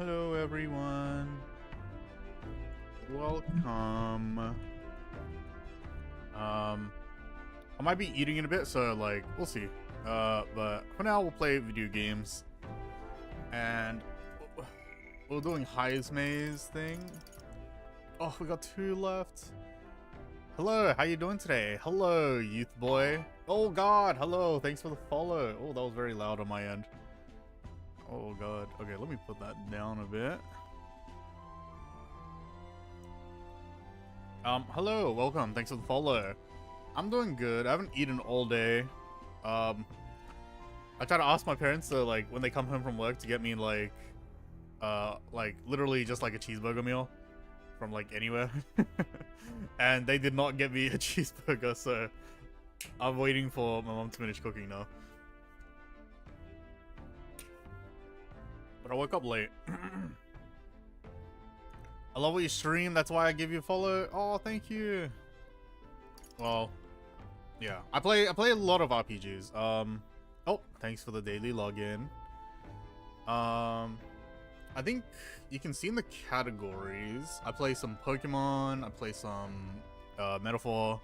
Hello everyone. Welcome. I might be eating in a bit, so like we'll see. But for now we'll play video games. And we're doing High's Maze thing. Oh, we got 2 left. Hello, how you doing today? Hello, youth boy. Oh god, hello, thanks for the follow. Oh, that was very loud on my end. Oh god. Okay, let me put that down a bit. Hello, welcome, thanks for the follow. I'm doing good. I haven't eaten all day. I try to ask my parents to, like, when they come home from work to get me, like literally just like a cheeseburger meal from like anywhere. And they did not get me a cheeseburger, so I'm waiting for my mom to finish cooking now. But I woke up late. I love what you stream, that's why I give you a follow. Oh, thank you. Well, yeah. I play a lot of RPGs. Oh, thanks for the daily login. I think you can see in the categories. I play some Pokemon, I play some Metaphor.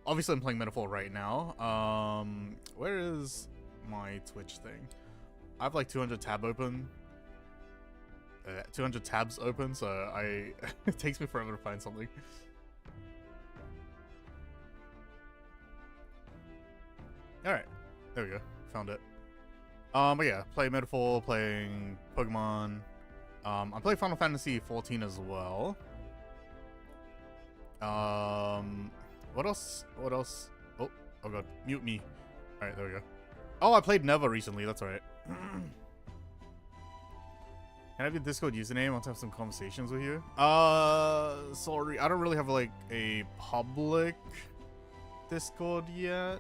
Obviously I'm playing Metaphor right now. Where is my Twitch thing? I have like 200 tabs open, so it takes me forever to find something. Alright, there we go, found it. But yeah, play Metaphor, playing Pokemon. I play Final Fantasy 14 as well. What else? Oh god, mute me. Alright, there we go. Oh, I played Never recently, that's alright. Can I have your Discord username? I want to have some conversations with you. Sorry, I don't really have like a public Discord yet.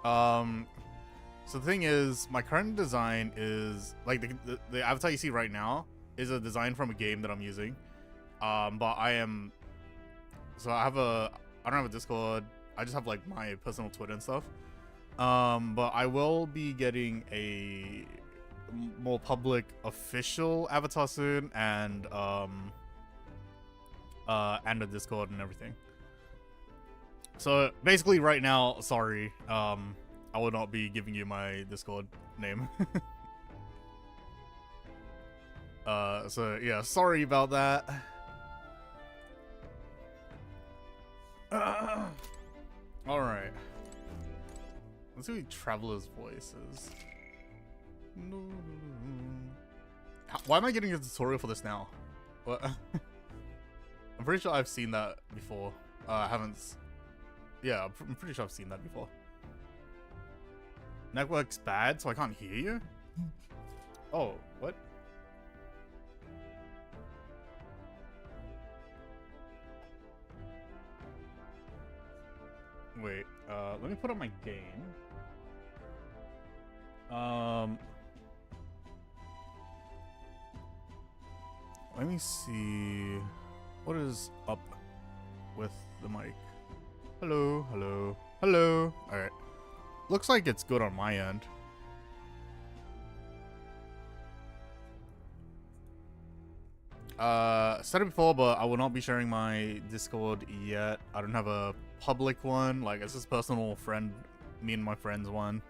So the thing is, my current design is like the avatar you see right now is a design from a game that I'm using. But I don't have a Discord. I just have like my personal Twitter and stuff. But I will be getting a more public official avatar soon, and a Discord and everything. So basically right now, sorry, I will not be giving you my Discord name. So yeah, sorry about that. Alright. Let's do Traveler's Voices. No. Why am I getting a tutorial for this now? What? I'm pretty sure I've seen that before. I haven't. Yeah, I'm pretty sure I've seen that before. Network's bad, so I can't hear you? Oh, what? Wait, let me put up my game. Let me see what is up with the mic. Hello, hello, hello. All right. Looks like it's good on my end. Said it before, but I will not be sharing my Discord yet. I don't have a public one. Like, it's just personal friend, me and my friends one.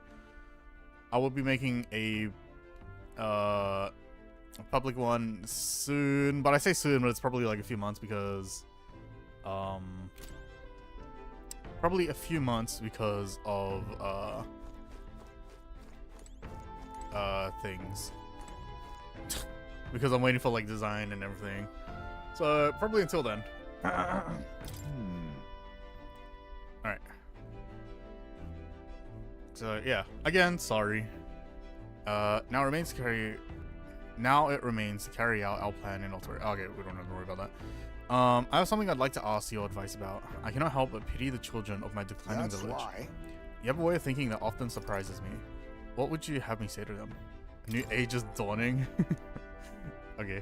I will be making a public one soon, but I say soon, but it's probably like a few months because probably a few months because of things. Because I'm waiting for like design and everything. So probably until then. Alright. So yeah, again, sorry. Now it remains to carry out our plan in Alter. Okay, we don't have to worry about that. I have something I'd like to ask your advice about. I cannot help but pity the children of my declining village. Why? You have a way of thinking that often surprises me. What would you have me say to them? A new age is dawning. Okay.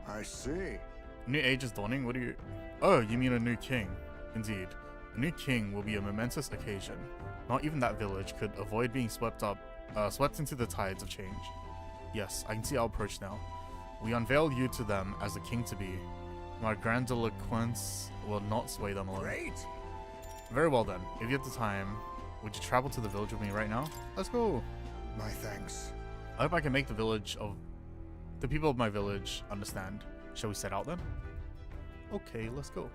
I see. New age is dawning? What do you... Oh, you mean a new king. Indeed. A new king will be a momentous occasion. Not even that village could avoid being swept into the tides of change. Yes, I can see our approach now. We unveil you to them as the king-to-be. My grandiloquence will not sway them alone. Great! Very well then. If you have the time, would you travel to the village with me right now? Let's go! My thanks. I hope I can make the people of my village understand. Shall we set out then? Okay, let's go.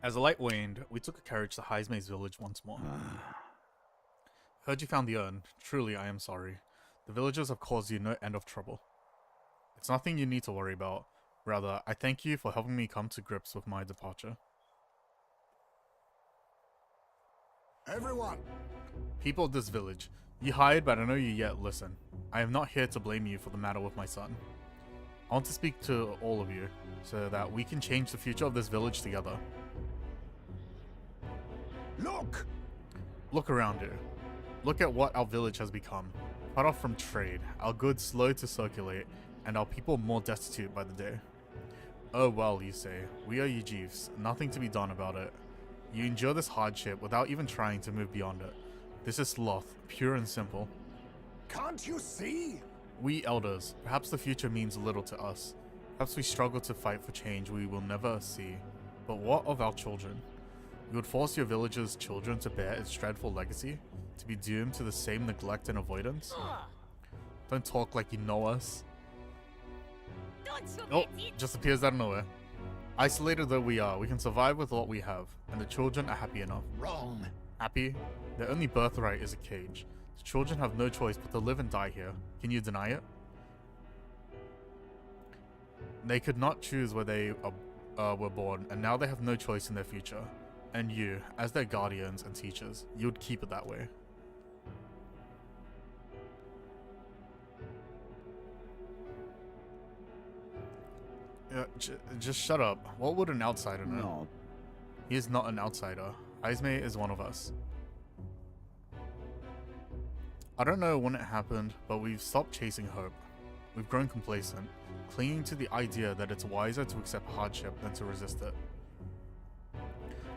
As the light waned, we took a carriage to Heismay's village once more. Heard you found the urn. Truly, I am sorry. The villagers have caused you no end of trouble. It's nothing you need to worry about. Rather, I thank you for helping me come to grips with my departure. Everyone! People of this village, you hide, but I know you yet listen. I am not here to blame you for the matter with my son. I want to speak to all of you, so that we can change the future of this village together. Look! Look around you. Look at what our village has become. Cut off from trade, our goods slow to circulate, and our people more destitute by the day. Oh well, you say. We are you Jeeves. Nothing to be done about it. You endure this hardship without even trying to move beyond it. This is sloth, pure and simple. Can't you see? We elders, perhaps the future means little to us. Perhaps we struggle to fight for change we will never see. But what of our children? You would force your village's children to bear its dreadful legacy? To be doomed to the same neglect and avoidance? Don't talk like you know us. Oh, just appears out of nowhere. Isolated though we are, we can survive with what we have, and the children are happy enough. Wrong. Happy? Their only birthright is a cage. The children have no choice but to live and die here. Can you deny it? They could not choose where they were born, and now they have no choice in their future. And you, as their guardians and teachers, you would keep it that way. Yeah, just shut up. What would an outsider know? No. He is not an outsider. Heismay is one of us. I don't know when it happened, but we've stopped chasing hope. We've grown complacent, clinging to the idea that it's wiser to accept hardship than to resist it.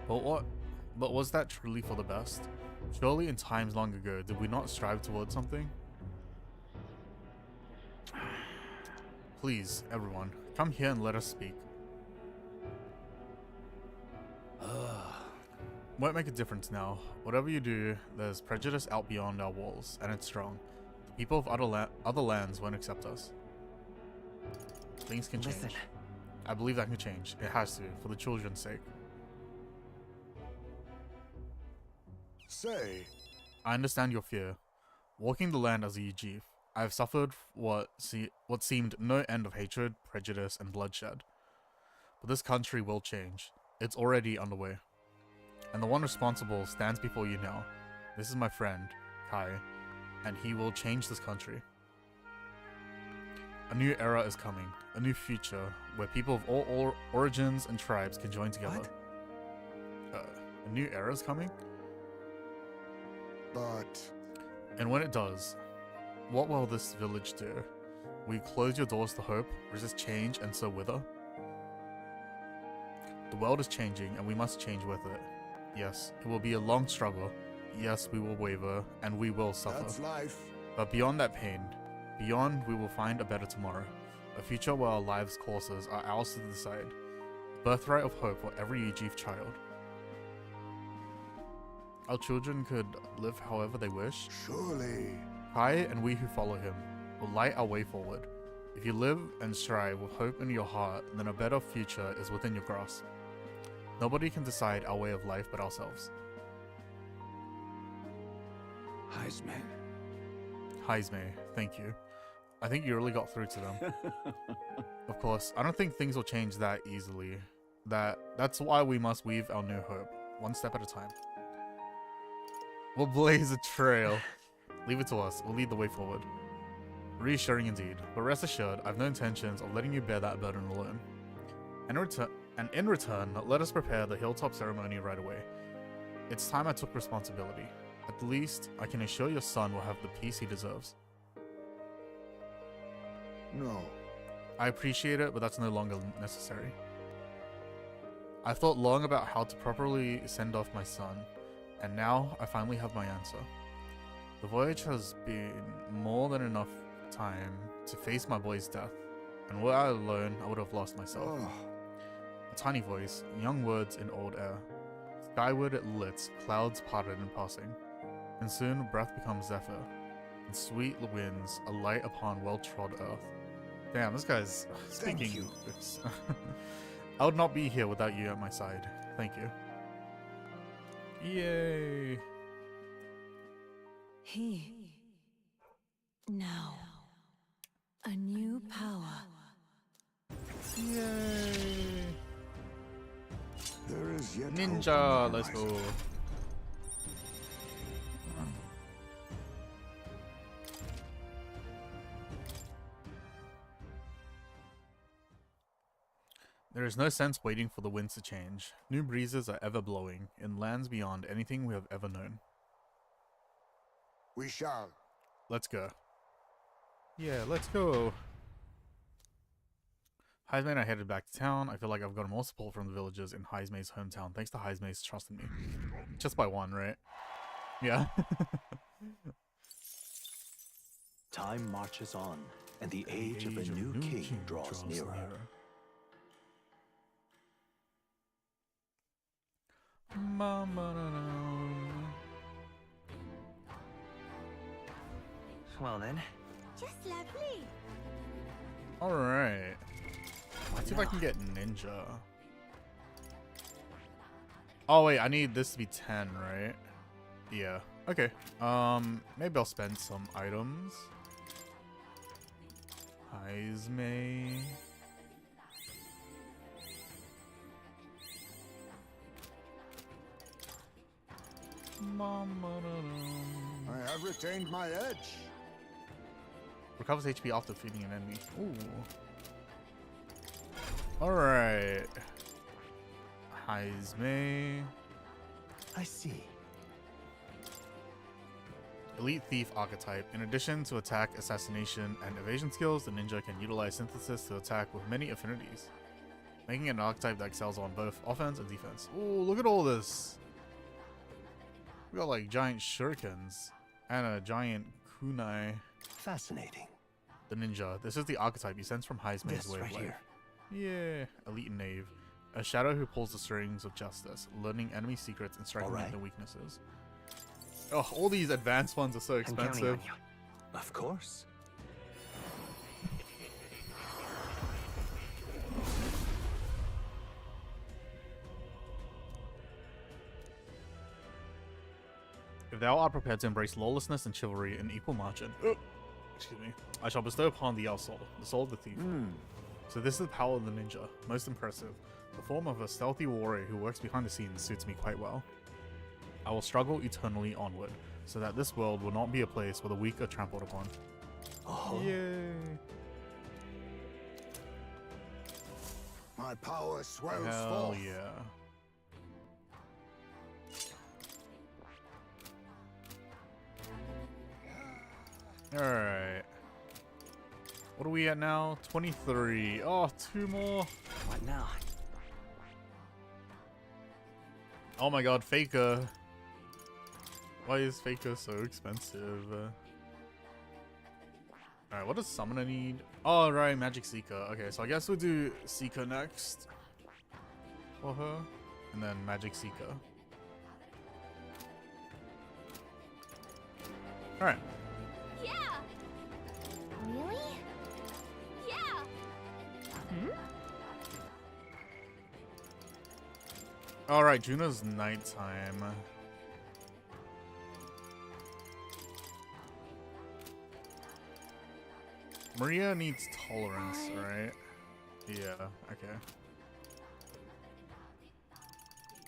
But was that truly for the best? Surely in times long ago, did we not strive towards something? Please, everyone, come here and let us speak. Won't make a difference now. Whatever you do, there's prejudice out beyond our walls, and it's strong. The people of other lands won't accept us. Things can change. Listen. I believe that can change. It has to, for the children's sake. Say, I understand your fear. Walking the land as a Yujif, I have suffered what seemed no end of hatred, prejudice, and bloodshed. But this country will change. It's already underway. And the one responsible stands before you now. This is my friend, Kai, and he will change this country. A new era is coming, a new future, where people of all origins and tribes can join together. A new era is coming? but And when it does, what will this village do? Will you close your doors to hope, resist change, and so wither? The world is changing, and we must change with it. Yes, it will be a long struggle. Yes, we will waver, and we will suffer. that's life. But beyond that pain, beyond we will find a better tomorrow. A future where our lives' courses are ours to decide. Birthright of hope for every Ujif child. Our children could live however they wish. Surely. Kai and we who follow him will light our way forward. If you live and strive with hope in your heart, then a better future is within your grasp. Nobody can decide our way of life but ourselves. Heisman. Heismay, thank you. I think you really got through to them. Of course, I don't think things will change that easily. That's why we must weave our new hope, one step at a time. We'll blaze a trail. Leave it to us, we'll lead the way forward. Reassuring indeed, but rest assured, I've no intentions of letting you bear that burden alone. And in return, let us prepare the hilltop ceremony right away. It's time I took responsibility. At least, I can assure your son will have the peace he deserves. No. I appreciate it, but that's no longer necessary. I thought long about how to properly send off my son, And now I finally have my answer. The voyage has been more than enough time to face my boy's death, and were I alone, I would have lost myself. Oh, A tiny voice, young words in old air. Skyward it lit, clouds parted in passing, and soon breath becomes zephyr, and sweet winds alight upon well-trod earth. Damn, this guy's Thank speaking. you. I would not be here without you at my side. Thank you. Yay! Now, a new power. Yay! there is yet hope Ninja, on the let's go. horizon. There is no sense waiting for the winds to change. New breezes are ever blowing, in lands beyond anything we have ever known. We shall. Let's go. Yeah, let's go. Heismane and I headed back to town. I feel like I've gotten more support from the villagers in Heismane's hometown, thanks to Heismane's trust in me. Just by one, right? Yeah. Time marches on, and the age of a new king draws nearer. Well then, Just lovely. Alright. Let's see if I can get ninja. Oh wait, I need this to be 10, right? Yeah. Okay. Maybe I'll spend some items. Heismane. I have retained my edge. Recovers HP after defeating an enemy. Ooh. Alright. Heismane. I see. Elite Thief archetype. In addition to attack, assassination, and evasion skills, the ninja can utilize synthesis to attack with many affinities, making it an archetype that excels on both offense and defense. Ooh, look at all this. We got like giant shurikens and a giant kunai. Fascinating. The ninja. This is the archetype he sends from Heismane's This way right of life. here. Yeah. Elite Knave. A shadow who pulls the strings of justice, learning enemy secrets and striking Alright. at their weaknesses. Oh, all these advanced ones are so I'm counting expensive. on you. Of course. If thou art prepared to embrace lawlessness and chivalry in equal margin, excuse me, I shall bestow upon thee our soul, the soul of the thief. So this is the power of the ninja. Most impressive. The form of a stealthy warrior who works behind the scenes suits me quite well. I will struggle eternally onward, so that this world will not be a place where the weak are trampled upon. Oh, Yay! My power swells Hell forth. yeah. Alright. What are we at now? 23. Oh, 2 more. what now? Oh my god, Faker. Why is Faker so expensive? Alright, what does Summoner need? Oh, right, Magic Seeker. Okay, so I guess we'll do Seeker next. For her. And then Magic Seeker. Alright. Yeah. Really? Yeah. Alright, Juno's nighttime. Maria needs tolerance, right? Yeah, okay.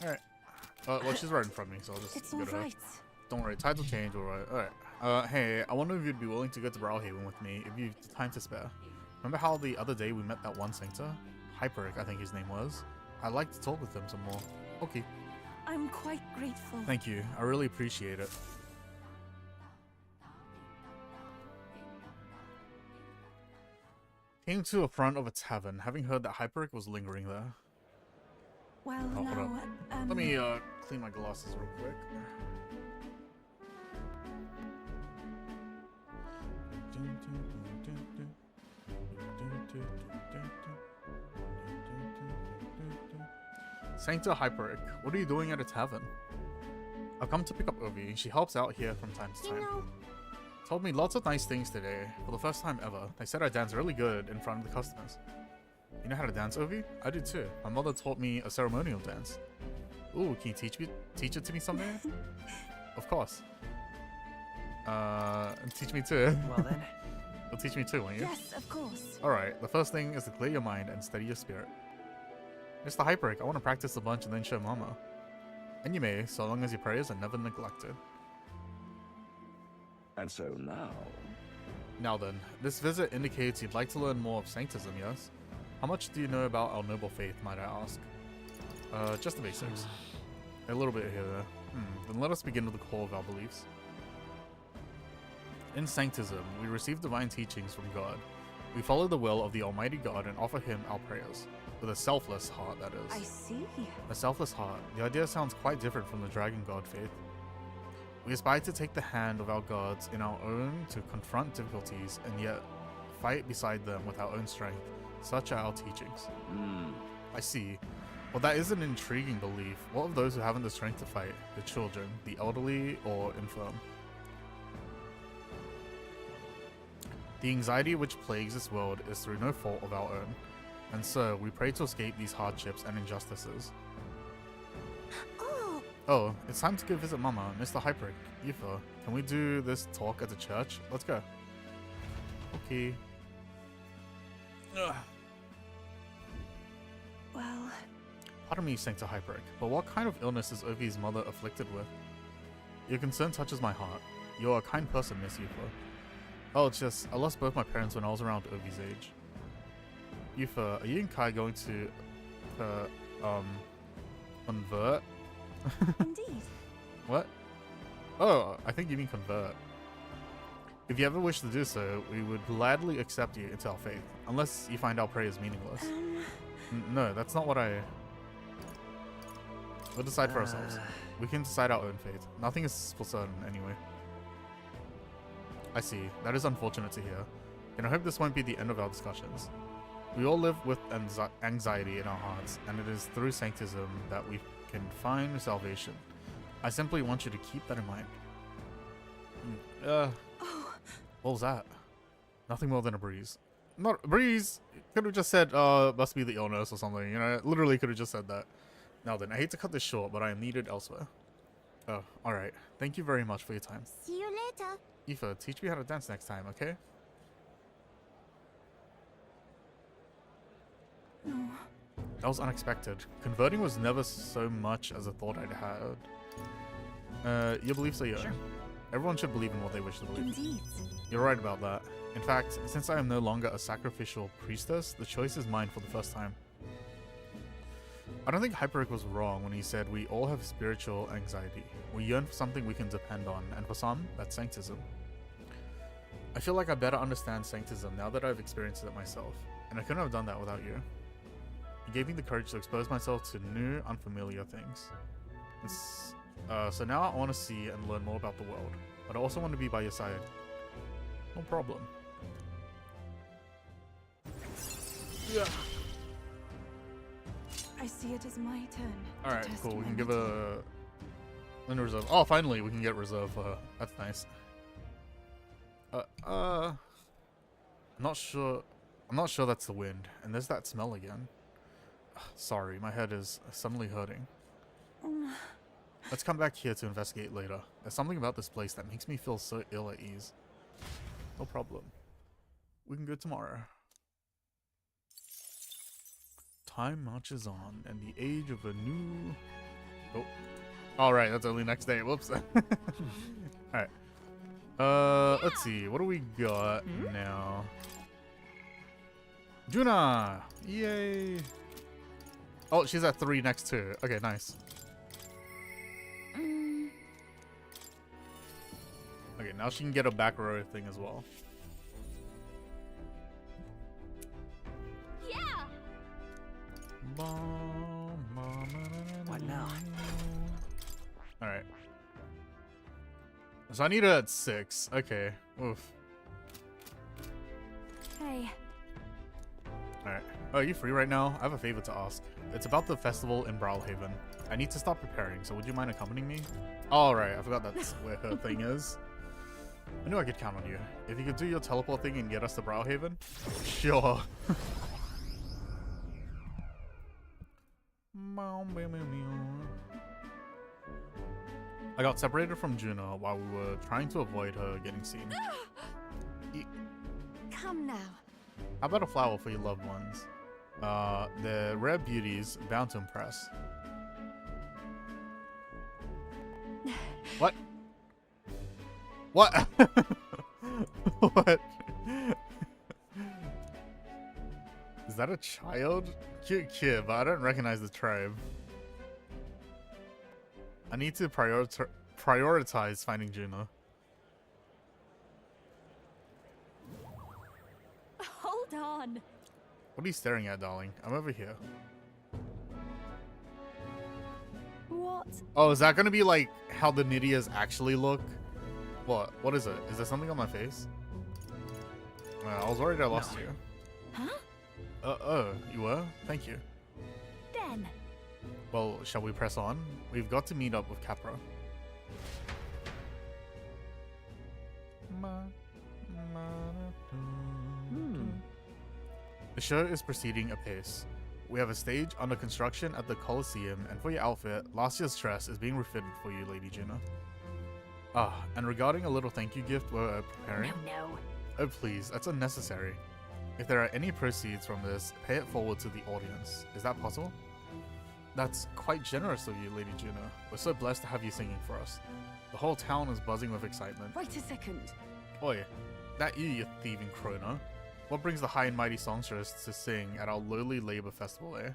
Alright. Well, she's right in front of me, so I'll just It's go all to her. right. Don't worry, tides will change, alright. Alright. Hey, I wonder if you'd be willing to go to Browhaven with me if you've time to spare. Remember how the other day we met that one sanctor? Hyperic, I think his name was. I'd like to talk with him some more. Okay. I'm quite grateful. Thank you. I really appreciate it. Came to the front of a tavern, having heard that Hyperic was lingering there. Well, Oh, hold now, up. Let me clean my glasses real quick. Sancta Hyperic, what are you doing at a tavern? I've come to pick up Ovi. She helps out here from time to time. Told me lots of nice things today. For the first time ever, they said I dance really good in front of the customers. You know how to dance, Ovi? I do too. My mother taught me a ceremonial dance. Ooh, can you teach it to me someday? Of course. And teach me too. Well then. You'll teach me too, won't you? Yes, of course. Alright, the first thing is to clear your mind and steady your spirit. Mr. Hyperic, I want to practice a bunch and then show Mama. And you may, so long as your prayers are never neglected. And so now... Now then, this visit indicates you'd like to learn more of Sanctism, yes? How much do you know about our noble faith, might I ask? Just the basics. A little bit here there. Then let us begin with the core of our beliefs. In Sanctism, we receive divine teachings from God. We follow the will of the Almighty God and offer Him our prayers. With a selfless heart, that is. I see. A selfless heart. The idea sounds quite different from the Dragon God faith. We aspire to take the hand of our gods in our own to confront difficulties and yet fight beside them with our own strength. Such are our teachings. I see. Well, that is an intriguing belief. What of those who haven't the strength to fight? The children, the elderly, or infirm? The anxiety which plagues this world is through no fault of our own, and so we pray to escape these hardships and injustices. Oh, it's time to go visit Mama. Mr. Hyperic, Yufa, can we do this talk at the church? Let's go. Okay. Ugh. Well, Pardon me, Sancta Hyperic, but what kind of illness is Ovi's mother afflicted with? Your concern touches my heart. You're a kind person, Miss Yufa. Oh, it's just, I lost both my parents when I was around Ovi's age. Yufa, are you and Kai going to, convert? indeed. What? Oh, I think you mean convert. If you ever wish to do so, we would gladly accept you into our faith, unless you find our prayers meaningless. No, that's not what I... We'll decide for ourselves. We can decide our own fate. Nothing is for certain, anyway. I see. That is unfortunate to hear. And I hope this won't be the end of our discussions. We all live with anxiety in our hearts, and it is through Sanctism that we can find salvation. I simply want you to keep that in mind. What was that? Nothing more than a breeze. Not a breeze! Could have just said, must be the illness or something, you know, literally could have just said that. Now then, I hate to cut this short, but I am needed elsewhere. Oh, alright. Thank you very much for your time. See you later. Aoife, teach me how to dance next time, okay? No. That was unexpected. Converting was never so much as a thought I'd had. Your beliefs are your own. Everyone should believe in what they wish to believe. Indeed. You're right about that. In fact, since I am no longer a sacrificial priestess, the choice is mine for the first time. I don't think Hyperic was wrong when he said we all have spiritual anxiety. We yearn for something we can depend on, and for some, that's Sanctism. I feel like I better understand Sanctism now that I've experienced it myself, and I couldn't have done that without you. You gave me the courage to expose myself to new, unfamiliar things. So now I want to see and learn more about the world, but I also want to be by your side. No problem. Yeah. I see it is my turn. Alright, cool. We can give a... Then reserve. Oh, finally, we can get reserve. That's nice. I'm not sure that's the wind. And there's that smell again. Sorry, my head is suddenly hurting. Let's come back here to investigate later. There's something about this place that makes me feel so ill at ease. No problem. We can go tomorrow. Time marches on, and the age of a new... Oh. Alright, that's only next day. Whoops. Alright. Let's see. What do we got now? Juna! Yay! Oh, she's at 3 next too. Okay, nice. Okay, now she can get a back row thing as well. Yeah. Mama. What now? Alright. So I need it at 6. Okay. Oof. Hey, Alright. Oh, are you free right now? I have a favor to ask. It's about the festival in Brawlhaven. I need to start preparing, so would you mind accompanying me? Alright, I forgot that's where her thing is. I knew I could count on you. If you could do your teleport thing and get us to Brawlhaven? Sure. I got separated from Juno while we were trying to avoid her getting seen. come now. How about a flower for your loved ones? They're rare beauties, bound to impress. What? What? What? Is that a child? Cute kid, but I don't recognize the tribe. I need to prioritize finding Juno. Hold on. What are you staring at, darling? I'm over here. What? Oh, is that gonna be like how the Nidias actually look? What? What is it? Is there something on my face? I was worried I lost you. Huh? You were? Thank you. Ben. Well, shall we press on? We've got to meet up with Capra. The show is proceeding apace. We have a stage under construction at the Coliseum, and for your outfit, last year's dress is being refitted for you, Lady Juno. Ah, and regarding a little thank you gift we're preparing... No. Oh please, that's unnecessary. If there are any proceeds from this, pay it forward to the audience. Is that possible? That's quite generous of you, Lady Juno. We're so blessed to have you singing for us. The whole town is buzzing with excitement. Wait a second. Oi, that you thieving crooner. What brings the high and mighty songstress to sing at our lowly labor festival, eh?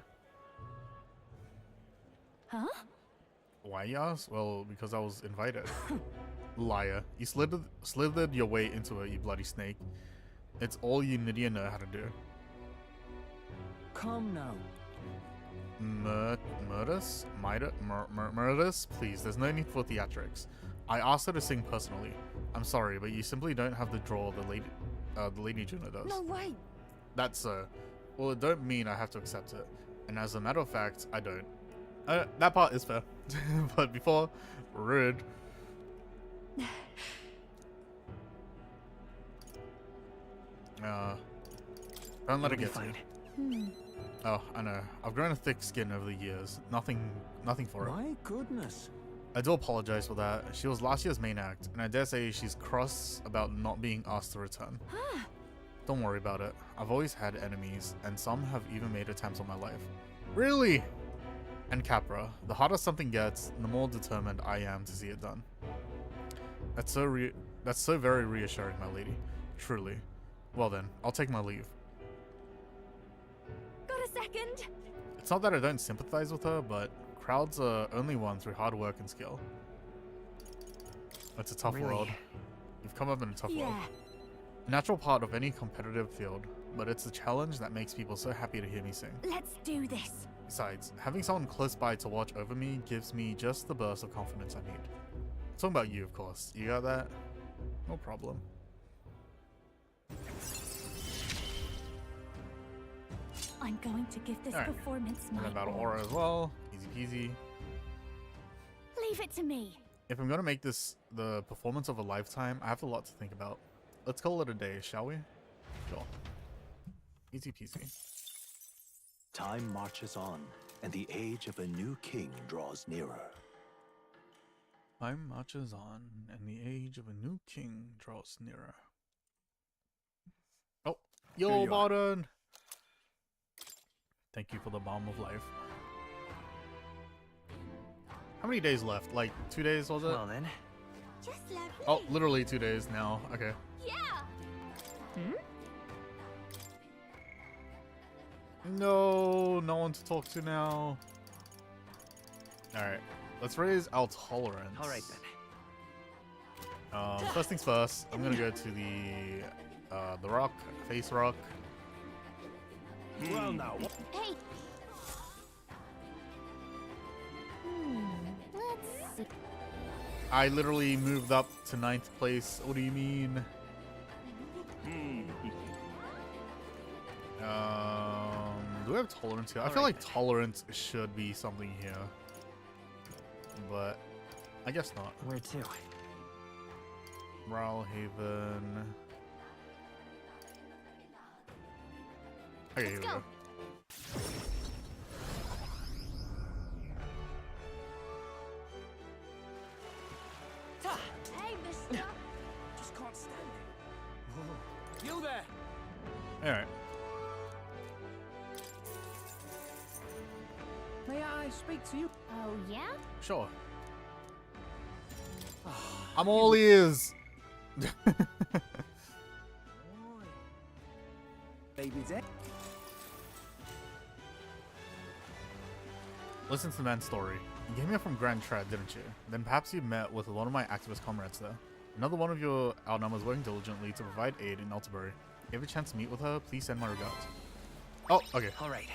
Huh? Why, you ask? Well, because I was invited. Liar. You slithered your way into it, you bloody snake. It's all you Nydia know how to do. Come now. Murders? Murders? Please, there's no need for theatrics. I asked her to sing personally. I'm sorry, but you simply don't have the draw the Lady Juno does. No way. That's so. Well, it don't mean I have to accept it. And as a matter of fact, I don't. That part is fair. But before, rude. Don't let it get to you. Oh, I know. I've grown a thick skin over the years. Nothing for it. My goodness. I do apologize for that. She was last year's main act, and I dare say she's cross about not being asked to return. Don't worry about it. I've always had enemies, and some have even made attempts on my life. Really? And Capra, the harder something gets, the more determined I am to see it done. That's so very reassuring, my lady. Truly. Well then, I'll take my leave. Got a second? It's not that I don't sympathize with her, but crowds are only won through hard work and skill. It's a tough world. You've come up in a tough world. A natural part of any competitive field, but it's the challenge that makes people so happy to hear me sing. Let's do this. Besides, having someone close by to watch over me gives me just the burst of confidence I need. I'm talking about you, of course. You got that? No problem. I'm going to give this performance And my about all. Aura as well. Easy peasy. Leave it to me. If I'm gonna make this the performance of a lifetime, I have a lot to think about. Let's call it a day, shall we? Sure. Easy peasy. Time marches on, and the age of a new king draws nearer. Time marches on, and the age of a new king draws nearer. Oh, yo, Barton! Thank you for the balm of life. How many days left? Like 2 days, was it? Well then. Just lovely. Oh, literally 2 days now. Okay. Yeah. No, no one to talk to now. Alright, let's raise our tolerance. Alright then. First things first, I'm gonna go to the rock, face rock. Well now. Hey. see. I literally moved up to 9th place. What do you mean? Do we have tolerance here? I feel like tolerance should be something here, but I guess not. Where to? Rowlhaven. Okay, here we go. Hey, mister. Just can't stand it. You there? Alright. May I speak to you? Oh, yeah? Sure. I'm all ears. Baby dead. Listen to the man's story. You came here from Grand Trad, didn't you? Then perhaps you met with one of my activist comrades there. Another one of your outnumbers working diligently to provide aid in Altabury. If you have a chance to meet with her, please send my regards. Oh, okay. All right.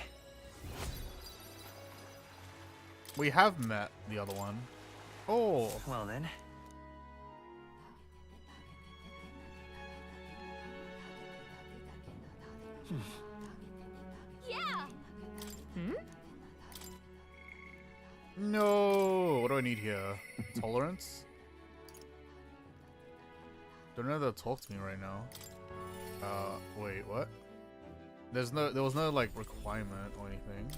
We have met the other one. Oh. Well then. Yeah. No. What do I need here? Tolerance? Don't know how to talk to me right now. Wait, what? There was no like requirement or anything.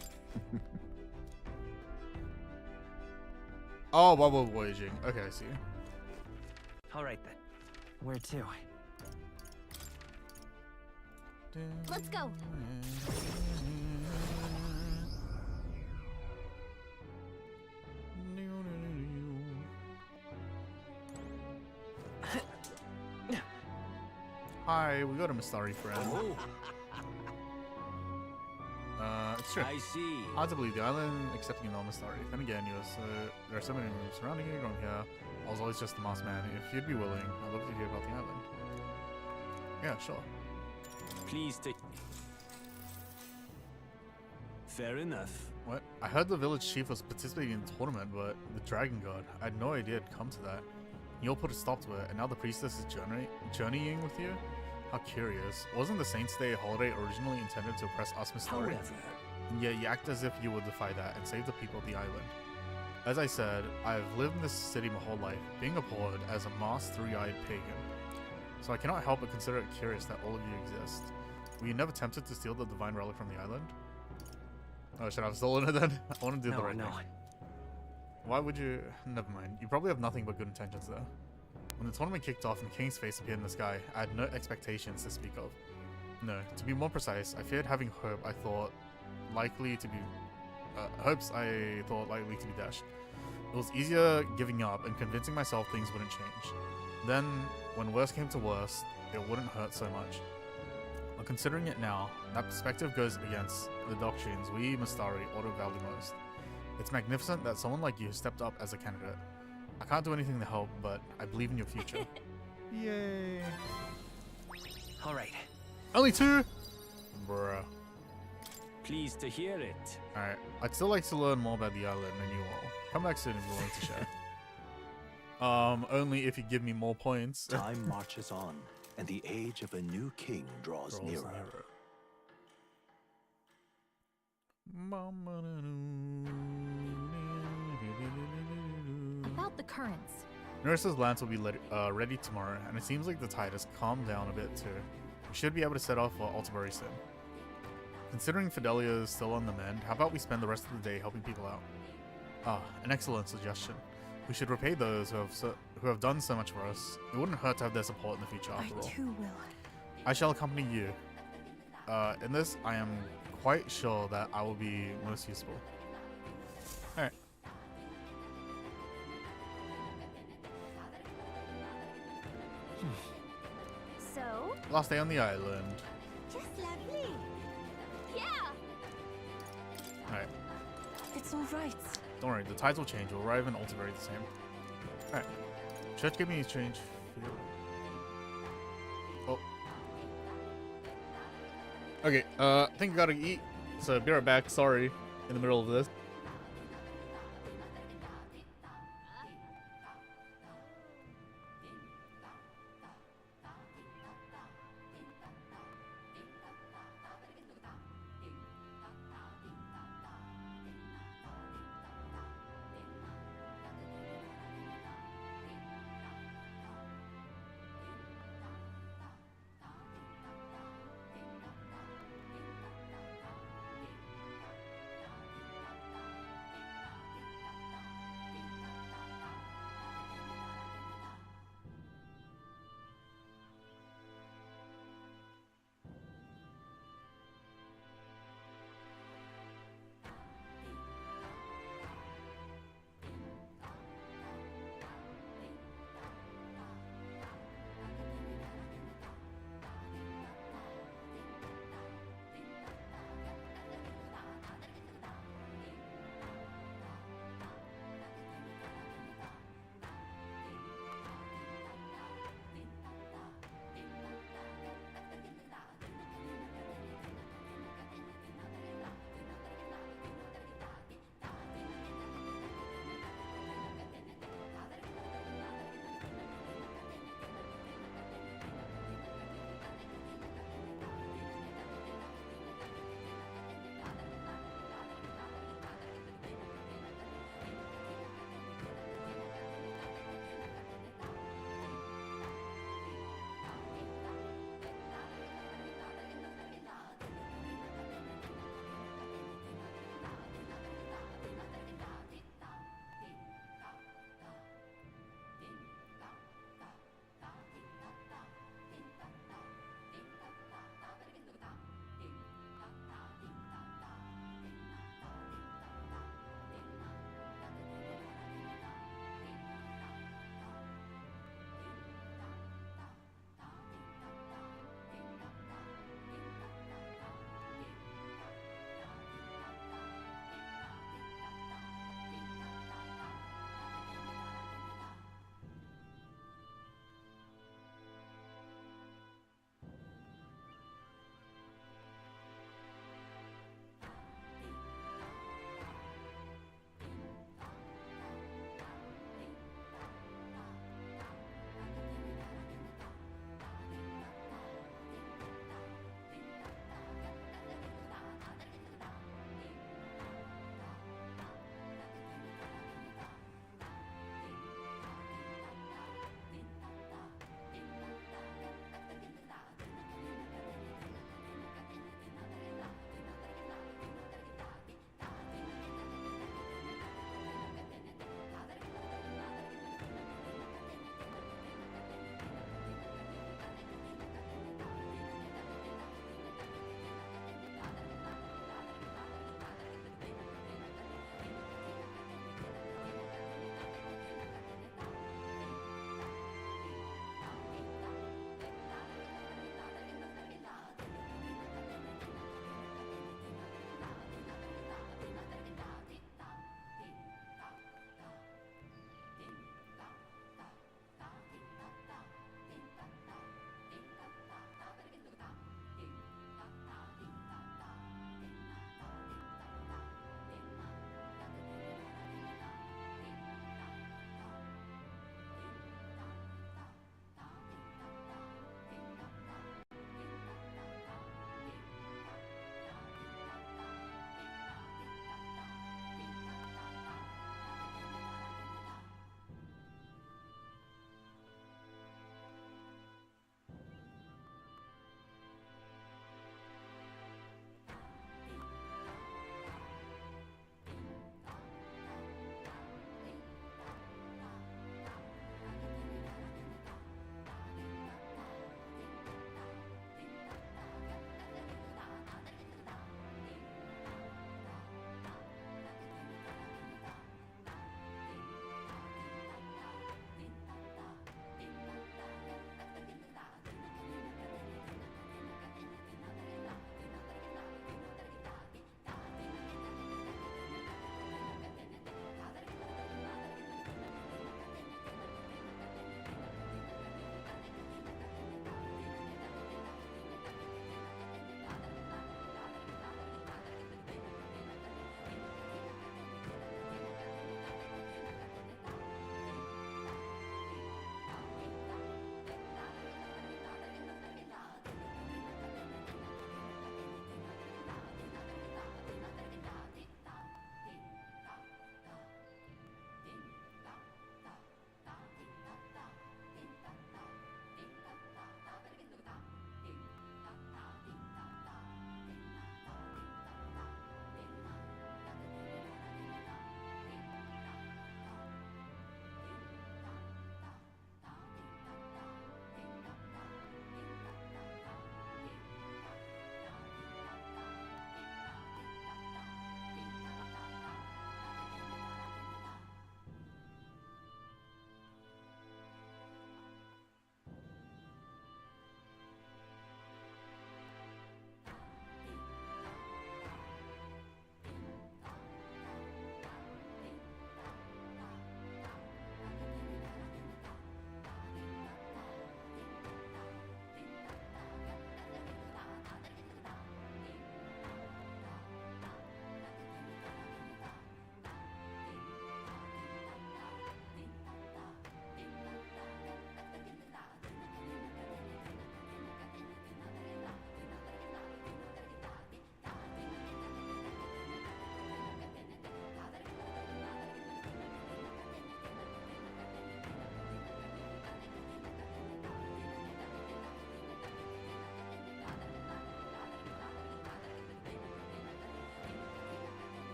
Oh, bubble voyaging. Okay, I see. All right then. Where to? Let's go. Hi, we got a Mistari friend. Oh, It's true. I see. Hard to believe the island accepting a non-Mistari. Then again, there are so many rooms surrounding you from here. I was always just the masked man. If you'd be willing, I'd love to hear about the island. Yeah, sure. Please take. Fair enough. What? I heard the village chief was participating in the tournament, but the Dragon God, I had no idea it'd come to that. You all put a stop to it, and now the priestess is journeying with you? How curious. Wasn't the Saints' Day holiday originally intended to oppress us Mistari? However, And yet you act as if you would defy that and save the people of the island. As I said, I've lived in this city my whole life, being abhorred as a masked, three-eyed pagan. So I cannot help but consider it curious that all of you exist. Were you never tempted to steal the divine relic from the island? Oh, should I have stolen it then? I want to do the right thing. Why would you? Never mind. You probably have nothing but good intentions there. When the tournament kicked off and King's face appeared in the sky, I had no expectations to speak of. No, to be more precise, I feared having hope I thought likely to be dashed. It was easier giving up and convincing myself things wouldn't change. Then, when worst came to worst, it wouldn't hurt so much. But considering it now, that perspective goes against the doctrines we Mistari ought to value most. It's magnificent that someone like you stepped up as a candidate. I can't do anything to help, but I believe in your future. Yay. all right. Only 2? Bruh. Pleased to hear it. Alright, I'd still like to learn more about the island than you all. Come back soon if you're willing to share. Only if you give me more points. Time marches on, and the age of a new king draws nearer. About the currents. Nurse's lance will be ready tomorrow, and it seems like the tide has calmed down a bit too. We should be able to set off for Altabury soon. Considering Fidelia is still on the mend, how about we spend the rest of the day helping people out? Ah, an excellent suggestion. We should repay those who have done so much for us. It wouldn't hurt to have their support in the future after all. I too will. I shall accompany you. In this, I am quite sure that I will be most useful. Alright. So? Last day on the island. Just lovely. Yeah. Alright. It's all right. Don't worry, the tides will change. We'll arrive in Altabury the same. Alright. Church gave me change. Oh. Okay, I think I gotta eat. So be right back. Sorry. In the middle of this.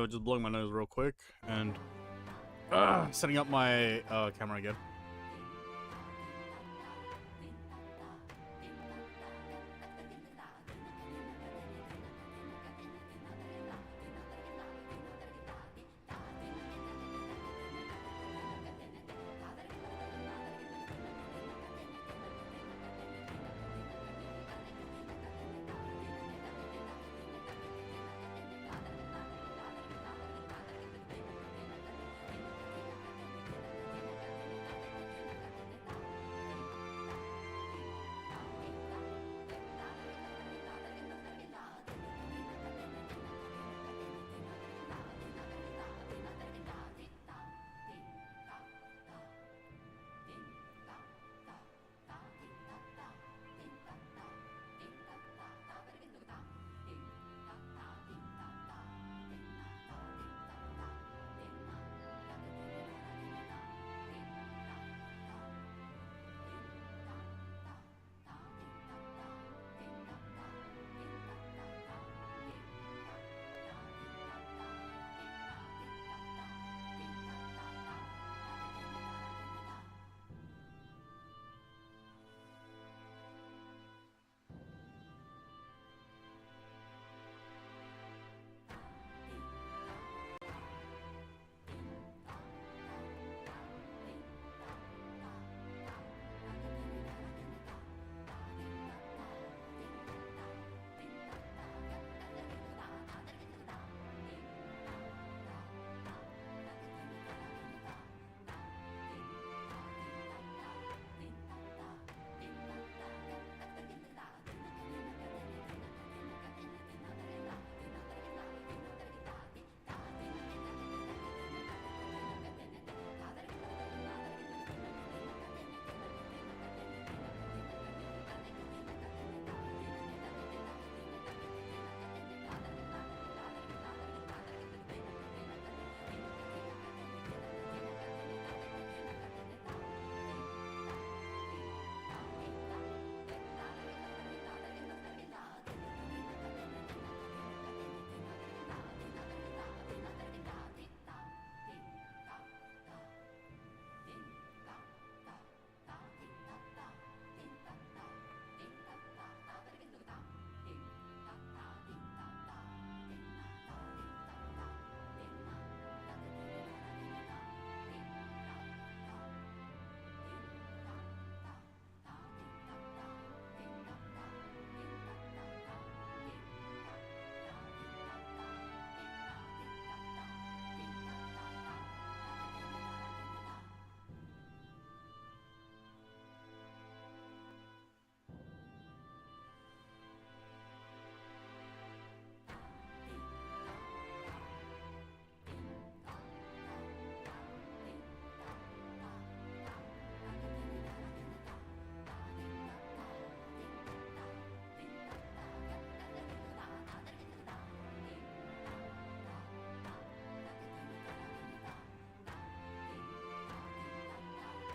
just blowing my nose real quick and setting up my camera again.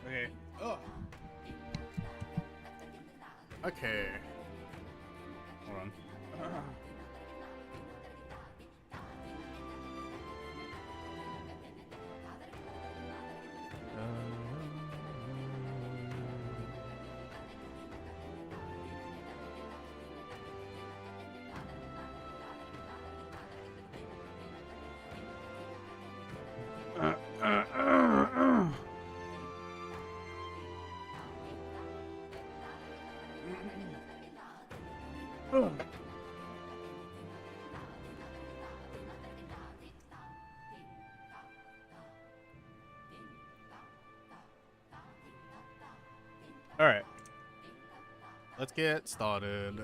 Okay. Oh. Okay. Hold on. All right. Let's get started.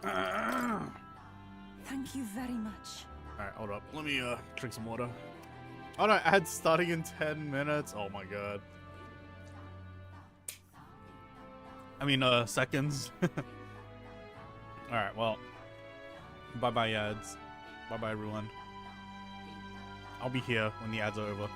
Thank you very much. All right, hold up. Let me drink some water. Oh no, ad starting in 10 minutes. Oh my god. I mean, seconds. All right, well, bye-bye ads. Bye-bye everyone. I'll be here when the ads are over.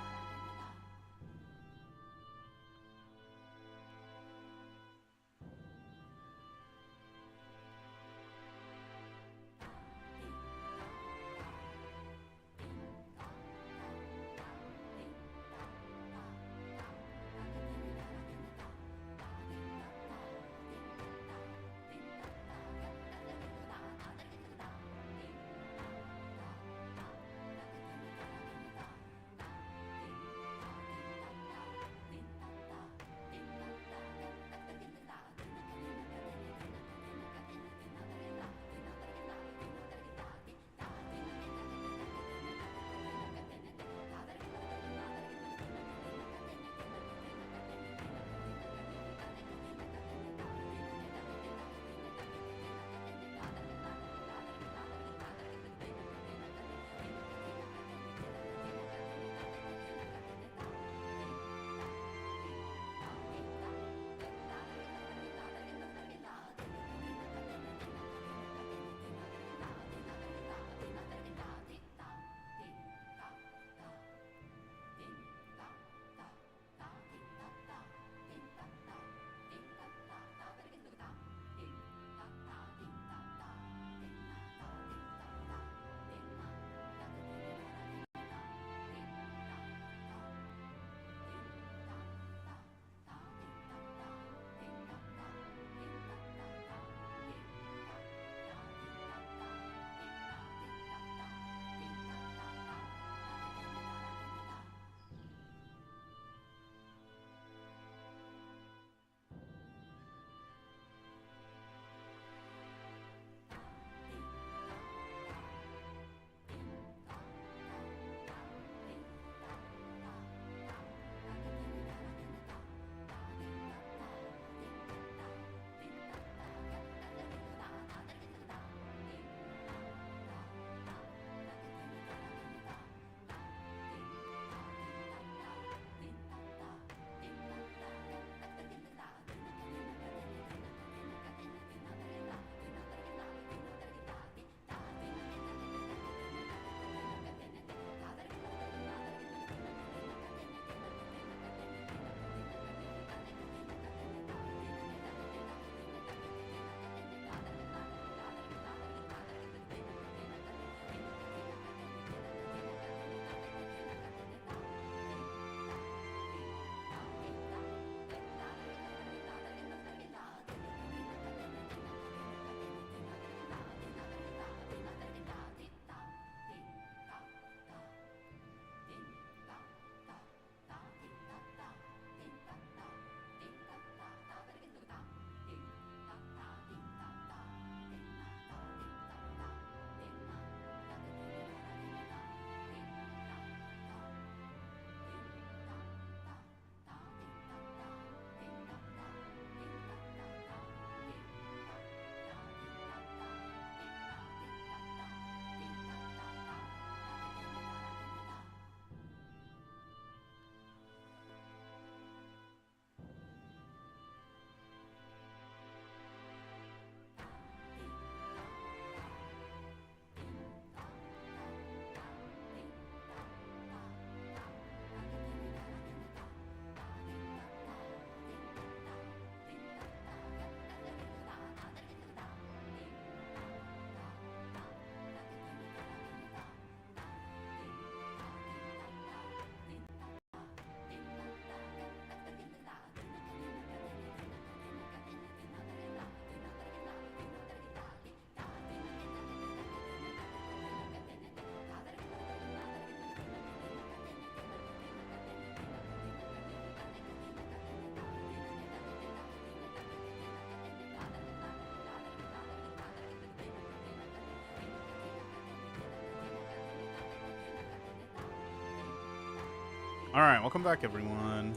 All right, welcome back, everyone.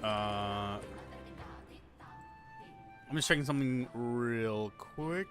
I'm just checking something real quick.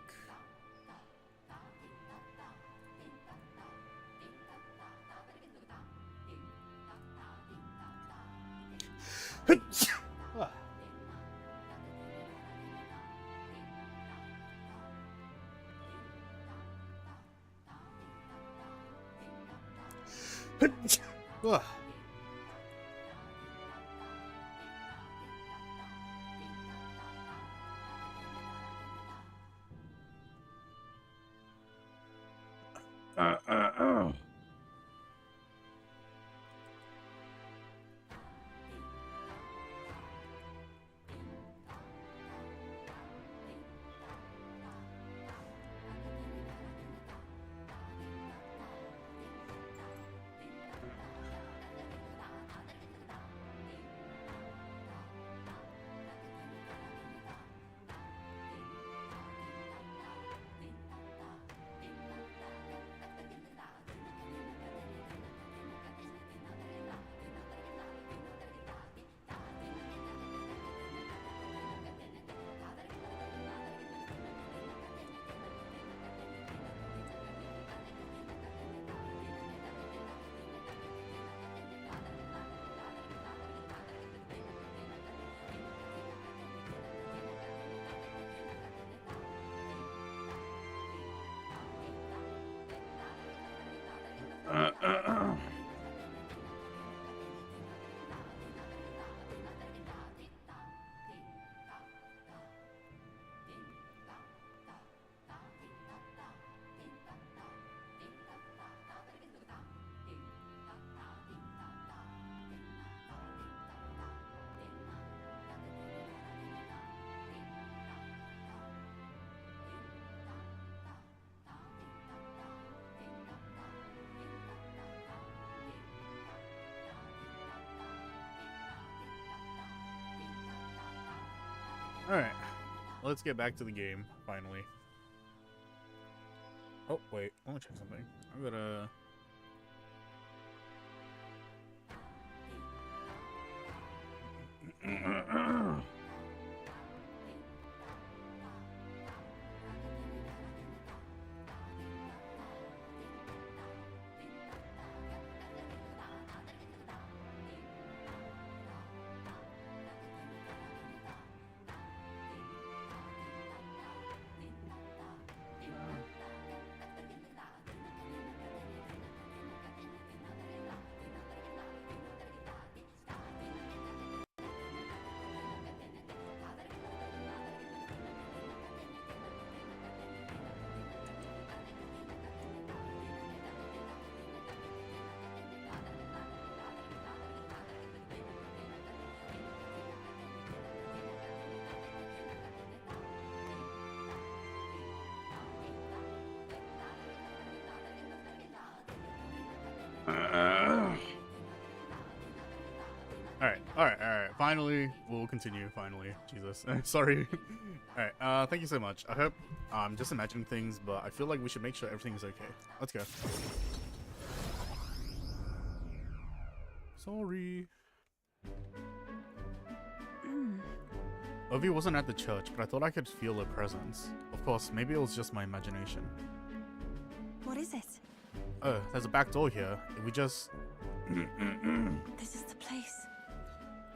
Alright, let's get back to the game, finally. Oh, wait, let me check something. I'm gonna... Alright. Finally, we'll continue. Finally, Jesus. Sorry. Alright. Thank you so much. I hope I'm just imagining things, but I feel like we should make sure everything's okay. Let's go. Sorry. Ovi wasn't at the church, but I thought I could feel her presence. Of course, maybe it was just my imagination. What is it? Oh, there's a back door here. If we just... This is the place.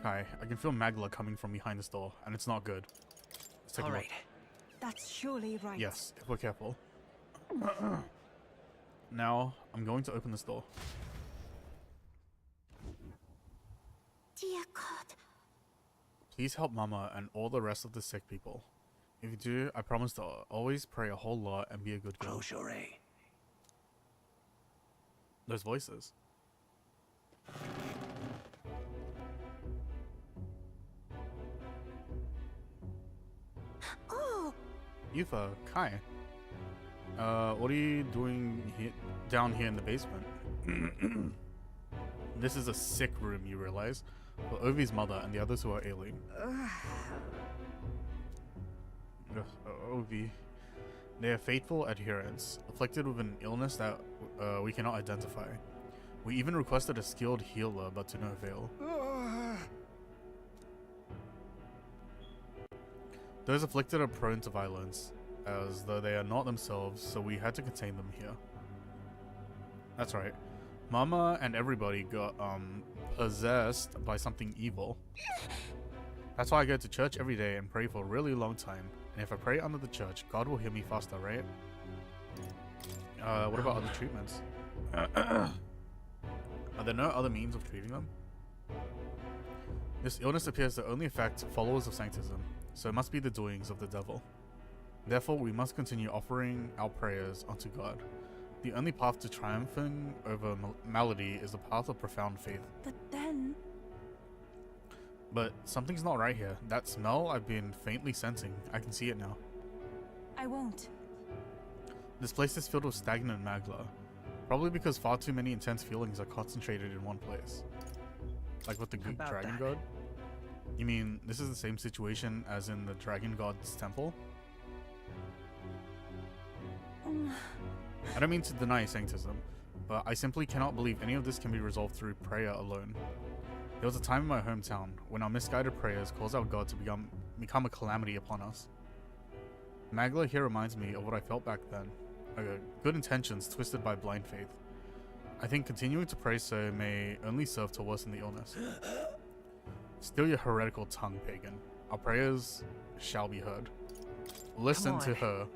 Kai, I can feel Magla coming from behind this door, and it's not good. Let's take a look. That's surely right. Yes, if we're careful. Now, I'm going to open this door. Dear God. Please help Mama and all the rest of the sick people. If you do, I promise to always pray a whole lot and be a good girl. Close your eye. Those voices. Oh, Yufa, Kai. What are you doing down here in the basement? This is a sick room, you realize? For Ovi's mother and the others who are ailing. Ovi. They are faithful adherents, afflicted with an illness that we cannot identify. We even requested a skilled healer, but to no avail. Those afflicted are prone to violence, as though they are not themselves, so we had to contain them here. That's right. Mama and everybody got, possessed by something evil. That's why I go to church every day and pray for a really long time. And if I pray under the church, God will heal me faster, right? What about other treatments? Are there no other means of treating them? This illness appears to only affect followers of Sanctism, so it must be the doings of the devil. Therefore, we must continue offering our prayers unto God. The only path to triumphing over malady is the path of profound faith. But then... But something's not right here. That smell I've been faintly sensing, I can see it now. I won't. This place is filled with stagnant magla. Probably because far too many intense feelings are concentrated in one place. Like with the Greek dragon god? You mean this is the same situation as in the dragon god's temple? I don't mean to deny Sanctism, but I simply cannot believe any of this can be resolved through prayer alone. There was a time in my hometown when our misguided prayers caused our God to become a calamity upon us. Magla here reminds me of what I felt back then. Good intentions twisted by blind faith. I think continuing to pray so may only serve to worsen the illness. Still your heretical tongue, pagan. Our prayers shall be heard. Listen to her.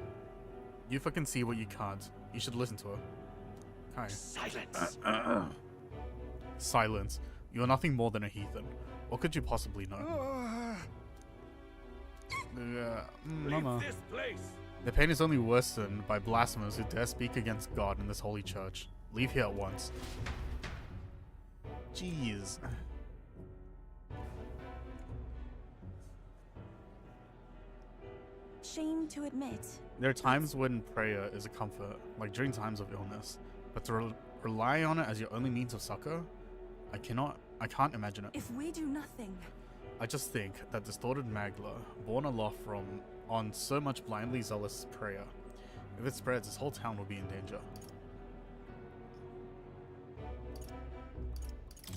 You fucking see what you can't. You should listen to her. Hi. Silence. Silence. You are nothing more than a heathen. What could you possibly know? Mama. Leave this place. The pain is only worsened by blasphemers who dare speak against God in this holy church. Leave here at once. Jeez. Shame to admit. There are times when prayer is a comfort, like during times of illness, but to rely on it as your only means of succor, I can't imagine it. If we do nothing... I just think that distorted magla, born aloft on so much blindly zealous prayer, if it spreads, this whole town will be in danger.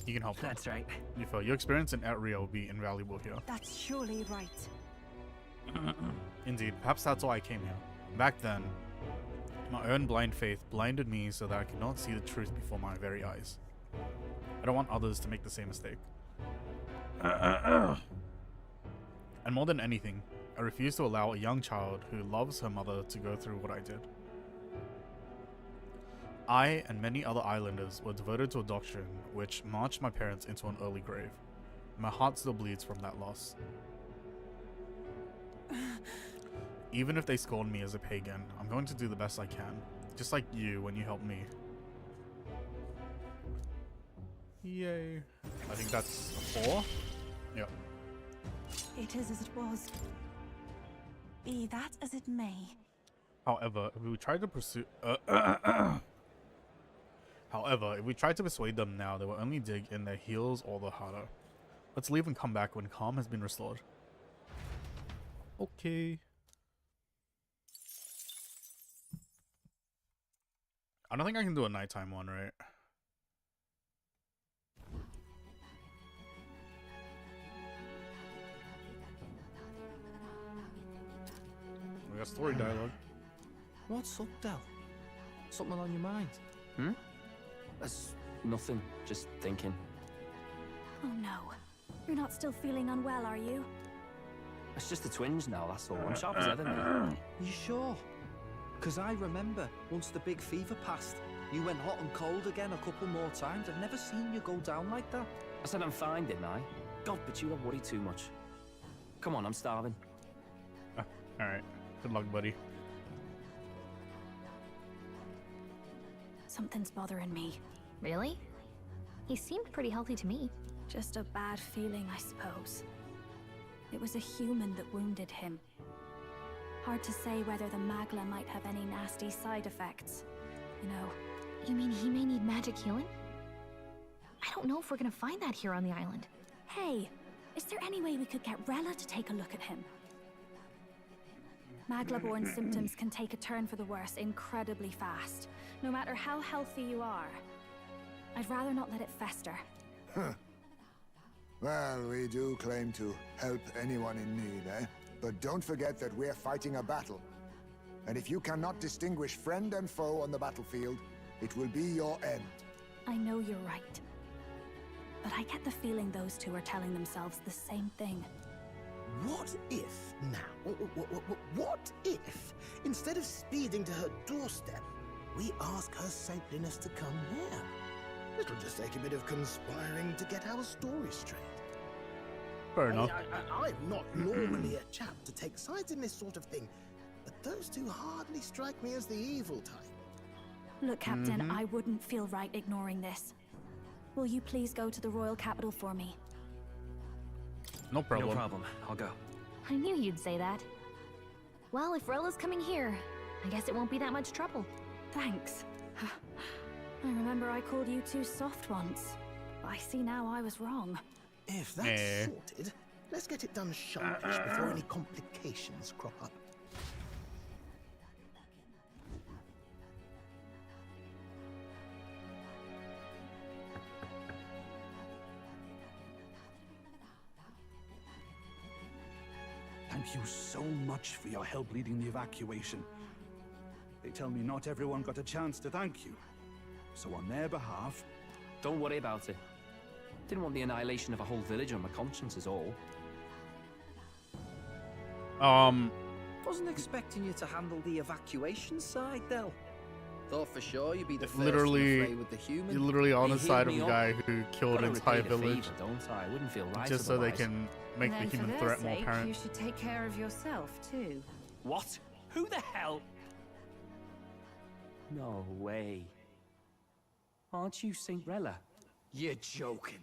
You can help. That's right. Yufa, your experience in Area will be invaluable here. That's surely right. Indeed, perhaps that's why I came here. Back then, my own blind faith blinded me so that I could not see the truth before my very eyes. I don't want others to make the same mistake. And more than anything, I refuse to allow a young child who loves her mother to go through what I did. I and many other islanders were devoted to a doctrine which marched my parents into an early grave. My heart still bleeds from that loss. Even if they scorn me as a pagan, I'm going to do the best I can, just like you when you helped me. Yay. I think that's 4? Yep. It is as it was. Be that as it may. However, if we try to pursue... However, if we try to persuade them now, they will only dig in their heels all the harder. Let's leave and come back when calm has been restored. Okay. I don't think I can do a nighttime one, right? We got story dialogue. What's up, Del? Something on your mind? That's nothing. Just thinking. Oh no. You're not still feeling unwell, are you? It's just the twinge now, that's all. I'm sharp as ever, mate. You sure? Because I remember, once the big fever passed, you went hot and cold again a couple more times. I've never seen you go down like that. I said I'm fine, didn't I? God, but you don't worry too much. Come on, I'm starving. Alright. Good luck, buddy. Something's bothering me. Really? He seemed pretty healthy to me. Just a bad feeling, I suppose. It was a human that wounded him. Hard to say whether the magla might have any nasty side effects. You know. You mean he may need magic healing? I don't know if we're gonna find that here on the island. Hey, is there any way we could get Rella to take a look at him? Magla-born symptoms can take a turn for the worse incredibly fast, no matter how healthy you are. I'd rather not let it fester. Well, we do claim to help anyone in need, eh? But don't forget that we're fighting a battle. And if you cannot distinguish friend and foe on the battlefield, it will be your end. I know you're right. But I get the feeling those two are telling themselves the same thing. What if now? What if, instead of speeding to her doorstep, we ask her saintliness to come here? It'll just take a bit of conspiring to get our story straight. Fair enough. I'm not normally a chap to take sides in this sort of thing, but those two hardly strike me as the evil type. Look, Captain, I wouldn't feel right ignoring this. Will you please go to the royal capital for me? No problem. No problem. I'll go. I knew you'd say that. Well, if Rella's coming here, I guess it won't be that much trouble. Thanks. I remember I called you too soft once. I see now I was wrong. If that's sorted, let's get it done sharpish before any complications crop up. Thank you so much for your help leading the evacuation. They tell me not everyone got a chance to thank you. So on their behalf... Don't worry about it. Didn't want the annihilation of a whole village on my conscience is all. Wasn't expecting you to handle the evacuation side, Del. Thought for sure you'd be the first Literally, to fray with the human. you're literally on the They side of healed a me guy up. who killed an Gotta entire repay the village favor, don't I? Wouldn't feel right just so they otherwise. can make the Then for human their threat more sake, apparent. you should take care of yourself too. What? Who the hell? No way. Aren't you Saint Rella? You're joking.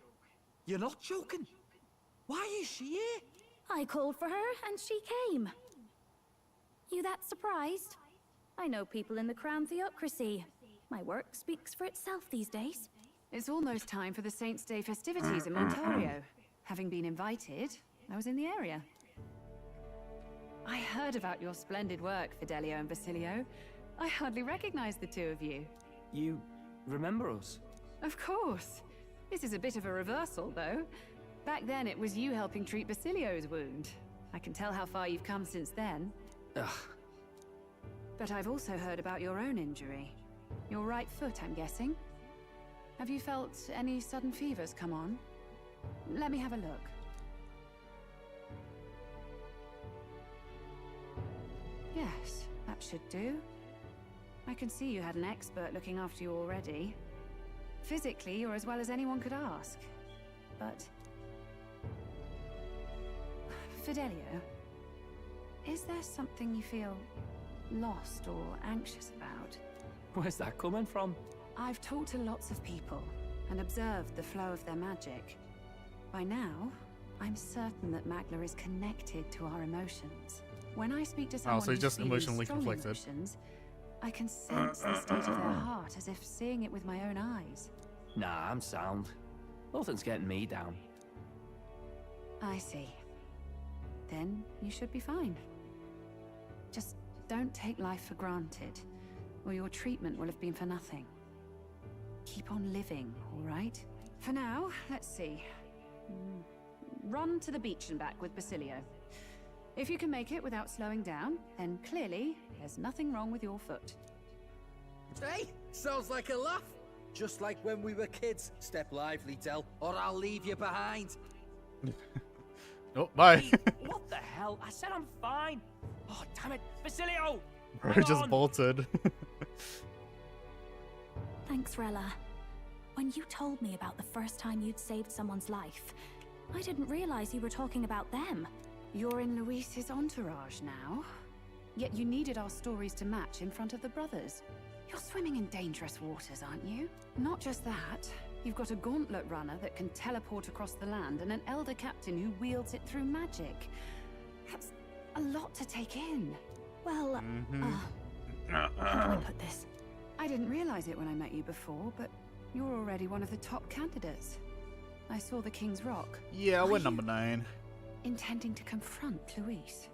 You're not joking. Why is she here? I called for her and she came. You that surprised? I know people in the Crown Theocracy. My work speaks for itself these days. It's almost time for the Saints' Day festivities in Montario. Having been invited, I was in the area. I heard about your splendid work, Fidelio and Basilio. I hardly recognize the two of you. You remember us? Of course. This is a bit of a reversal, though. Back then, it was you helping treat Basilio's wound. I can tell how far you've come since then. Ugh. But I've also heard about your own injury. Your right foot, I'm guessing. Have you felt any sudden fevers come on? Let me have a look. Yes, that should do. I can see you had an expert looking after you already. Physically, you're as well as anyone could ask. But... Fidelio, is there something you feel lost or anxious about? Where's that coming from? I've talked to lots of people and observed the flow of their magic. By now, I'm certain that Magla is connected to our emotions. When I speak to someone so who's just feeling emotionally strong conflicted. emotions, I can sense the state of their heart as if seeing it with my own eyes. Nah, I'm sound. Nothing's getting me down. I see. Then you should be fine. Just don't take life for granted, or your treatment will have been for nothing. Keep on living, all right? For now, let's see. Run to the beach and back with Basilio. If you can make it without slowing down, then clearly there's nothing wrong with your foot. Hey, sounds like a laugh. Just like when we were kids. Step lively, Del, or I'll leave you behind. Oh, bye. Hey, what the hell? I said I'm fine. Oh, damn it. Basilio! Bro hang just on. bolted. Thanks, Rella. When you told me about the first time you'd saved someone's life, I didn't realize you were talking about them. You're in Luis's entourage now. Yet you needed our stories to match in front of the brothers. You're swimming in dangerous waters, aren't you? Not just that. You've got a gauntlet runner that can teleport across the land and an elder captain who wields it through magic. That's a lot to take in. Well, how do I put this? I didn't realize it when I met you before, but you're already one of the top candidates. I saw the King's Rock. Yeah, Are we're you number 9. intending to confront Luis?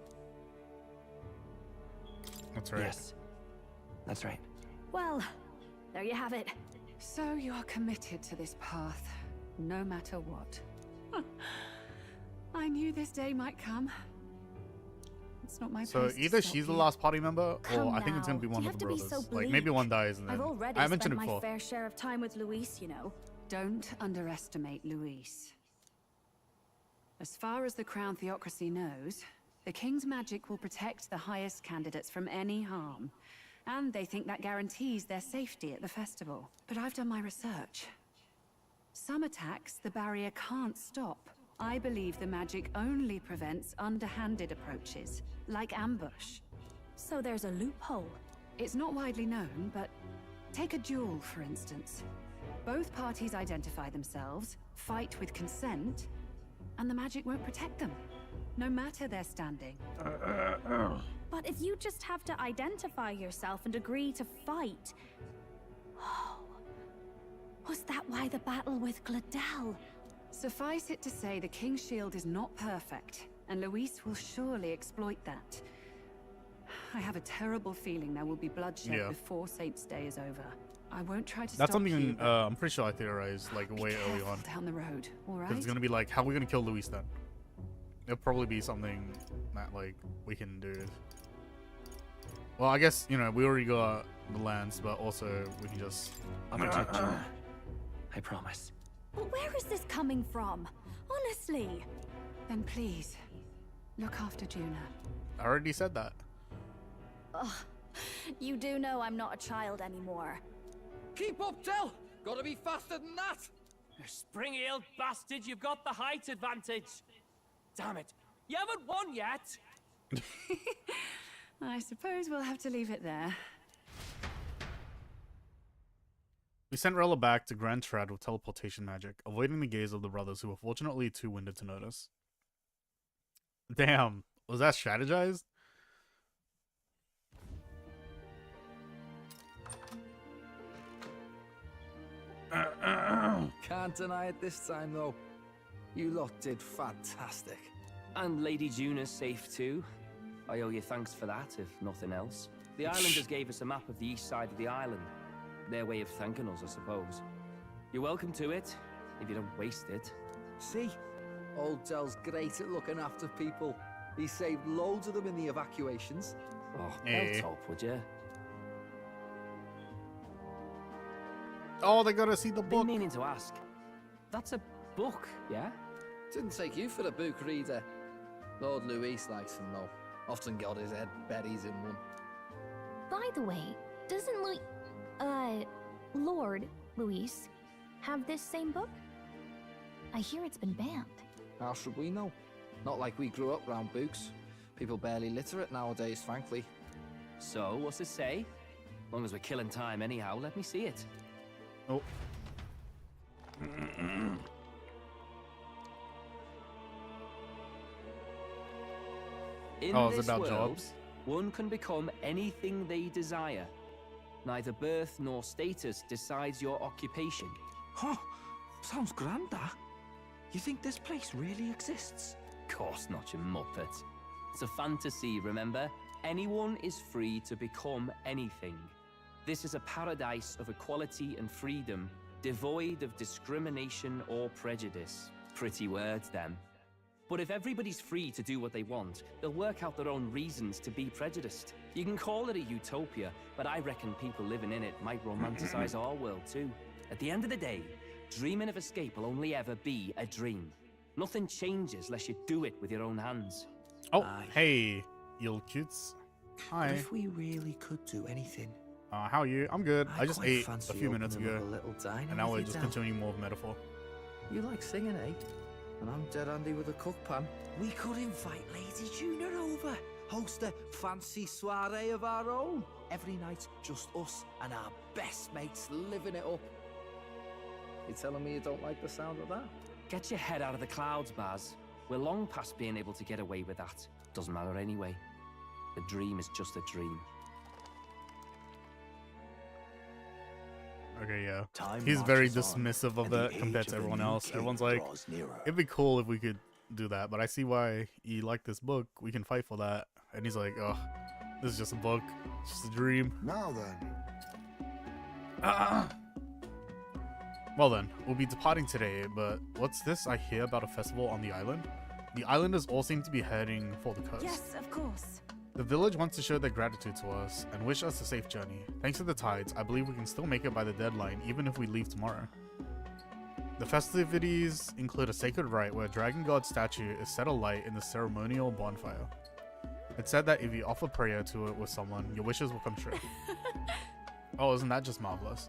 That's right. Yes, that's right. Well, there you have it. So you are committed to this path, no matter what. I knew this day might come. It's not my So place to either stop she's the you. last party member, or Come I think it's gonna be now. one Do you of the have to be brothers. so Like maybe bleak? one dies and then I've already I mentioned spent it my before. fair share of time with Luis, you know. Don't underestimate Luis. As far as the Crown Theocracy knows, the King's magic will protect the highest candidates from any harm. And they think that guarantees their safety at the festival. But I've done my research. Some attacks the barrier can't stop. I believe the magic only prevents underhanded approaches, like ambush. So there's a loophole. It's not widely known, but take a duel, for instance. Both parties identify themselves, fight with consent, and the magic won't protect them, no matter their standing. But if you just have to identify yourself and agree to fight... Oh, was that why the battle with Gladel? Suffice it to say, the King's shield is not perfect, and Luis will surely exploit that. I have a terrible feeling there will be bloodshed before Saint's Day is over. I won't try to That's stop you, something but I'm pretty sure I theorized like be way early careful on. down the road, all 'Cause right? it's gonna be like, how are we gonna kill Luis then? It'll probably be something that like we can do. Well, I guess, you know, we already got the lance, but also we can just... I'll protect you. I promise. But where is this coming from? Honestly. Then please, look after Juna. I already said that. Ugh. You do know I'm not a child anymore. Keep up, Del! Gotta be faster than that! You spring-heeled bastard, you've got the height advantage. Damn it, you haven't won yet. I suppose we'll have to leave it there. We sent Rella back to Grand Trad with teleportation magic, avoiding the gaze of the brothers who were fortunately too winded to notice. Damn, was that strategized? Can't deny it this time, though. You lot did fantastic. And Lady Juna's safe too. I owe you thanks for that, if nothing else. The islanders gave us a map of the east side of the island. Their way of thanking us, I suppose. You're welcome to it, if you don't waste it. See? Old Del's great at looking after people. He saved loads of them in the evacuations. Oh, Eh. help top, would you? Oh, they gotta see the Been book. meaning to ask. That's a book, yeah? Didn't take you for a book reader. Lord Luis likes them, though. Often got his head buried in one. By the way, doesn't Lord Luis have this same book? I hear it's been banned. How should we know? Not like we grew up round books. People barely literate nowadays, frankly. So, what's it say? Long as we're killing time anyhow, let me see it. Oh. In Oh, it's this about world, jobs? one can become anything they desire. Neither birth nor status decides your occupation. Huh. Sounds grand, that. You think this place really exists? Course not, you muppet. It's a fantasy, remember? Anyone is free to become anything. This is a paradise of equality and freedom, devoid of discrimination or prejudice. Pretty words, them. But if everybody's free to do what they want, they'll work out their own reasons to be prejudiced. You can call it a utopia, but I reckon people living in it might romanticize our world too. At the end of the day, dreaming of escape will only ever be a dream. Nothing changes unless you do it with your own hands. Oh, hey, you cutes. Hi. But if we really could do anything, How are you? I'm good. I just quite ate a fancy few minutes opening ago. up a little diner And now with we're you, just Del. continuing more of metaphor. You like singing, eh? And I'm dead handy with a cook pan. We could invite Lady Juna over. Host a fancy soiree of our own. Every night, just us and our best mates living it up. You telling me you don't like the sound of that? Get your head out of the clouds, Baz. We're long past being able to get away with that. Doesn't matter anyway. The dream is just a dream. Okay, yeah. Time He's very marches on, dismissive of and the that compared age to of a everyone new else. king Everyone's like, draws nearer. it'd be cool if we could do that, but I see why you like this book. We can fight for that. And he's like, oh, This is just a book. It's just a dream. Now then. Well then, we'll be departing today, but what's this I hear about a festival on the island? The islanders all seem to be heading for the coast. Yes, of course. The village wants to show their gratitude to us and wish us a safe journey. Thanks to the tides, I believe we can still make it by the deadline even if we leave tomorrow. The festivities include a sacred rite where a dragon god statue is set alight in the ceremonial bonfire. It's said that if you offer prayer to it with someone, your wishes will come true. Oh, isn't that just marvelous?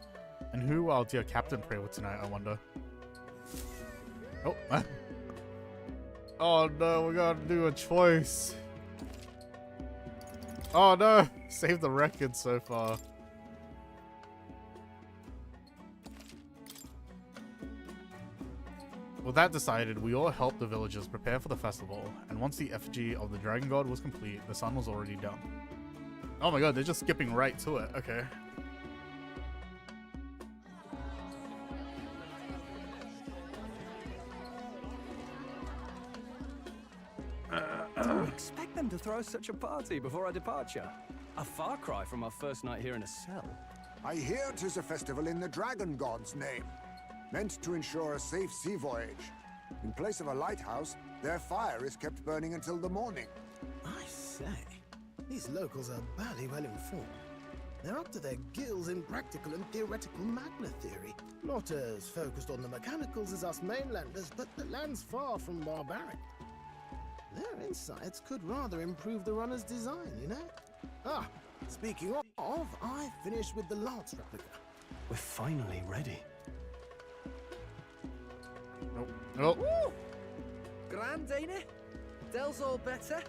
And who will our dear captain pray with tonight, I wonder? Oh. Oh no, we gotta do a choice. Oh no, save the record so far. With that decided, we all helped the villagers prepare for the festival, and once the effigy of the dragon god was complete, the sun was already down. Oh my god, they're just skipping right to it. Okay. Don't expect them to throw such a party before our departure. A far cry from our first night here in a cell. I hear 'tis a festival in the dragon god's name, meant to ensure a safe sea voyage. In place of a lighthouse, their fire is kept burning until the morning. I say, these locals are badly well informed. They're up to their gills in practical and theoretical magna theory. Not as focused on the mechanicals as us mainlanders, but the land's far from barbaric. Their insights could rather improve the runner's design, you know? Ah, speaking of, I finished with the lance replica. We're finally ready. Nope. Woo! Grand, ain't it? Dell's all better.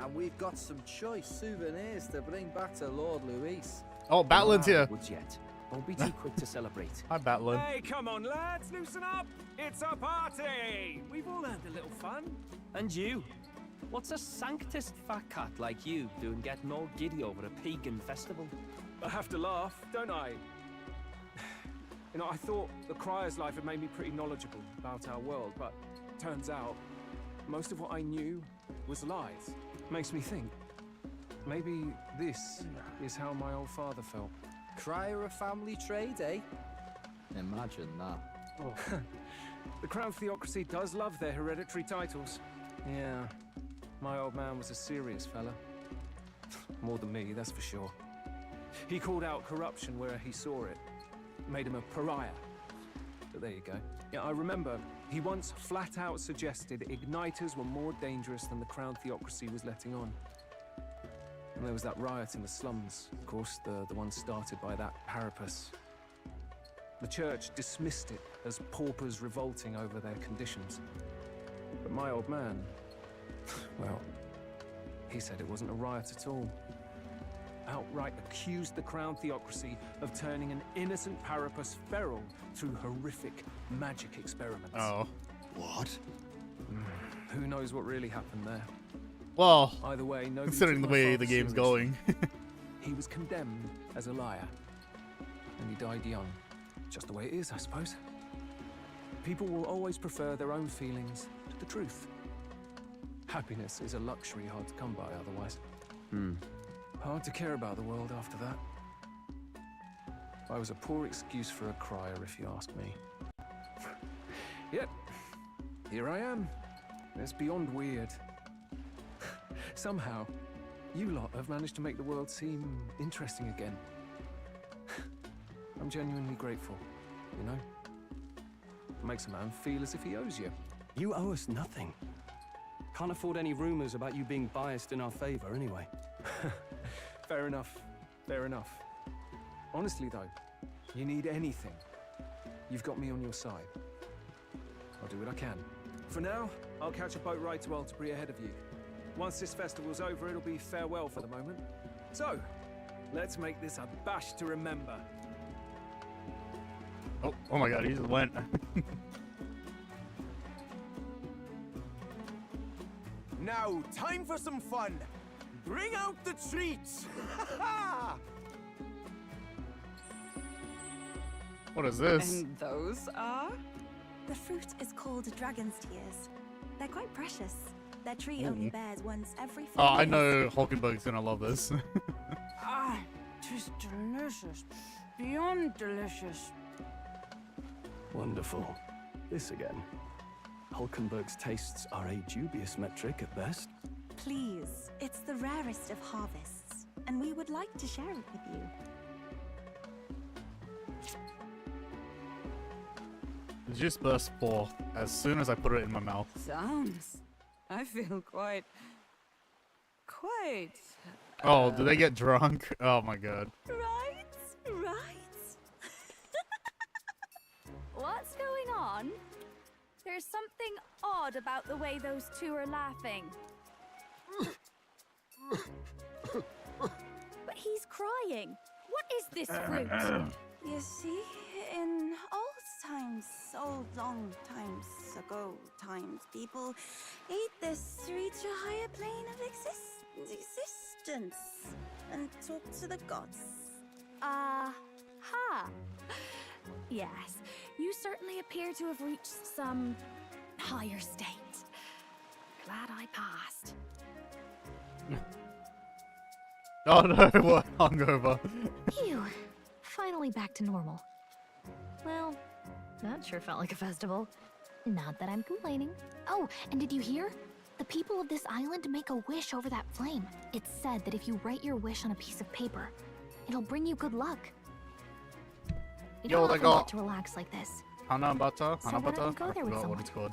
And we've got some choice souvenirs to bring back to Lord Luis. Oh, Batlin's here. Woods yet. Don't be too quick to celebrate. Hi, Batlin. Hey, come on, lads, loosen up. It's a party. We've all had a little fun. And you? What's a sanctist fat cat like you doing getting all giddy over a pagan festival? I have to laugh, don't I? You know, I thought the Crier's life had made me pretty knowledgeable about our world, but turns out most of what I knew was lies. Makes me think, maybe this is how my old father felt. Crier a family trade, eh? Imagine that. Oh. The Crown Theocracy does love their hereditary titles. Yeah, my old man was a serious fella. More than me, that's for sure. He called out corruption where he saw it. Made him a pariah. But there you go. Yeah, I remember he once flat out suggested igniters were more dangerous than the Crown Theocracy was letting on. And there was that riot in the slums, of course, the one started by that Parapus. The church dismissed it as paupers revolting over their conditions. But my old man, well, he said it wasn't a riot at all. Outright accused the Crown Theocracy of turning an innocent Parapus feral through horrific magic experiments. Oh. What? Who knows what really happened there? Well, either way, considering the way the game's going. He was condemned as a liar. And he died young. Just the way it is, I suppose. People will always prefer their own feelings to the truth. Happiness is a luxury hard to come by otherwise. Hard to care about the world after that. I was a poor excuse for a crier, if you ask me. Yep, here I am. It's beyond weird. Somehow, you lot have managed to make the world seem interesting again. I'm genuinely grateful, you know? It makes a man feel as if he owes you. You owe us nothing. Can't afford any rumors about you being biased in our favor, anyway. Fair enough. Fair enough. Honestly, though, you need anything, you've got me on your side. I'll do what I can. For now, I'll catch a boat ride to Altabri ahead of you. Once this festival's over, it'll be farewell for the moment. So, let's make this a bash to remember. Oh my god, he just went. Now, time for some fun. Bring out the treats! What is this? And those are? The fruit is called dragon's tears. They're quite precious. That tree only bears once every 4 Oh, I years. know Hulkenberg's gonna love this. Ah, tis delicious. Beyond delicious. Wonderful. This again. Hulkenberg's tastes are a dubious metric at best. Please, it's the rarest of harvests, and we would like to share it with you. It just burst forth as soon as I put it in my mouth. Sounds. I feel quite. Oh, did they get drunk? Oh my god. Right? What's going on? There's something odd about the way those two are laughing. But he's crying. What is this fruit? You see, in old long times ago, people ate this to reach a higher plane of existence and talk to the gods. Ha! Yes, you certainly appear to have reached some higher state. Glad I passed. Oh no, what? Hungover. Phew. Finally back to normal. Well, that sure felt like a festival. Not that I'm complaining. Oh, and did you hear? The people of this island make a wish over that flame. It's said that if you write your wish on a piece of paper, it'll bring you good luck. You Yo, don't they often got get to relax like this. Hanabata? So why don't Hanabata? you go I there with forgot what someone? it's called.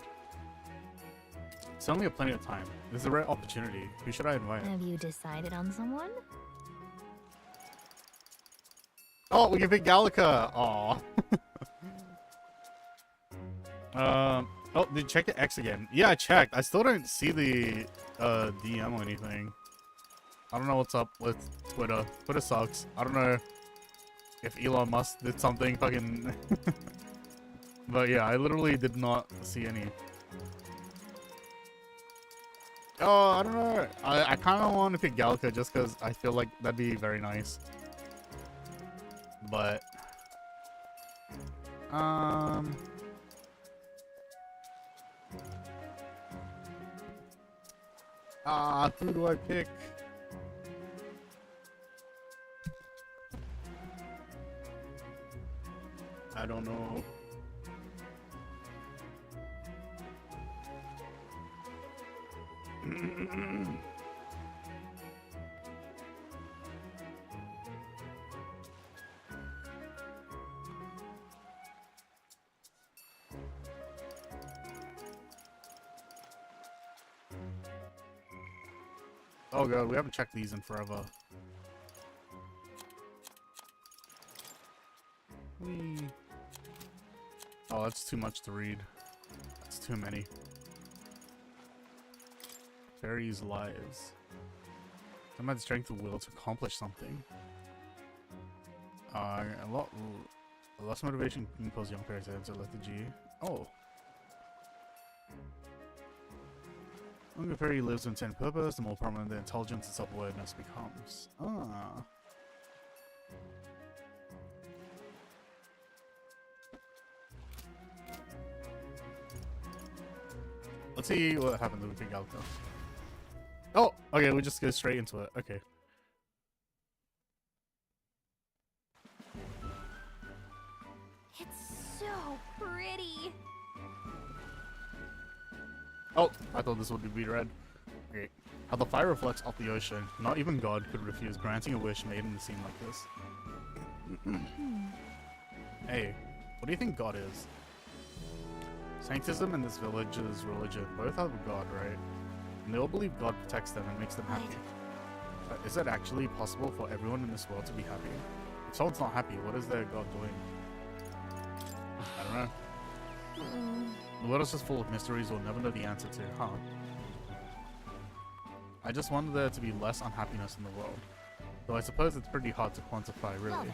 It's only a plenty of time. This is a rare opportunity. Who should I invite? Have you decided on someone? Oh, we can pick Gallica! Aw. Oh, did you check the X again? Yeah, I checked. I still don't see the DM or anything. I don't know what's up with Twitter. Twitter sucks. I don't know if Elon Musk did something fucking... But yeah, I literally did not see any. Oh, I don't know. I kind of want to pick Gallica just because I feel like that'd be very nice. But... who do I pick? I don't know. Oh god, we haven't checked these in forever. Oh, that's too much to read. That's too many. Fairies' lives. Some had strength of will to accomplish something. Less motivation can cause young fairies to enter lethargy. Oh. The longer a fairy lives with intent and purpose, the more prominent their intelligence and self-awareness becomes. Ah. Let's see what happens with the Galco. Oh, okay, we just go straight into it. Okay. It's so pretty. Oh, I thought this would be red. Okay. How the fire reflects off the ocean. Not even God could refuse granting a wish made in a scene like this. Hey, what do you think God is? Sanctism and this village's religion both have a God, right? And they all believe God protects them and makes them happy. But is it actually possible for everyone in this world to be happy? If someone's not happy, what is their God doing? I don't know. The world is just full of mysteries we'll never know the answer to, huh? I just wanted there to be less unhappiness in the world. Though I suppose it's pretty hard to quantify, really.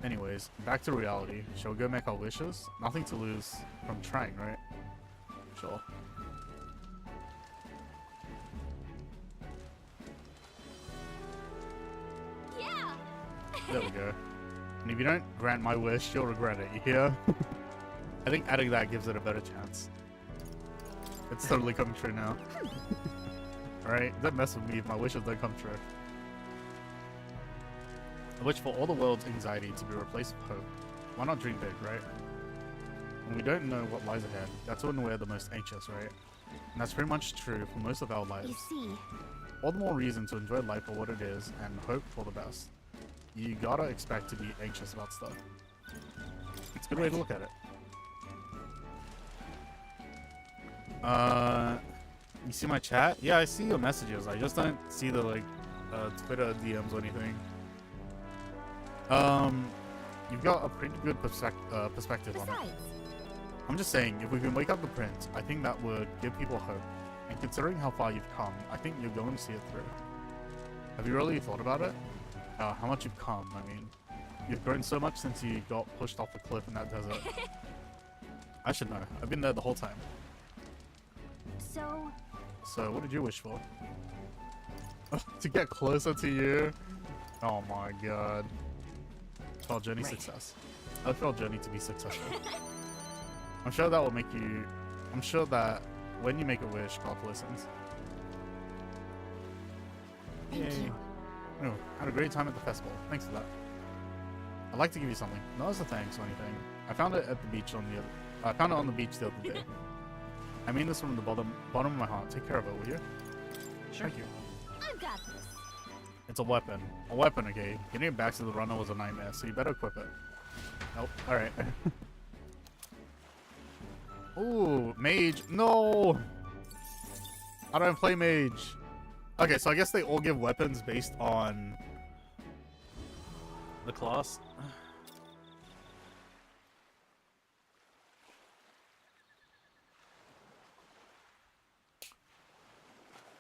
Anyways, back to reality. Shall we go make our wishes? Nothing to lose from trying, right? Sure. Yeah. There we go. And if you don't grant my wish, you'll regret it, you hear? I think adding that gives it a better chance. It's totally coming true now. Alright, don't mess with me if my wishes don't come true. I wish for all the world's anxiety to be replaced with hope. Why not dream big, right? When we don't know what lies ahead, that's when we're the most anxious, right? And that's pretty much true for most of our lives. You see, All the more reason to enjoy life for what it is and hope for the best. You gotta expect to be anxious about stuff. It's a good way to look at it. You see my chat? Yeah, I see your messages. I just don't see the like Twitter DMs or anything. You've got a pretty good perspective on it. I'm just saying, if we can wake up the prince, I think that would give people hope. And considering how far you've come, I think you're going to see it through. Have you really thought about it? How much you've come, I mean. You've grown so much since you got pushed off the cliff in that desert. I should know. I've been there the whole time. So, what did you wish for? To get closer to you? Oh my god. Spell journey success. I spell journey to be successful. I'm sure that will make you... I'm sure that when you make a wish, God listens. thank you. Oh, had a great time at the festival. Thanks for that. I'd like to give you something. Not as a thanks or anything. I found it at the beach on the other... I found it on the beach the other day. I mean this from the bottom of my heart. Take care of it, will you? Sure. Thank you. I've got this. It's a weapon. A weapon, okay? Getting it back to the runner was a nightmare, so you better equip it. Nope. Alright. Ooh, mage. No! How do I play mage? Okay, so I guess they all give weapons based on the class.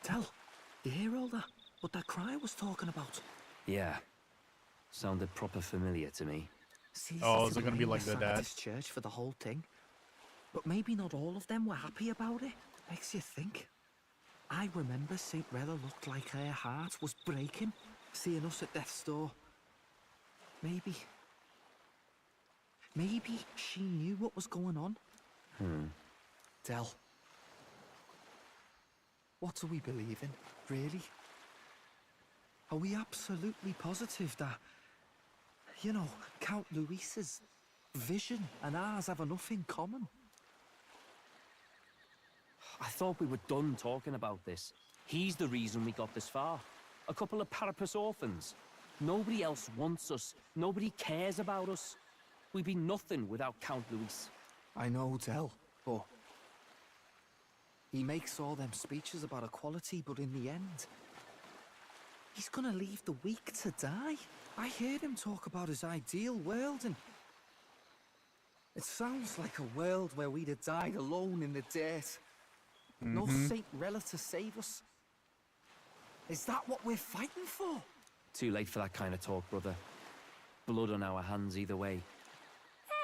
Tell, you hear all that? What that cry was talking about? Yeah. Sounded proper familiar to me. Oh, is it gonna be like their dad? This church for the whole thing. But maybe not all of them were happy about it. Makes you think. I remember St. Rella looked like her heart was breaking, seeing us at death's door. Maybe she knew what was going on. Del, what do we believe in, really? Are we absolutely positive that, you know, Count Luis's vision and ours have enough in common? I thought we were done talking about this. He's the reason we got this far. A couple of Parapus orphans. Nobody else wants us. Nobody cares about us. We'd be nothing without Count Luis. I know, Del, but he makes all them speeches about equality, but in the end, he's gonna leave the weak to die. I heard him talk about his ideal world, and it sounds like a world where we'd have died alone in the dirt. No Saint Rella to save us. Is that what we're fighting for? Too late for that kind of talk, brother. Blood on our hands either way.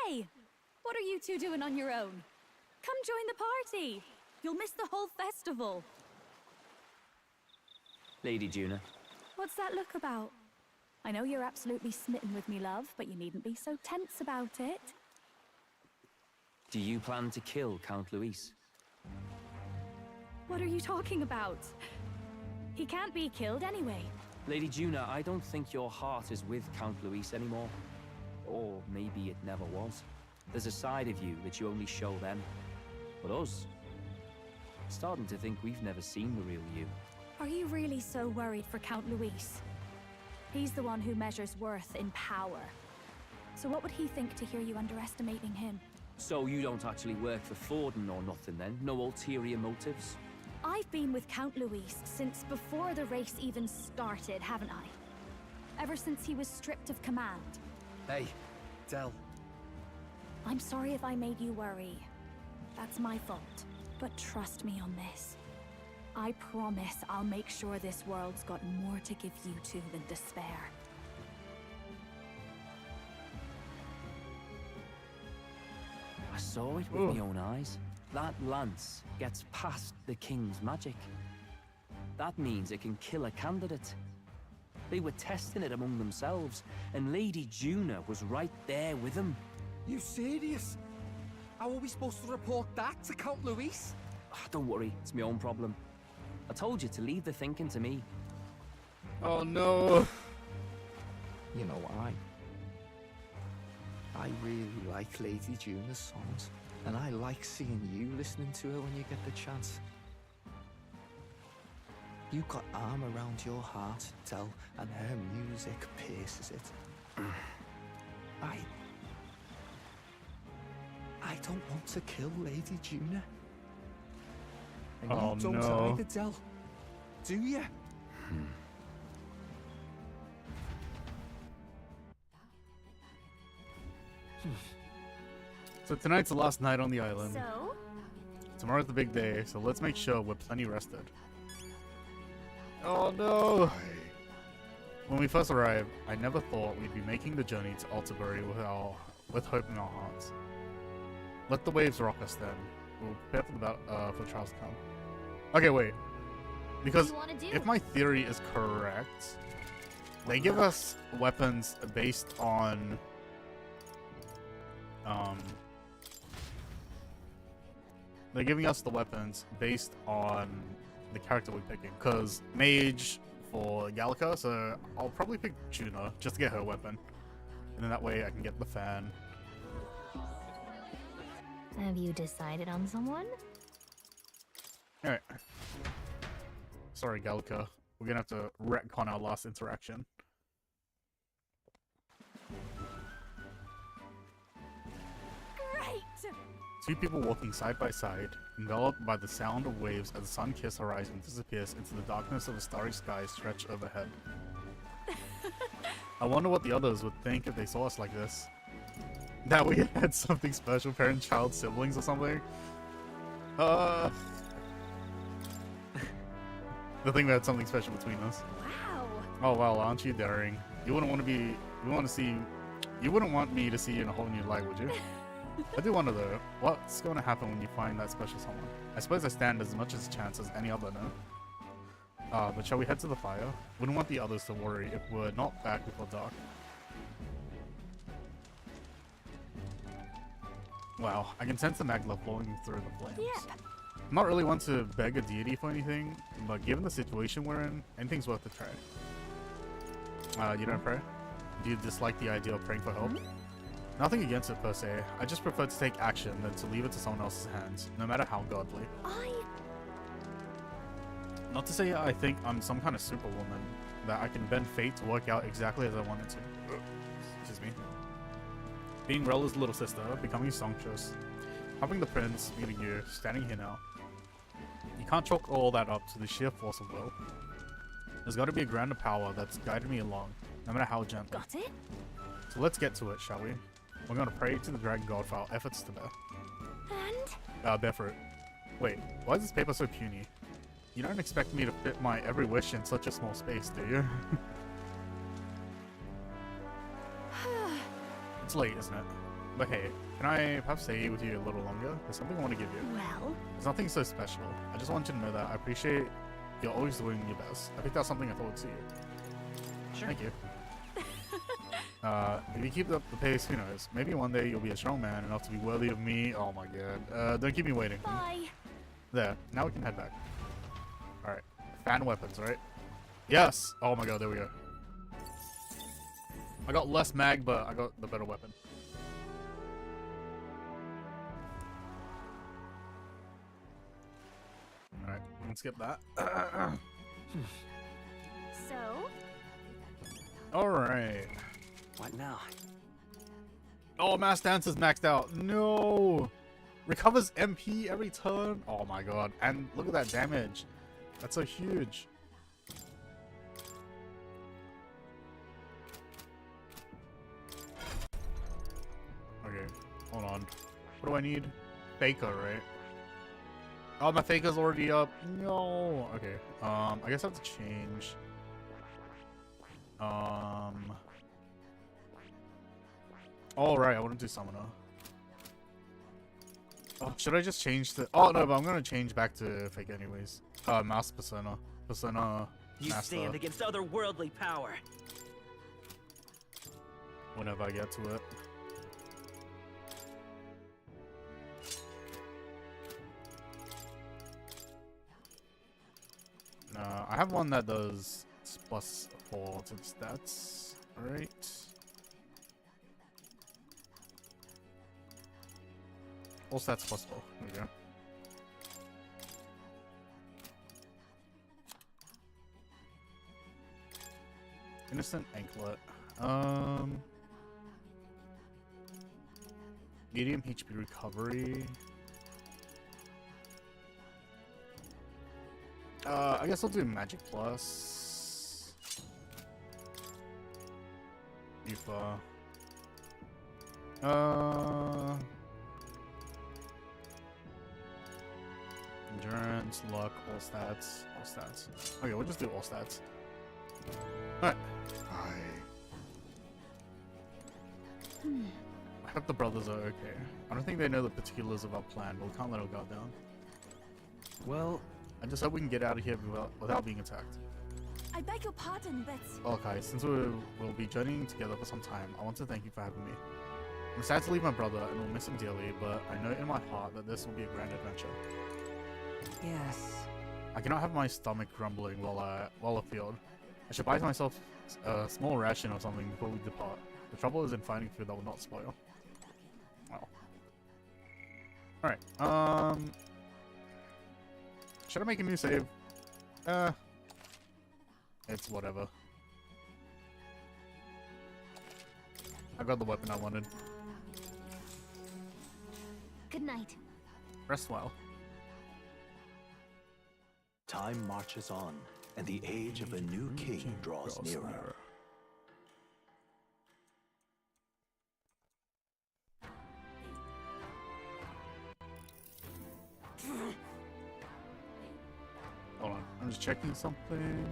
Hey! What are you two doing on your own? Come join the party! You'll miss the whole festival. Lady Juna. What's that look about? I know you're absolutely smitten with me, love, but you needn't be so tense about it. Do you plan to kill Count Luis? What are you talking about? He can't be killed anyway. Lady Juna, I don't think your heart is with Count Luis anymore. Or maybe it never was. There's a side of you that you only show them. But us? Starting to think we've never seen the real you. Are you really so worried for Count Luis? He's the one who measures worth in power. So what would he think to hear you underestimating him? So you don't actually work for Forden or nothing then? No ulterior motives? I've been with Count Luis since before the race even started, haven't I? Ever since he was stripped of command. Hey, Del. I'm sorry if I made you worry. That's my fault. But trust me on this. I promise I'll make sure this world's got more to give you two than despair. I saw it with my own eyes. That lance gets past the king's magic. That means it can kill a candidate. They were testing it among themselves, and Lady Juna was right there with them. You serious? How are we supposed to report that to Count Luis? Don't worry, it's my own problem. I told you to leave the thinking to me. Oh no. You know why? I really like Lady Juna's songs, and I like seeing you listening to her when you get the chance. You've got arm around your heart, Del, and her music pierces it. I don't want to kill Lady Juna. And Oh, you don't no. either, Del. Do you? So tonight's the last night on the island. So? Tomorrow's the big day, so let's make sure we're plenty rested. Oh no! When we first arrived, I never thought we'd be making the journey to Altabury with hope in our hearts. Let the waves rock us then. We'll prepare for trials to come. Okay, wait. Because if my theory is correct, they give us weapons based on they're giving us the weapons based on the character we're picking. Because mage for Gallica, so I'll probably pick Juna just to get her weapon, and then that way I can get the fan. Have you decided on someone? Alright. Sorry, Gallica. We're gonna have to retcon our last interaction. Great! Two people walking side by side, enveloped by the sound of waves as the sun-kissed horizon disappears into the darkness of a starry sky stretched overhead. I wonder what the others would think if they saw us like this. That we had something special, parent-child siblings or something? The thing we had something special between us. Wow! Oh wow, aren't you daring? You wouldn't want me to see you in a whole new light, would you? I do wonder though, what's going to happen when you find that special someone? I suppose I stand as much as a chance as any other, no? But shall we head to the fire? Wouldn't want the others to worry if we're not back before dark. Wow, I can sense the magma flowing through the flames. Yep. I'm not really one to beg a deity for anything, but given the situation we're in, anything's worth a try. You don't pray? Do you dislike the idea of praying for help? Nothing against it per se, I just prefer to take action than to leave it to someone else's hands, no matter how godly. Not to say I think I'm some kind of superwoman, that I can bend fate to work out exactly as I want it to. Excuse me. Being Rella's little sister, becoming sumptuous, helping the prince, meeting you, standing here now. You can't chalk all that up to the sheer force of will. There's got to be a grander power that's guided me along, no matter how gently. Got it? So let's get to it, shall we? We're going to pray to the dragon god for our efforts to bear. And? Bear for it. Wait, why is this paper so puny? You don't expect me to fit my every wish in such a small space, do you? It's late, isn't it? But hey, can I perhaps stay with you a little longer? There's something I want to give you. Well? There's nothing so special. I just want you to know that I appreciate you're always doing your best. I picked out something I thought would suit you. Sure. Thank you. If you keep up the pace, who knows? Maybe one day you'll be a strong man enough to be worthy of me. Oh my god. Don't keep me waiting. Bye. There. Now we can head back. Alright. Fan weapons, right? Yes! Oh my god, there we go. I got less mag, but I got the better weapon. Alright, we can skip that. So? Alright. What now? Oh, Mass Dance is maxed out. No! Recovers MP every turn. Oh my god. And look at that damage. That's so huge. Okay, hold on. What do I need? Faker, right? Oh, my Faker's already up. No. Okay. I guess I have to change. All right, I want to do Summoner. Oh, should I just change to? Oh no, but I'm gonna change back to Fake anyways. Mouse Persona. Persona. You Master. stand against otherworldly power. Whenever I get to it. I have one that does +4 to the stats. Alright. All stats +4. There we go. Innocent anklet. Medium HP recovery. I guess I'll do Magic Plus. Ufa. Endurance, luck, all stats, all stats. Okay, we'll just do all stats. Alright. I hope the brothers are okay. I don't think they know the particulars of our plan, but we can't let our guard down. Well, I just hope we can get out of here without being attacked. I beg your pardon, but... Okay, since we'll be journeying together for some time, I want to thank you for having me. I'm sad to leave my brother and will miss him dearly, but I know in my heart that this will be a grand adventure. Yes. I cannot have my stomach grumbling while afield. I should buy myself a small ration or something before we depart. The trouble is in finding food that will not spoil. Well. Alright, should I make a new save? It's whatever. I got the weapon I wanted. Good night. Rest well. Time marches on, and the age of a new king draws nearer. Hold on, I'm just checking something.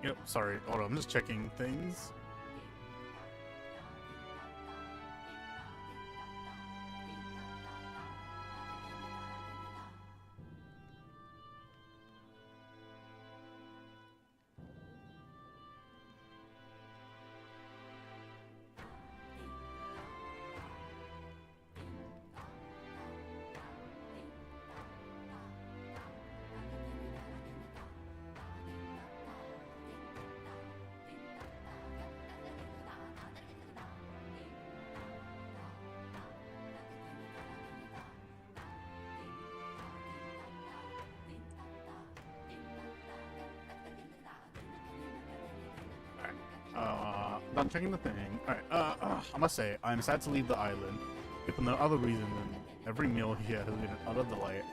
Yep, sorry. Hold on, I'm just checking things. I'm checking the thing. Alright, I must say, I am sad to leave the island, if for no other reason than every meal here has been an utter delight.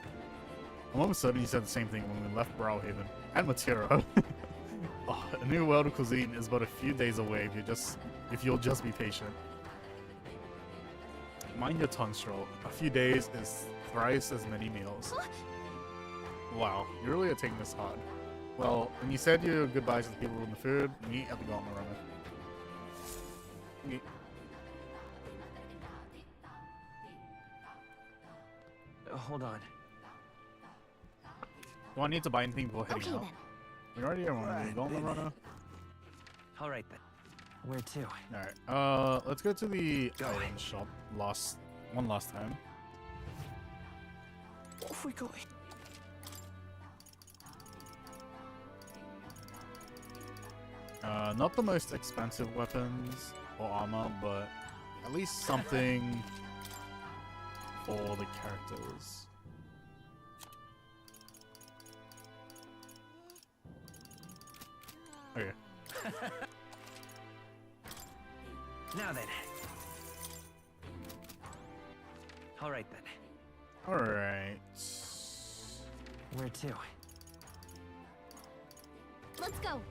I'm almost certain he said the same thing when we left Browhaven, and Matera. Oh, a new world of cuisine is but a few days away if you'll just be patient. Mind your tongue, Stroll. A few days is thrice as many meals. Wow, you really are taking this hard. Well, when you said your goodbyes to the people in the food, meet at the Gauntlet Runner. Hold on. Do I need to buy anything before heading out? Then. We already have one. Gauntlet Runner. All right then. Where to? Alright, let's go to the item shop one last time. Off we go. Not the most expensive weapons or armor, but at least something for the characters. Okay. Now then. All right then. All right. Where to? Let's go.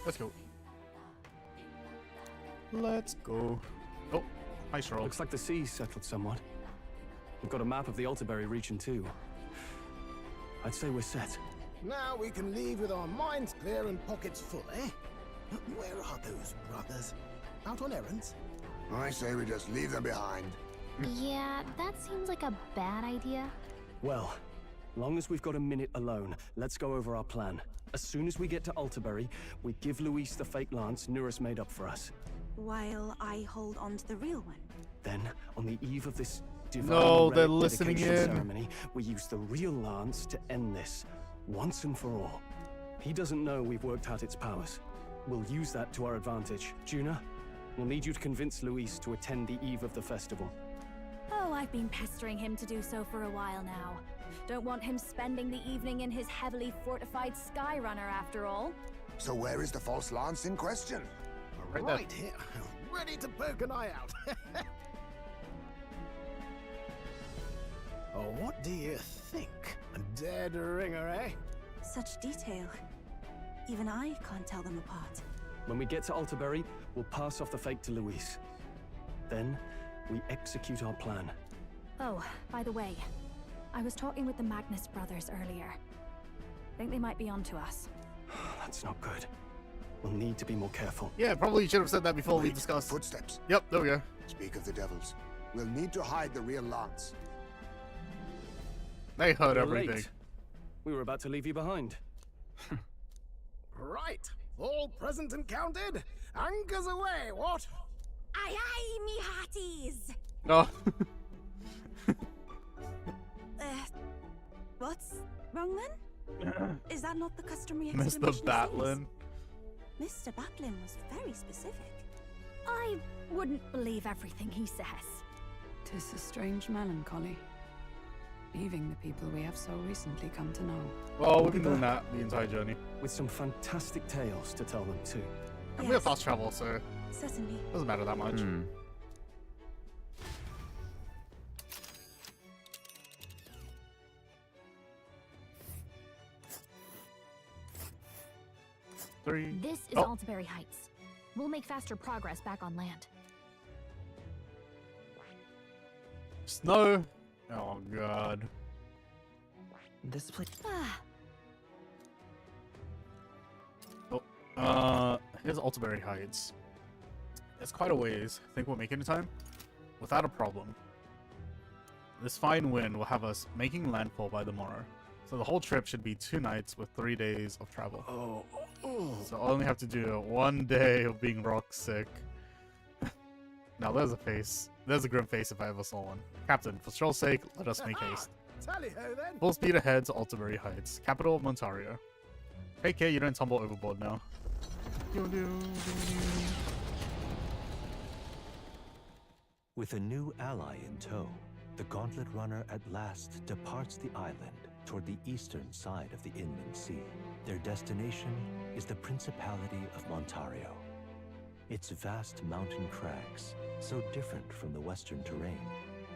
Let's go. Let's go. Oh, hi, Sherlock. Looks like the sea's settled somewhat. We've got a map of the Altaberry region too. I'd say we're set. Now we can leave with our minds clear and pockets full, eh? Where are those brothers? Out on errands? I say we just leave them behind. Yeah, that seems like a bad idea. Well, long as we've got a minute alone, let's go over our plan. As soon as we get to Altaberry, we give Luis the fake lance Nuris made up for us. While I hold on to the real one. Then, on the eve of this No, they're relic listening dedication in. ceremony, we use the real lance to end this, once and for all. He doesn't know we've worked out its powers. We'll use that to our advantage. Juna, we'll need you to convince Luis to attend the eve of the festival. Oh, I've been pestering him to do so for a while now. Don't want him spending the evening in his heavily fortified Skyrunner after all. So where is the false lance in question? Right here, ready to poke an eye out. Oh, what do you think? A dead ringer, eh? Such detail. Even I can't tell them apart. When we get to Altaberry, we'll pass off the fake to Luis. Then, we execute our plan. Oh, by the way, I was talking with the Magnus brothers earlier. Think they might be onto us. That's not good. We'll need to be more careful. Yeah, probably should have said that before we discussed. Footsteps. Yep, there we go. Speak of the devils. We'll need to hide the real lance. They heard You're everything. late. We were about to leave you behind. Right, all present and counted. Anchors away, what? Aye aye, me hearties! Oh. What's wrong then? Is that not the customary exclamation? Mr. Batlin. Mr. Batlin was very specific. I wouldn't believe everything he says. 'Tis a strange melancholy, leaving the people we have so recently come to know. Well, we've been doing that the entire journey. With some fantastic tales to tell them too. And we have fast travel, so certainly doesn't matter that much. This is Altaberry Heights. We'll make faster progress back on land. Snow. Oh god. This place. Here's Altaberry Heights. It's quite a ways. Think we'll make it in time? Without a problem. This fine wind will have us making landfall by the morrow. So the whole trip should be 2 nights with 3 days of travel. So I'll only have to do 1 day of being rock sick. Now there's a face. There's a grim face if I ever saw one. Captain, for Stroll's sake, let us make haste. Tally-ho then. Full speed ahead to Altaberry Heights, capital of Montario. Hey Kay, you don't tumble overboard now. With a new ally in tow, the Gauntlet Runner at last departs the island toward the eastern side of the inland sea. Their destination is the Principality of Montario. Its vast mountain crags, so different from the western terrain,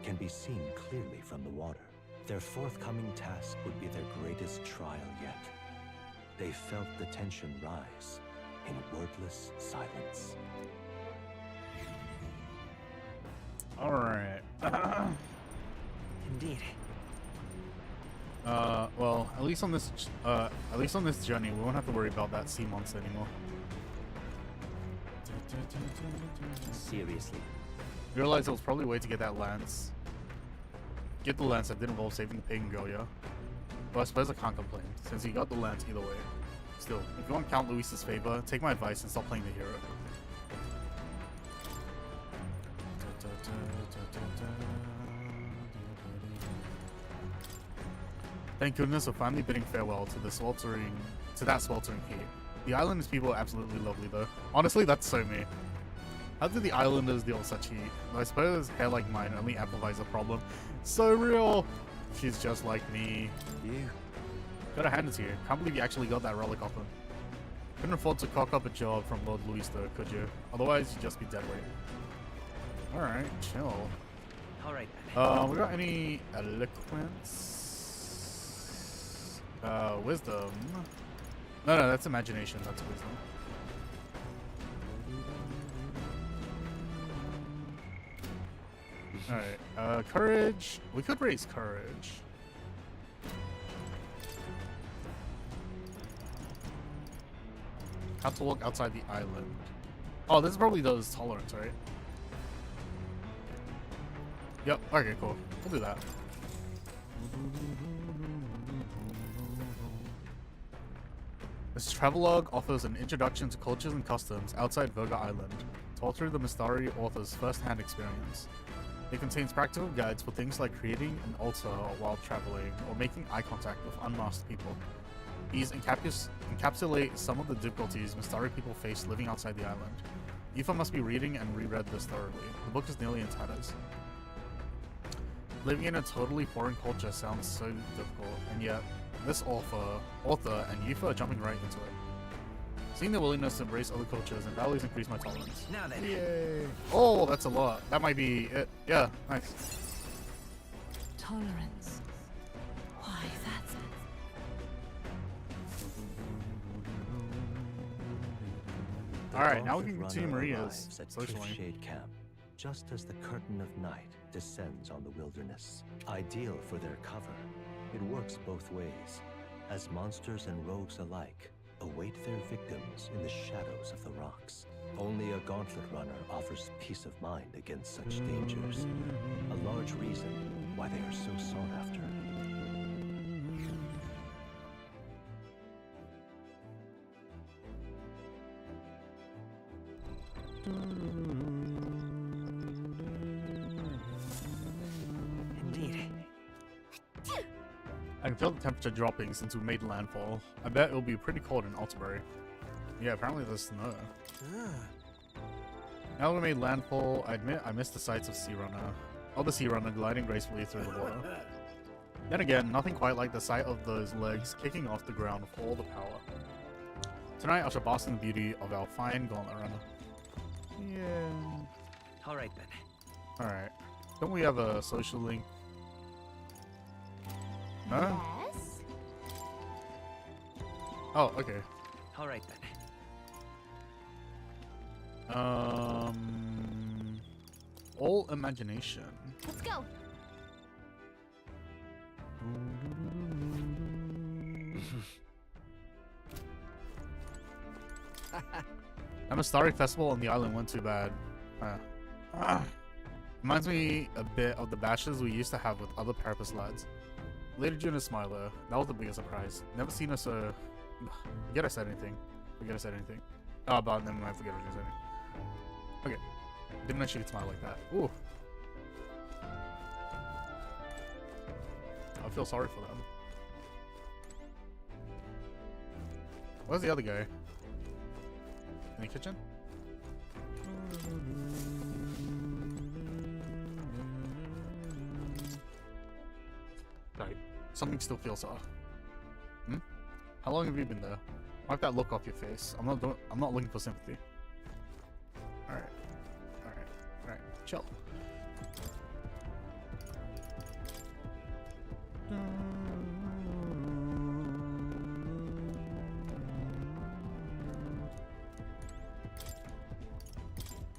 can be seen clearly from the water. Their forthcoming task would be their greatest trial yet. They felt the tension rise in wordless silence. Alright. Indeed. Well, at least on this journey, we won't have to worry about that sea monster anymore. Seriously. Realized it was probably a way to get that lance. Get the lance that didn't involve saving the pagan girl, yeah? But I suppose I can't complain, since he got the lance either way. Still, if you want to count Luis's favor, take my advice and stop playing the hero. Thank goodness we're finally bidding farewell to that sweltering heat. The island's people are absolutely lovely though. Honestly, that's so me. How do the islanders deal with such heat? I suppose hair like mine only amplifies the problem. So real! She's just like me. You. Gotta hand it to you. Can't believe you actually got that relic off him. Couldn't afford to cock up a job from Lord Luis though, could you? Otherwise, you'd just be dead weight. Alright, chill. Alright We got any eloquence? Wisdom. No, that's imagination. That's wisdom. Alright, courage. We could raise courage. How to walk outside the island. Oh, this is probably those tolerance, right? Yep, okay, cool. We'll do that. This travelogue offers an introduction to cultures and customs outside Virga Island, told through the Mistari author's first-hand experience. It contains practical guides for things like creating an altar while traveling or making eye contact with unmasked people. These encapsulate some of the difficulties Mistari people face living outside the island. Yufa must be reading and reread this thoroughly. The book is nearly in tatters. Living in a totally foreign culture sounds so difficult, and yet this author and Yufa are jumping right into it. Seeing the willingness to embrace other cultures and values increase my tolerance. Now then. Yay! Oh, that's a lot. That might be it. Yeah, nice. Tolerance. Why, that's it. Alright, now we can Gauntlet continue Runner Maria's arrives at socially. Cliffshade Camp, just as the curtain of night descends on the wilderness. Ideal for their cover, it works both ways, as monsters and rogues alike await their victims in the shadows of the rocks. Only a Gauntlet Runner offers peace of mind against such dangers, a large reason why they are so sought after. Indeed. I can feel the temperature dropping since we made landfall. I bet it'll be pretty cold in Altabury. Yeah, apparently there's snow. Now that we made landfall, I admit I missed the sights of Sea Runner. Of the Sea Runner gliding gracefully through the water. Then again, nothing quite like the sight of those legs kicking off the ground with all the power. Tonight I shall bask in the beauty of our fine Gauntlet Runner. Yeah. Alright then. Alright. Don't we have a social link? No? Yes? Oh, okay. Alright then. All imagination. Let's go. A Mistari festival on the island went too bad. Reminds me a bit of the bashes we used to have with other Parapus lads. Lady June Smiler, that was the biggest surprise. Never seen her so... Forget I said anything. Oh, but never mind, forget I said anything. Okay. Didn't know she could smile like that. Ooh. I feel sorry for them. Where's the other guy? In the kitchen? Right. Something still feels off. Hmm? How long have you been there? Wipe that look off your face. I'm not looking for sympathy. Alright. Chill.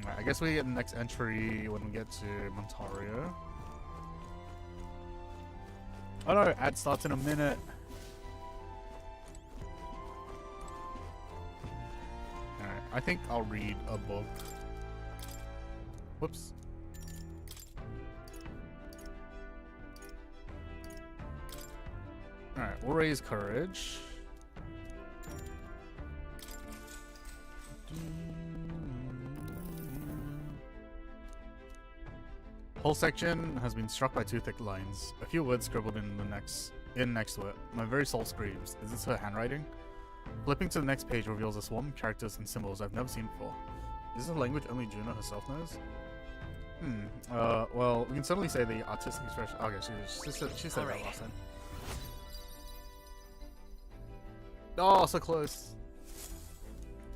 Alright, I guess we get the next entry when we get to Montario. Oh no, ad starts in a minute. Alright, I think I'll read a book. Whoops. Alright, we'll raise courage. Whole section has been struck by 2 thick lines. A few words scribbled in next to it. My very soul screams. Is this her handwriting? Flipping to the next page reveals a swarm of characters and symbols I've never seen before. Is this a language only Juno herself knows? Well, we can certainly say the artistic expression. Okay, she said that last time. Oh, so close.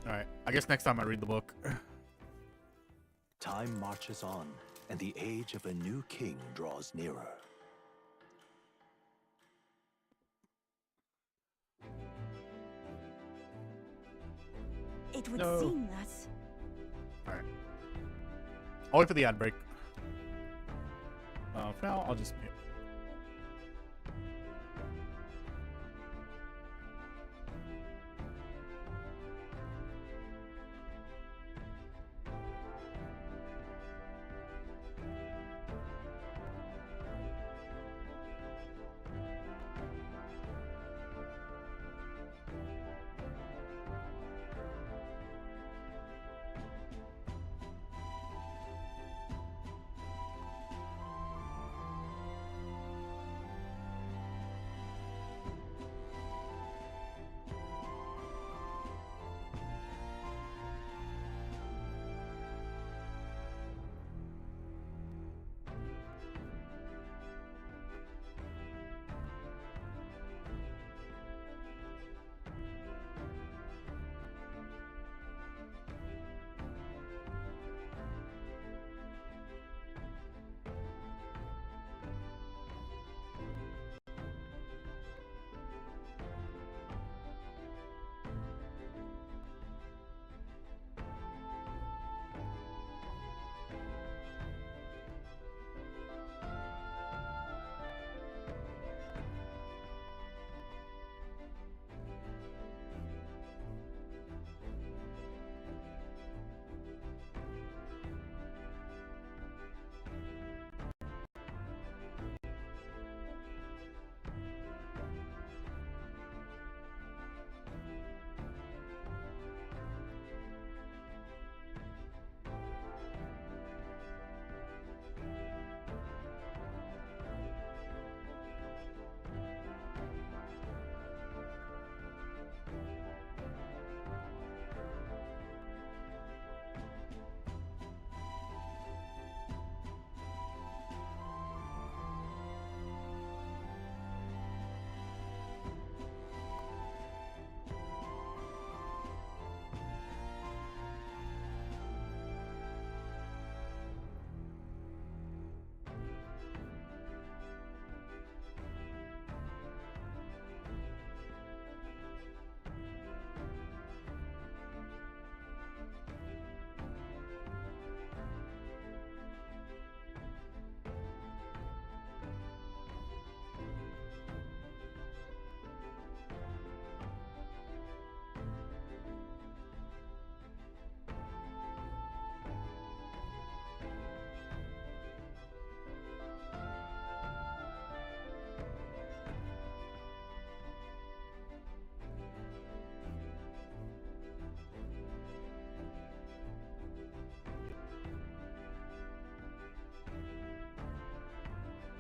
Alright, I guess next time I read the book. Time marches on, and the age of a new king draws nearer. It would No. seem that... Alright. I'll wait for the ad break. For now, I'll just mute.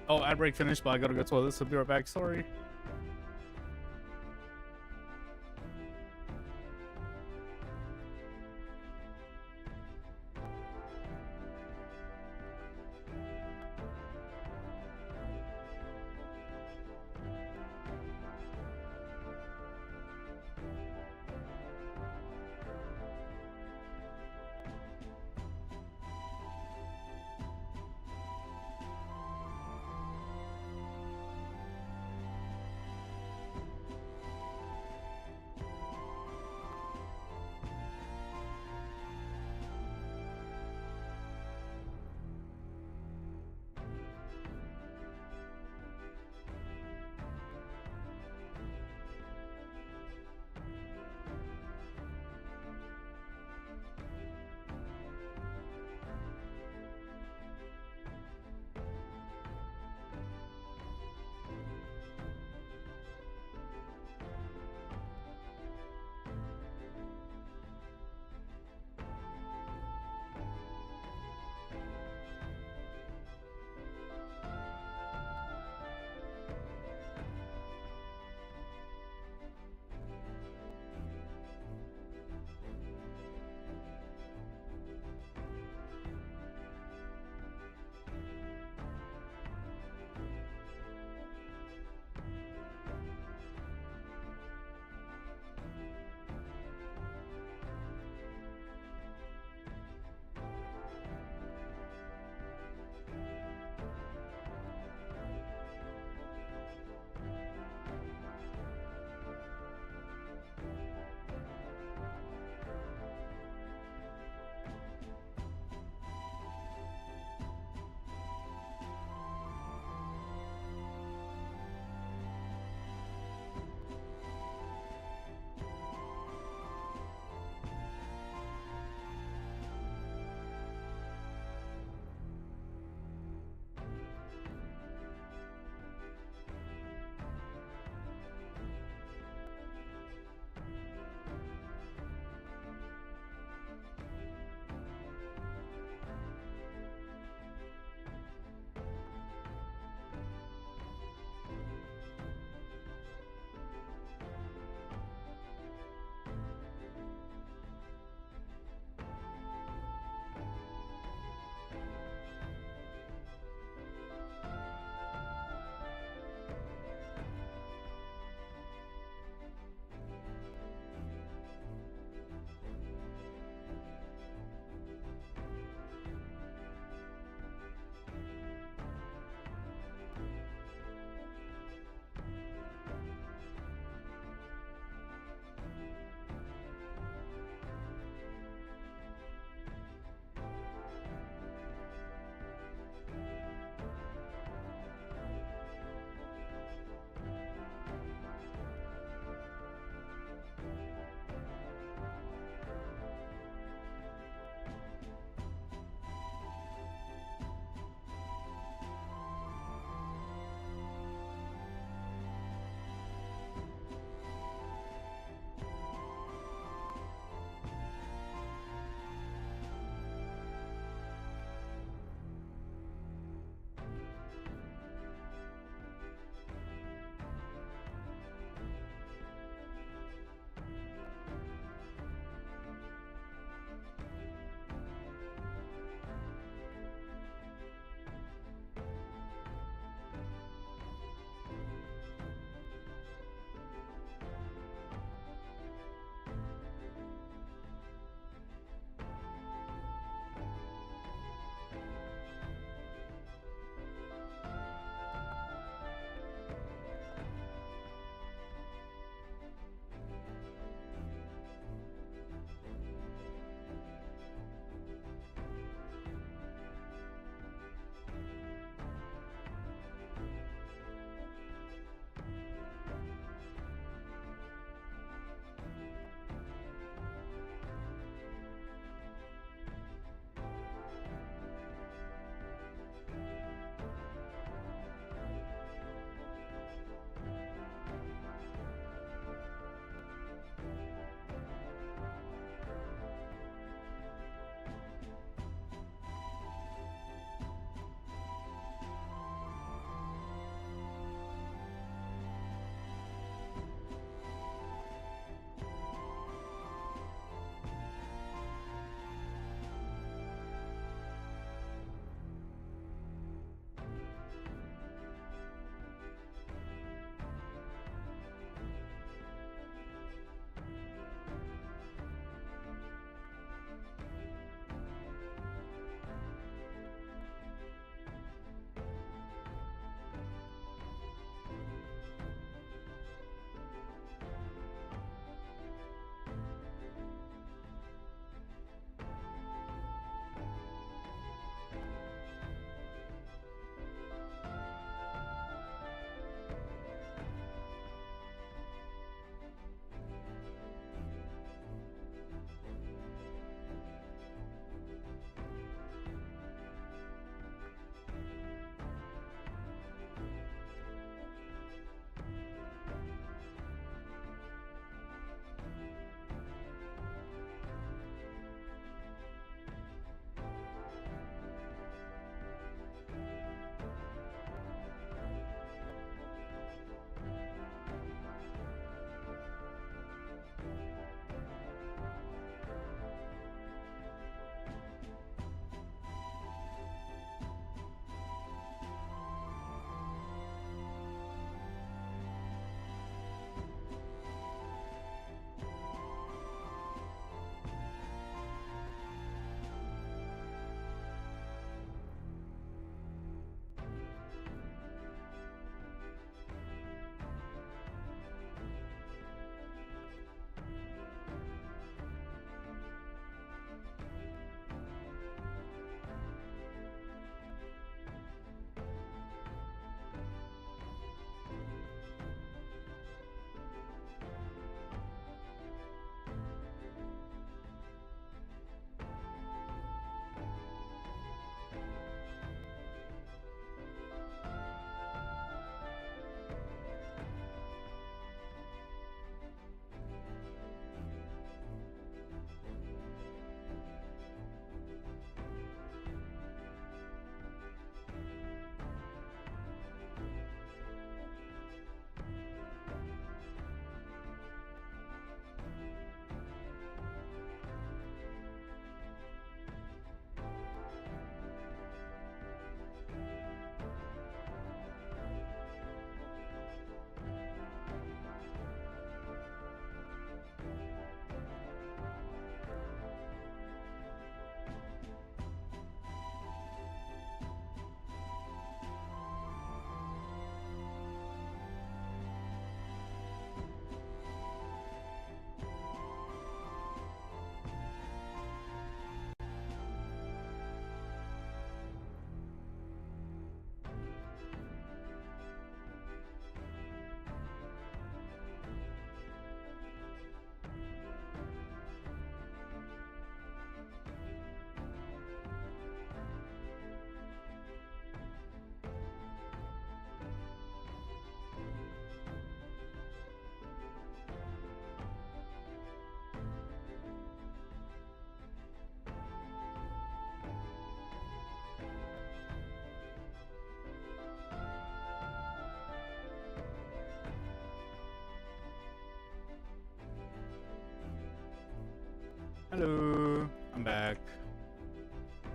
Oh, ad break finished, but I gotta go to toilet, so be right back. Sorry.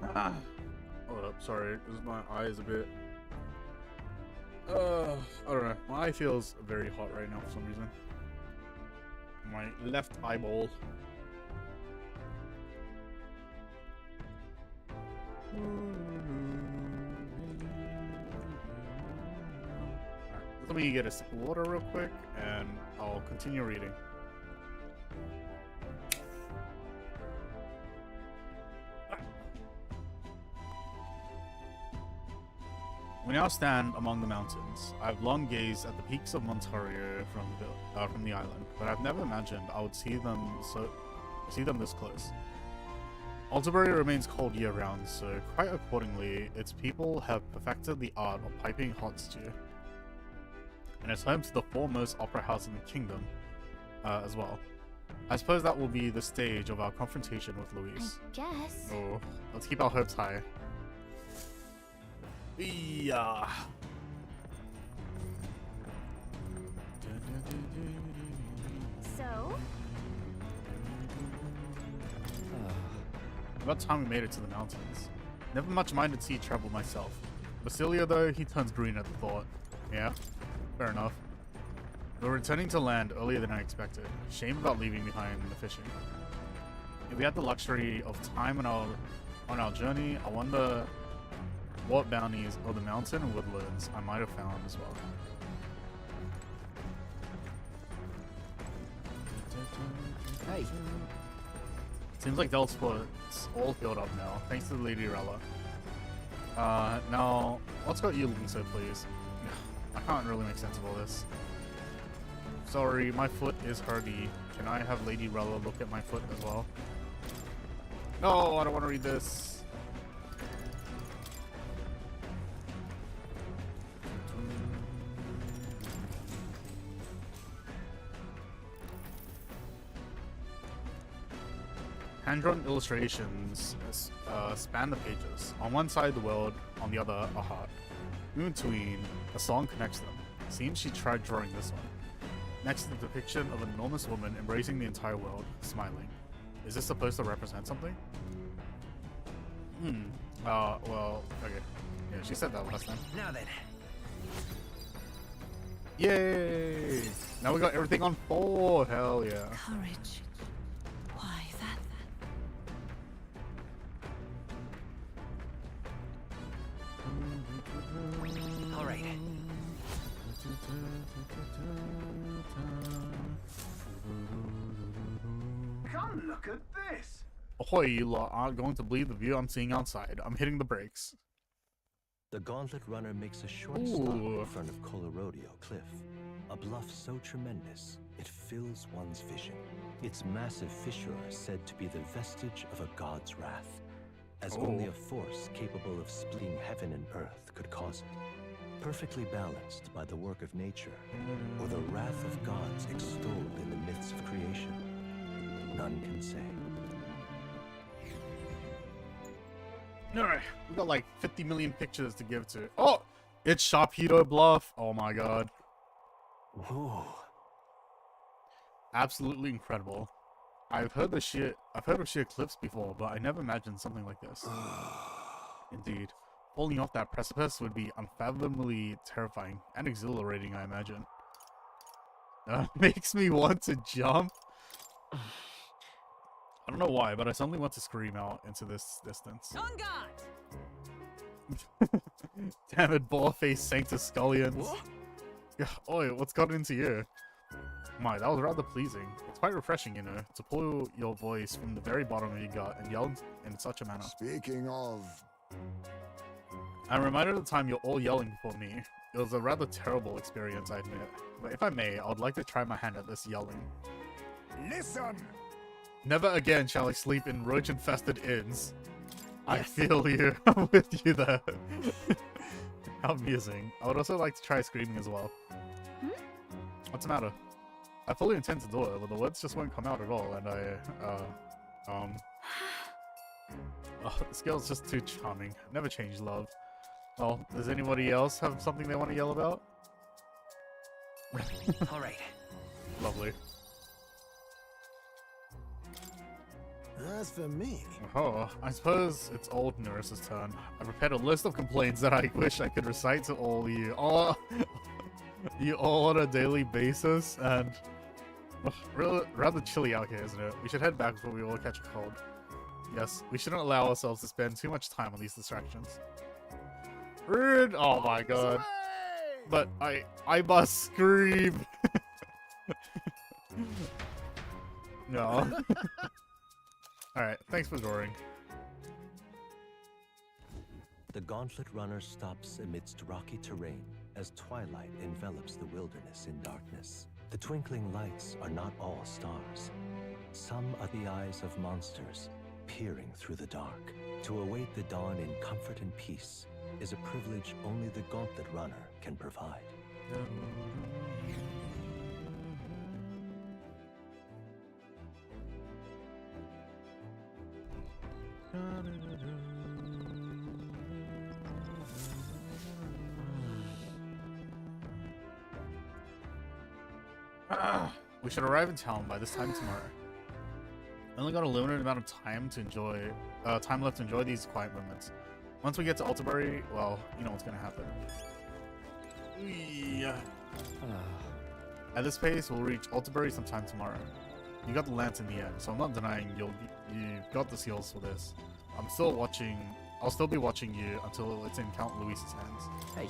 back. Hold up, sorry, this is my eyes a bit. I don't know. My eye feels very hot right now for some reason. My left eyeball. Let me get a sip of water real quick, and I'll continue reading. We now stand among the mountains. I've long gazed at the peaks of Montario from the island, but I've never imagined I would see them this close. Alderbury remains cold year-round, so quite accordingly, its people have perfected the art of piping hot stew. And it's home to the foremost opera house in the kingdom, as well. I suppose that will be the stage of our confrontation with Louise. I guess. Oh, let's keep our hopes high. Yeah. So? About time we made it to the mountains. Never much minded sea travel myself. Basilia, though, he turns green at the thought. Yeah, fair enough. We're returning to land earlier than I expected. Shame about leaving behind the fishing. If we had the luxury of time on our journey, I wonder what bounties of the mountain and woodlands I might have found as well. Hey. Seems like Del's foot's all filled up now, thanks to Lady Rella. Now, what's got you looking so pleased? I can't really make sense of all this. Sorry, my foot is hurty. Can I have Lady Rella look at my foot as well? No, I don't want to read this. Hand-drawn illustrations span the pages. On one side, the world, on the other, a heart. In between, a song connects them. Seems she tried drawing this one. Next, the depiction of an enormous woman embracing the entire world, smiling. Is this supposed to represent something? Well, okay. Yeah, she said that last time. Now then. Yay! Now we got everything on 4! Hell yeah. Courage. Why, that... All right. Come look at this! Ahoy, you lot aren't going to believe the view I'm seeing outside. I'm hitting the brakes. The Gauntlet Runner makes a short Ooh. stop in front of Colorodeo Cliff, a bluff so tremendous it fills one's vision. Its massive fissure is said to be the vestige of a god's wrath, as only a force capable of splitting heaven and earth could cause it. Perfectly balanced by the work of nature, or the wrath of gods extolled in the myths of creation, none can say. Alright, we got like 50 million pictures to give to. Oh! It's Sharpedo Bluff! Oh my god. Whoa. Absolutely incredible. I've heard of sheer cliffs before, but I never imagined something like this. Indeed. Falling off that precipice would be unfathomably terrifying and exhilarating, I imagine. Makes me want to jump. I don't know why, but I suddenly want to scream out into this distance. On guard! Damn it, ball-faced Sanctus Scullions. Yeah, oi, what's gotten into you? My, that was rather pleasing. It's quite refreshing, you know, to pull your voice from the very bottom of your gut and yell in such a manner. Speaking of... I'm reminded of the time you're all yelling before me. It was a rather terrible experience, I admit. But if I may, I would like to try my hand at this yelling. Listen! Never again shall I sleep in roach-infested inns. I feel you. I'm with you there. How amusing. I would also like to try screaming as well. What's the matter? I fully intend to do it, but the words just won't come out at all, and oh, this girl's just too charming. Never change love. Well, does anybody else have something they want to yell about? All right. Lovely. As for me... Oh, I suppose it's old Nerissa's turn. I prepared a list of complaints that I wish I could recite to all you. All, you all on a daily basis, and... rather chilly out here, isn't it? We should head back before we all catch a cold. Yes, we shouldn't allow ourselves to spend too much time on these distractions. Rude! Oh my god. But I must scream! No. Alright, thanks for drawing. The Gauntlet Runner stops amidst rocky terrain as twilight envelops the wilderness in darkness. The twinkling lights are not all stars. Some are the eyes of monsters, peering through the dark. To await the dawn in comfort and peace is a privilege only the Gauntlet Runner can provide. We should arrive in town by this time tomorrow. I only got a limited amount of time to enjoy, time left to enjoy these quiet moments. Once we get to Altabury, well, you know what's gonna happen. At this pace, we'll reach Altabury sometime tomorrow. You got the lance in the end, so I'm not denying you've got the seals for this. I'm still watching. I'll still be watching you until it's in Count Luis's hands. Hey.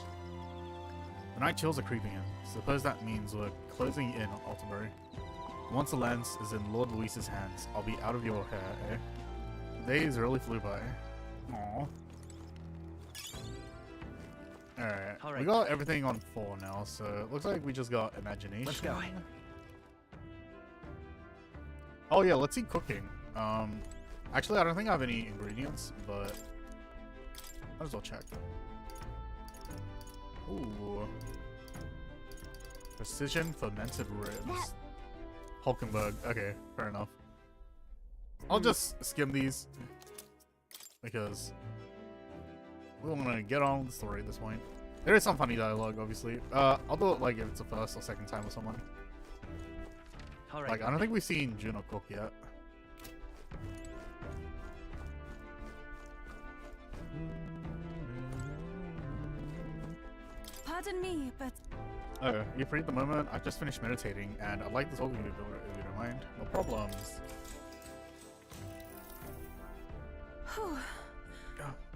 The night chills are creeping in. Suppose that means we're closing in on Altabury. Once the lance is in Lord Luis's hands, I'll be out of your hair, eh? The days really flew by. Aww. Alright, we got everything on 4 now, so it looks like we just got imagination. Let's go. Oh yeah, let's see cooking. Actually, I don't think I have any ingredients, but might as well check. Ooh. Precision fermented ribs. Hulkenberg. Okay, fair enough. I'll just skim these because we want to get on with the story at this point. There is some funny dialogue, obviously. I'll do it like if it's the first or second time with someone. Like, I don't think we've seen Juno cook yet. Pardon me, but... Oh, you free at the moment? I've just finished meditating, and I'd like to talk to you if you don't mind. No problems.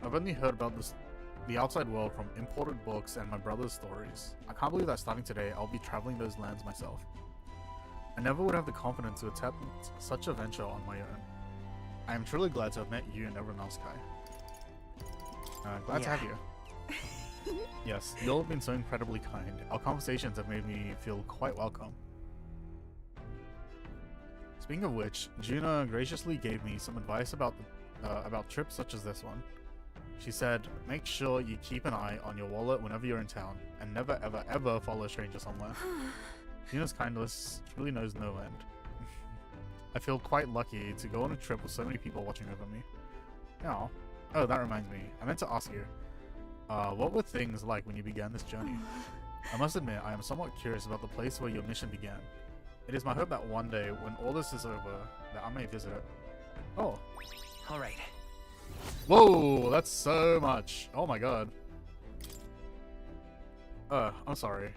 I've only heard about the outside world from imported books and my brother's stories. I can't believe that starting today, I'll be traveling those lands myself. I never would have the confidence to attempt such a venture on my own. I am truly glad to have met you and everyone else, Kai. Glad to have you. Yes, you'll have been so incredibly kind. Our conversations have made me feel quite welcome. Speaking of which, Juna graciously gave me some advice about trips such as this one. She said, make sure you keep an eye on your wallet whenever you're in town, and never ever ever follow a stranger somewhere. Juna's kindness really knows no end. I feel quite lucky to go on a trip with so many people watching over me. Oh, that reminds me. I meant to ask you. What were things like when you began this journey? I must admit, I am somewhat curious about the place where your mission began. It is my hope that one day, when all this is over, that I may visit it. Oh. Alright. Whoa, that's so much. Oh my god. I'm sorry.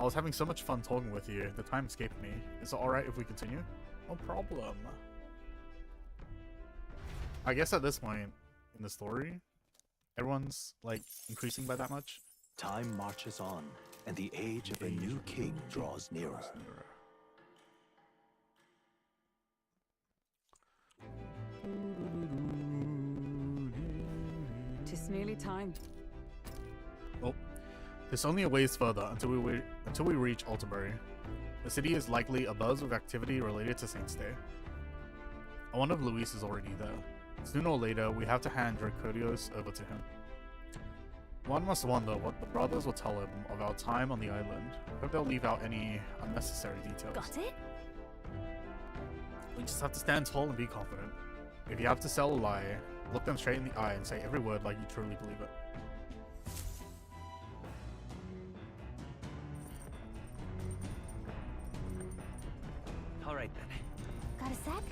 I was having so much fun talking with you, the time escaped me. Is it alright if we continue? No problem. I guess at this point in the story, everyone's, like, increasing by that much? Time marches on, and the age of a new king draws nearer. Tis nearly time. Well, there's only a ways further until we reach Altabury. The city is likely abuzz with activity related to Saint's Day. I wonder if Luis is already there. Sooner or later, we have to hand Dracodios over to him. One must wonder what the brothers will tell him of our time on the island. I hope they'll leave out any unnecessary details. Got it? We just have to stand tall and be confident. If you have to sell a lie, look them straight in the eye and say every word like you truly believe it. Alright then. Got a sec?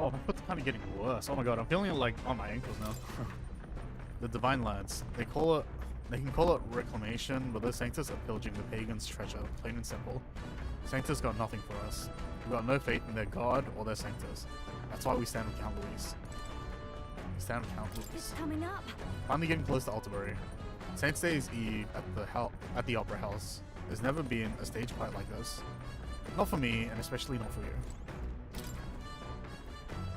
Oh, my foot's kind of getting worse. Oh my god, I'm feeling it like on my ankles now. The Divine Lads. They can call it reclamation, but those Sanctus are pillaging the pagans' treasure, plain and simple. Sanctus got nothing for us. We've got no faith in their god or their Sanctus. That's why we stand with Count Luis. We stand with Count Luis. It's coming up. Finally getting close to Altabury. Saints Day's Eve at the Opera House. There's never been a stage quite like this. Not for me, and especially not for you.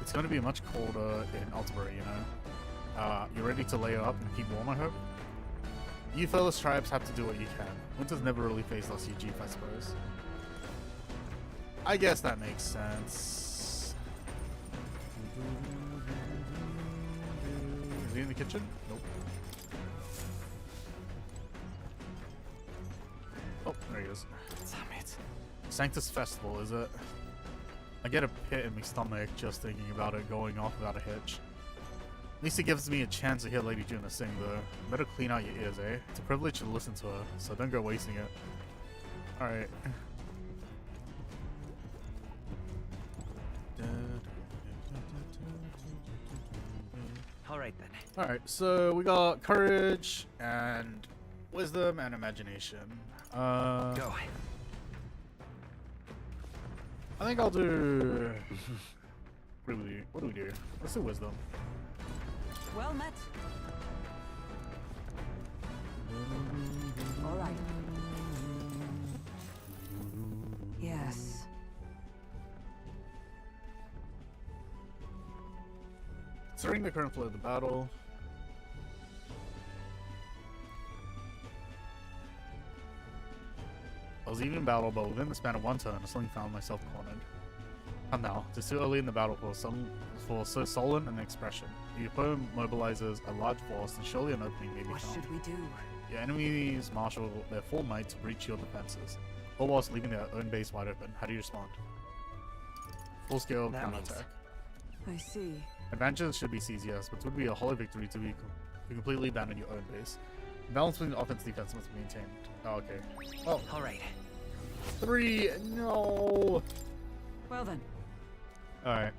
It's going to be much colder in Altabury, you know. You're ready to layer up and keep warm, I hope? You fellas tribes have to do what you can. Winter's never really faced us, UG, I suppose. I guess that makes sense. Is he in the kitchen? Nope. Oh, there he is. Damn it. Sanctus Festival, is it? I get a pit in my stomach just thinking about it going off without a hitch. At least it gives me a chance to hear Lady Juna sing, though. Better clean out your ears, eh? It's a privilege to listen to her, so don't go wasting it. Alright. Alright then. Alright, so we got courage and wisdom and imagination. Go. I think I'll do. Really, what do we do? Let's do wisdom. Well met. All right. Yes. Considering the current flow of the battle. I was even in battle, but within the span of one turn, I suddenly found myself cornered. Come now, it is too early in the battle for so sullen an expression. If your opponent mobilizes a large force, then surely an opening may be found. What should we do? Your enemies marshal their full might to breach your defenses, all whilst leaving their own base wide open. How do you respond? Full scale counterattack. I see. Advantages should be seized, yes, but it would be a hollow victory to completely abandon your own base. Balance between offense and defense must be maintained. Oh, okay. Oh. Alright. 3! No! Well then. Alright.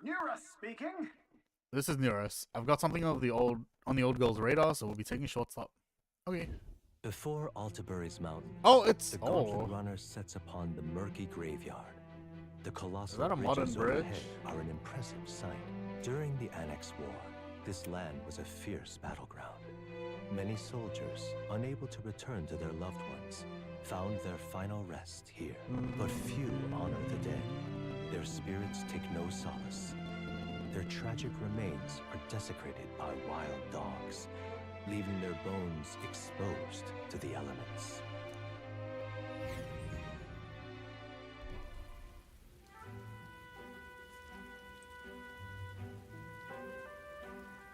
Nura speaking. This is Neurus. I've got something on the old girl's radar, so we'll be taking a short stop. Okay. Before Altabury's mountain, it's the Gauntlet Runner sets upon the murky graveyard. The colossal Is that a modern bridges bridge? overhead are an impressive sight. During the Annex War, this land was a fierce battleground. Many soldiers, unable to return to their loved ones, found their final rest here. But few honor the dead. Their spirits take no solace. Their tragic remains are desecrated by wild dogs, leaving their bones exposed to the elements.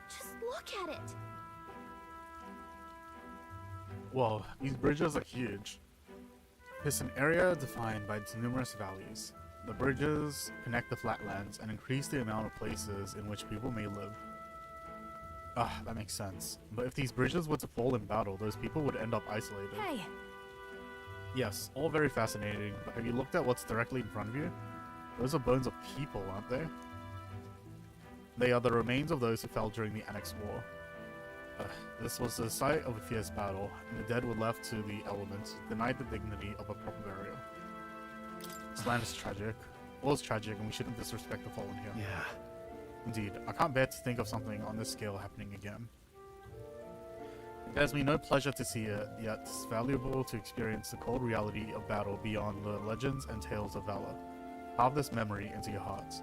Just look at it. Whoa, these bridges are huge. It's an area defined by its numerous valleys. The bridges connect the flatlands and increase the amount of places in which people may live. Ah, that makes sense. But if these bridges were to fall in battle, those people would end up isolated. Hey. Yes, all very fascinating, but have you looked at what's directly in front of you? Those are bones of people, aren't they? They are the remains of those who fell during the Annex War. This was the site of a fierce battle, and the dead were left to the elements, denied the dignity of a proper burial. This land is tragic. All is tragic, and we shouldn't disrespect the fallen here. Yeah. Indeed, I can't bear to think of something on this scale happening again. It does me no pleasure to see it, yet it's valuable to experience the cold reality of battle beyond the legends and tales of valor. Carve this memory into your hearts.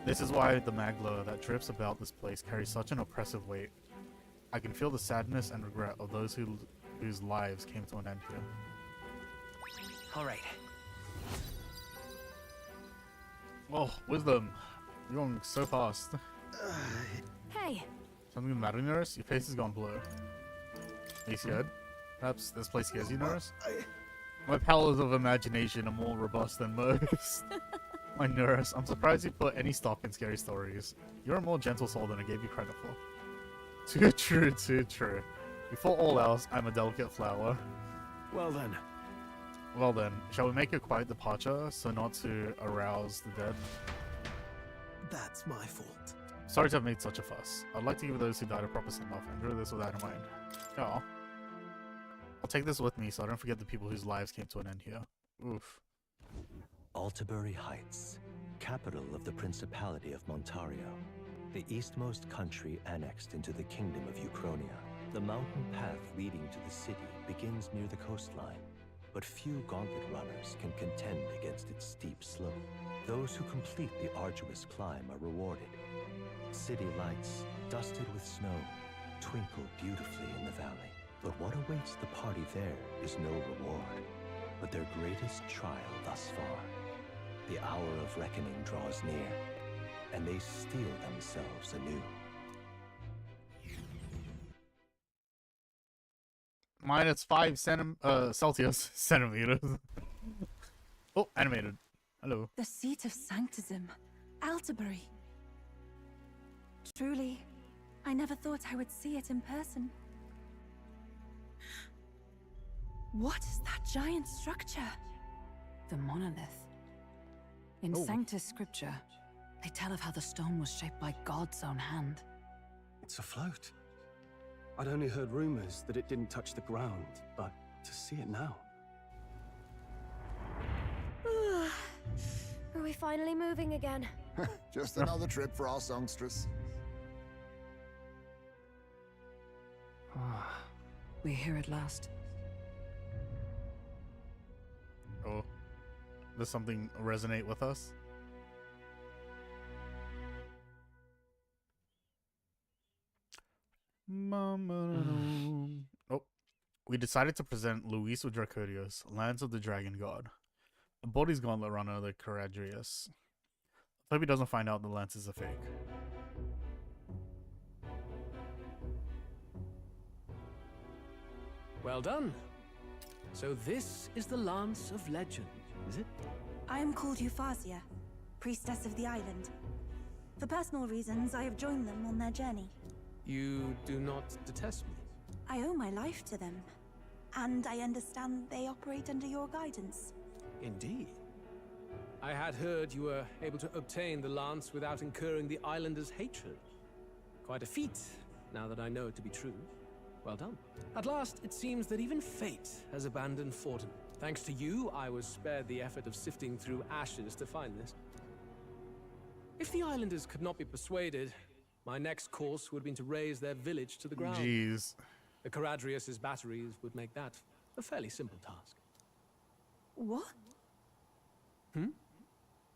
This is why the magla that drips about this place carries such an oppressive weight. I can feel the sadness and regret of those whose lives came to an end here. Alright. Oh, wisdom. You're going so fast. Hey. Something the matter, Nurse? Your face has gone blue. Are you scared? Perhaps this place scares you, Nurse? My powers of imagination are more robust than most. My Nurse, I'm surprised you put any stock in scary stories. You're a more gentle soul than I gave you credit for. Too true, too true. Before all else, I'm a delicate flower. Well then. Well then, shall we make a quiet departure so not to arouse the dead? That's my fault. Sorry to have made such a fuss. I'd like to give those who died a proper send-off and drew this with that in mind. Yeah. I'll take this with me so I don't forget the people whose lives came to an end here. Oof. Altabury Heights, capital of the Principality of Montario, the eastmost country annexed into the Kingdom of Uchronia. The mountain path leading to the city begins near the coastline, but few gauntlet runners can contend against its steep slope. Those who complete the arduous climb are rewarded. City lights, dusted with snow, twinkle beautifully in the valley. But what awaits the party there is no reward, but their greatest trial thus far. The hour of reckoning draws near, and they steel themselves anew. -5 Celsius centimeters. Oh, animated. Hello. The seat of Sanctism, Altabury. Truly, I never thought I would see it in person. What is that giant structure? The monolith. In Sanctus scripture, they tell of how the stone was shaped by God's own hand. It's afloat. I'd only heard rumors that it didn't touch the ground, but to see it now. Are we finally moving again? Just another trip for our songstress. We're here at last. Oh. Does something resonate with us? Oh. We decided to present Luis with Dracodios, Lands of the Dragon God. A body's gauntlet runner, the Caradrius. I hope he doesn't find out the lance is a fake. Well done. So this is the Lance of Legend, is it? I am called Euphazia, priestess of the island. For personal reasons, I have joined them on their journey. You do not detest me? I owe my life to them, and I understand they operate under your guidance. Indeed. I had heard you were able to obtain the lance without incurring the islanders' hatred. Quite a feat, now that I know it to be true. Well done. At last, it seems that even fate has abandoned Forden. Thanks to you, I was spared the effort of sifting through ashes to find this. If the islanders could not be persuaded, my next course would have been to raise their village to the ground. Jeez. The Caradrius' batteries would make that a fairly simple task. What?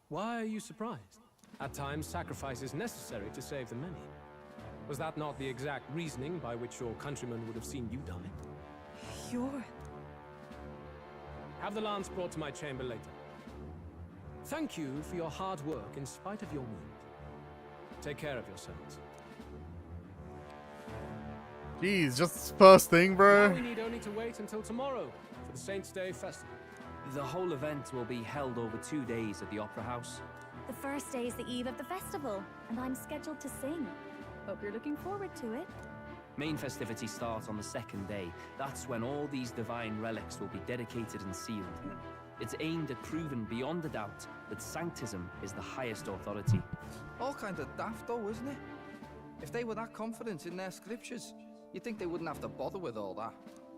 Why are you surprised? At times, sacrifice is necessary to save the many. Was that not the exact reasoning by which your countrymen would have seen you die? You're... Have the lance brought to my chamber later. Thank you for your hard work in spite of your wound. Take care of yourselves. Jeez, just first thing, bro. Now we need only to wait until tomorrow for the Saints' Day Festival. The whole event will be held over 2 days at the Opera House. The first day is the eve of the festival, and I'm scheduled to sing. Hope you're looking forward to it. Main festivities start on the second day. That's when all these divine relics will be dedicated and sealed. It's aimed at proving beyond a doubt that Sanctism is the highest authority. All kind of daft though, isn't it? If they were that confident in their scriptures, you'd think they wouldn't have to bother with all that.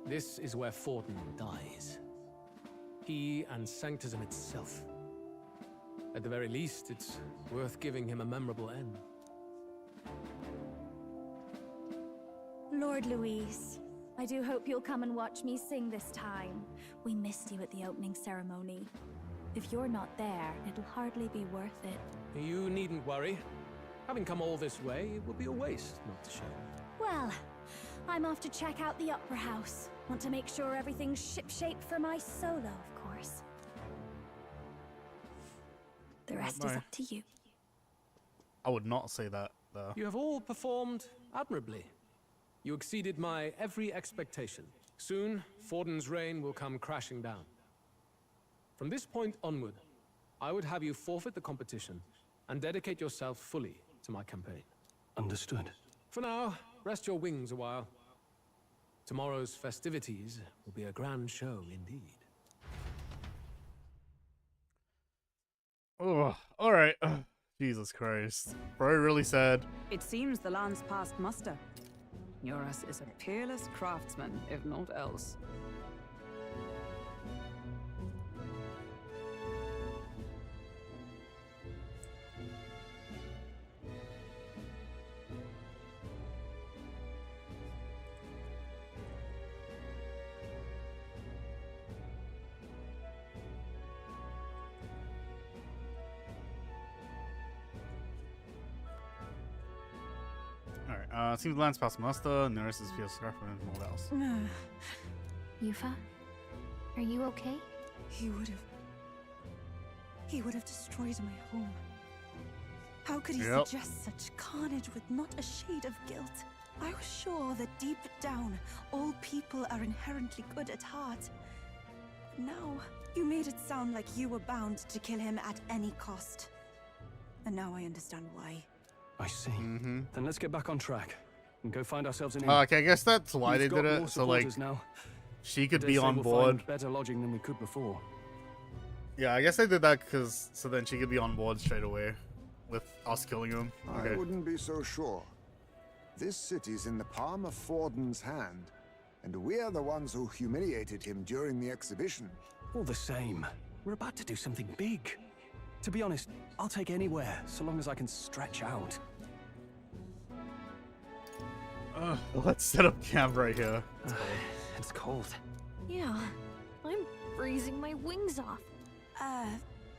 This is where Forden dies. He and Sanctism itself. At the very least, it's worth giving him a memorable end. Lord Luis, I do hope you'll come and watch me sing this time. We missed you at the opening ceremony. If you're not there, it'll hardly be worth it. You needn't worry. Having come all this way, it would be a waste not to show. Well, I'm off to check out the Opera House. Want to make sure everything's shipshape for my solo, of course. The rest is up to you. I would not say that, though. You have all performed admirably. You exceeded my every expectation. Soon, Forden's reign will come crashing down. From this point onward, I would have you forfeit the competition and dedicate yourself fully to my campaign. Understood. For now, rest your wings a while. Tomorrow's festivities will be a grand show indeed. Oh, all right. Jesus Christ. Probably really sad. It seems the land's past muster. Eurus is a peerless craftsman, if not else. Seems the land's past muster, and the rest is feels scarf and all else. Yufa? Are you okay? He would have destroyed my home. How could he suggest such carnage with not a shade of guilt? I was sure that deep down, all people are inherently good at heart. Now, you made it sound like you were bound to kill him at any cost. And now I understand why. I see. Then let's get back on track and go find ourselves an inn. Okay, I guess that's why We've they did got it. more So like, supporters now. she could They be say on we'll board. find better lodging than we could before. Yeah, I guess they did that because so then she could be on board straight away with us killing him. I wouldn't be so sure. This city's in the palm of Forden's hand, and we're the ones who humiliated him during the exhibition. All the same, we're about to do something big. To be honest, I'll take anywhere, so long as I can stretch out. Let's set up camp right here. It's cold. Yeah, I'm freezing my wings off.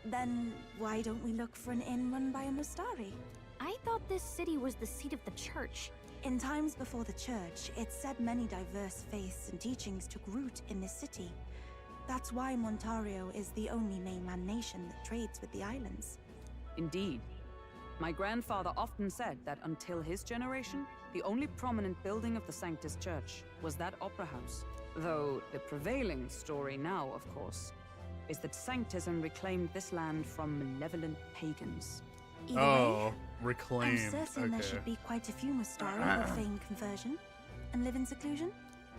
Then why don't we look for an inn run by a Mustari? I thought this city was the seat of the church. In times before the church, it said many diverse faiths and teachings took root in this city. That's why Montario is the only mainland nation that trades with the islands. Indeed. My grandfather often said that until his generation, the only prominent building of the Sanctus Church was that opera house. Though the prevailing story now, of course, is that Sanctism reclaimed this land from malevolent pagans. Either way, reclaimed. I'm certain there should be quite a few Mustari who feign conversion and live in seclusion.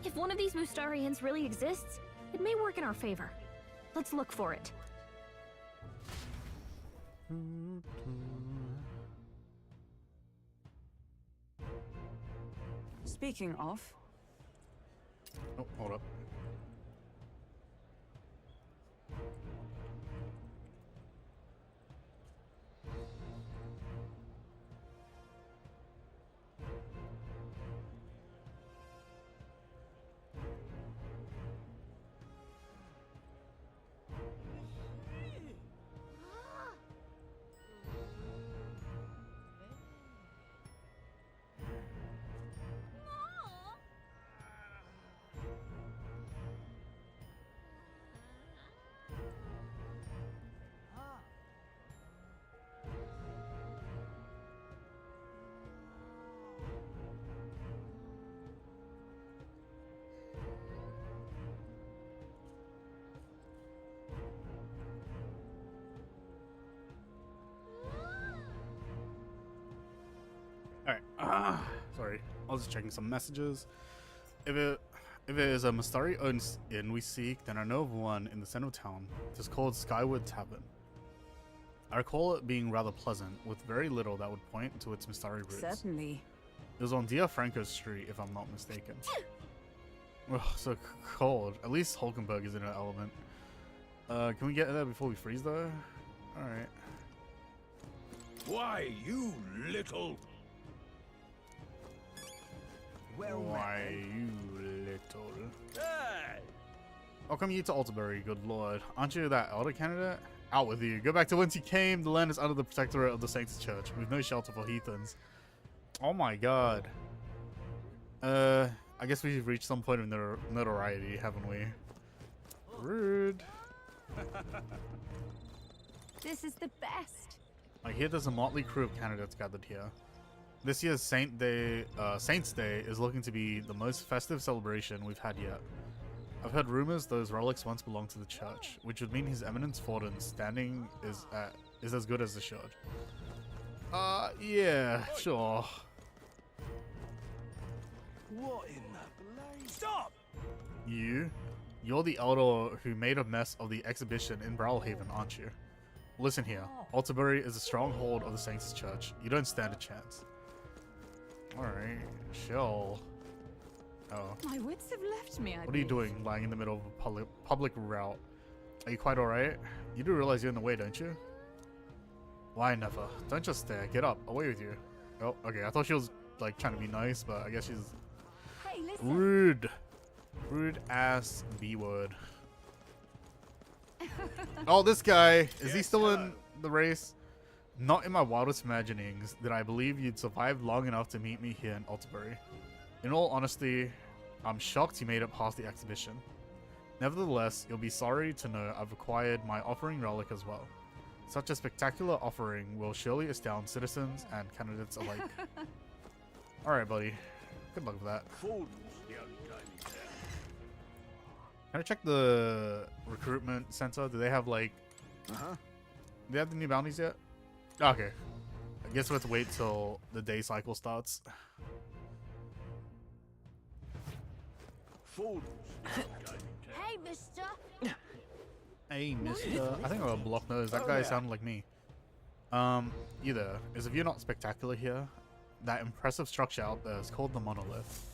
If one of these Mustarians really exists, it may work in our favor. Let's look for it. Speaking of... Oh, hold up. Alright, sorry. I was just checking some messages. If it is a Mustari owned inn we seek, then I know of one in the center of town. It is called Skyward Tavern. I recall it being rather pleasant, with very little that would point to its Mustari roots. Certainly. It was on Dia Franco Street, if I'm not mistaken. Ugh, so cold. At least Hulkenberg is in an element. Can we get there before we freeze, though? Alright. Why, you little... Why, you little... How come you to Alterbury, good lord? Aren't you that elder candidate? Out with you. Go back to whence you came. The land is under the protectorate of the Sanctus Church. We've no shelter for heathens. Oh my god. I guess we've reached some point of notoriety, haven't we? Rude. This is the best. I hear there's a motley crew of candidates gathered here. This year's Saints Day is looking to be the most festive celebration we've had yet. I've heard rumors those relics once belonged to the church, which would mean His Eminence Forden's standing is as good as it should. Yeah, sure. What in the blade? Stop! You're the elder who made a mess of the exhibition in Brawlhaven, aren't you? Listen here. Altabury is a stronghold of the Saints' Church. You don't stand a chance. Alright, chill. Oh. My wits have left me, What are you doing lying in the middle of a public route? Are you quite alright? You do realize you're in the way, don't you? Why never? Don't just stare. Get up. Away with you. Oh, okay. I thought she was like trying to be nice, but I guess she's rude. Rude ass B word. Oh, this guy. Is he still in the race? Not in my wildest imaginings did I believe you'd survive long enough to meet me here in Altabury. In all honesty, I'm shocked you made it past the exhibition. Nevertheless, you'll be sorry to know I've acquired my offering relic as well. Such a spectacular offering will surely astound citizens and candidates alike. Alright, buddy. Good luck with that. Can I check the recruitment center? Do they have like... Do they have the new bounties yet? Okay. I guess we have to wait till the day cycle starts. Hey, mister! Hey, mister. I think I got a block nose. That guy sounded like me. Either is if you're not spectacular here, that impressive structure out there is called the Monolith.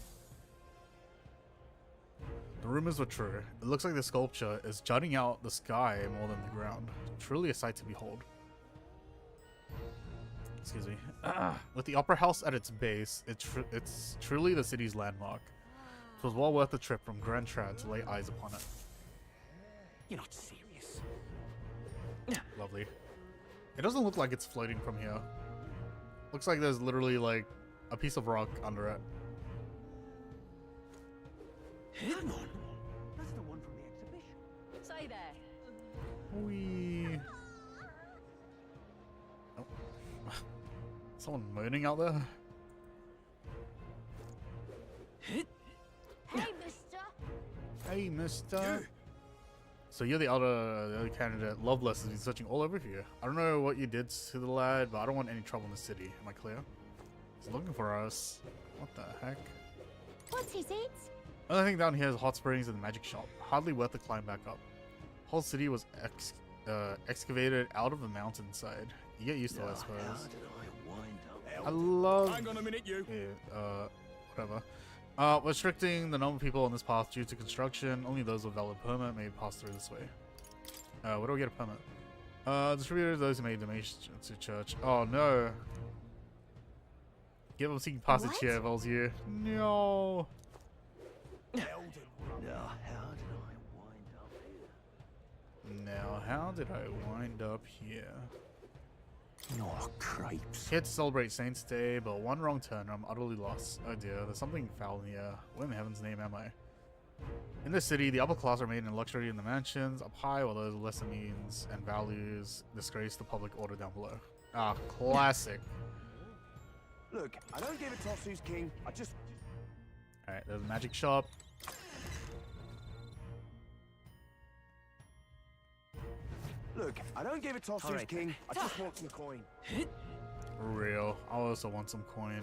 The rumors were true. It looks like the sculpture is jutting out the sky more than the ground. Truly a sight to behold. Excuse me. With the Opera House at its base, it's truly the city's landmark. It was well worth the trip from Grand Trad to lay eyes upon it. You're not serious. Lovely. It doesn't look like it's floating from here. Looks like there's literally like a piece of rock under it. Hang on. That's the one from the exhibition. Say there. Wee. Oh. Someone moaning out there? Hey, mister! Hey, mister. So you're the other candidate. Loveless has been searching all over here. I don't know what you did to the lad, but I don't want any trouble in the city. Am I clear? He's looking for us. What the heck? What's his it? Only thing down here is hot springs and the magic shop. Hardly worth the climb back up. Whole city was excavated out of the mountainside. You get used to it, I suppose. I love... Hang on a minute, you. Yeah, whatever. Restricting the number of people on this path due to construction. Only those with valid permit may pass through this way. Where do we get a permit? Distributed those who made donations to church. Oh no. Give them so you can pass the chair if I was you. No. Now, how did I wind up here? Oh, cripes. Here to celebrate Saints' Day, but one wrong turn, I'm utterly lost. Oh dear, there's something foul in here. Where in heaven's name am I? In this city, the upper class remain in luxury in the mansions up high, while those with lesser means and values disgrace the public order down below. Ah, classic. Look, I don't give a toss who's king. I just... Alright, there's a magic shop. Look, I don't give a toss who's king. I just want some coin. Real. I also want some coin.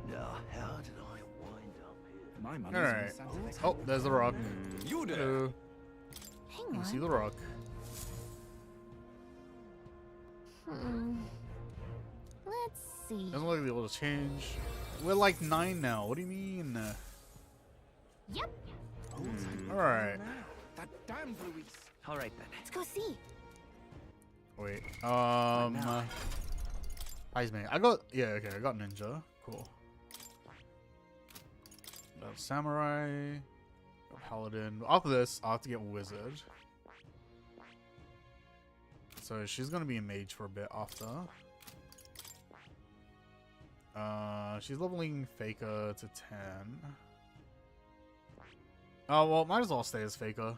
Now, how did I wind up here? My money's Alright. in Oh, there's the rock. You there. Hello. Hang You on. see the rock. Let's see. Doesn't look like the able to change. We're like 9 now. What do you mean? Yep. Alright. That damn Louise. All right then. Let's go see. Wait. Heisman. I got... Yeah, okay. I got ninja. Cool. Got samurai. Got paladin. After this, I have to get wizard. So she's gonna be a mage for a bit after. She's leveling Faker to 10. Oh well, might as well stay as Faker.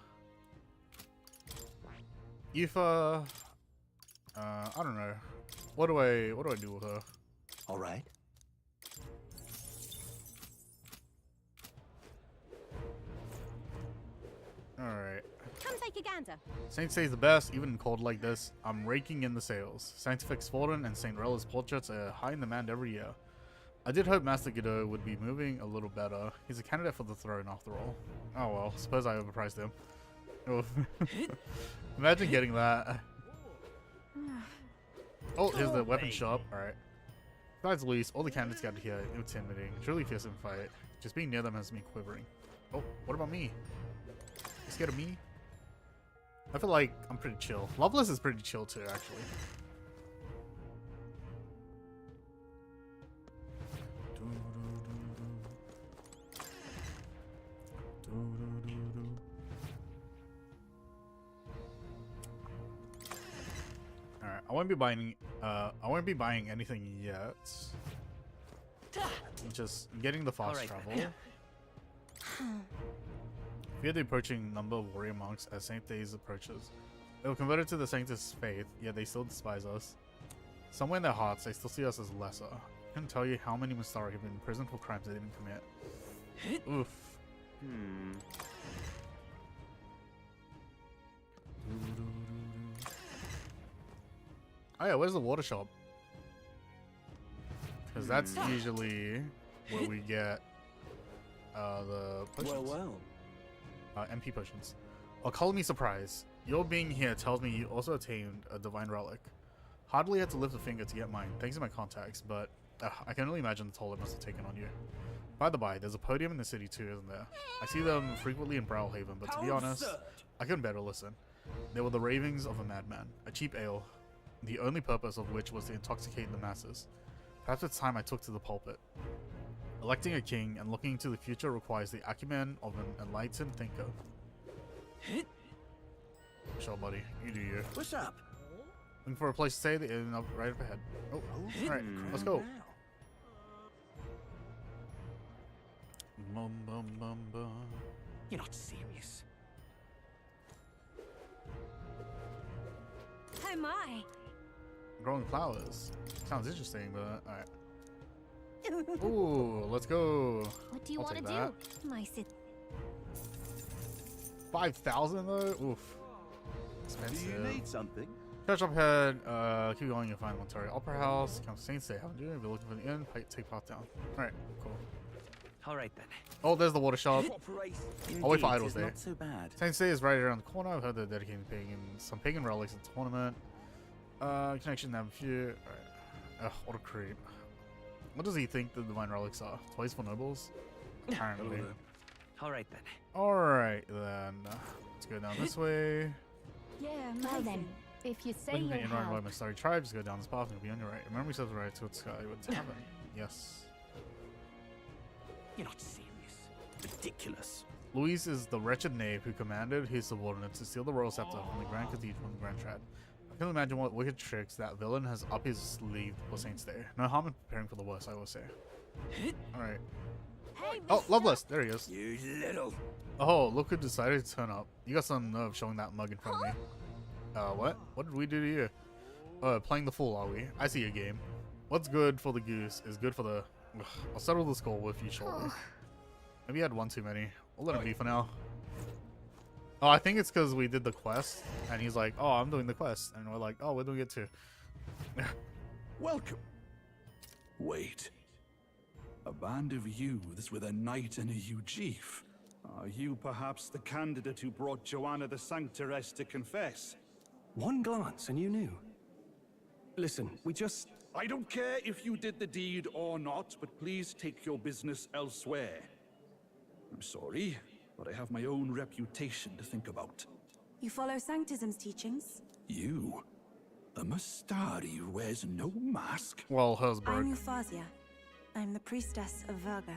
Yufa, I don't know. What do I do with her? All right. All right. Come take a gander. Saint Say's the best, even in cold like this. I'm raking in the sales. Scientific Sporden and Saint Rella's portraits are high in demand every year. I did hope Master Godot would be moving a little better. He's a candidate for the throne after all. Oh well, suppose I overpriced him. Oh. Imagine getting that. Oh, here's the weapon shop. Alright. Besides Luis, all the candidates got here intimidating. Truly fearsome fight. Just being near them has me quivering. Oh, what about me? You scared of me? I feel like I'm pretty chill. Loveless is pretty chill too, actually. Alright, I won't be buying anything yet. Just getting the fast travel. Fear the approaching number of warrior monks as Saint Days approaches. They were converted to the Sanctus faith, yet they still despise us. Somewhere in their hearts, they still see us as lesser. I couldn't tell you how many Mystari have been in prison for crimes they didn't commit. Oof. Oh yeah, where's the water shop? Because that's usually where we get the potions. MP potions. Well, call me surprised. Your being here tells me you also attained a divine relic. Hardly had to lift a finger to get mine, thanks to my contacts, but I can only imagine the toll it must have taken on you. By the by, there's a podium in the city too, isn't there? I see them frequently in Browhaven, but to be honest, I couldn't bear to listen. They were the ravings of a madman, a cheap ale, the only purpose of which was to intoxicate the masses. Perhaps it's time I took to the pulpit. Electing a king and looking into the future requires the acumen of an enlightened thinker. Sure, buddy. You do you. What's up? Looking for a place to stay? The inn up right up ahead. Oh, alright. Let's go. Bum, bum, bum, bum. You're not serious. Oh my! Growing flowers. Sounds interesting, but alright. Ooh, let's go. What do you I'll want to take do? that. My sit. 5,000 though? Oof. Expensive. Do you need something? Church up ahead, keep going, you'll find Monterey Opera House, Count Saints Day, haven't you? If you're looking for the inn, take part down. Alright, cool. Alright then. Oh, there's the water shop. I'll wait for idols there. Not so bad. Saints Day is right around the corner. I've heard they're dedicating some pagan relics in the tournament. Connection have a few. Alright. What a creep. What does he think the divine relics are? Toys for nobles? Apparently. Alright then. Alright then. Let's go down this way. Yeah, well then, if you say Looking you'll at Enron help. by Mystari tribes, go down this path and you'll be on your right. Remember we said the right to its sky with tavern. Yes. You're not serious. Ridiculous. Luis is the wretched knave who commanded his subordinates to steal the royal scepter from the Grand Cathedral from the Grand Trad. I can imagine what wicked tricks that villain has up his sleeve for Saints Day. No harm in preparing for the worst, I will say. Alright. Hey, Oh, Loveless! There he is. You little. Oh, look who decided to turn up. You got some nerve showing that mug in front of me. What? What did we do to you? Playing the fool, are we? I see your game. What's good for the goose is good for the... Ugh, I'll settle the score with you shortly. Maybe you had one too many. We'll let him be for now. Oh, I think it's because we did the quest, and he's like, oh, I'm doing the quest. And we're like, oh, we're doing it too. Welcome. Wait. A band of youths with a knight and a Ugeef. Are you perhaps the candidate who brought Joanna the Sanctoress to confess? One glance and you knew. Listen, we just... I don't care if you did the deed or not, but please take your business elsewhere. I'm sorry, but I have my own reputation to think about. You follow Sanctism's teachings? You? A Mystari who wears no mask? Well, Hersberg. I'm Euphazia. I'm the priestess of Verga.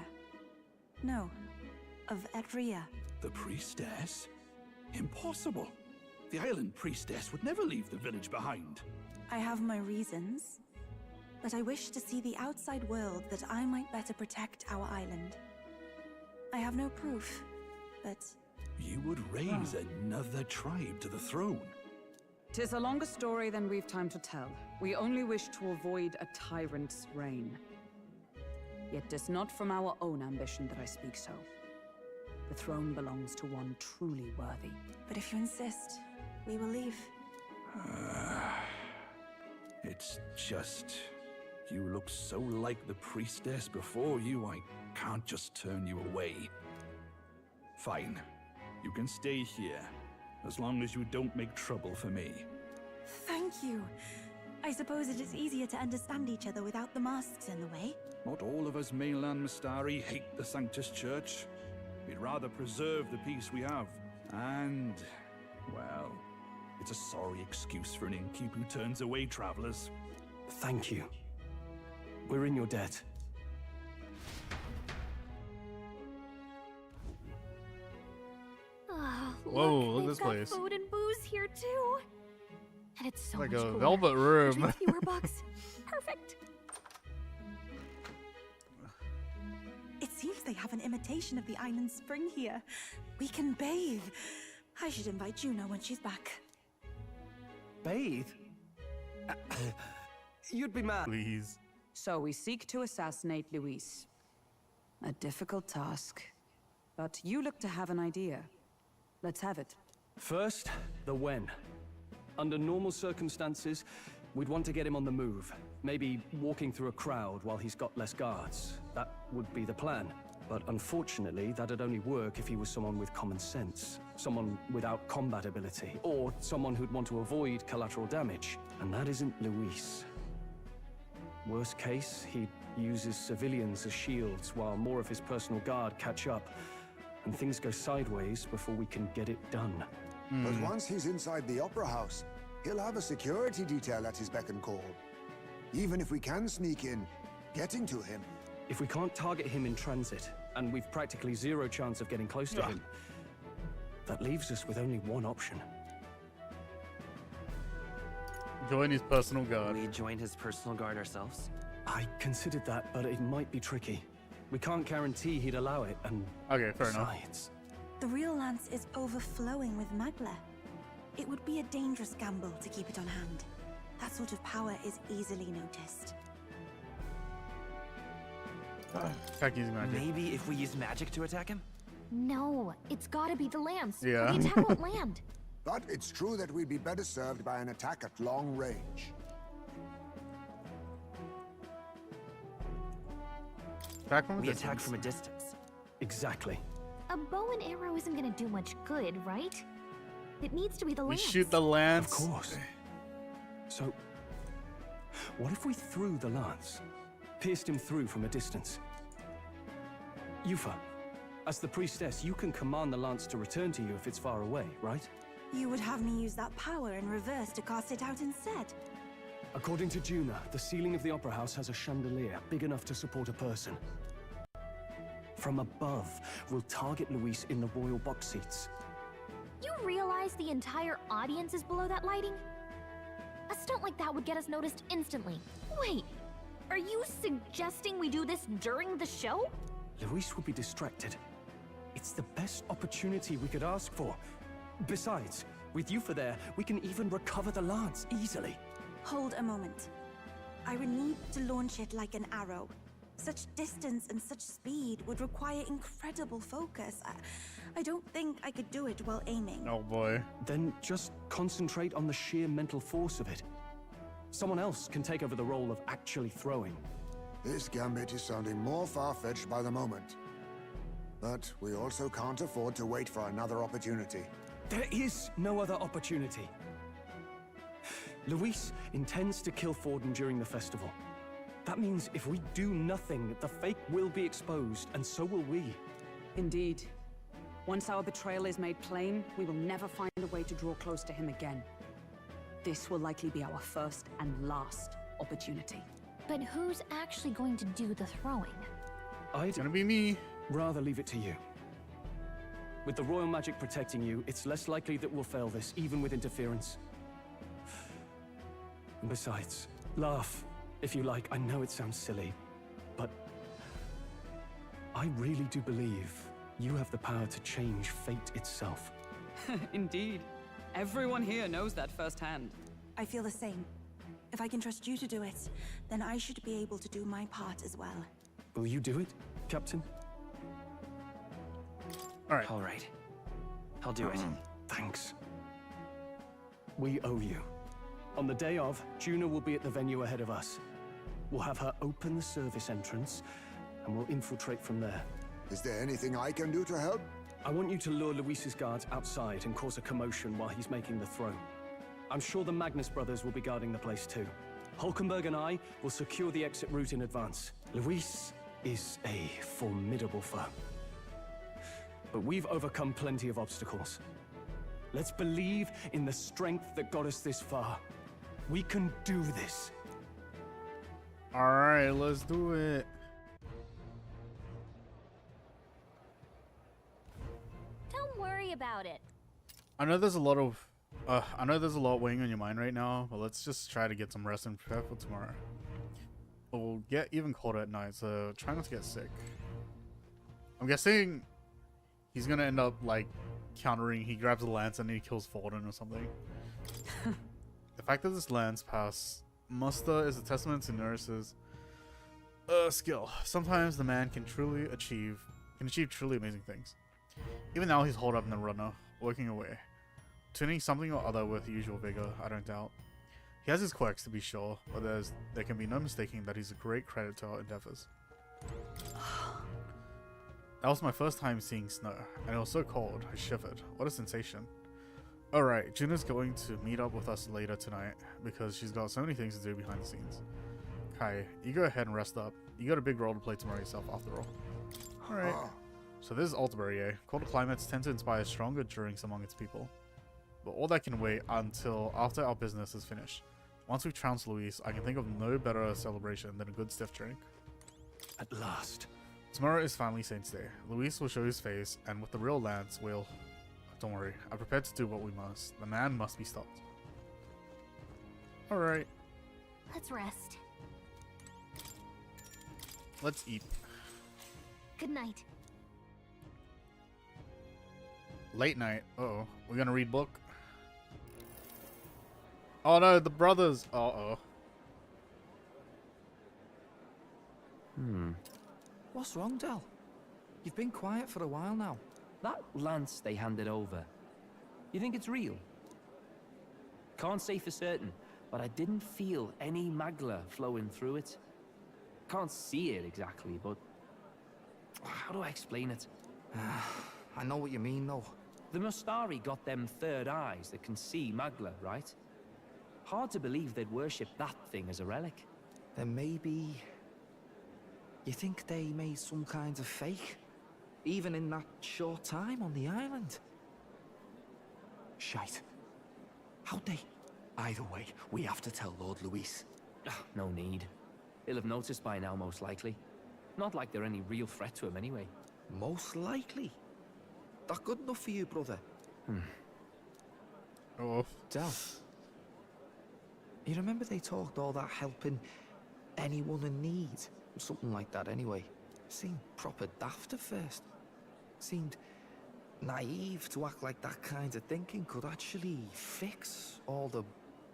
No, of Etria. The priestess? Impossible. The island priestess would never leave the village behind. I have my reasons, but I wish to see the outside world that I might better protect our island. I have no proof, but... You would raise another tribe to the throne. 'Tis a longer story than we've time to tell. We only wish to avoid a tyrant's reign. Yet 'tis not from our own ambition that I speak so. The throne belongs to one truly worthy. But if you insist, we will leave. It's just... You look so like the priestess before you, I can't just turn you away. Fine. You can stay here, as long as you don't make trouble for me. Thank you. I suppose it is easier to understand each other without the masks in the way. Not all of us mainland Mystari hate the Sanctus Church. We'd rather preserve the peace we have. And, well, it's a sorry excuse for an innkeep who turns away travelers. Thank you. We're in your debt. Oh, Whoa, look at they've this got place. food and booze here too. And it's so Like much a cooler. velvet room. Which means fewer bugs. Perfect. It seems they have an imitation of the island spring here. We can bathe. I should invite Juno when she's back. Bathe? You'd be mad. Please. So we seek to assassinate Luis. A difficult task. But you look to have an idea. Let's have it. First, the when. Under normal circumstances, we'd want to get him on the move. Maybe walking through a crowd while he's got less guards. That would be the plan. But unfortunately, that'd only work if he was someone with common sense. Someone without combat ability. Or someone who'd want to avoid collateral damage. And that isn't Luis. Worst case, he'd use his civilians as shields while more of his personal guard catch up. And things go sideways before we can get it done. But once he's inside the Opera House, he'll have a security detail at his beck and call. Even if we can sneak in, getting to him. If we can't target him in transit, and we've practically zero chance of getting close to him, that leaves us with only one option. Join his personal guard. We join his personal guard ourselves? I considered that, but it might be tricky. We can't guarantee he'd allow it, and okay, fair enough. The real lance is overflowing with magla. It would be a dangerous gamble to keep it on hand. That sort of power is easily noticed. Attack using magic. Maybe if we use magic to attack him? No, it's gotta be the lance. Yeah. Or the attack won't land. But it's true that we'd be better served by an attack at long range. Attack from a we distance. attack from a distance. Exactly. A bow and arrow isn't gonna do much good, right? It needs to be the We lance. shoot the lance. Of course. So, what if we threw the lance? Pierced him through from a distance? Yufa, as the priestess, you can command the lance to return to you if it's far away, right? You would have me use that power in reverse to cast it out instead. According to Juna, the ceiling of the Opera House has a chandelier big enough to support a person. From above, we'll target Luis in the royal box seats. You realize the entire audience is below that lighting? A stunt like that would get us noticed instantly. Wait, are you suggesting we do this during the show? Luis will be distracted. It's the best opportunity we could ask for. Besides, with Yufa there, we can even recover the lance easily. Hold a moment. I would need to launch it like an arrow. Such distance and such speed would require incredible focus. I don't think I could do it while aiming. Oh boy. Then just concentrate on the sheer mental force of it. Someone else can take over the role of actually throwing. This gambit is sounding more far-fetched by the moment. But we also can't afford to wait for another opportunity. There is no other opportunity. Luis intends to kill Forden during the festival. That means if we do nothing, the fake will be exposed, and so will we. Indeed. Once our betrayal is made plain, we will never find a way to draw close to him again. This will likely be our first and last opportunity. But who's actually going to do the throwing? It's gonna be me. Rather leave it to you. With the royal magic protecting you, it's less likely that we'll fail this, even with interference. And besides, laugh, if you like. I know it sounds silly, but I really do believe you have the power to change fate itself. Indeed. Everyone here knows that firsthand. I feel the same. If I can trust you to do it, then I should be able to do my part as well. Will you do it, Captain? All right. All right. I'll do it. Thanks. We owe you. On the day of, Juno will be at the venue ahead of us. We'll have her open the service entrance, and we'll infiltrate from there. Is there anything I can do to help? I want you to lure Luis's guards outside and cause a commotion while he's making the throw. I'm sure the Magnus brothers will be guarding the place too. Hulkenberg and I will secure the exit route in advance. Luis is a formidable foe. But we've overcome plenty of obstacles. Let's believe in the strength that got us this far. We can do this. Alright, let's do it. Don't worry about it. I know there's a lot weighing on your mind right now, but let's just try to get some rest and prepare for tomorrow. It will get even colder at night, so try not to get sick. I'm guessing he's gonna end up like countering. He grabs a lance and he kills Forden or something. The fact that this lance pass muster is a testament to Nurse's skill. Sometimes the man can achieve truly amazing things. Even now he's holed up in the runner, working away. Tuning something or other with usual vigor, I don't doubt. He has his quirks to be sure, but there can be no mistaking that he's a great credit to our endeavors. That was my first time seeing snow, and it was so cold, I shivered. What a sensation. Alright, Juna's going to meet up with us later tonight, because she's got so many things to do behind the scenes. Kai, you go ahead and rest up. You got a big role to play tomorrow yourself, after all. Alright. So this is Altabury, eh? Colder climates tend to inspire stronger drinks among its people. But all that can wait until after our business is finished. Once we've trounced Luis, I can think of no better celebration than a good stiff drink. At last. Tomorrow is Family Saints Day. Luis will show his face, and with the real lance, we'll... Don't worry, I'm prepared to do what we must. The man must be stopped. Alright. Let's rest. Let's eat. Good night. Late night. Uh-oh. We're gonna read book? Oh no, the brothers! Uh-oh. What's wrong, Del? You've been quiet for a while now. That lance they handed over, you think it's real? Can't say for certain, but I didn't feel any magla flowing through it. Can't see it exactly, but how do I explain it? I know what you mean, though. The Mustari got them third eyes that can see magla, right? Hard to believe they'd worship that thing as a relic. Then maybe... You think they made some kind of fake? Even in that short time on the island? Shite. How'd they? Either way, we have to tell Lord Luis. No need. He'll have noticed by now, most likely. Not like they're any real threat to him anyway. Most likely? That good enough for you, brother? Oh. Del. You remember they talked all that helping anyone in need? Something like that anyway. Seemed proper daft at first. Seemed naive to act like that kind of thinking could actually fix all the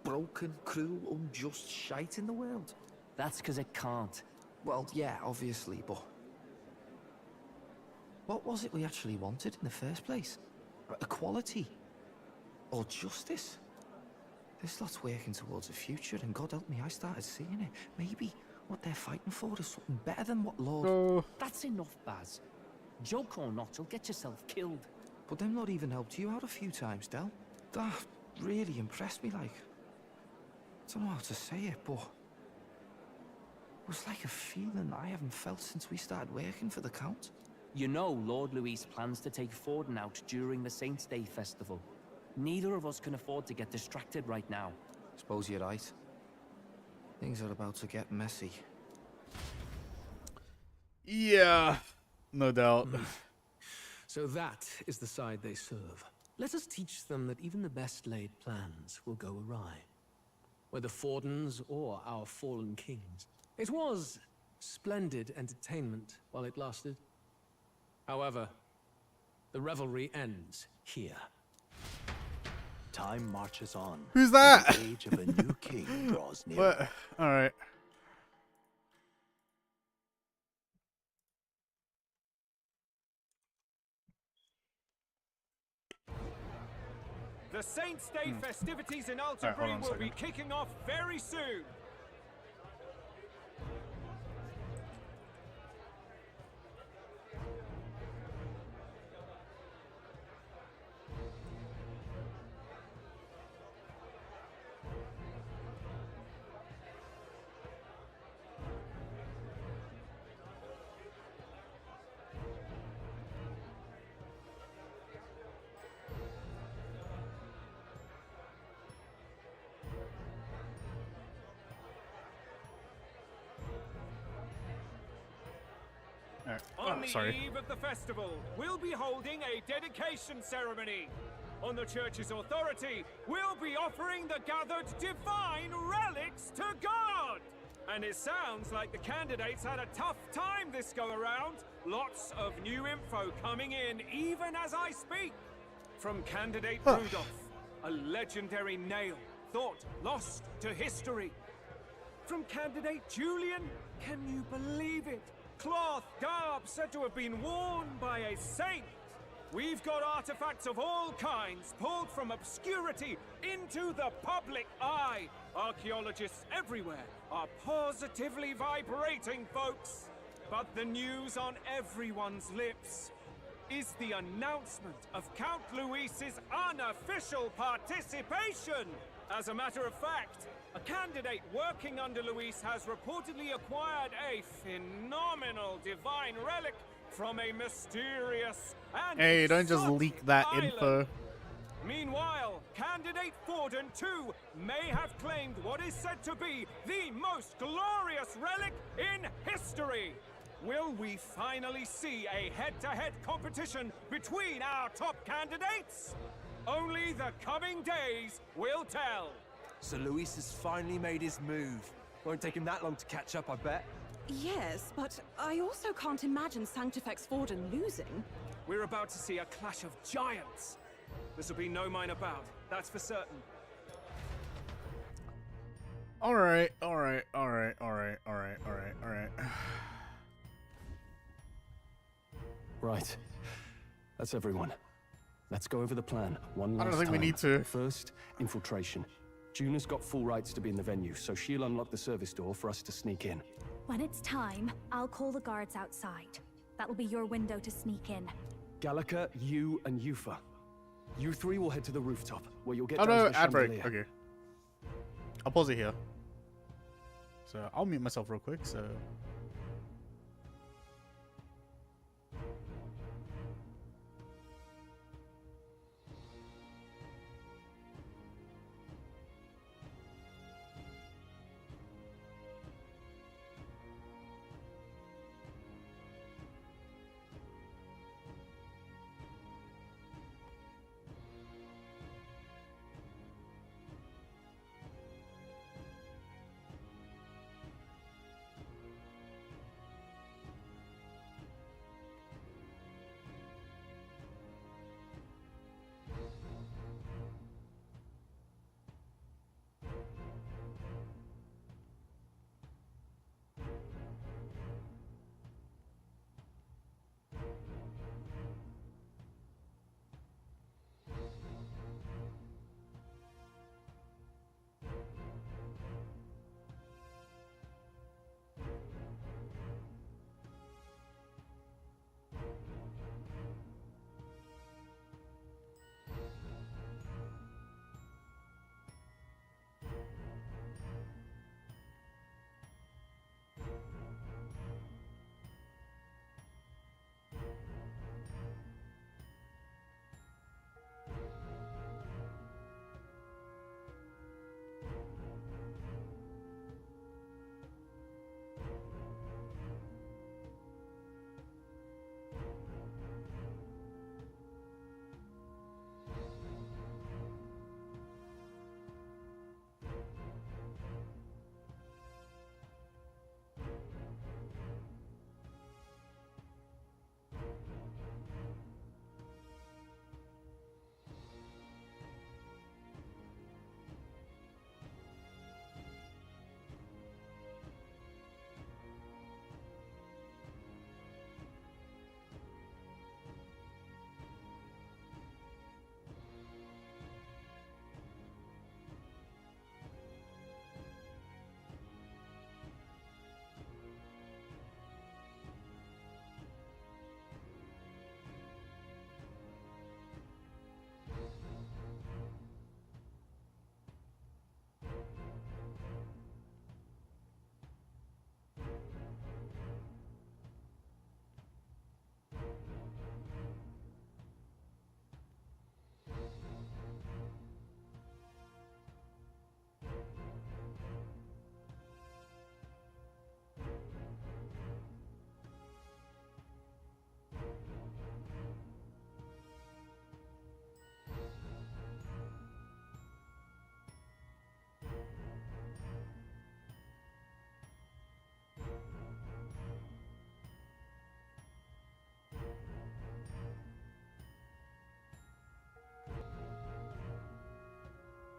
broken, cruel, unjust shite in the world. That's because it can't. Well, yeah, obviously, but... What was it we actually wanted in the first place? Equality? Or justice? This lot's working towards a future, and God help me, I started seeing it. Maybe what they're fighting for is something better than what Lord... That's enough, Baz. Joke or not, you'll get yourself killed. But them not even helped you out a few times, Del. That really impressed me, like. I don't know how to say it, but... It was like a feeling I haven't felt since we started working for the Count. You know Lord Luis plans to take Forden out during the Saints' Day festival. Neither of us can afford to get distracted right now. Suppose you're right. Things are about to get messy. Yeah, no doubt. So that is the side they serve. Let us teach them that even the best laid plans will go awry. Whether Fordens or our fallen kings. It was splendid entertainment while it lasted. However, the revelry ends here. Time marches on. Who's that? The age of a new king draws near. What? All right. The Saints' Day festivities in hold Altabury on a will be second. kicking off very soon. Oh, On the sorry. eve of the festival, we'll be holding a dedication ceremony. On the church's authority, we'll be offering the gathered divine relics to God. And it sounds like the candidates had a tough time this go around. Lots of new info coming in even as I speak. From candidate Rudolph, a legendary nail, thought lost to history. From candidate Julian, can you believe it? Cloth garb said to have been worn by a saint. We've got artifacts of all kinds pulled from obscurity into the public eye. Archaeologists everywhere are positively vibrating, folks. But the news on everyone's lips is the announcement of Count Luis's unofficial participation. As a matter of fact, a candidate working under Luis has reportedly acquired a phenomenal divine relic from a mysterious and Hey, don't just exotic leak that island. info. Meanwhile, candidate Forden too may have claimed what is said to be the most glorious relic in history. Will we finally see a head-to-head competition between our top candidates? Only the coming days will tell. So Luis has finally made his move. Won't take him that long to catch up, I bet. Yes, but I also can't imagine Sanctifex Forden losing. We're about to see a clash of giants. This will be no minor bout, that's for certain. Alright. Right. That's everyone. Let's go over the plan one last I don't think time. we need to. First, infiltration. Juna's got full rights to be in the venue, so she'll unlock the service door for us to sneak in. When it's time, I'll call the guards outside. That'll be your window to sneak in. Gallica, you, and Yufa. You three will head to the rooftop, where you'll get Oh down no, to the ad break. chandelier. Okay. I'll pause it here. So I'll mute myself real quick, so.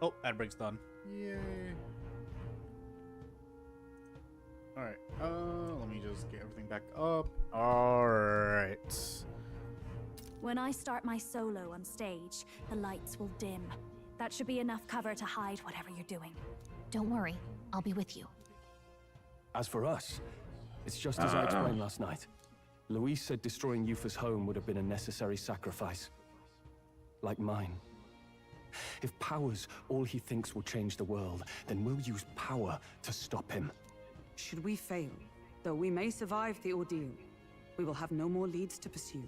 Oh, ad break's done. Yay. Alright, let me just get everything back up. Alright. When I start my solo on stage, the lights will dim. That should be enough cover to hide whatever you're doing. Don't worry, I'll be with you. As for us, it's just as I explained last night. Luis said destroying Yufa's home would have been a necessary sacrifice. Like mine. If power's all he thinks will change the world, then we'll use power to stop him. Should we fail, though we may survive the ordeal, we will have no more leads to pursue.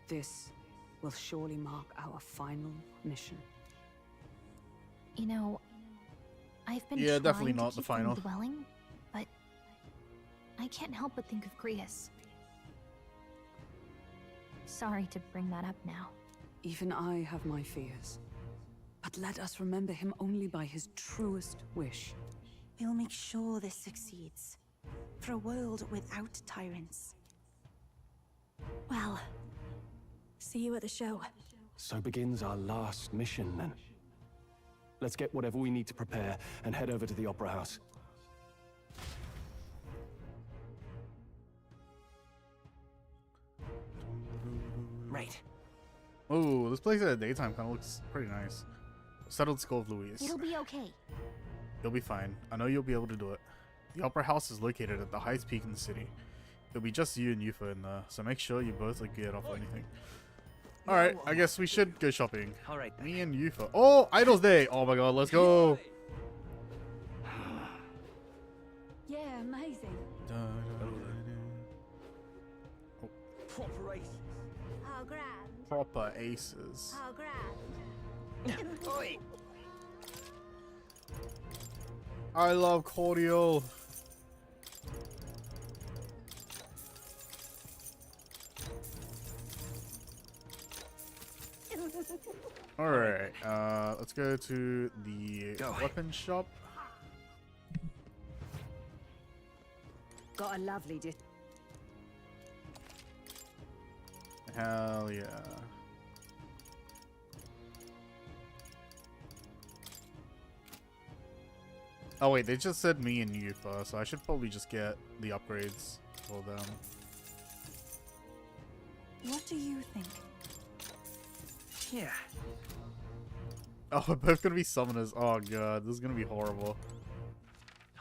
This will surely mark our final mission. You know, I've been Yeah, trying definitely to not keep the final. them dwelling, but I can't help but think of Grius. Sorry to bring that up now. Even I have my fears. But let us remember him only by his truest wish. We'll make sure this succeeds. For a world without tyrants. Well, see you at the show. So begins our last mission, then. Let's get whatever we need to prepare and head over to the Opera House. Right. Oh, this place at daytime kind of looks pretty nice. Settled Skull of Luis. It'll be okay. You'll be fine. I know you'll be able to do it. The Opera House is located at the highest peak in the city. It'll be just you and Yufa in there, so make sure you both get off or anything. Alright, I guess we should go shopping. Alright then. Me and Yufa. Oh, Idol's Day! Oh my god, let's go! Yeah, amazing. Proper aces. How grand. Proper aces. How grand. Oi! I love cordial. Alright, let's go to the weapon shop. Got a lovely Hell yeah. Oh wait, they just said me and Yufa, so I should probably just get the upgrades for them. What do you think? Yeah. Oh, we're both gonna be summoners. Oh god, this is gonna be horrible.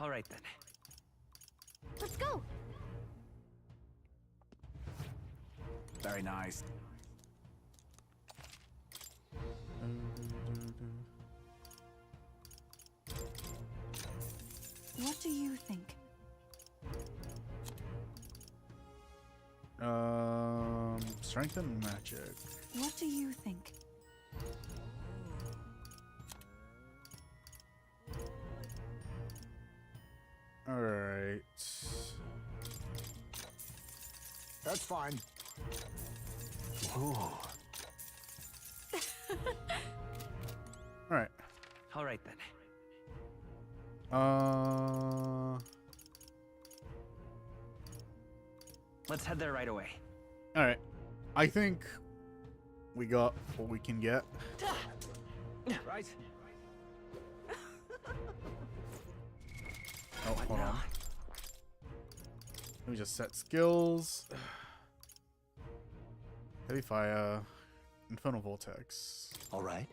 Alright then. Let's go! Very nice. What do you think? Strength and magic. What do you think? Alright. That's fine. Alright. Alright then. Let's head there right away. Alright. I think we got what we can get. Right. Oh, hold on. Let me just set skills. Heavy fire. Infernal vortex. Alright.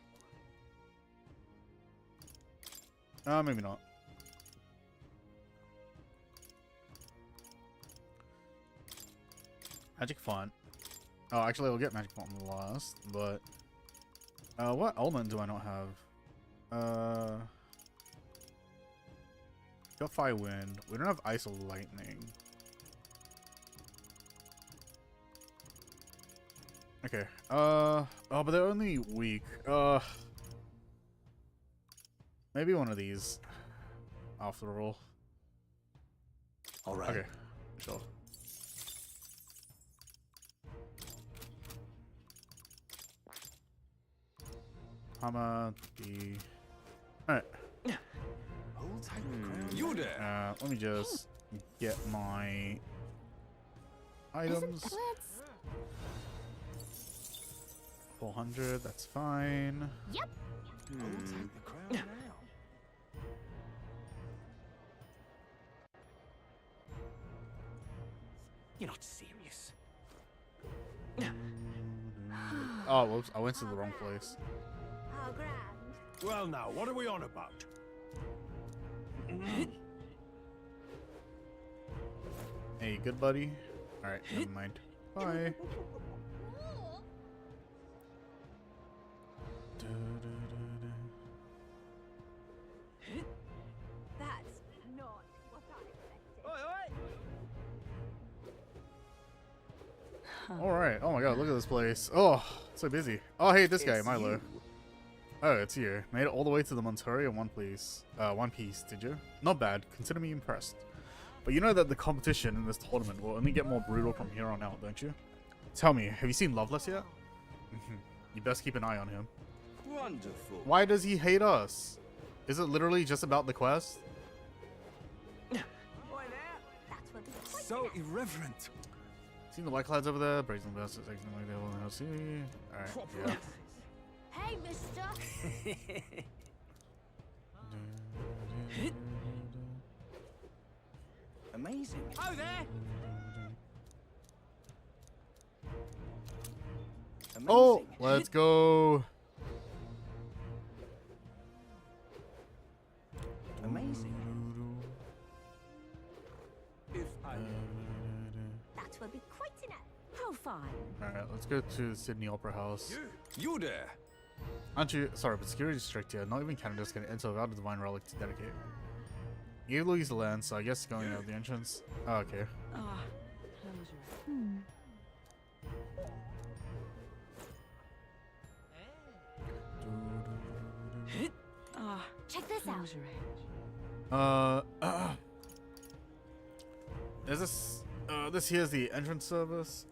Maybe not. Magic font. Oh, actually, I'll get magic font last, but what element do I not have? Got fire wind. We don't have ice or lightning. Okay. Oh, but they're only weak. Maybe one of these. After all. Alright. Okay. Sure. Hammer. The. Alright. Hold tight the crown. You there. Let me just get my items. 400, that's fine. Yep. I'll take the crown now. You're not serious. Oh, whoops! I went to the wrong place. How grand. Well, now, what are we on about? Hey, good buddy. All right, never mind. Bye. That's not what I expected. All right. Oh my God, look at this place. Oh, so busy. Oh, hey, this guy, It's Milo. you. Oh, it's you. Made it all the way to the Montoria in one piece. Did you? Not bad. Consider me impressed. But you know that the competition in this tournament will only get more brutal from here on out, don't you? Tell me, have you seen Loveless yet? You best keep an eye on him. Wonderful. Why does he hate us? Is it literally just about the quest? So irreverent. Seen the white clouds over there? Brazen bastards acting like they will now see. Alright, yeah. Hey, mister. Amazing. Oh, there. Amazing. Oh, let's go. Amazing. If I That will be quite enough. How fine. Alright, let's go to the Sydney Opera House. You there? Aren't you? Sorry, but security's strict here. Not even Canada's gonna enter without a divine relic to dedicate. You lose the land, so I guess going out the entrance. Oh, okay. Ah, Check this out. Is this this here's the entrance service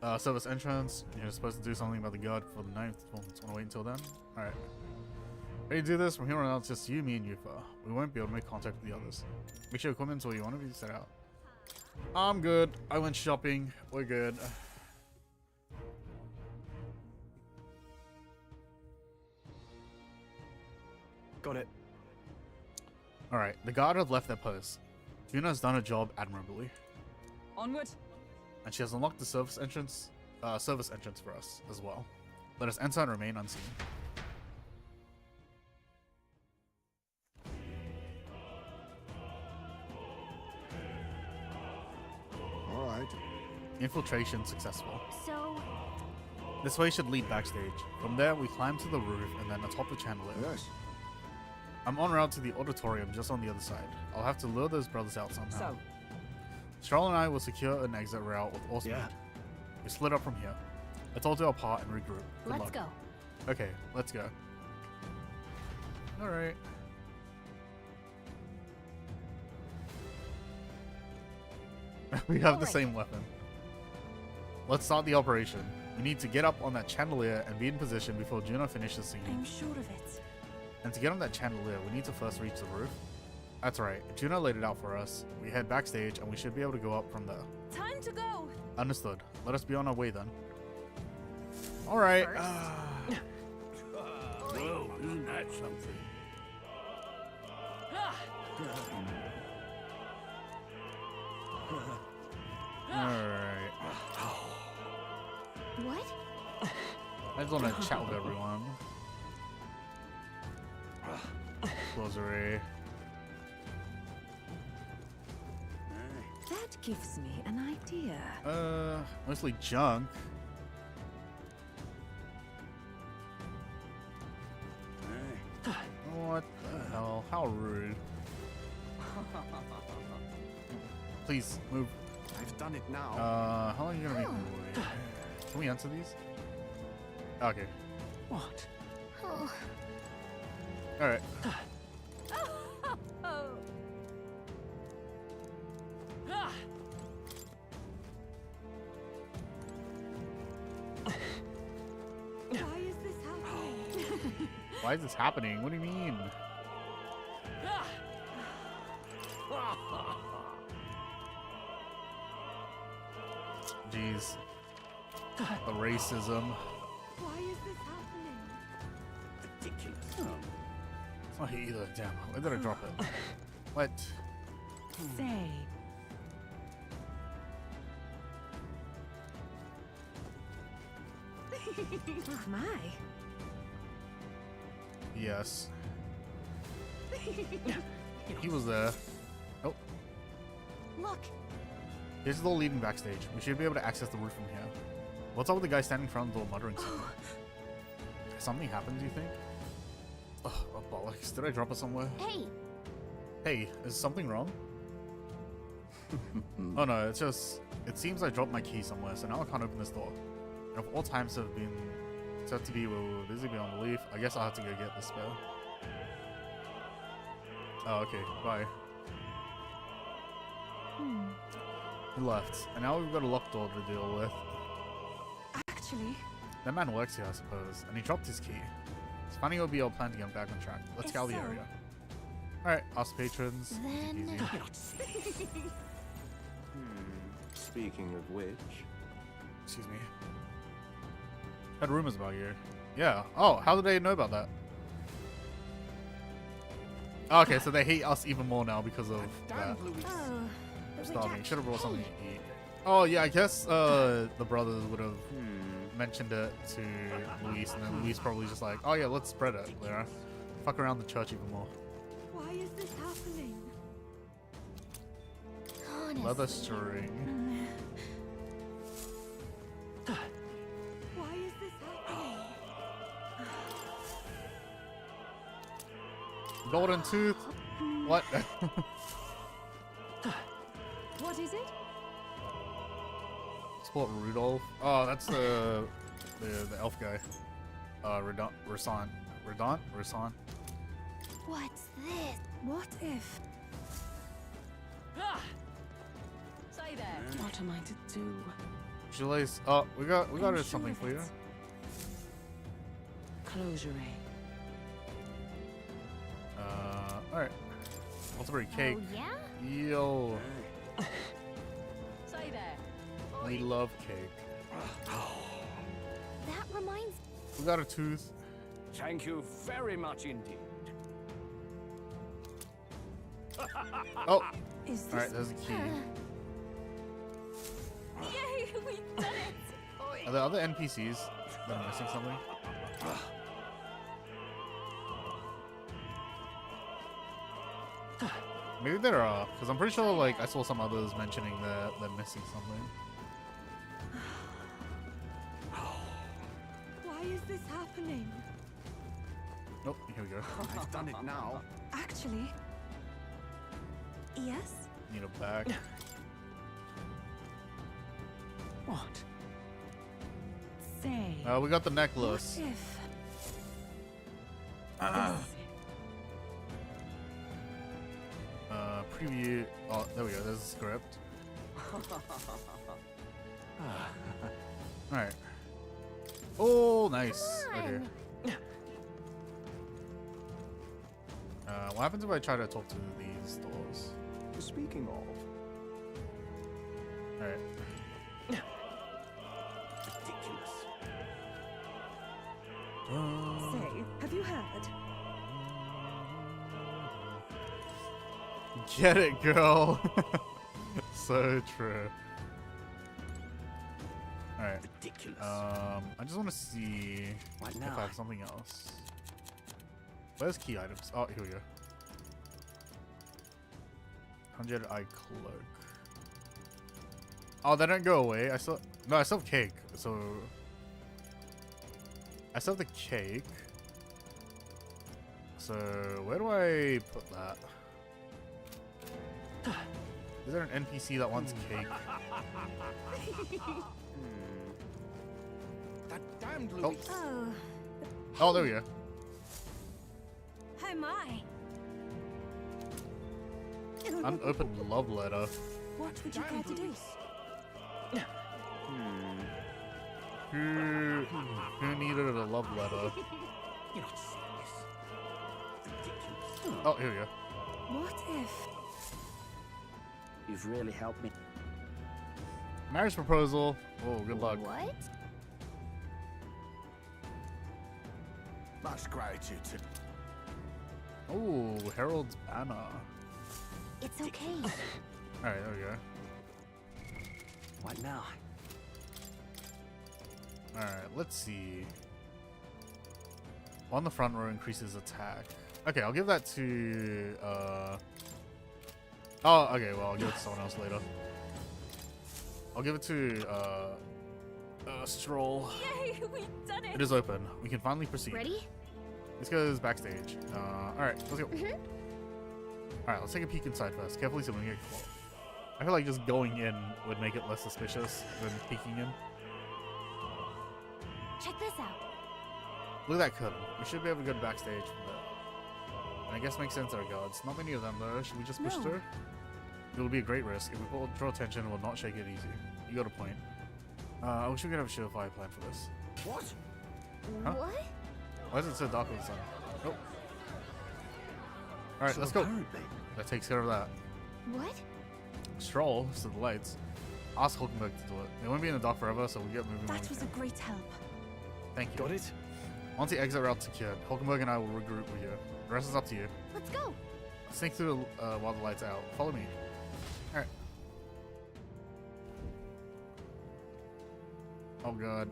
entrance. You're supposed to do something about the guard for the 9th. Well, just wanna wait until then. Alright. Ready to do this? From here on out, it's just you, me, and Yufa. We won't be able to make contact with the others. Make sure equipment's where you want to be set out. I'm good. I went shopping. We're good. Got it. Alright, the guard have left their post. Juna's done her job admirably. onward. And she has unlocked the service entrance for us as well. Let us enter and remain unseen. All right. Infiltration successful. So, This way should lead backstage. From there, we climb to the roof and then atop the chandelier. Yes. I'm en route to the auditorium just on the other side. I'll have to lure those brothers out somehow. So, Stroll and I will secure an exit route with all speed. Yeah. We split up from here. Let's all do our part and regroup. Good Let's luck. go. Okay, let's go. Alright. We have the same weapon. Let's start the operation. We need to get up on that chandelier and be in position before Juno finishes singing. I'm sure of it. And to get on that chandelier, we need to first reach the roof. That's right. Juno laid it out for us. We head backstage and we should be able to go up from there. time to go. Understood. Let us be on our way then. Alright. Whoa, isn't that something? Alright. What? I just want to chat with everyone. Closery. that gives me an idea. Mostly junk. What the hell? How rude. Please, move. I've done it now. How long are you gonna make me wait? Can we answer these? Okay. What? Alright. Why is this happening? Why is this happening? What do you mean? Jeez. The racism. Why is this happening? Ridiculous. It's not here either. Damn. Where did I drop it? What? Say. My. Yes. He was there. Oh. Look. Here's the door leading backstage. We should be able to access the roof from here. What's up with the guy standing in front of the door muttering something? Something happened, do you think? Oh, bollocks. Did I drop it somewhere? Hey! Hey, is something wrong? Oh no, it's just... It seems I dropped my key somewhere, so now I can't open this door. And if all times have been set to be where we were busy beyond belief, I guess I'll have to go get the spell. Oh, okay. Bye. He left, and now we've got a locked door to deal with. Actually, That man works here, I suppose, and he dropped his key. It's funny it'll be our plan to get him back on track. Let's scour the area. Alright, us patrons. Then... Easy. Speaking of which... Excuse me. Had rumors about you. Yeah. Oh, how did they know about that? Oh, okay, so they hate us even more now because of that. Oh, Starving. Should have brought something to eat. Oh yeah, I guess the brothers would have mentioned it to Luis, and then Luis probably just like, oh yeah, let's spread it, Clara. Fuck around the church even more. why is this happening? Leather string. Why is this happening? Golden tooth. What? What is it? Sport Rudolph. Oh, that's the elf guy. Rasan. Rasan. What's this? What if? Say there. What am I to do? Julius. Oh, we got something for you. Closure. Alright. Multiple cake. Oh, yeah? Yo. Say there. We love cake. That reminds... We got a tooth. Thank you very much indeed. Oh. Is this... Alright, there's a key. Yay, we done it! Are there other NPCs that are missing something? Maybe there are, because I'm pretty sure like I saw some others mentioning that they're missing something. Why is this happening? Nope, here we go. I've done it now. Actually... Yes? Need a bag. What? Say... We got the necklace. What if... Preview. Oh, there we go. There's a script. Alright. Oh, nice. Okay. What happens if I try to talk to these doors? Speaking of... Alright. Say, have you heard? Get it, girl. So true. Alright. Ridiculous. I just want to see What if now? I have something else. Where's key items? Oh, here we go. 100 eye cloak. Oh, they don't go away. I still have cake. So I still have the cake. So where do I put that? Is there an NPC that wants cake? That damned Oh. Louis. Oh. Oh, there we go. Oh my. Unopened love letter. What would you care to do? Who needed a love letter? You're not serious. Ridiculous. Oh, here we go. What if... You've really helped me. Marriage proposal. Oh, good luck. What? Much gratitude to... Oh, Harold's banner. It's okay. Alright, there we go. What now? Alright, let's see. On the front row increases attack. Okay, I'll give that to oh, okay, well I'll give it to someone else later. I'll give it to Stroll. Yay, we've done it. It is open. We can finally proceed. Ready? This goes backstage. Alright, let's go. Alright, let's take a peek inside first. Carefully so we don't get caught. I feel like just going in would make it less suspicious than peeking in. Check this out. Look at that curtain. We should be able to go backstage from there. And I guess makes sense our guards. Not many of them though. Should we just push through? It will be a great risk. If we draw attention, we'll not shake it easy. You got a point. I wish we could have a surefire plan for this. What? Huh? What? Why is it so dark with the sun? Oh. Alright, let's go. That takes care of that. What? Stroll to the lights. Ask Hulkenberg to do it. They won't be in the dark forever, so we'll get moving. That was a great help. Thank you. Got it? Once the exit route's secured, Hulkenberg and I will regroup with you. The rest is up to you. Let's go. Sneak through while the light's out. Follow me. Alright. Oh god.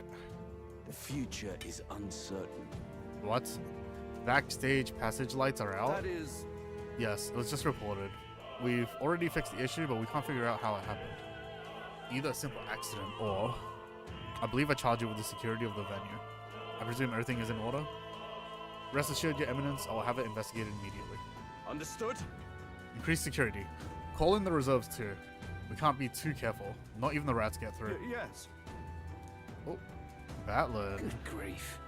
The future is uncertain. What? Backstage passage lights are out? That is... Yes, it was just reported. We've already fixed the issue, but we can't figure out how it happened. Either a simple accident or... I believe I charge you with the security of the venue. I presume everything is in order? Rest assured, Your Eminence, I will have it investigated immediately. Understood? Increase security. Call in the reserves too. We can't be too careful. Not even the rats get through. Yes. Oh, Batlin. Good grief.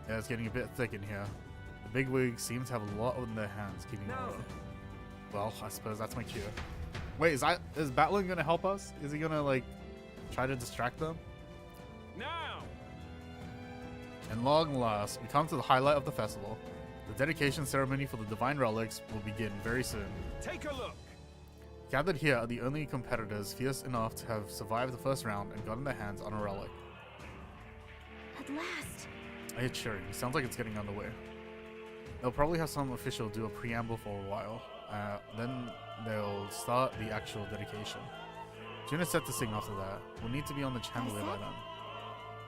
Yeah, it's getting a bit thick in here. The bigwigs seem to have a lot on their hands keeping order. Well, I suppose that's my cue. Wait, is Batlin gonna help us? Is he gonna like try to distract them? Now! And long last, we come to the highlight of the festival. The dedication ceremony for the divine relics will begin very soon. Take a look. Gathered here are the only competitors fierce enough to have survived the first round and gotten their hands on a relic. At last. I hear cheering. Sounds like it's getting underway. They'll probably have some official do a preamble for a while. Then they'll start the actual dedication. Juna's set to sing after that. We'll need to be on the chandelier by then.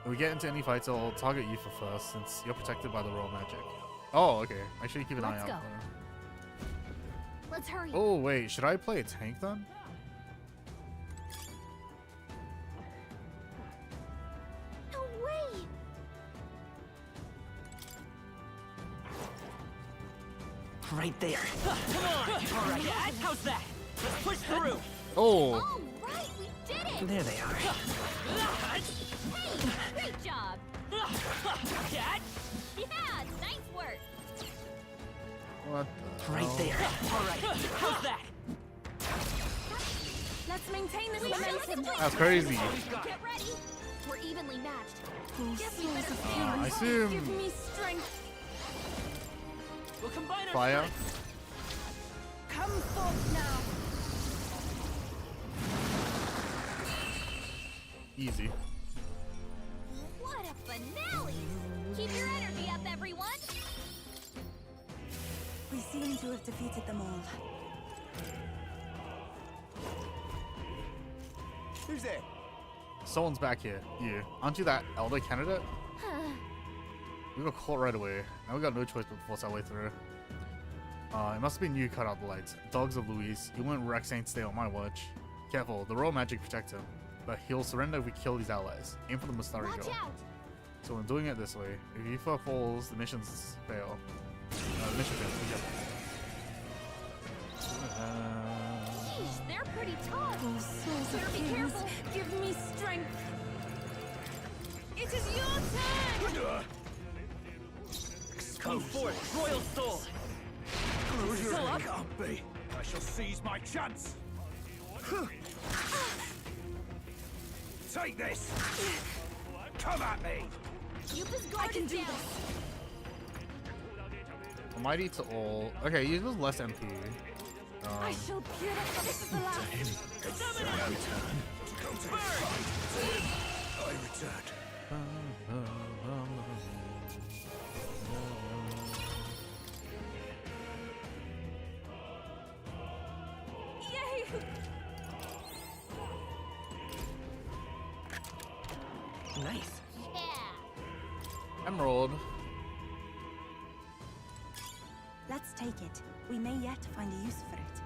If we get into any fights, I'll target you for first, since you're protected by the royal magic. Oh, okay. Make sure you keep an eye out. Let's go. Let's hurry. Oh, wait. Should I play a tank then? No way. Right there. Come on! All right, how's that? Let's push through! Oh! All right, we did it! There they are. Hey, great job! Dad? Yeah, nice work! What the Right hell? there. All right, how's that? Let's maintain this momentum. That's crazy. Get ready! We're evenly matched. Give me this I assume Give me strength. We'll combine our fire. strengths. Come forth now. Easy. What a finale! Keep your energy up, everyone! We seem to have defeated them all. Who's there? Someone's back here. You. Aren't you that elder candidate? We got caught right away. Now we got no choice but to force our way through. It must have been you cut out the lights. Dogs of Luis. You won't wreck Saint stay on my watch. Careful, the royal magic protects him. But he'll surrender if we kill these allies. Aim for the Mustari Watch goal. out! So we're doing it this way. If Yifa falls, the missions fail. The mission fails. Jeez, they're pretty tough. Better be careful. Give me strength. It is your turn. Come forth, Royal Soul! Still up? Can't be. I shall seize my chance. Take this. Come at me. Yuppa's guard is down. Mighty to all. Okay, he was less MP. I shall purify. This is the last. I returned. Nice. Emerald. Let's take it. We may yet find a use for it.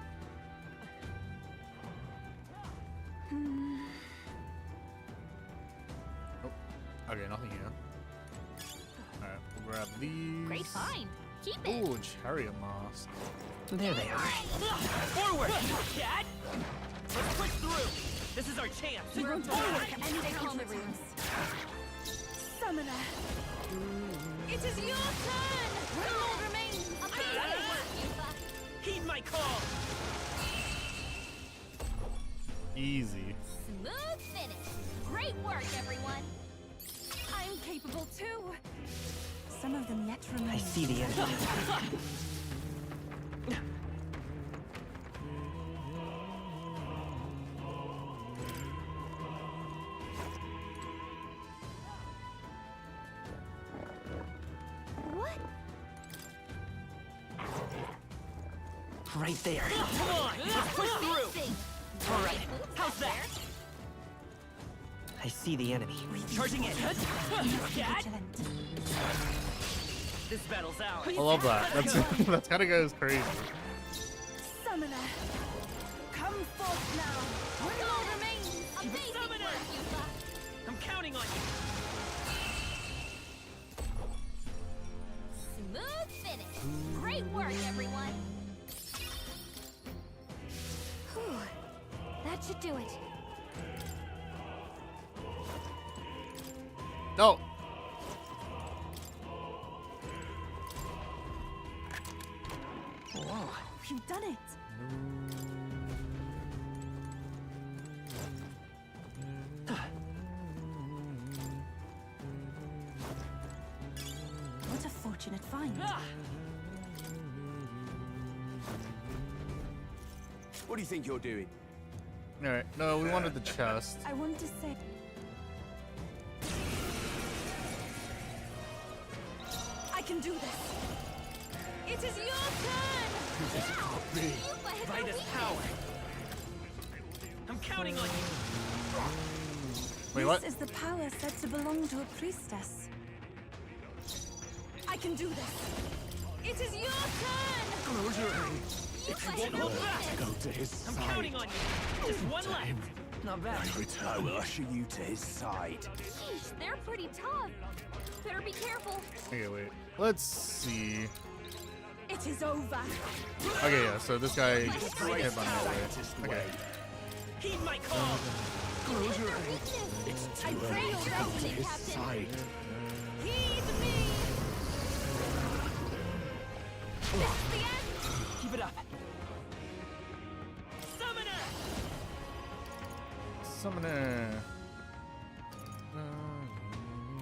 Oh, okay, nothing here. Alright, we'll grab these. Great find. Keep it. Ooh, chariot mask. There they are. Forward! Dad! Let's push through! This is our chance! Forward! Stay calm, everyone. Summoner! It is your turn! One more remains! Heed my call! Easy. Smooth finish. Great work, everyone. I'm capable too! Some of them yet remain. I see the enemy. What? Right there. Come on! Let's push through! Alright, how's that? I see the enemy. Charging in. Dad? This battle's ours. I love that. That's that kind of goes crazy. Summoner! Come forth now! One more remains! Amazing Summoner! work, Yufa. I'm counting on you. Smooth finish. Great work, everyone. Whew. That should do it. No. Whoa, you've done it. What a fortunate find. What do you think you're doing? Alright, no, we wanted the chest. I want to say... I can do this! It is your turn! This can't be. Right as power. I'm counting on you. Wait, what? This is the power said to belong to a priestess. I can do this! It is your turn! Close your eyes. If you won't hold back, Go to his I'm side. counting on you. Just one left. Not bad. I will usher you to his side. Sheesh, they're pretty tough. Better be careful. Okay, wait. Let's see. It is over! Okay, yeah, so this guy hit by my way. Okay. Heed my call. Close your eyes. It's I too pray early you'll to go help to me, his Captain. side. Heed me! This is the end! Keep it up. Summoner! Summoner.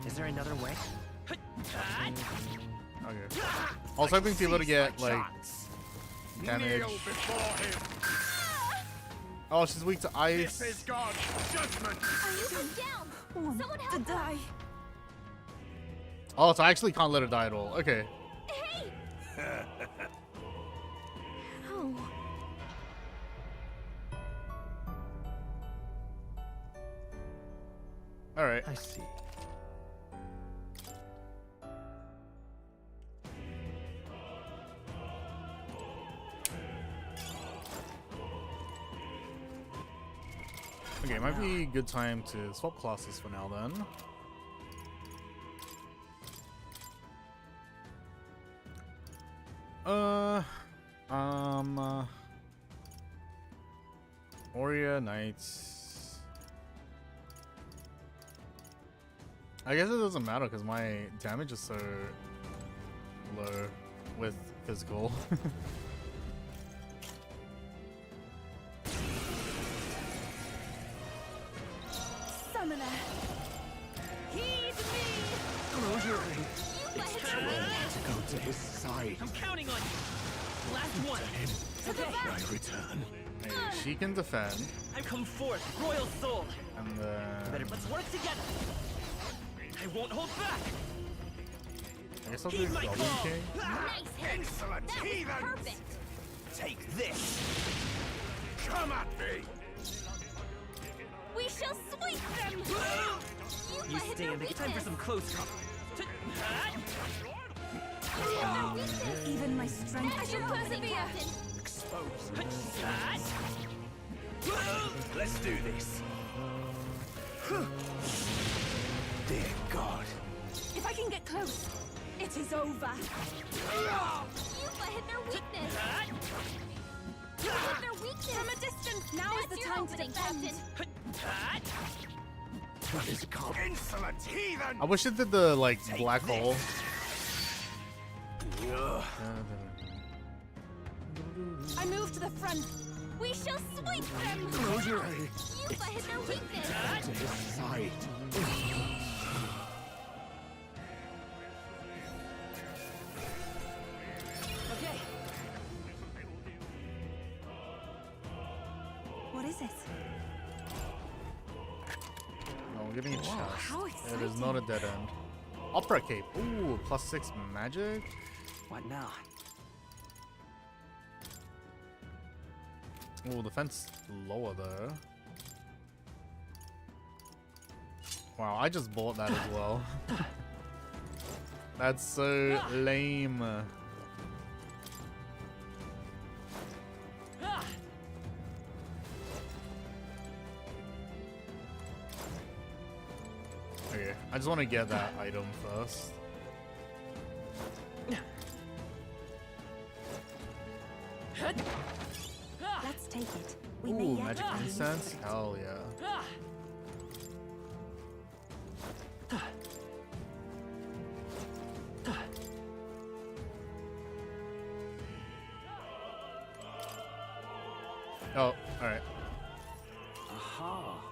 Is there another way? Okay. I was hoping to be able to get, like, damage. Oh, she's weak to ice. This is God's judgment. Yufa's down. Someone To help her. die. Oh, so I actually can't let her die at all. Okay. Hey! Oh. Alright. I see. Okay, might be a good time to swap classes for now then. Warrior Knights. I guess it doesn't matter because my damage is so low with physical. Summoner! Heed me! Close your eyes. It's too early to go to his side. I'm counting on you. Last one. To the back! I return. Hey, she can defend, I come forth, royal soul. and then Let's work together. I won't hold back. I guess I'll do Heed my Goblin call. King. Nice hit. Excellent, That was heathens. perfect. Take this. Come at me. We shall sweep them! Yufa You stand again. Time for some close combat. Even my strength. I should persevere. Exposed. Let's do this. Dear God. If I can get close, it is over. You've hit their weakness. You hit their weakness. From a distance, now is the time to defend. This insolent heathen! I wish it did the like black hole. I move to the front. We shall sweep them. Close your eyes. You've hit their weakness. To his side. Okay. What is it? No, give me a chest. how It is exciting. not a dead end. Opera cape. Ooh, +6 magic. What now? Ooh, defense lower though. Wow, I just bought that as well. That's so lame. Okay, I just want to get that item first. Let's take it. We may Ooh, yet magic find incense? it. Hell yeah. Oh, alright. Aha.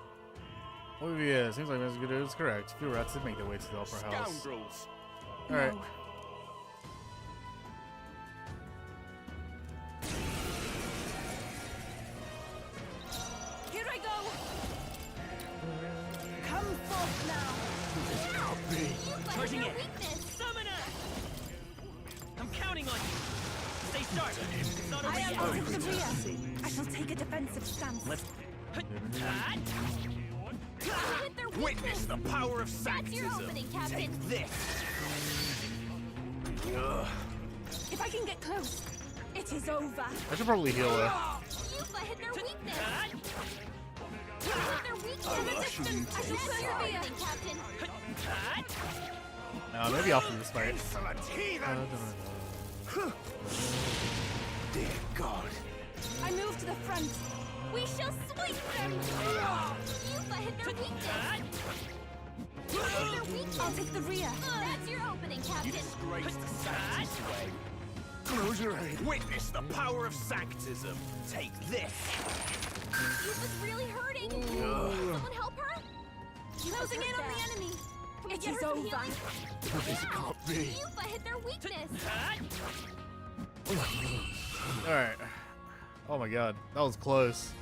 Oh yeah, seems like Mr. Good is correct. A few rats did make their way to the upper house. Scoundrels. Alright. No. Here I go. Come forth now. Charging in. Summoner! I'm counting on you. Stay sharp. It's not over I am yet. out of the rear. I shall take a defensive stance. Let's. Witness the power of That's your Sanctism. opening, Captain. Take this. If I can get close, it is over. I should probably heal her. You've hit their weakness. You hit their weakness. From a distance, I shall That's your persevere. opening, Captain. Maybe after this fight. Insolent heathen! Dear God. I move to the front. We shall sweep them. You've hit their weakness. You hit their weakness. I'll take the rear. That's your opening, Captain. Disgrace the Sanctus way. Close your eyes. Witness the power of Sanctism. Take this. She was really hurting. Someone help her? Closing in on the enemy. Can we It get is her some over. healing? This can't be. You've hit their weakness. Alright. Oh my god, that was close.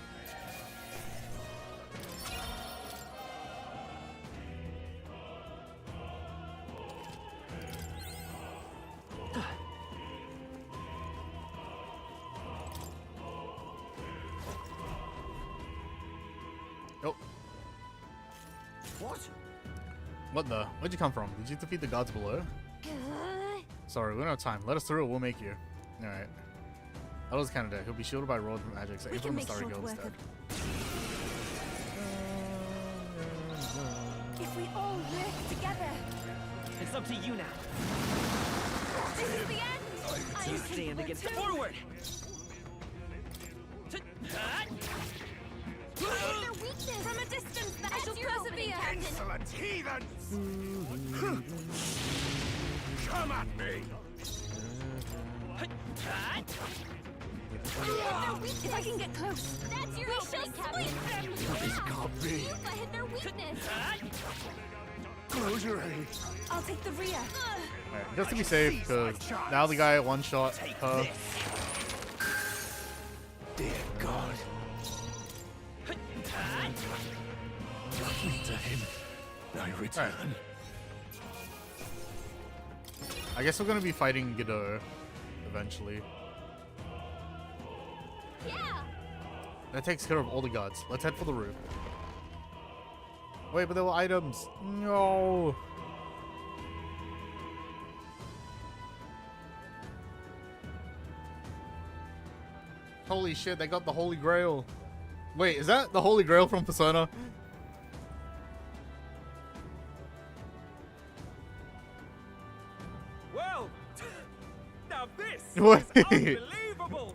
Oh. What? What the? Where'd you come from? Did you defeat the gods below? Sorry, we don't have time. Let us through, we'll make you. Alright. That was Canada. He'll be shielded by Royal Magic, so We aim can from the make Starry short Guild work instead. If we all work together, It's up to you now. this is the end. You stand against the forward. You hit their weakness. From a distance, I That's shall your opening, persevere. Captain. Insolent heathens! Come at me! If I can get close, That's your opening, Captain. This can't be. You've hit their weakness. Close your eyes. I'll take the rear. Alright, just to be safe, because now the guy at one shot her. Dear God. To him, I return. I guess we're gonna be fighting Godot eventually. Yeah. That takes care of all the gods. Let's head for the roof. Wait, but there were items. No. Holy shit, they got the Holy Grail. Wait, is that the Holy Grail from Persona? Well, now this Wait. is unbelievable.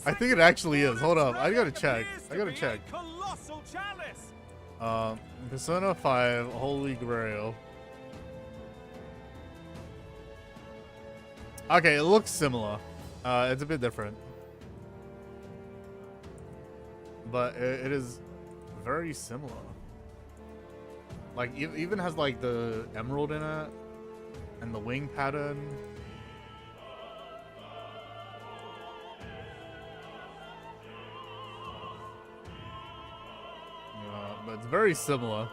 I think it actually is. Hold up, I gotta check. I gotta Be check. a colossal chalice. Persona 5 Holy Grail. Okay, it looks similar. It's a bit different. But it is very similar. Like, it even has like the emerald in it. And the wing pattern. But it's very similar.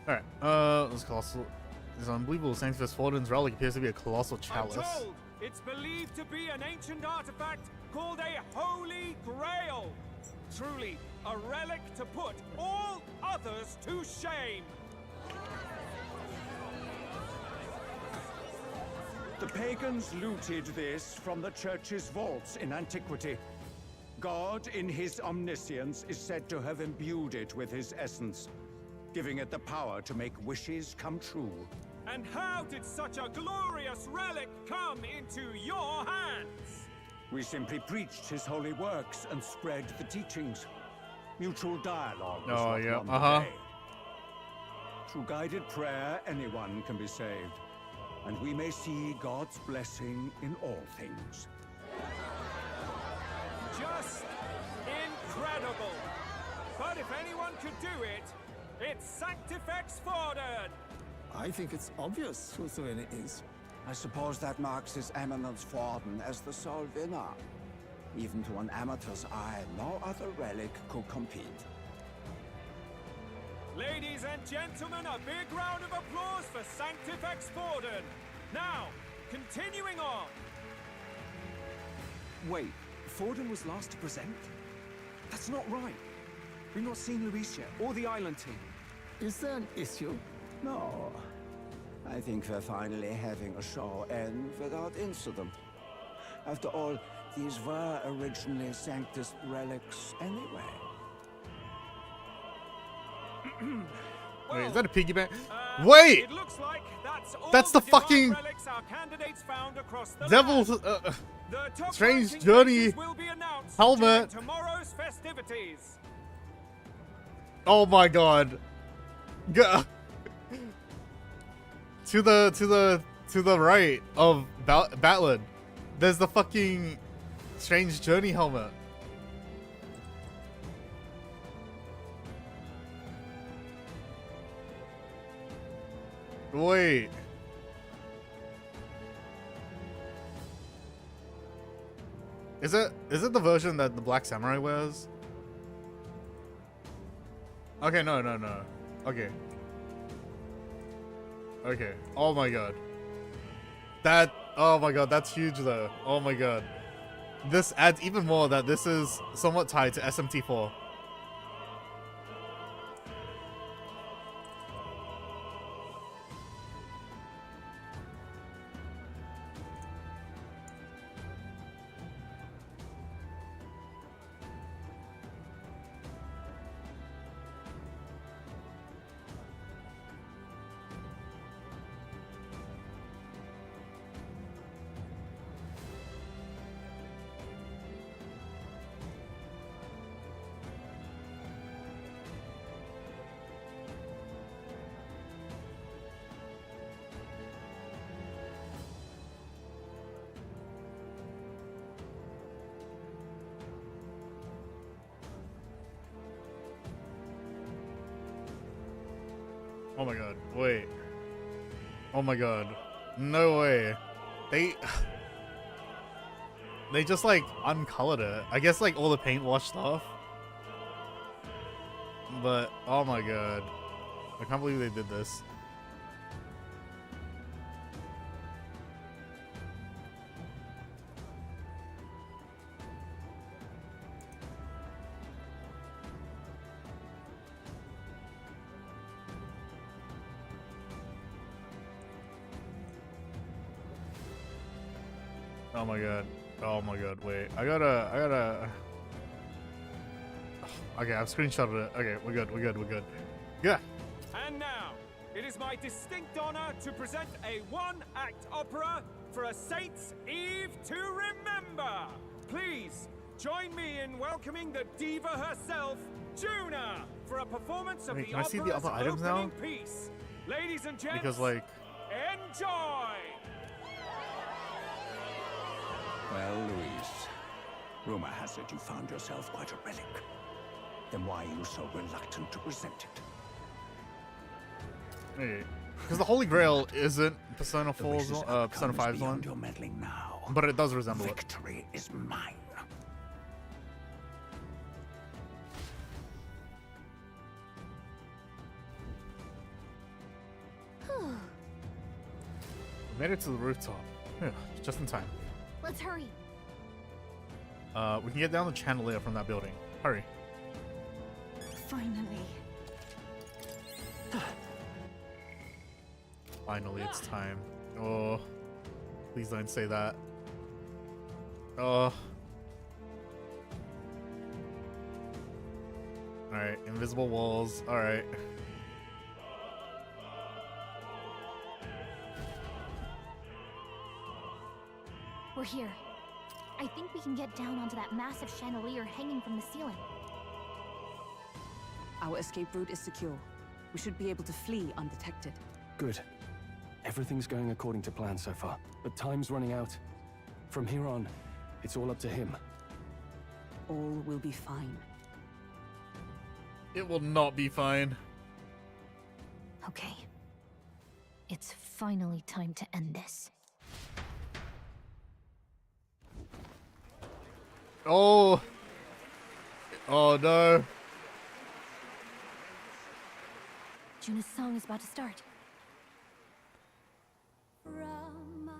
Alright, this colossal. This unbelievable Sanctus Fortin's relic appears to be a colossal chalice. I'm told it's believed to be an ancient artifact called a Holy Grail. Truly, a relic to put all others to shame. The pagans looted this from the church's vaults in antiquity. God, in his omniscience, is said to have imbued it with his essence, giving it the power to make wishes come true. And how did such a glorious relic come into your hands? We simply preached his holy works and spread the teachings. Mutual dialogue was what won the day. Through guided prayer, anyone can be saved. And we may see God's blessing in all things. Just incredible. But if anyone could do it, it's Sanctifex Forden. I think it's obvious who the winner is. I suppose that marks His Eminence Forden as the sole winner. Even to an amateur's eye, no other relic could compete. Ladies and gentlemen, a big round of applause for Sanctifex Forden. Now, continuing on. Wait, Forden was last to present? That's not right. We've not seen Luis yet, or the island team. Is there an issue? No. I think we're finally having a show end without incident. After all, these were originally Sanctus relics anyway. Wait, is that a piggy bank? Wait! It looks like that's the fucking relics our candidates found across the Devil's The top Strange ranking Journey places will be announced helmet. during tomorrow's festivities. Oh my god. To the right of Batlin, there's the fucking Strange Journey helmet. Wait. Is it the version that the Black Samurai wears? Okay, no. Okay. Okay. Oh my god. Oh my god, that's huge though. Oh my god. This adds even more that this is somewhat tied to SMT4. Oh my god, wait. Oh my god. No way. They just like uncolored it. I guess like all the paint washed off. But oh my god. I can't believe they did this. Oh my god. Oh my god. Wait. I gotta. Okay, I've screenshotted it. Okay, we're good. Yeah. And now, it is my distinct honor to present a one-act opera for a Saints' Eve to remember. Please join me in welcoming the diva herself, Juna, for a performance of Wait, the can I see the opera's other items now? opening piece. Ladies and gents, Because like. enjoy. Well, Louise, rumor has it you found yourself quite a relic. Then why are you so reluctant to present it? Because the Holy Grail isn't Persona 4's Persona 5's one, You're meddling now. but it does resemble it. Victory is mine. We made it to the rooftop. Phew, just in time. Let's hurry. We can get down the chandelier from that building. Hurry. Finally. Finally, it's time. Oh, please don't say that. Oh. Alright, invisible walls. Alright. We're here. I think we can get down onto that massive chandelier hanging from the ceiling. Our escape route is secure. We should be able to flee undetected. Good. Everything's going according to plan so far, but time's running out. From here on, it's all up to him. All will be fine. It will not be fine. Okay. It's finally time to end this. Oh. Oh no. Juna's song is about to start. From my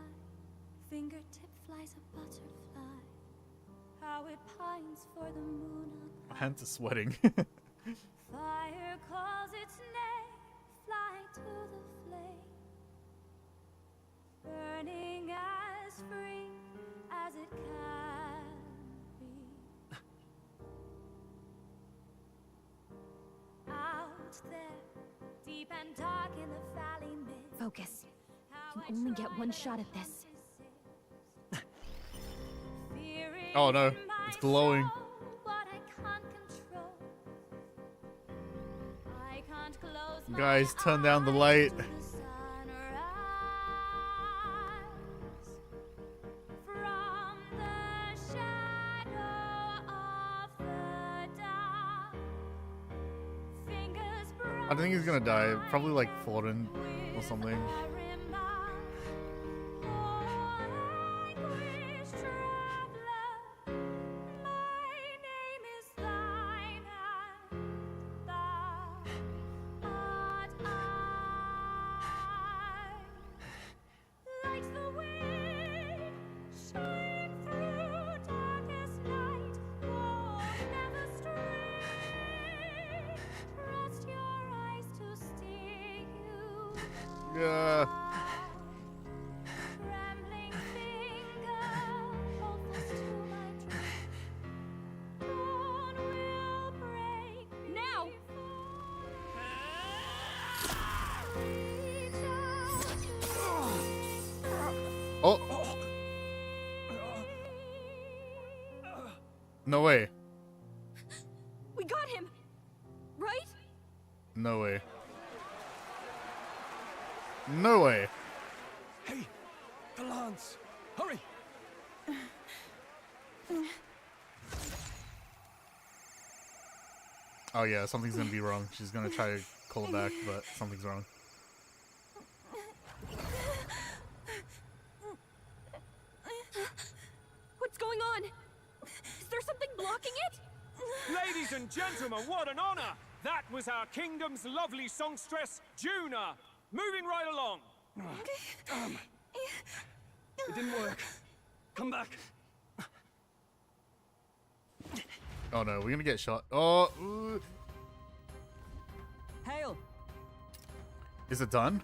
fingertip flies a butterfly, how it pines for the moon. My hands are sweating. Fire calls its name, fly to the flame, burning as free as it can be. Out there, deep and dark in the valley mist. Focus. You can only get one shot at this. Oh no, it's glowing. Guys, turn down the light. I think he's gonna die, probably like fallen or something. Yeah. Now! Oh. No way. We got him, right? No way. No way. Hey, the lance! Hurry! Oh yeah, something's gonna be wrong. She's gonna try to call it back, but something's wrong. What's going on? Is there something blocking it? Ladies and gentlemen, what an honor! That was our kingdom's lovely songstress, Juna. Moving right along. It didn't work. Come back. Oh no, we're gonna get shot. Oh. Ooh. Hail. Is it done?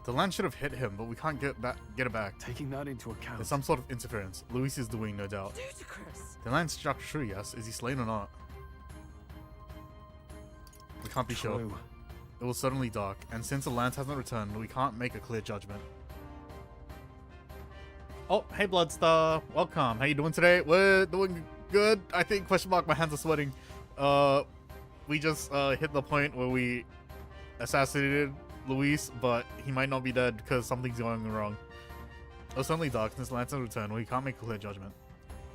The land should have hit him, but we can't get it back. Taking that into account. There's some sort of interference. Luis is doing, no doubt. Ludicrous. The land struck true, yes. Is he slain or not? We can't be sure. It was suddenly dark, and since the lance hasn't returned, we can't make a clear judgment. Oh, hey Bloodstar. Welcome. How you doing today? We're doing good, I think. Question mark, my hands are sweating. We just hit the point where we assassinated Luis, but he might not be dead because something's going wrong. It was suddenly dark, since the lance hasn't returned, we can't make a clear judgment.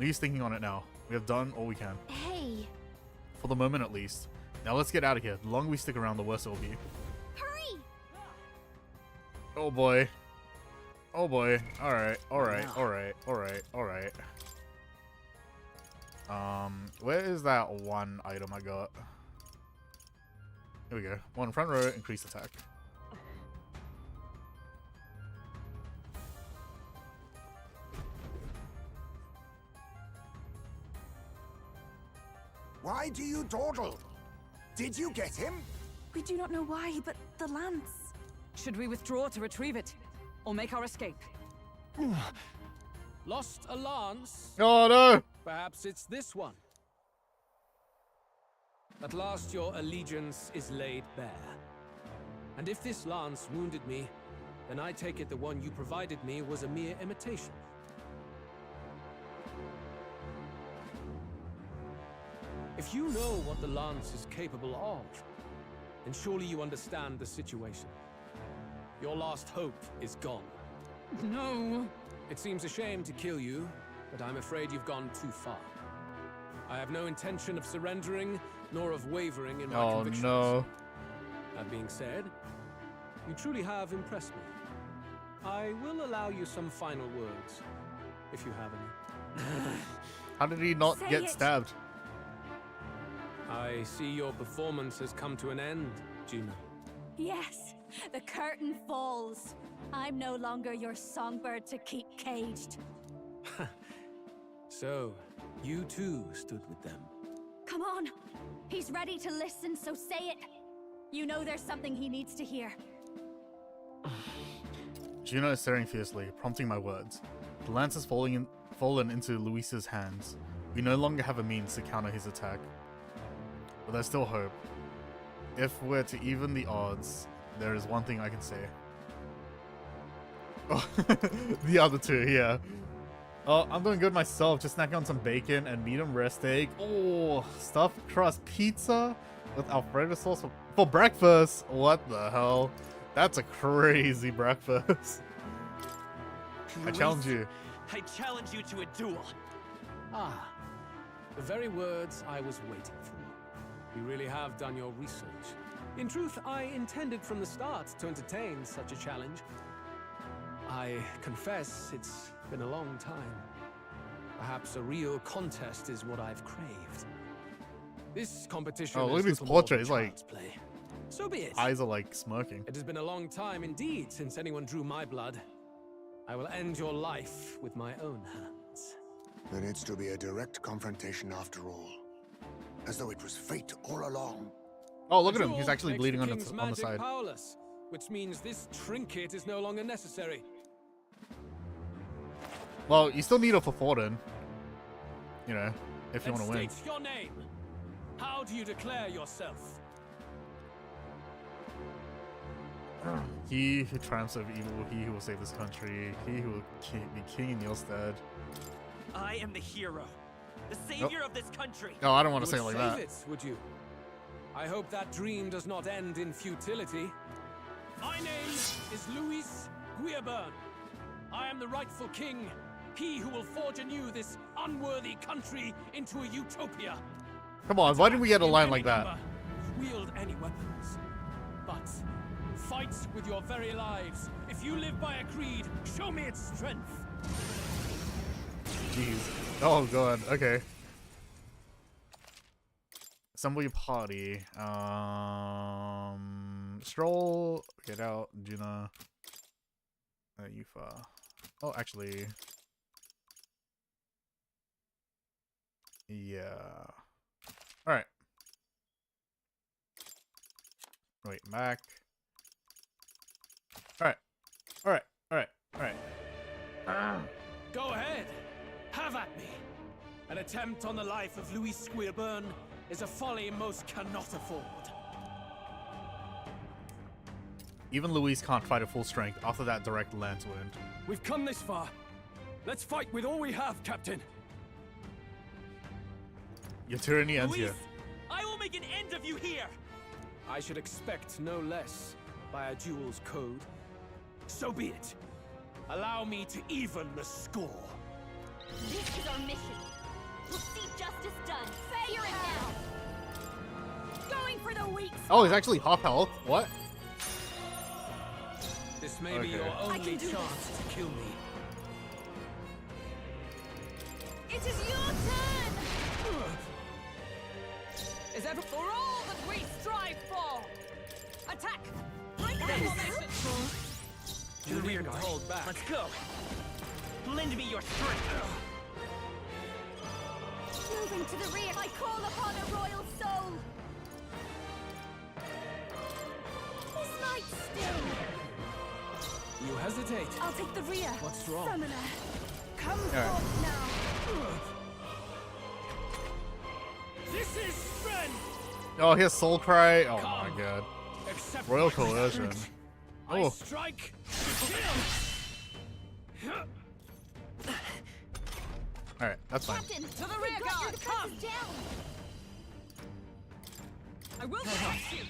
Luis thinking on it now. We have done all we can. Hey. For the moment at least. Now let's get out of here. The longer we stick around, the worse it will be. Hurry! Oh boy. Oh boy. Alright, alright, alright, alright, alright. Where is that one item I got? Here we go. One front row, increased attack. Why do you dawdle? Did you get him? We do not know why, but the lance. Should we withdraw to retrieve it? Or make our escape? Lost a lance? Oh no! Perhaps it's this one. At last your allegiance is laid bare. And if this lance wounded me, then I take it the one you provided me was a mere imitation. If you know what the lance is capable of, then surely you understand the situation. Your last hope is gone. No. It seems a shame to kill you, but I'm afraid you've gone too far. I have no intention of surrendering, nor of wavering in my convictions. No. That being said, you truly have impressed me. I will allow you some final words, if you have any. How did he not get stabbed? I see your performance has come to an end, Juno. Yes, the curtain falls. I'm no longer your songbird to keep caged. So, you too stood with them. Come on. He's ready to listen, so say it. You know there's something he needs to hear. Juno is staring fiercely, prompting my words. The lance has fallen into Luis's hands. We no longer have a means to counter his attack. But there's still hope. If we're to even the odds, there is one thing I can say. Oh, the other two, yeah. Oh, I'm doing good myself, just snacking on some bacon and medium rare steak. Oh, stuffed crust pizza with Alfredo sauce for breakfast. What the hell? That's a crazy breakfast. I challenge you. I challenge you to a duel. Ah, the very words I was waiting for. You really have done your research. In truth, I intended from the start to entertain such a challenge. I confess it's been a long time. Perhaps a real contest is what I've craved. This competition Oh, look is at these little more than portraits, like, child's play. So be it. Eyes are like smirking. It has been a long time indeed since anyone drew my blood. I will end your life with my own hands. Then it's to be a direct confrontation after all. As though it was fate all along. Oh, look at him. Duel He's actually makes bleeding the on king's the magic side. Powerless, which means this trinket is no longer necessary. Well, you still need it for Forden. You know, if you want to win. State your name. How do you declare yourself? He who triumphs over evil, he who will save this country, he who will be king in your stead. I am the hero, the savior of this country. No, I don't want to say it You like would that. save it, would you? I hope that dream does not end in futility. My name is Luis Guiaburn. I am the rightful king, he who will forge anew this unworthy country into a utopia. Come on, why didn't we get a line like that? Wield any weapons, but fight with your very lives. If you live by a creed, show me its strength. Jeez. Oh god, okay. Assembly party. Stroll. Get out, Gina. Yufa. Oh, actually. Yeah. Alright. Wait, back. Alright. Have at me. An attempt on the life of Louis Squeerburn is a folly most cannot afford. Even Louise can't fight at full strength after that direct lance wound. We've come this far. Let's fight with all we have, Captain. Your tyranny ends here. I will make an end of you here! I should expect no less by a duel's code. So be it. Allow me to even the score. This is our mission. We'll see justice done. Figure it out. Going for the weak. Oh, he's actually half health. What? This may be your only chance to kill me. It is your turn! Is ever for all that we strive for! Attack! Break the formation! To the rear guard. Hold back. Let's go! Lend me your strength! Moving to the rear, I call upon a royal soul! This might sting! You hesitate. I'll take the rear. What's wrong? Summoner, come right. forth now! This is strength! Oh, he has soul cry. Oh my god. Accept Royal my coercion. I Oh. strike. Alright, that's fine. Captain, to the rear guard! Come! Down. I will protect you!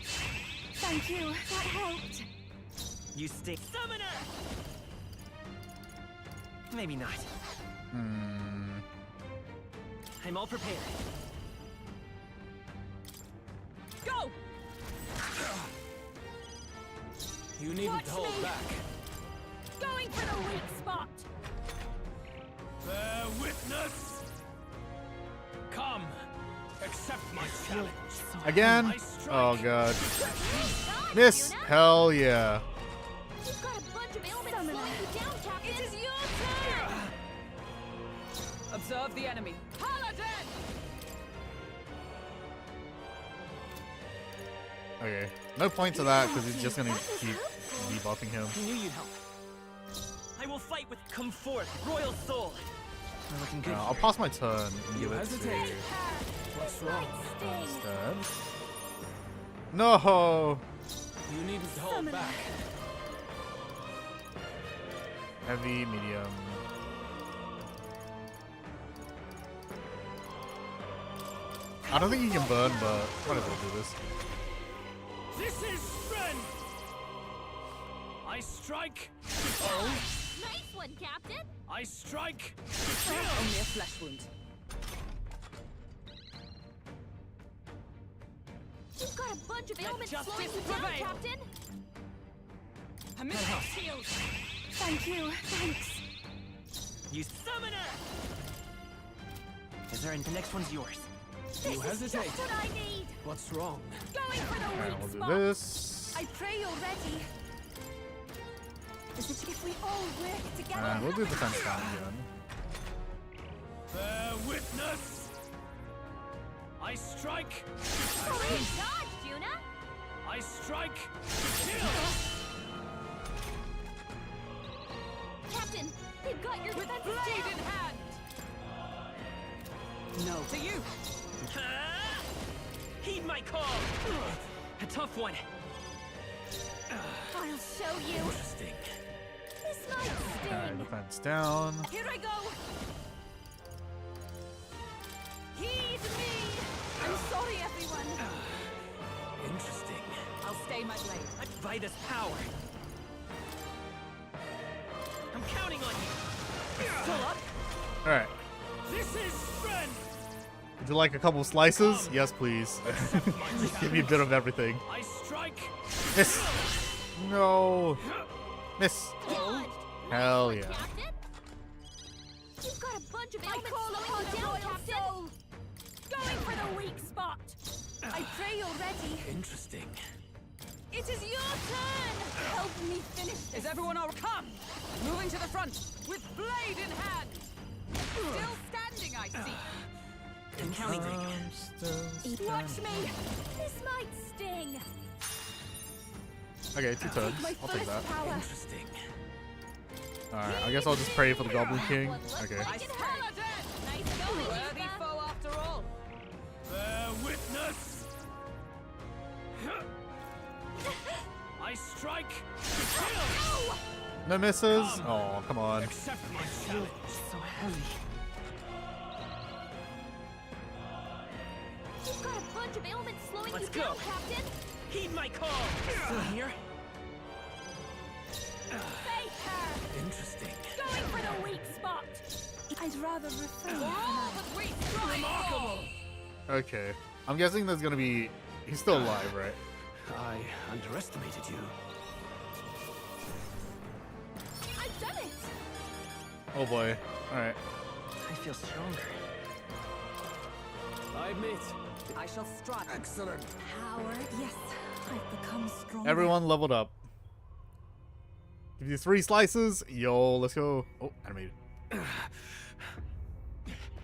Thank you, that helped. You stay. Summoner! Maybe not. I'm all prepared. Go! You needn't Watch hold me. back. Going for the weak spot! Bear witness. Come, accept my challenge. Again? I strike. Oh god. Miss! Hell yeah. You've got a bunch of ailments slowing you down, Captain! It is your turn! Observe the enemy. Paladin! Okay. No point to that because he's just gonna keep debuffing him. I knew you'd help. I will fight with come forth, royal soul. We're looking good. I'll pass my turn and You give it hesitate. to What's wrong? instead. No! You needn't hold back. Heavy, medium. I don't think you can burn, but might as well do this. This is strength. I strike. Oh, Nice one, Captain! I strike. Only a flesh wound. You've got a bunch of ailments slowing you down, Captain! Permission shield! Thank you, thanks. You summoner! Is there the next one's yours? You hesitate. Just what I need! What's wrong? Going for the Alright, weak we'll do spot! this. I pray you're ready. Is it if we all work together? And we'll do defense down again. Bear witness. I strike. Sorry, dodge, Juna! I strike. Captain, they've got your defenses blade in hand! No. To you! Heed my call! A tough one. I'll show you! Interesting. This might sting! Alright, defense down. Here I go! Heed me! I'm sorry, everyone! Interesting. I'll stay my blade. By this power. I'm counting on you. Pull up. Alright. This is strength. Would you like a couple slices? Yes, please. Give me a bit of everything. I strike. Miss! No! Miss! Dodged. Hell Nice yeah. one, Captain. You've got a bunch of ailments slowing you down, Captain! Soul. Going for the weak spot! I pray you're ready. Interesting. It is your turn! Help me finish this. Is everyone all come? Moving to the front with blade in hand. Still standing, I see. I'm counting on you. Watch me! This might sting! Okay, 2 turns. My I'll take fullest that. power. Interesting. Alright, I guess I'll just pray for the Goblin King. Okay. I Paladin! Worthy foe after all. Bear witness. I strike to kill. No misses. Oh, come on. Accept my challenge. So heavy. You've got a bunch of ailments slowing Let's you down, go. Captain. Heed my call. Still here? Face her. Interesting. Going for the weak spot. I'd rather refrain. Remarkable. Okay. I'm guessing there's gonna be. He's still alive, right? I underestimated you. I've done it. Oh boy. Alright. I feel stronger. I admit. I shall strut. Excellent. Power, yes. I've become stronger. Everyone leveled up. Give you 3 slices. Yo, let's go. Oh, animated.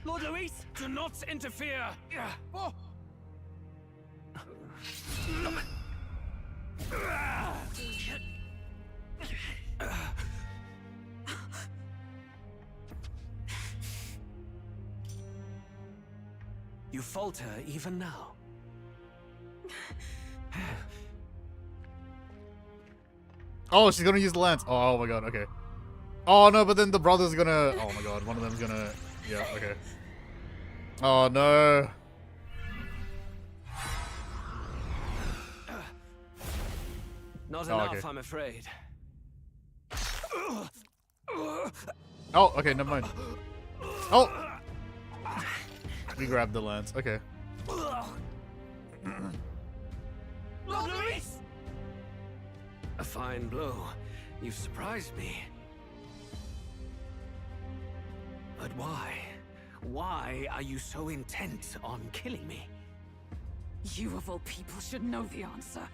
Lord Luis, do not interfere. Oh. You falter even now. Oh, she's gonna use the lance. Oh my god, okay. Oh no, but then the brother's gonna. Oh my god, one of them's gonna. Yeah, okay. Oh no. Not Oh, enough, okay. I'm afraid. Oh, okay, never mind. Oh! We grabbed the lance. Okay. Lord Luis! A fine blow. You've surprised me. But why? Why are you so intent on killing me? You of all people should know the answer.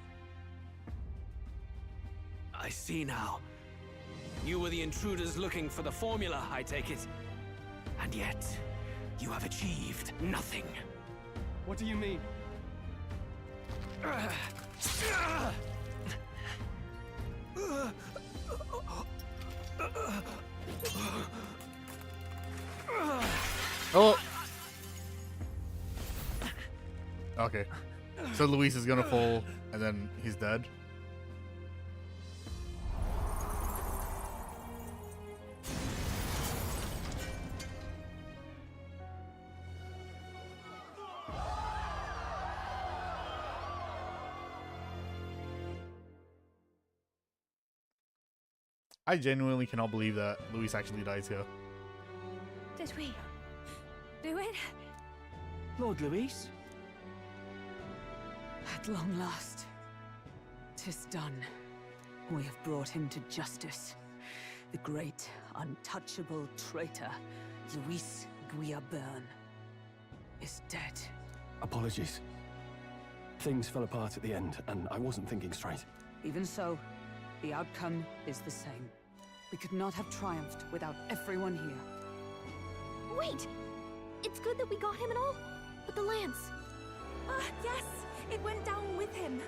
I see now. You were the intruders looking for the formula, I take it. And yet, you have achieved nothing. What do you mean? Oh! Okay. So Luis is gonna fall, and then he's dead. I genuinely cannot believe that Luis actually dies here. Did we do it? Lord Luis? At long last, 'tis done. We have brought him to justice. The great, untouchable traitor, Luis Guillaburn, is dead. Apologies. Things fell apart at the end, and I wasn't thinking straight. Even so, the outcome is the same. We could not have triumphed without everyone here. Wait! It's good that we got him and all, but the lance. Ah, yes! It went down with him.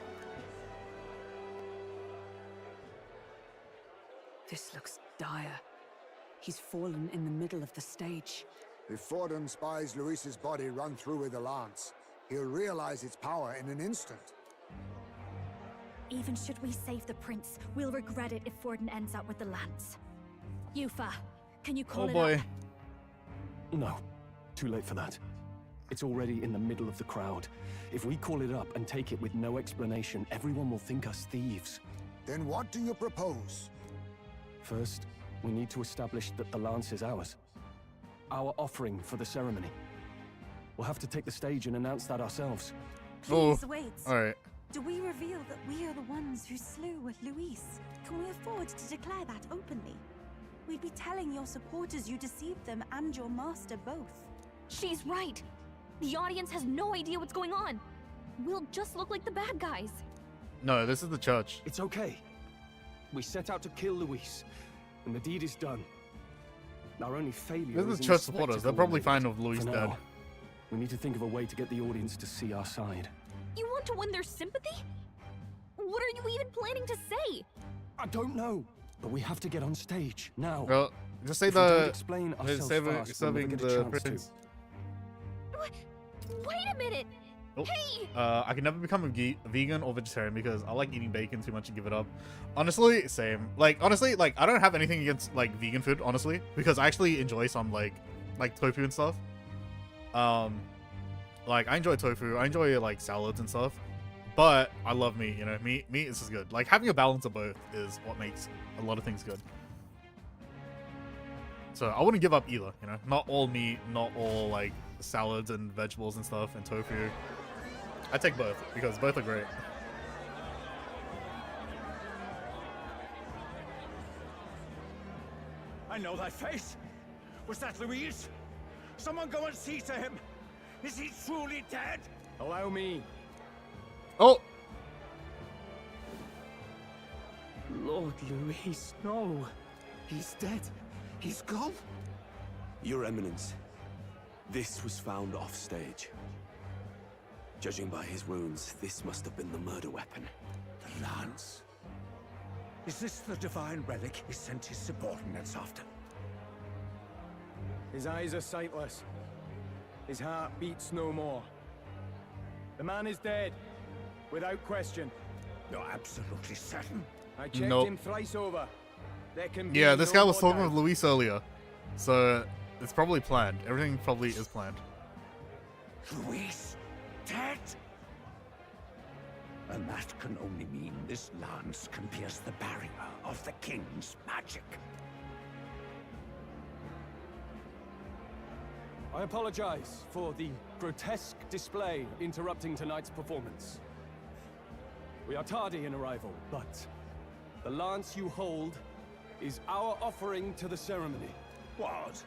This looks dire. He's fallen in the middle of the stage. If Forden spies Luis's body run through with a lance, he'll realize its power in an instant. Even should we save the prince, we'll regret it if Forden ends up with the lance. Yufa, can you call it up? No. Too late for that. It's already in the middle of the crowd. If we call it up and take it with no explanation, everyone will think us thieves. Then what do you propose? First, we need to establish that the lance is ours. Our offering for the ceremony. We'll have to take the stage and announce that ourselves. Please wait. Alright. Do we reveal that we are the ones who slew Luis? Can we afford to declare that openly? We'd be telling your supporters you deceived them and your master both. She's right. The audience has no idea what's going on. We'll just look like the bad guys. No, this is the church. It's okay. We set out to kill Luis, and the deed is done. Our only failure This is is the in church the supporters. They're spectacle probably we fine made. with Luis For dead. now, we need to think of a way to get the audience to see our side. You want to win their sympathy? What are you even planning to say? I don't know, but we have to get on stage now. Well, just say If we don't the explain ourselves serving fast, we'll never get a the chance to. prince. Wait a minute! Oh. Hey! I can never become a vegan or vegetarian because I like eating bacon too much to give it up. Honestly, same. Like, honestly, like, I don't have anything against, like, vegan food, honestly. Because I actually enjoy some, like tofu and stuff. Like, I enjoy tofu. I enjoy, like, salads and stuff. But I love meat, you know? Meat is just good. Like, having a balance of both is what makes a lot of things good. So, I wouldn't give up either, you know? Not all meat, not all, like, salads and vegetables and stuff, and tofu. I take both, because both are great. I know that face. Was that Louise? Someone go and see to him. Is he truly dead? Allow me. Oh! Lord Louis, no. He's dead. He's gone. Your Eminence, this was found off-stage. Judging by his wounds, this must have been the murder weapon. The lance? Is this the divine relic he sent his subordinates after? His eyes are sightless. His heart beats no more. The man is dead, without question. You're absolutely certain? I checked him thrice over. There can be Yeah, this no guy was more talking with doubt. Luis earlier. So, it's probably planned. Everything probably is planned. Louise? Dead? And that can only mean this lance can pierce the barrier of the king's magic. I apologize for the grotesque display interrupting tonight's performance. We are tardy in arrival, but the lance you hold is our offering to the ceremony. What?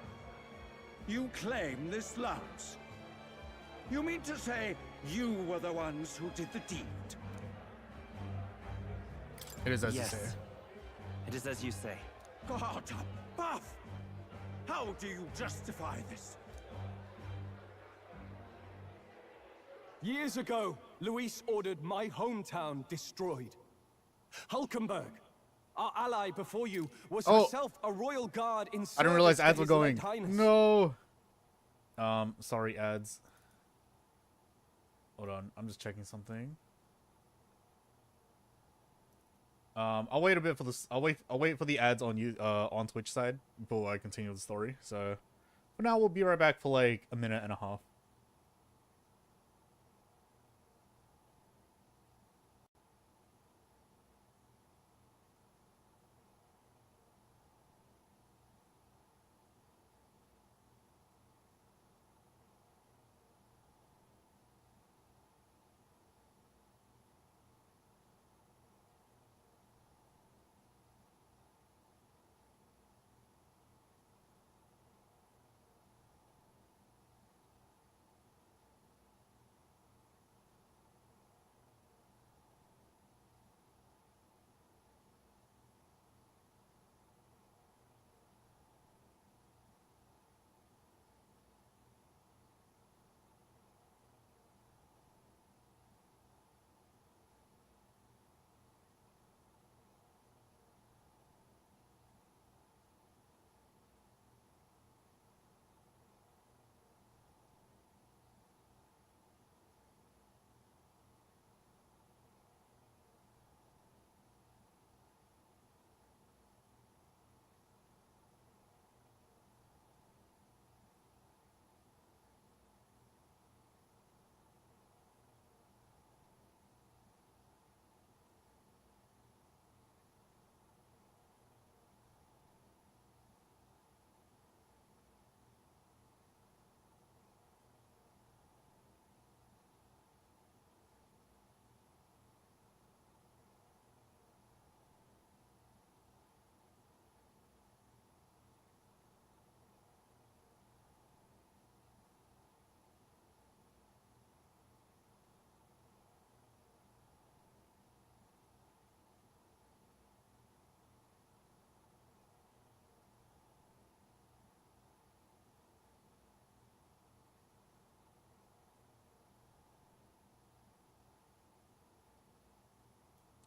You claim this lance? You mean to say you were the ones who did the deed? It is as Yes. you say. It is as you say. God above! How do you justify this? Years ago, Luis ordered my hometown destroyed. Hulkenberg, our ally before you, was herself a royal guard in I didn't realize service to ads were His going. Elect Highness. No. Sorry, ads. Hold on, I'm just checking something. I'll wait a bit for this. I'll wait for the ads on you on Twitch side before I continue the story. So, for now, we'll be right back for like a minute and a half.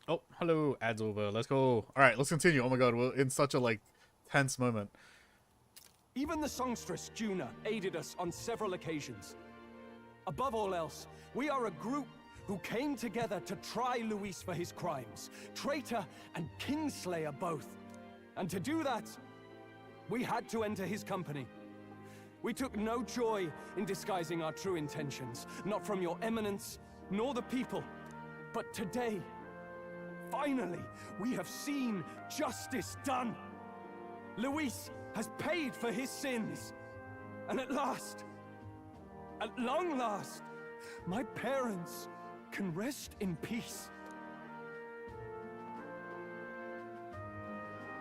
Oh, hello, ads over. Let's go. All right, let's continue. Oh my god, we're in such a like tense moment. Even the songstress, Juna, aided us on several occasions. Above all else, we are a group who came together to try Luis for his crimes. Traitor and Kingslayer both. And to do that, we had to enter his company. We took no joy in disguising our true intentions, not from your eminence, nor the people. But today, finally, we have seen justice done. Luis has paid for his sins. And at last, at long last, my parents can rest in peace.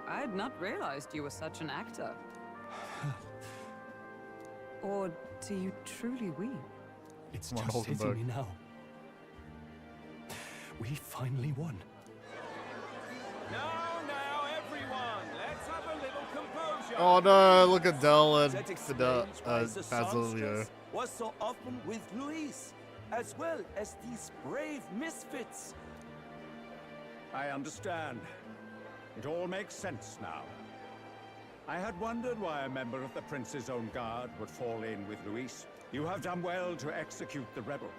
I had not realized you were such an actor. Or do you truly weep? It's just hitting me now. We finally won. Now, everyone, let's have a little composure. Oh no, look at Del and Basilio. Was so often with Luis, as well as these brave misfits. I understand. It all makes sense now. I had wondered why a member of the Prince's own guard would fall in with Luis. You have done well to execute the rebel.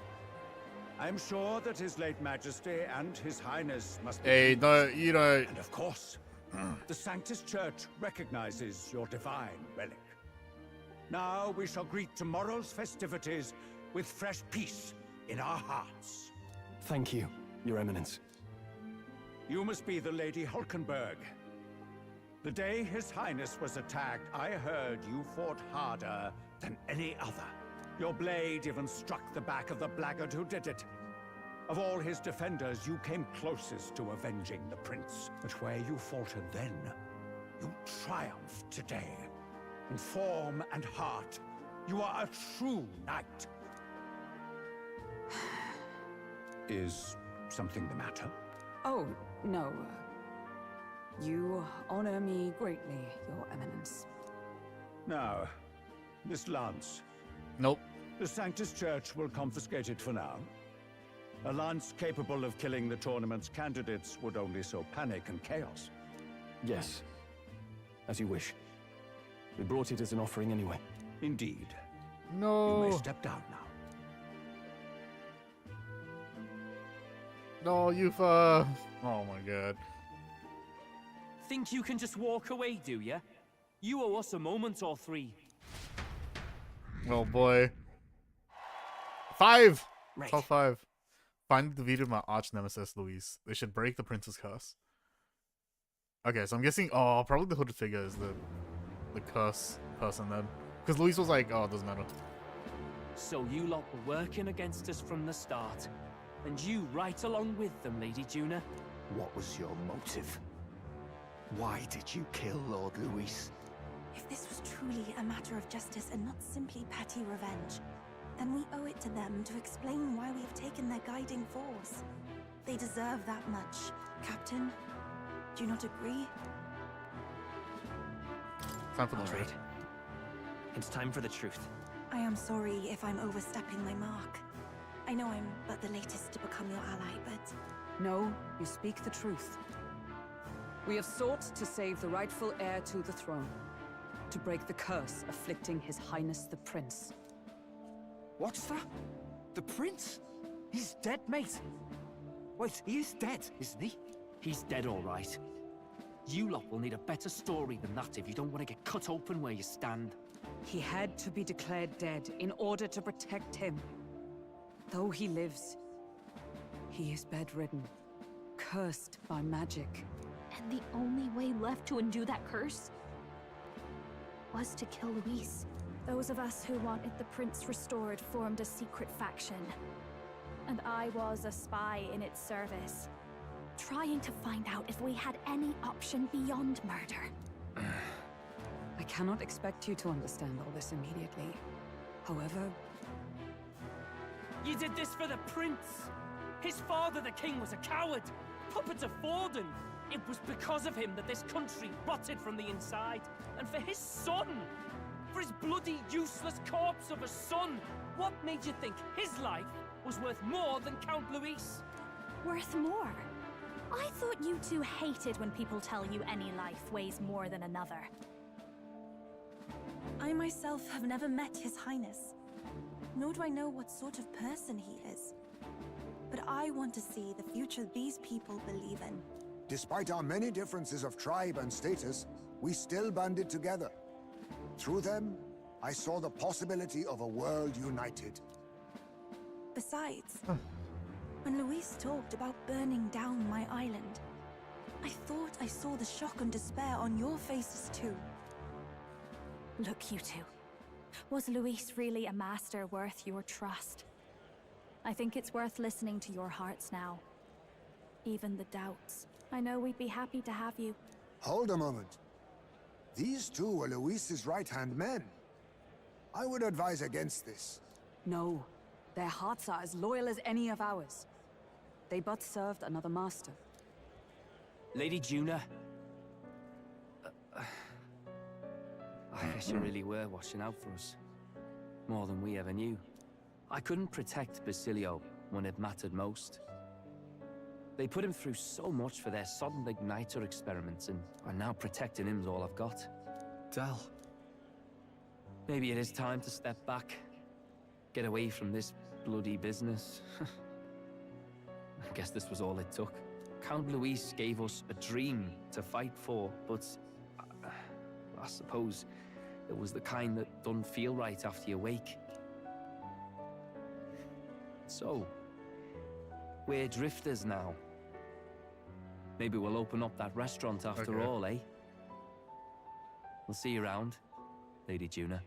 I'm sure that His late Majesty and His Highness must be... Hey, no, you know... And of course, the Sanctus Church recognizes your divine relic. Now we shall greet tomorrow's festivities with fresh peace in our hearts. Thank you, Your Eminence. You must be the Lady Hulkenberg. The day His Highness was attacked, I heard you fought harder than any other. Your blade even struck the back of the blackguard who did it. Of all his defenders, you came closest to avenging the prince. But where you faltered then, you triumphed today. In form and heart, you are a true knight. Is something the matter? Oh, no. You honor me greatly, Your Eminence. Now, Miss Lance. Nope. The Sanctus Church will confiscate it for now. A lance capable of killing the tournament's candidates would only sow panic and chaos. Yes. As you wish. We brought it as an offering anyway. Indeed. No. You may step down now. No, you've oh my god. Think you can just walk away, do ya? You owe us a moment or three. Oh boy. 5! Right. Top 5. Finally defeated my arch nemesis, Luis. They should break the prince's curse. Okay, so I'm guessing, oh, probably the hooded figure is the curse person then. Because Luis was like, oh, it doesn't matter. So you lot were working against us from the start. And you right along with them, Lady Juna. What was your motive? Why did you kill Lord Luis? If this was truly a matter of justice and not simply petty revenge, then we owe it to them to explain why we have taken their guiding force. They deserve that much. Captain, do you not agree? Time for the All truth. right. It's time for the truth. I am sorry if I'm overstepping my mark. I know I'm but the latest to become your ally, but... No, you speak the truth. We have sought to save the rightful heir to the throne. To break the curse afflicting His Highness the Prince. What's that? The prince? He's dead, mate. Wait, he is dead, isn't he? He's dead, all right. You lot will need a better story than that if you don't want to get cut open where you stand. He had to be declared dead in order to protect him. Though he lives, he is bedridden, cursed by magic. And the only way left to undo that curse was to kill Luis. Those of us who wanted the prince restored formed a secret faction. And I was a spy in its service, trying to find out if we had any option beyond murder. I cannot expect you to understand all this immediately. However... You did this for the prince! His father, the king, was a coward! Puppet of Forden! It was because of him that this country rotted from the inside. And for his son! For his bloody, useless corpse of a son! What made you think his life was worth more than Count Luis? Worth more? I thought you two hated when people tell you any life weighs more than another. I myself have never met His Highness. nor do I know what sort of person he is. But I want to see the future these people believe in. Despite our many differences of tribe and status, we still banded together. Through them, I saw the possibility of a world united. Besides, when Luis talked about burning down my island, I thought I saw the shock and despair on your faces too. Look, you two. Was Luis really a master worth your trust? I think it's worth listening to your hearts now. Even the doubts. I know we'd be happy to have you. Hold a moment. These two were Luis's right-hand men. I would advise against this. No. Their hearts are as loyal as any of ours. They but served another master. Lady Juna. I guess you really were watching out for us. More than we ever knew. I couldn't protect Basilio when it mattered most. They put him through so much for their sodden igniter experiments, and are now protecting him's all I've got. Del. Maybe it is time to step back. Get away from this bloody business. I guess this was all it took. Count Luis gave us a dream to fight for, but I suppose it was the kind that don't feel right after you wake. So, we're drifters now. Maybe we'll open up that restaurant after all, eh? We'll see you around, Lady Juna.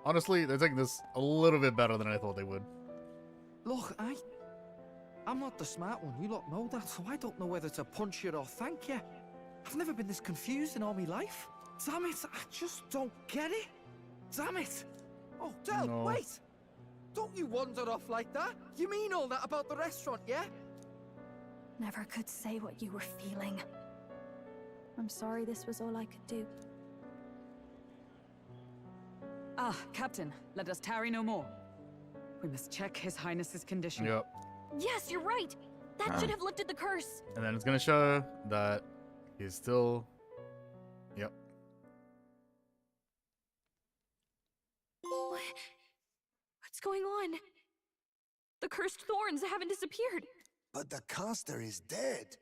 Honestly, they're taking this a little bit better than I thought they would. Look, I'm not the smart one, you lot know that, so I don't know whether to punch you or thank you. I've never been this confused in all my life. Damn it, I just don't get it. Damn it. Oh, Del, No. wait. Don't you wander off like that? You mean all that about the restaurant, yeah? Never could say what you were feeling. I'm sorry this was all I could do. Ah, Captain, let us tarry no more. We must check His Highness's condition. Yep. Yes, you're right. That should have lifted the curse. And then it's gonna show that he's still... Yep. What's going on? The cursed thorns haven't disappeared. But the caster is dead.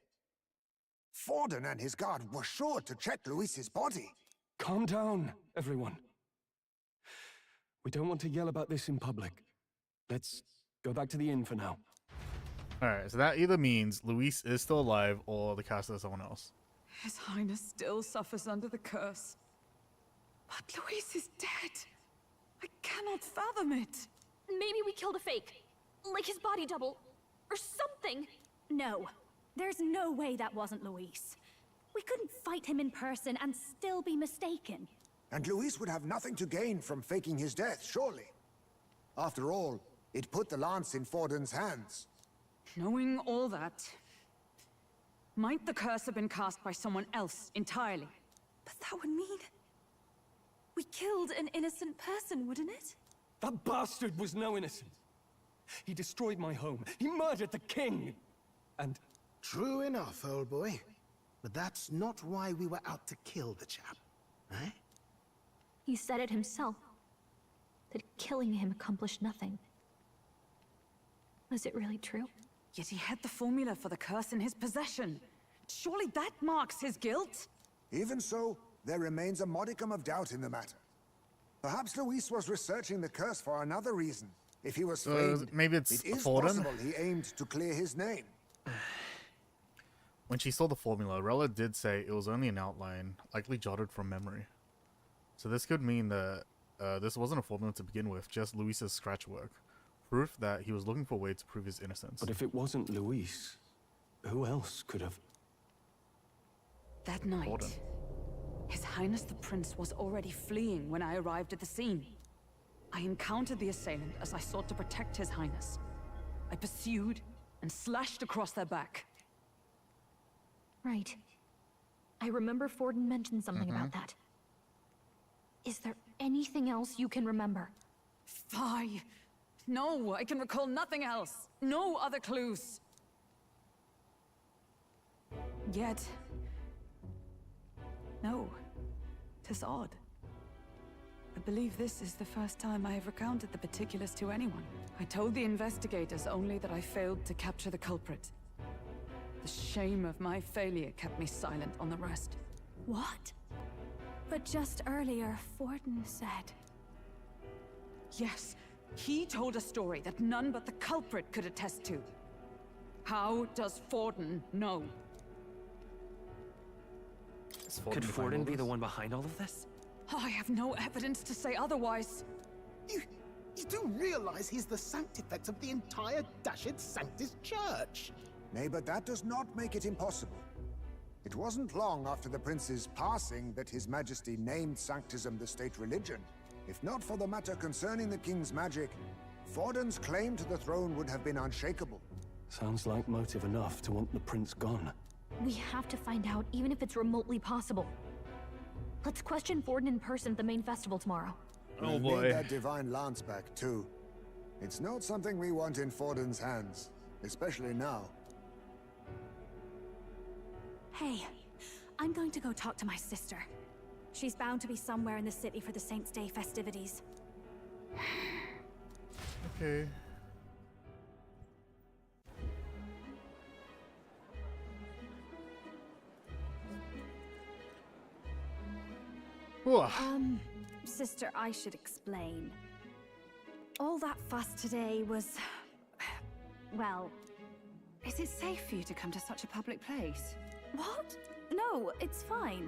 Forden and his guard were sure to check Luis's body. Calm down, everyone. We don't want to yell about this in public. Let's go back to the inn for now. Alright, so that either means Luis is still alive or the caster is someone else. His Highness still suffers under the curse. But Luis is dead. I cannot fathom it. Maybe we killed a fake. Like his body double. Or something. No. There's no way that wasn't Luis. We couldn't fight him in person and still be mistaken. And Luis would have nothing to gain from faking his death, surely. After all, it put the lance in Forden's hands. Knowing all that, might the curse have been cast by someone else entirely? But that would mean... we killed an innocent person, wouldn't it? That bastard was no innocent. He destroyed my home. He murdered the king. And... True enough, old boy. But that's not why we were out to kill the chap, eh? He said it himself. That killing him accomplished nothing. Was it really true? Yet he had the formula for the curse in his possession. Surely that marks his guilt? Even so, there remains a modicum of doubt in the matter. Perhaps Luis was researching the curse for another reason. If he was framed, maybe it's it is Forden? possible he aimed to clear his name. When she saw the formula, Rella did say it was only an outline, likely jotted from memory. So this could mean that this wasn't a formula to begin with, just Luis's scratch work. Proof that he was looking for a way to prove his innocence. But if it wasn't Luis, who else could have... That night, Forden. His Highness the Prince was already fleeing when I arrived at the scene. I encountered the assailant as I sought to protect His Highness. I pursued and slashed across their back. Right. I remember Forden mentioned something about that. Is there anything else you can remember? Fie! No, I can recall nothing else. No other clues. Yet... no. 'Tis odd. I believe this is the first time I have recounted the particulars to anyone. I told the investigators only that I failed to capture the culprit. The shame of my failure kept me silent on the rest. What? But just earlier, Forden said... Yes, he told a story that none but the culprit could attest to. How does Forden know? Could Forden be the one behind all of this? I have no evidence to say otherwise. You do realize he's the sanctifex of the entire Dashed Sanctus Church? Nay, but that does not make it impossible. It wasn't long after the prince's passing that His Majesty named Sanctism the state religion. If not for the matter concerning the king's magic, Forden's claim to the throne would have been unshakable. Sounds like motive enough to want the prince gone. We have to find out, even if it's remotely possible. Let's question Forden in person at the main festival tomorrow. Oh boy. Need that divine lance back too. It's not something we want in Forden's hands, especially now. Hey, I'm going to go talk to my sister. She's bound to be somewhere in the city for the Saints' Day festivities. Okay. Sister, I should explain. All that fuss today was... well... Is it safe for you to come to such a public place? What? No, it's fine.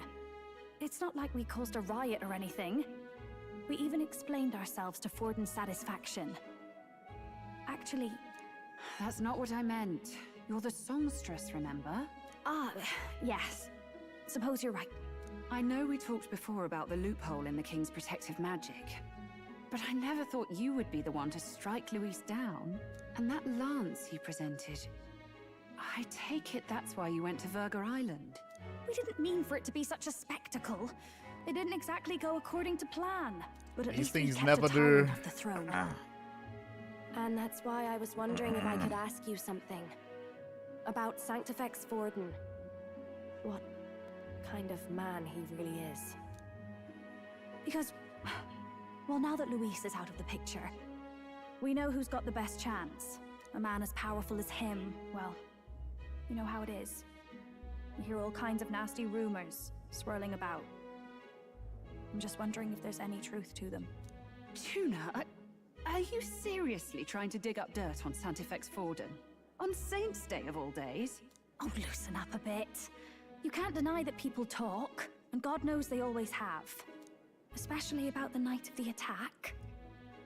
It's not like we caused a riot or anything. We even explained ourselves to Forden's satisfaction. Actually... That's not what I meant. You're the songstress, remember? Ah, yes. Suppose you're right. I know we talked before about the loophole in the King's protective magic, but I never thought you would be the one to strike Luis down. And that lance you presented, I take it that's why you went to Verga Island. We didn't mean for it to be such a spectacle. It didn't exactly go according to plan, but at least we kept a tyrant off the throne. And that's why I was wondering if I could ask you something. About Sanctifex Forden. What kind of man he really is. Because, well, now that Luis is out of the picture, we know who's got the best chance. A man as powerful as him, well, you know how it is. You hear all kinds of nasty rumors swirling about. I'm just wondering if there's any truth to them. Tuna, are you seriously trying to dig up dirt on Sanctifex Forden? On Saints' Day of all days? Oh, loosen up a bit. You can't deny that people talk, and God knows they always have. Especially about the night of the attack.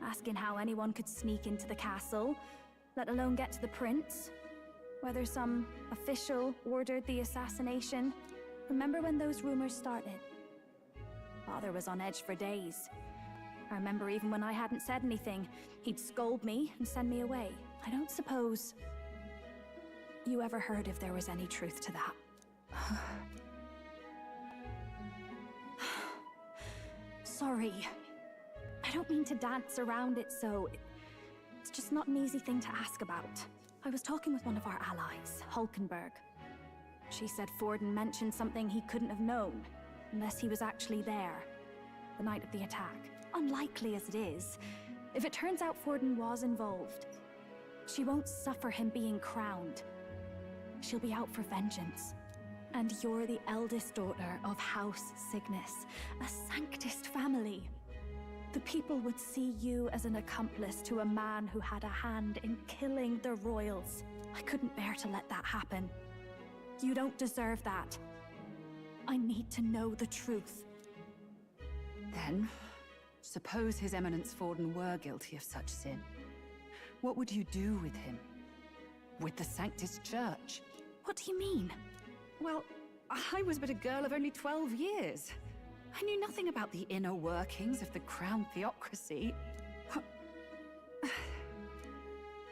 Asking how anyone could sneak into the castle, let alone get to the prince. Whether some official ordered the assassination. Remember when those rumors started? Father was on edge for days. I remember even when I hadn't said anything, he'd scold me and send me away. I don't suppose you ever heard if there was any truth to that. Sorry. I don't mean to dance around it, so... It's just not an easy thing to ask about. I was talking with one of our allies, Hulkenberg. She said Forden mentioned something he couldn't have known, unless he was actually there, the night of the attack. Unlikely as it is, if it turns out Forden was involved, she won't suffer him being crowned. She'll be out for vengeance. And you're the eldest daughter of House Cygnus, a Sanctist family. The people would see you as an accomplice to a man who had a hand in killing the royals. I couldn't bear to let that happen. You don't deserve that. I need to know the truth. Then, suppose His Eminence Forden were guilty of such sin. What would you do with him? With the Sanctus Church? What do you mean? Well, I was but a girl of only 12 years. I knew nothing about the inner workings of the crown theocracy.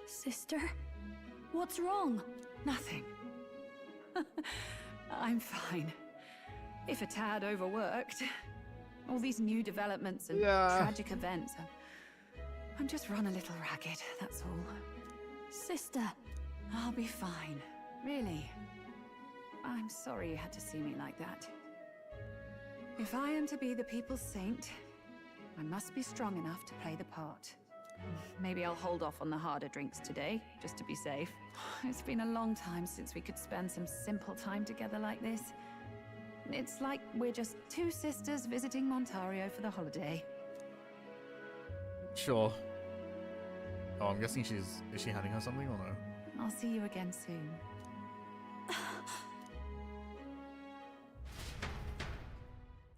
Sister? What's wrong? Nothing. I'm fine. If a tad overworked. All these new developments and tragic events. I'm just run a little ragged, that's all. Sister. I'll be fine. Really. I'm sorry you had to see me like that. If I am to be the people's saint, I must be strong enough to play the part. Maybe I'll hold off on the harder drinks today, just to be safe. It's been a long time since we could spend some simple time together like this. It's like we're just two sisters visiting Montario for the holiday. Sure. Oh, I'm guessing is she handing her something or no? I'll see you again soon.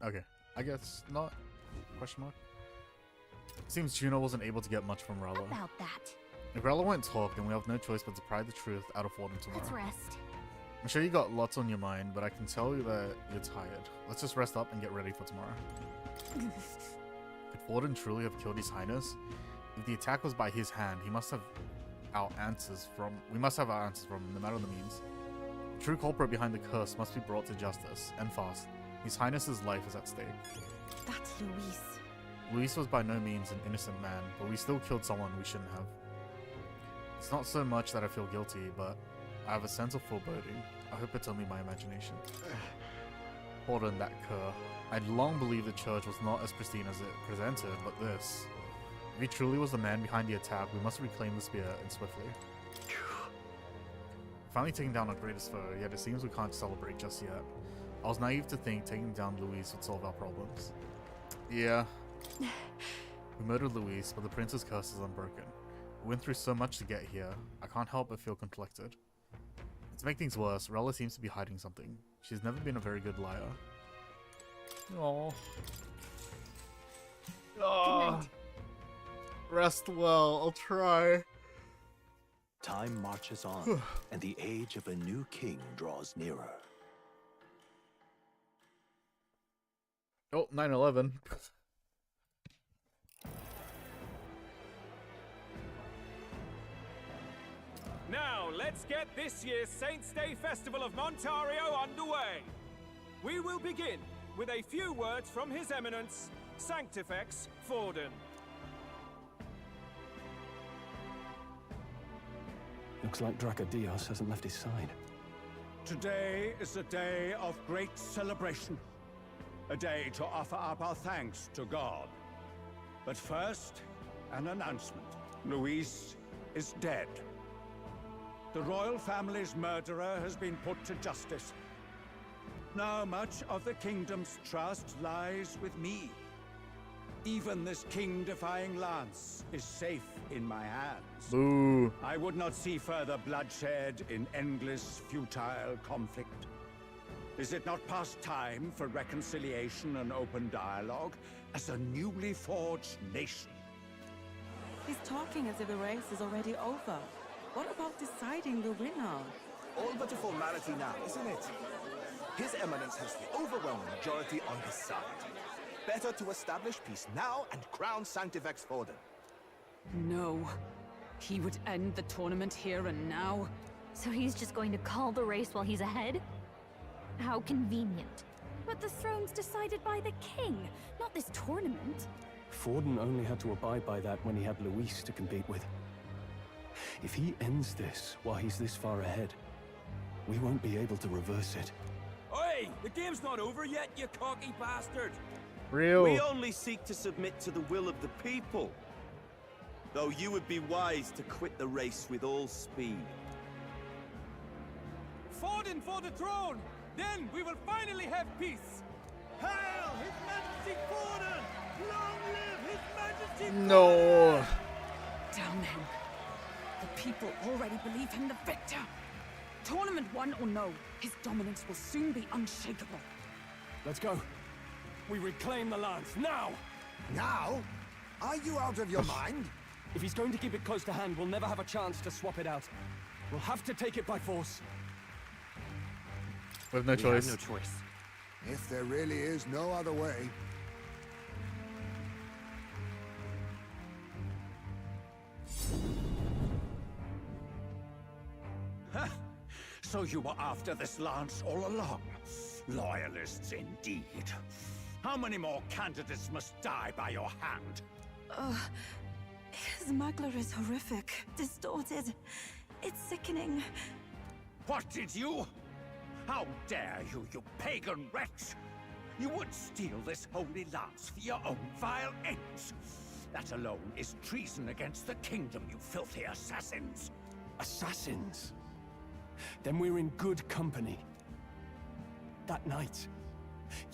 Okay, I guess not. Question mark. Seems Juno wasn't able to get much from Rella. About that. If Rella won't talk, then we have no choice but to pry the truth out of Forden tomorrow. Let's rest. I'm sure you got lots on your mind, but I can tell you that you're tired. Let's just rest up and get ready for tomorrow. Could Forden truly have killed His Highness? If the attack was by his hand, we must have our answers from him, no matter the means. The true culprit behind the curse must be brought to justice, and fast. His Highness's life is at stake. That's Luis. Luis was by no means an innocent man, but we still killed someone we shouldn't have. It's not so much that I feel guilty, but I have a sense of foreboding. I hope it's only my imagination. Forden, that cur. I'd long believed the church was not as pristine as it presented, but this... If he truly was the man behind the attack, we must reclaim the spear, and swiftly. Finally taking down our greatest foe, yet it seems we can't celebrate just yet. I was naive to think taking down Luis would solve our problems. Yeah. We murdered Luis, but the prince's curse is unbroken. We went through so much to get here, I can't help but feel conflicted. To make things worse, Rella seems to be hiding something. She's never been a very good liar. Aww. Oh. Rest well, I'll try. Time marches on, and the age of a new king draws nearer. Oh, 9/11. Now, let's get this year's Saints' Day Festival of Montario underway. We will begin with a few words from His Eminence, Sanctifex Forden. Looks like Dracodios hasn't left his side. Today is a day of great celebration. A day to offer up our thanks to God. But first, an announcement. Luis is dead. The royal family's murderer has been put to justice. Now much of the kingdom's trust lies with me. Even this king-defying lance is safe in my hands. Boo. I would not see further bloodshed in endless, futile conflict. Is it not past time for reconciliation and open dialogue as a newly forged nation? He's talking as if the race is already over. What about deciding the winner? All but a formality now, isn't it? His Eminence has the overwhelming majority on his side. Better to establish peace now and crown Sanctifex Forden. No. He would end the tournament here and now. So he's just going to call the race while he's ahead? How convenient. But the throne's decided by the king, not this tournament. Forden only had to abide by that when he had Luis to compete with. If he ends this while he's this far ahead, we won't be able to reverse it. Oi! The game's not over yet, you cocky bastard! Real. We only seek to submit to the will of the people. Though you would be wise to quit the race with all speed. Forden for the throne! Then we will finally have peace! Hail His Majesty Forden! Long live His Majesty Forden! No. Damn him. The people already believe him the victor. Tournament won or no, his dominance will soon be unshakable. Let's go. We reclaim the lance, now! Now? Are you out of your mind? If he's going to keep it close to hand, we'll never have a chance to swap it out. We'll have to take it by force. We have no choice. Have no choice. If there really is no other way. So you were after this lance all along? Loyalists indeed. How many more candidates must die by your hand? His smuggler is horrific, distorted. It's sickening. What did you? How dare you, you pagan wretch! You would steal this holy lance for your own vile ends. That alone is treason against the kingdom, you filthy assassins. Assassins? Then we're in good company. That night,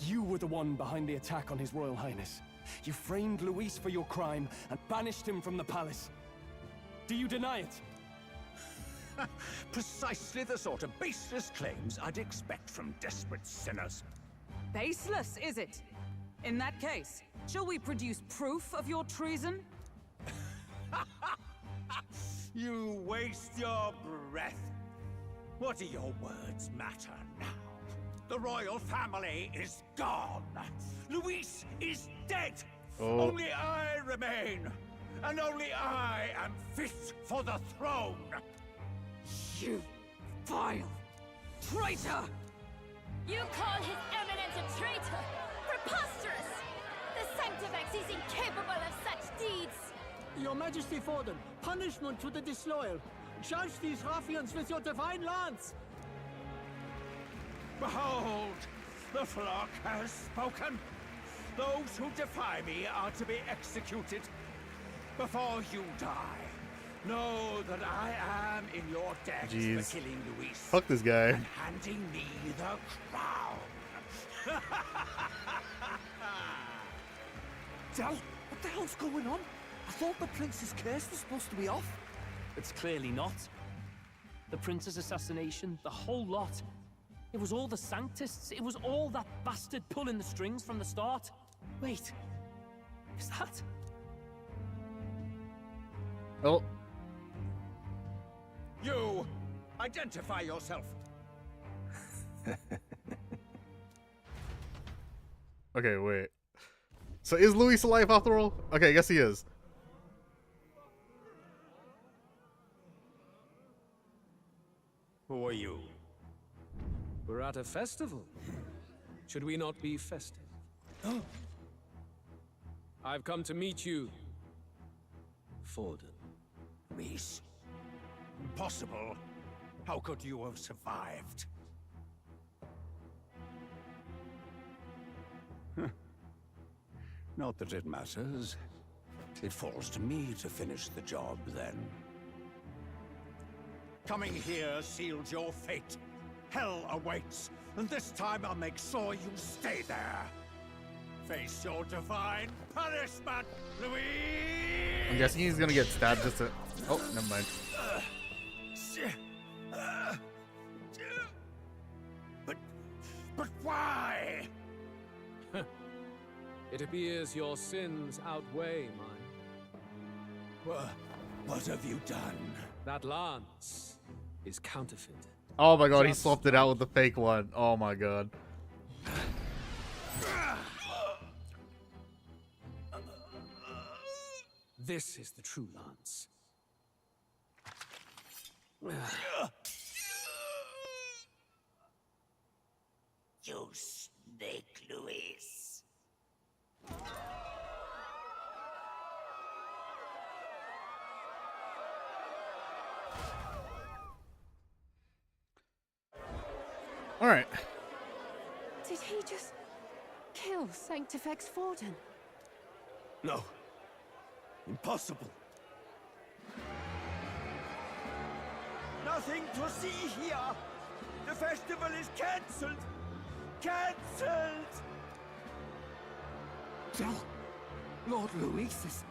you were the one behind the attack on His Royal Highness. You framed Luis for your crime and banished him from the palace. Do you deny it? Precisely the sort of baseless claims I'd expect from desperate sinners. Baseless, is it? In that case, shall we produce proof of your treason? You waste your breath. What do your words matter now? The royal family is gone. Luis is dead. Oh. Only I remain. And only I am fit for the throne. You vile traitor! You call His Eminence a traitor? Preposterous! The Sanctifex is incapable of such deeds! Your Majesty Forden, punishment to the disloyal. Charge these ruffians with your divine lance! Behold, the flock has spoken. Those who defy me are to be executed. Before you die, know that I am in your debt Jeez. for killing Luis. Fuck this guy. And handing me the crown. Del, what the hell's going on? I thought the prince's curse was supposed to be off. It's clearly not. The prince's assassination, the whole lot. It was all the Sanctists. It was all that bastard pulling the strings from the start. Wait, is that? Oh. You, identify yourself. Okay, wait. So is Luis alive after all? Okay, I guess he is. Who are you? We're at a festival. Should we not be festive? I've come to meet you, Forden. Luis? Impossible. How could you have survived? Not that it matters. It falls to me to finish the job, then. Coming here sealed your fate. Hell awaits, and this time I'll make sure you stay there. Face your divine punishment, Luis! I'm guessing he's gonna get stabbed just to... Oh, never mind. But why? It appears your sins outweigh mine. What have you done? That lance is counterfeit. Oh my god, he swapped it out with the fake one. Oh my god. This is the true lance. You snake, Luis. All right. Did he just kill Sanctifex Forden? No. Impossible. Nothing to see here. The festival is cancelled. Cancelled! Del, Lord Luis is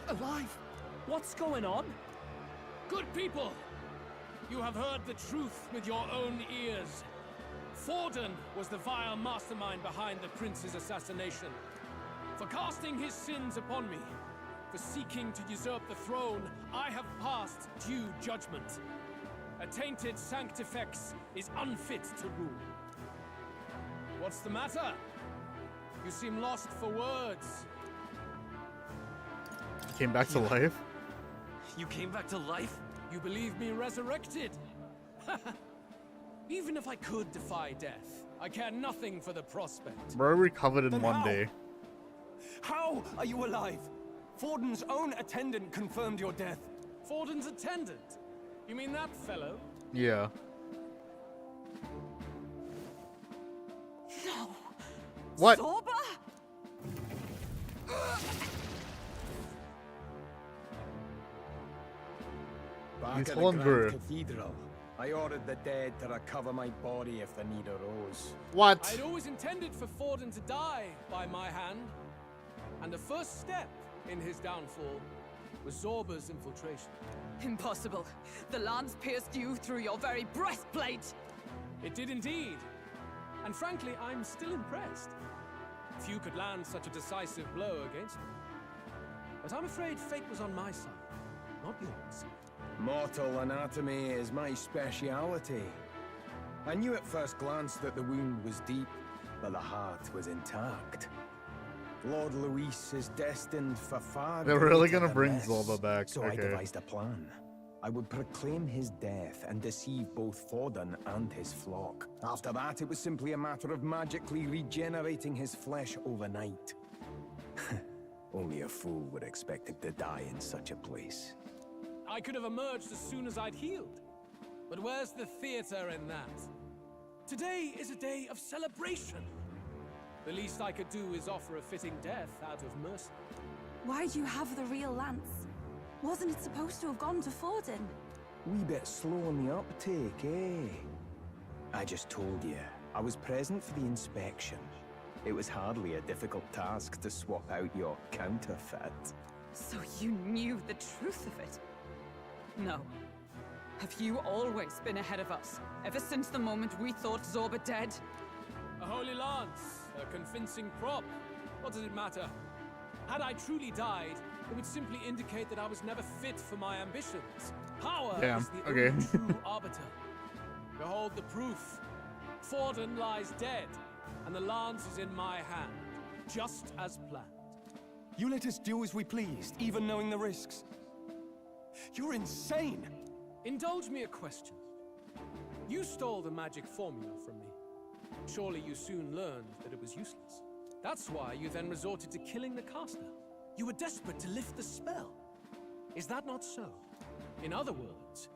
alive. What's going on? Good people! You have heard the truth with your own ears. Forden was the vile mastermind behind the prince's assassination. For casting his sins upon me, for seeking to usurp the throne, I have passed due judgment. A tainted Sanctifex is unfit to rule. What's the matter? You seem lost for words. He came back to life? You came back to life? You believe me resurrected? Even if I could defy death, I care nothing for the prospect. Bro recovered in Then one how? day. How are you alive? Forden's own attendant confirmed your death. Forden's attendant? You mean that fellow? Yeah. No. What? Zorba? Back He's at the hungry. Grand Cathedral, I ordered the dead to recover my body if the need arose. What? I'd always intended for Forden to die by my hand, and the first step in his downfall was Zorba's infiltration. Impossible. The lance pierced you through your very breastplate. It did indeed. And frankly, I'm still impressed. Few could land such a decisive blow against me. But I'm afraid fate was on my side, not yours. Mortal anatomy is my speciality. I knew at first glance that the wound was deep, but the heart was intact. Lord Luis is destined for far. They're really greater gonna than bring this. Zorba back. So I Okay. devised a plan. I would proclaim his death and deceive both Forden and his flock. After that, it was simply a matter of magically regenerating his flesh overnight. Only a fool would expect him to die in such a place. I could have emerged as soon as I'd healed. But where's the theater in that? Today is a day of celebration. The least I could do is offer a fitting death out of mercy. Why'd you have the real lance? Wasn't it supposed to have gone to Forden? Wee bit slow on the uptake, eh? I just told you, I was present for the inspection. It was hardly a difficult task to swap out your counterfeit. So you knew the truth of it? No. Have you always been ahead of us? Ever since the moment we thought Zorba dead? A holy lance, a convincing prop. What does it matter? Had I truly died, it would simply indicate that I was never fit for my ambitions. Power Damn, is the okay. only true arbiter. Behold the proof. Forden lies dead, and the lance is in my hand, just as planned. You let us do as we pleased, even knowing the risks. You're insane! Indulge me a question. You stole the magic formula from me. Surely you soon learned that it was useless. That's why you then resorted to killing the caster. You were desperate to lift the spell. Is that not so? In other words,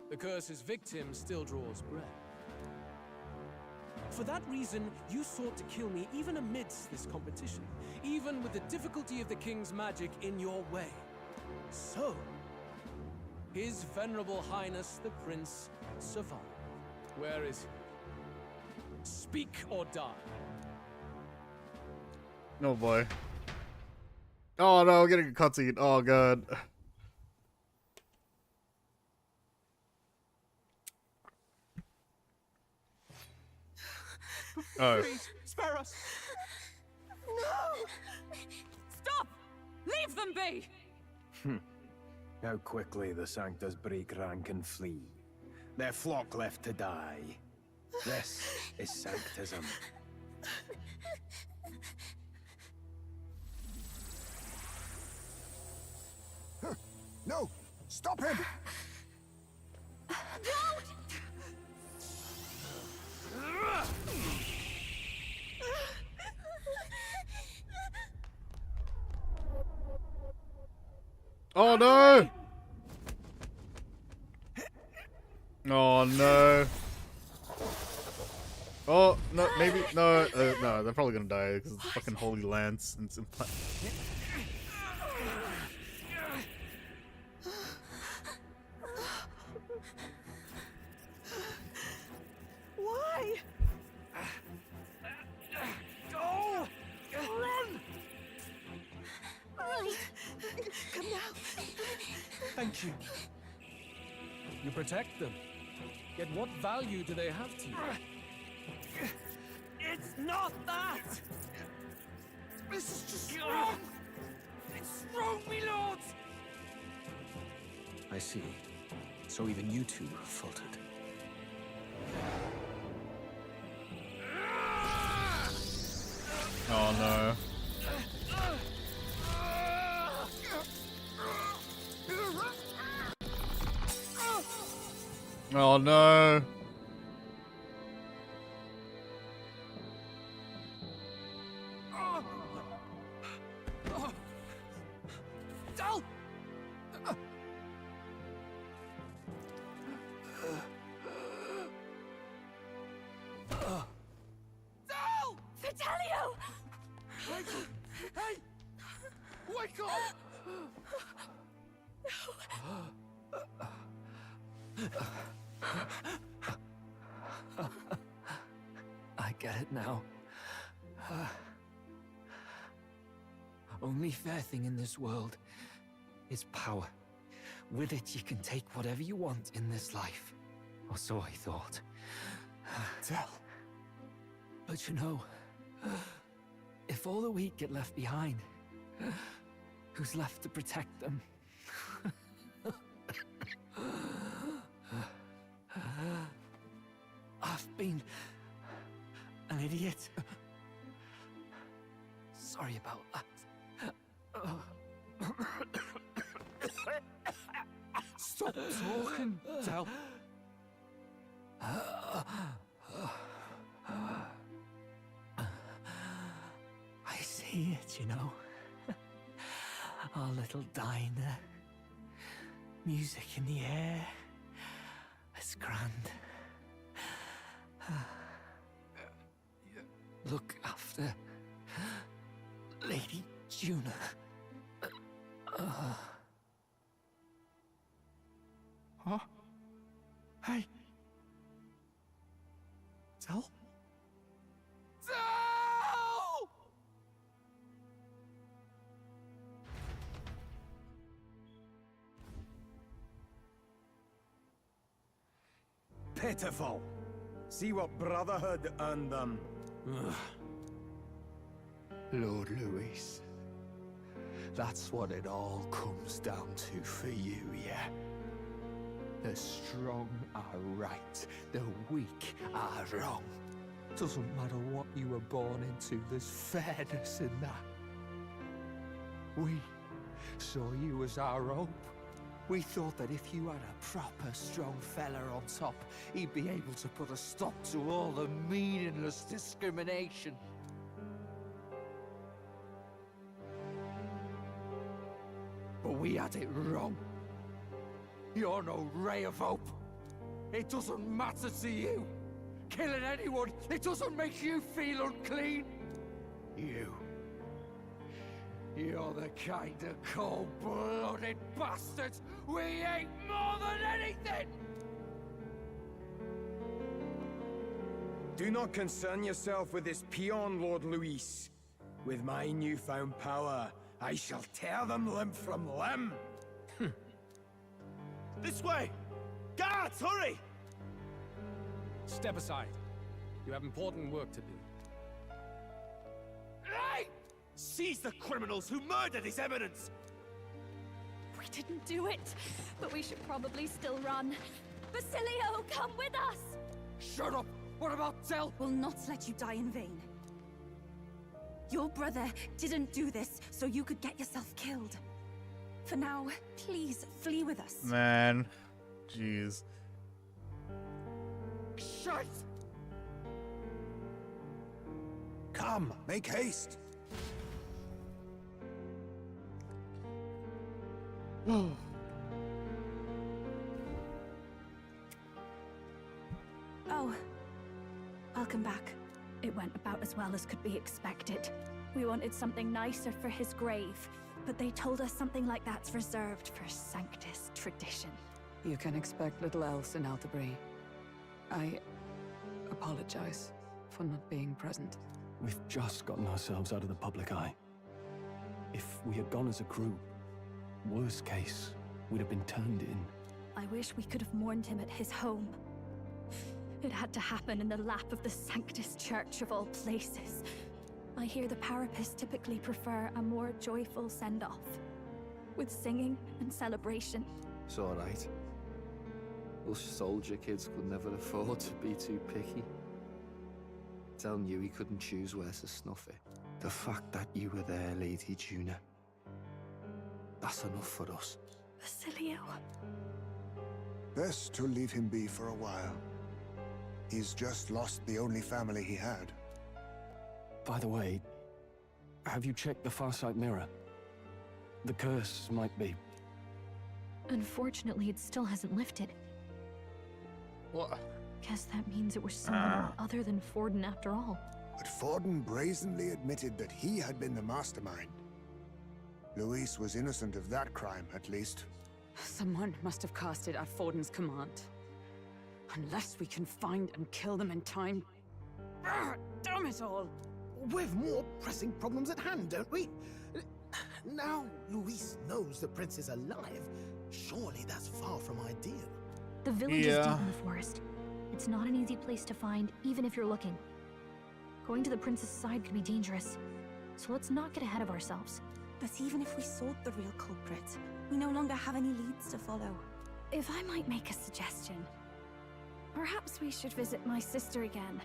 the curse's victim still draws breath. For that reason, you sought to kill me even amidst this competition, even with the difficulty of the king's magic in your way. So, His Venerable Highness the Prince survived. Where is he? Speak or die. Oh boy. Oh no, getting a cutscene. Oh god. Oh. Please, spare us. No! Stop! Leave them be! How quickly the Sanctus break rank and flee. Their flock left to die. This is Sanctism. No! Stop him! Oh no! Oh no! Oh no! Maybe no. No, they're probably gonna die because it's fucking holy lance and it's Why? Go! Run! Right. Come now. Thank you. You protect them. Yet what value do they have to you? It's not that! This is just wrong! It's wrong, me lords! I see. So even you two faltered. oh no! Oh no! Dal! Dal! Fidelio! I get it now. Only fair thing in this world is power. With it, you can take whatever you want in this life. Or so I thought. Tell. But you know, if all the weak get left behind, who's left to protect them? I've been an idiot. Sorry about that. Stop talking, Tell. I see it, you know. Our little diner. Music in the air. It's grand. Look after Lady Juna. Huh? Hey. Tell? Tell! Pitiful. See what Brotherhood earned them. Lord Louis. That's what it all comes down to for you, yeah? The strong are right, the weak are wrong. Doesn't matter what you were born into, there's fairness in that. We saw you as our hope. We thought that if you had a proper strong fella on top, he'd be able to put a stop to all the meaningless discrimination. But we had it wrong. You're no ray of hope. It doesn't matter to you. Killing anyone, it doesn't make you feel unclean. You're the kind of cold-blooded bastards we hate more than anything! Do not concern yourself with this peon, Lord Luis. With my newfound power, I shall tear them limb from limb. This way! Guards, hurry! Step aside. You have important work to do. Hey! Seize the criminals who murdered His Eminence! We didn't do it, but we should probably still run. Basilio, come with us! Shut up! What about Tell? We'll not let you die in vain. Your brother didn't do this so you could get yourself killed. For now, please flee with us. Man. Jeez. Shite! Come, make haste. Oh, welcome back. It went about as well as could be expected. We wanted something nicer for his grave, but they told us something like that's reserved for Sanctus tradition. You can expect little else in Altabri. I apologize for not being present. We've just gotten ourselves out of the public eye. If we had gone as a group, worst case, we'd have been turned in. I wish we could have mourned him at his home. It had to happen in the lap of the Sanctus Church of all places. I hear the Parapists typically prefer a more joyful send-off, with singing and celebration. It's alright. Us soldier kids could never afford to be too picky. Tell you he couldn't choose where to snuff it. The fact that you were there, Lady Juna, that's enough for us. Basilio. Best to leave him be for a while. He's just lost the only family he had. By the way, have you checked the Farsight mirror? The curse might be... Unfortunately, it still hasn't lifted. What? Guess that means it was someone other than Forden after all. But Forden brazenly admitted that he had been the mastermind. Luis was innocent of that crime, at least. Someone must have cast it at Forden's command. Unless we can find and kill them in time. Damn it all! We've more pressing problems at hand, don't we? Now Luis knows the prince is alive. Surely that's far from ideal. The village is deep in the forest. It's not an easy place to find, even if you're looking. Going to the prince's side could be dangerous, so let's not get ahead of ourselves. But even if we sought the real culprit, we no longer have any leads to follow. If I might make a suggestion, perhaps we should visit my sister again.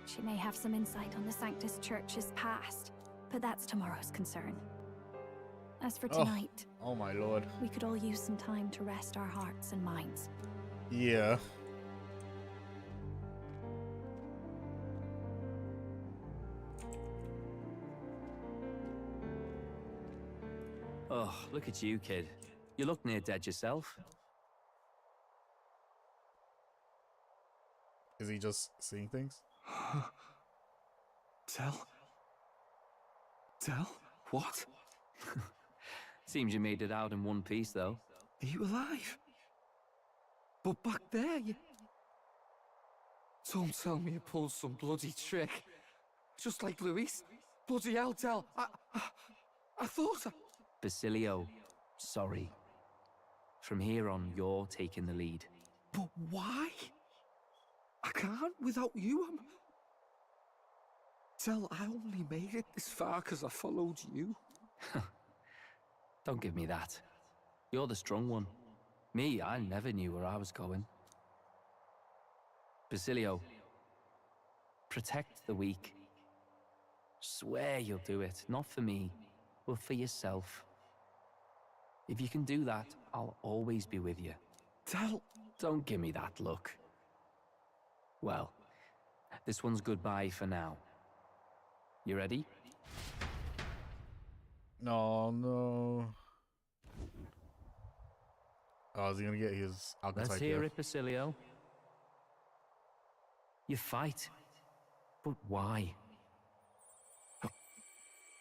She may have some insight on the Sanctus Church's past, but that's tomorrow's concern. As for tonight, oh my lord, we could all use some time to rest our hearts and minds. Yeah. Oh, look at you, kid. You look near dead yourself. Is he just seeing things? Tell? What? Seems you made it out in one piece, though. Are you alive? But back there, you... Don't tell me you pulled some bloody trick. Just like Luis. Bloody hell, Del. I thought I... Basilio, sorry. From here on, you're taking the lead. But why? I can't without you. Del, I only made it this far because I followed you. Don't give me that. You're the strong one. Me, I never knew where I was going. Basilio, protect the weak. Swear you'll do it, not for me, but for yourself. If you can do that, I'll always be with you. Del... Don't give me that look. Well, this one's goodbye for now. You ready? No. Oh, is he gonna get his alcohol? Let's hear it, Basilio. You fight, but why?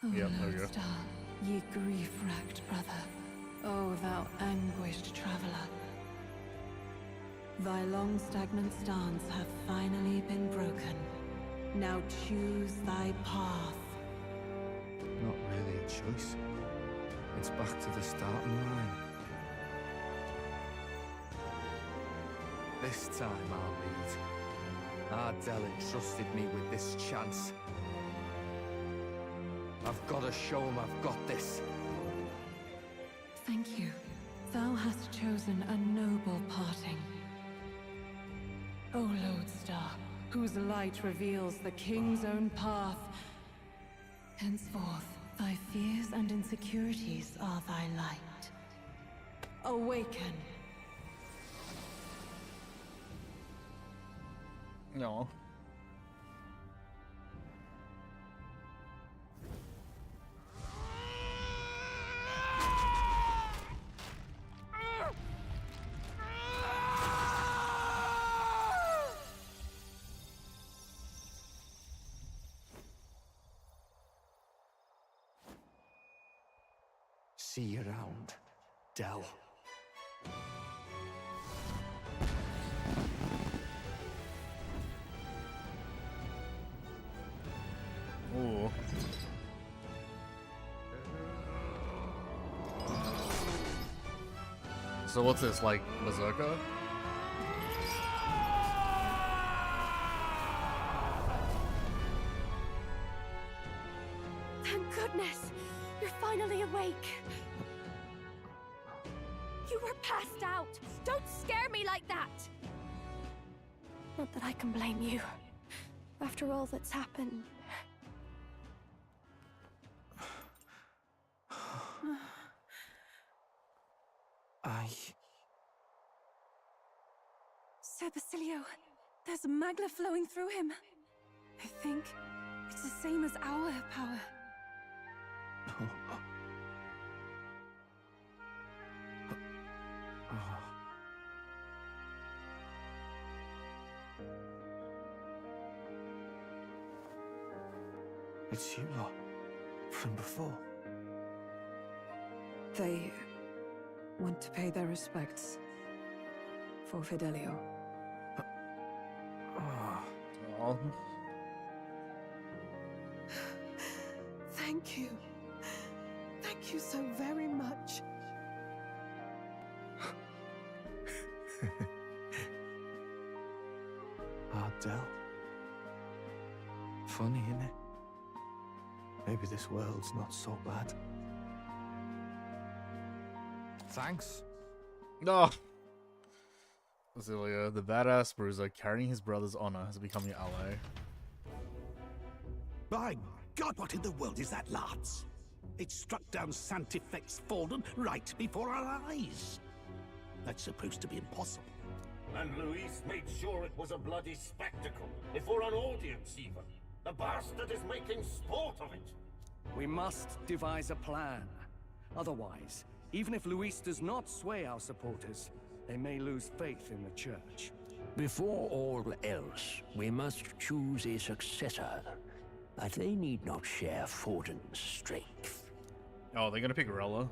Yep, there we go. Star, ye grief-racked brother, O thou anguished traveler. Thy long stagnant stance hath finally been broken. Now choose thy path. Not really a choice. It's back to the starting line. This time I'll lead. Ardell entrusted me with this chance. I've got to show him I've got this. Thank you. Thou hast chosen a noble parting. O Lodestar, whose light reveals the king's own path. Henceforth, thy fears and insecurities are thy light. Awaken. No. See you around, Del. Ooh. So what's this, like Berserker? Thank goodness! You're finally awake! You were passed out! Don't scare me like that! Not that I can blame you. After all that's happened. Sir Basilio, there's magla flowing through him. I think it's the same as our power. It's you lot, from before. They want to pay their respects for Fidelio. Aww. Thank you. Thank you so very much. Ardell. Funny, isn't it? Maybe this world's not so bad. Thanks. No. Azelia, the badass bruiser carrying his brother's honor, has become your ally. By God, what in the world is that, lads? It struck down Santifex Forden right before our eyes. That's supposed to be impossible. And Luis made sure it was a bloody spectacle, before an audience even. The bastard is making sport of it. We must devise a plan. Otherwise, even if Luis does not sway our supporters, they may lose faith in the church. Before all else, we must choose a successor. But they need not share Forden's strength. Oh, they're gonna pick Rella.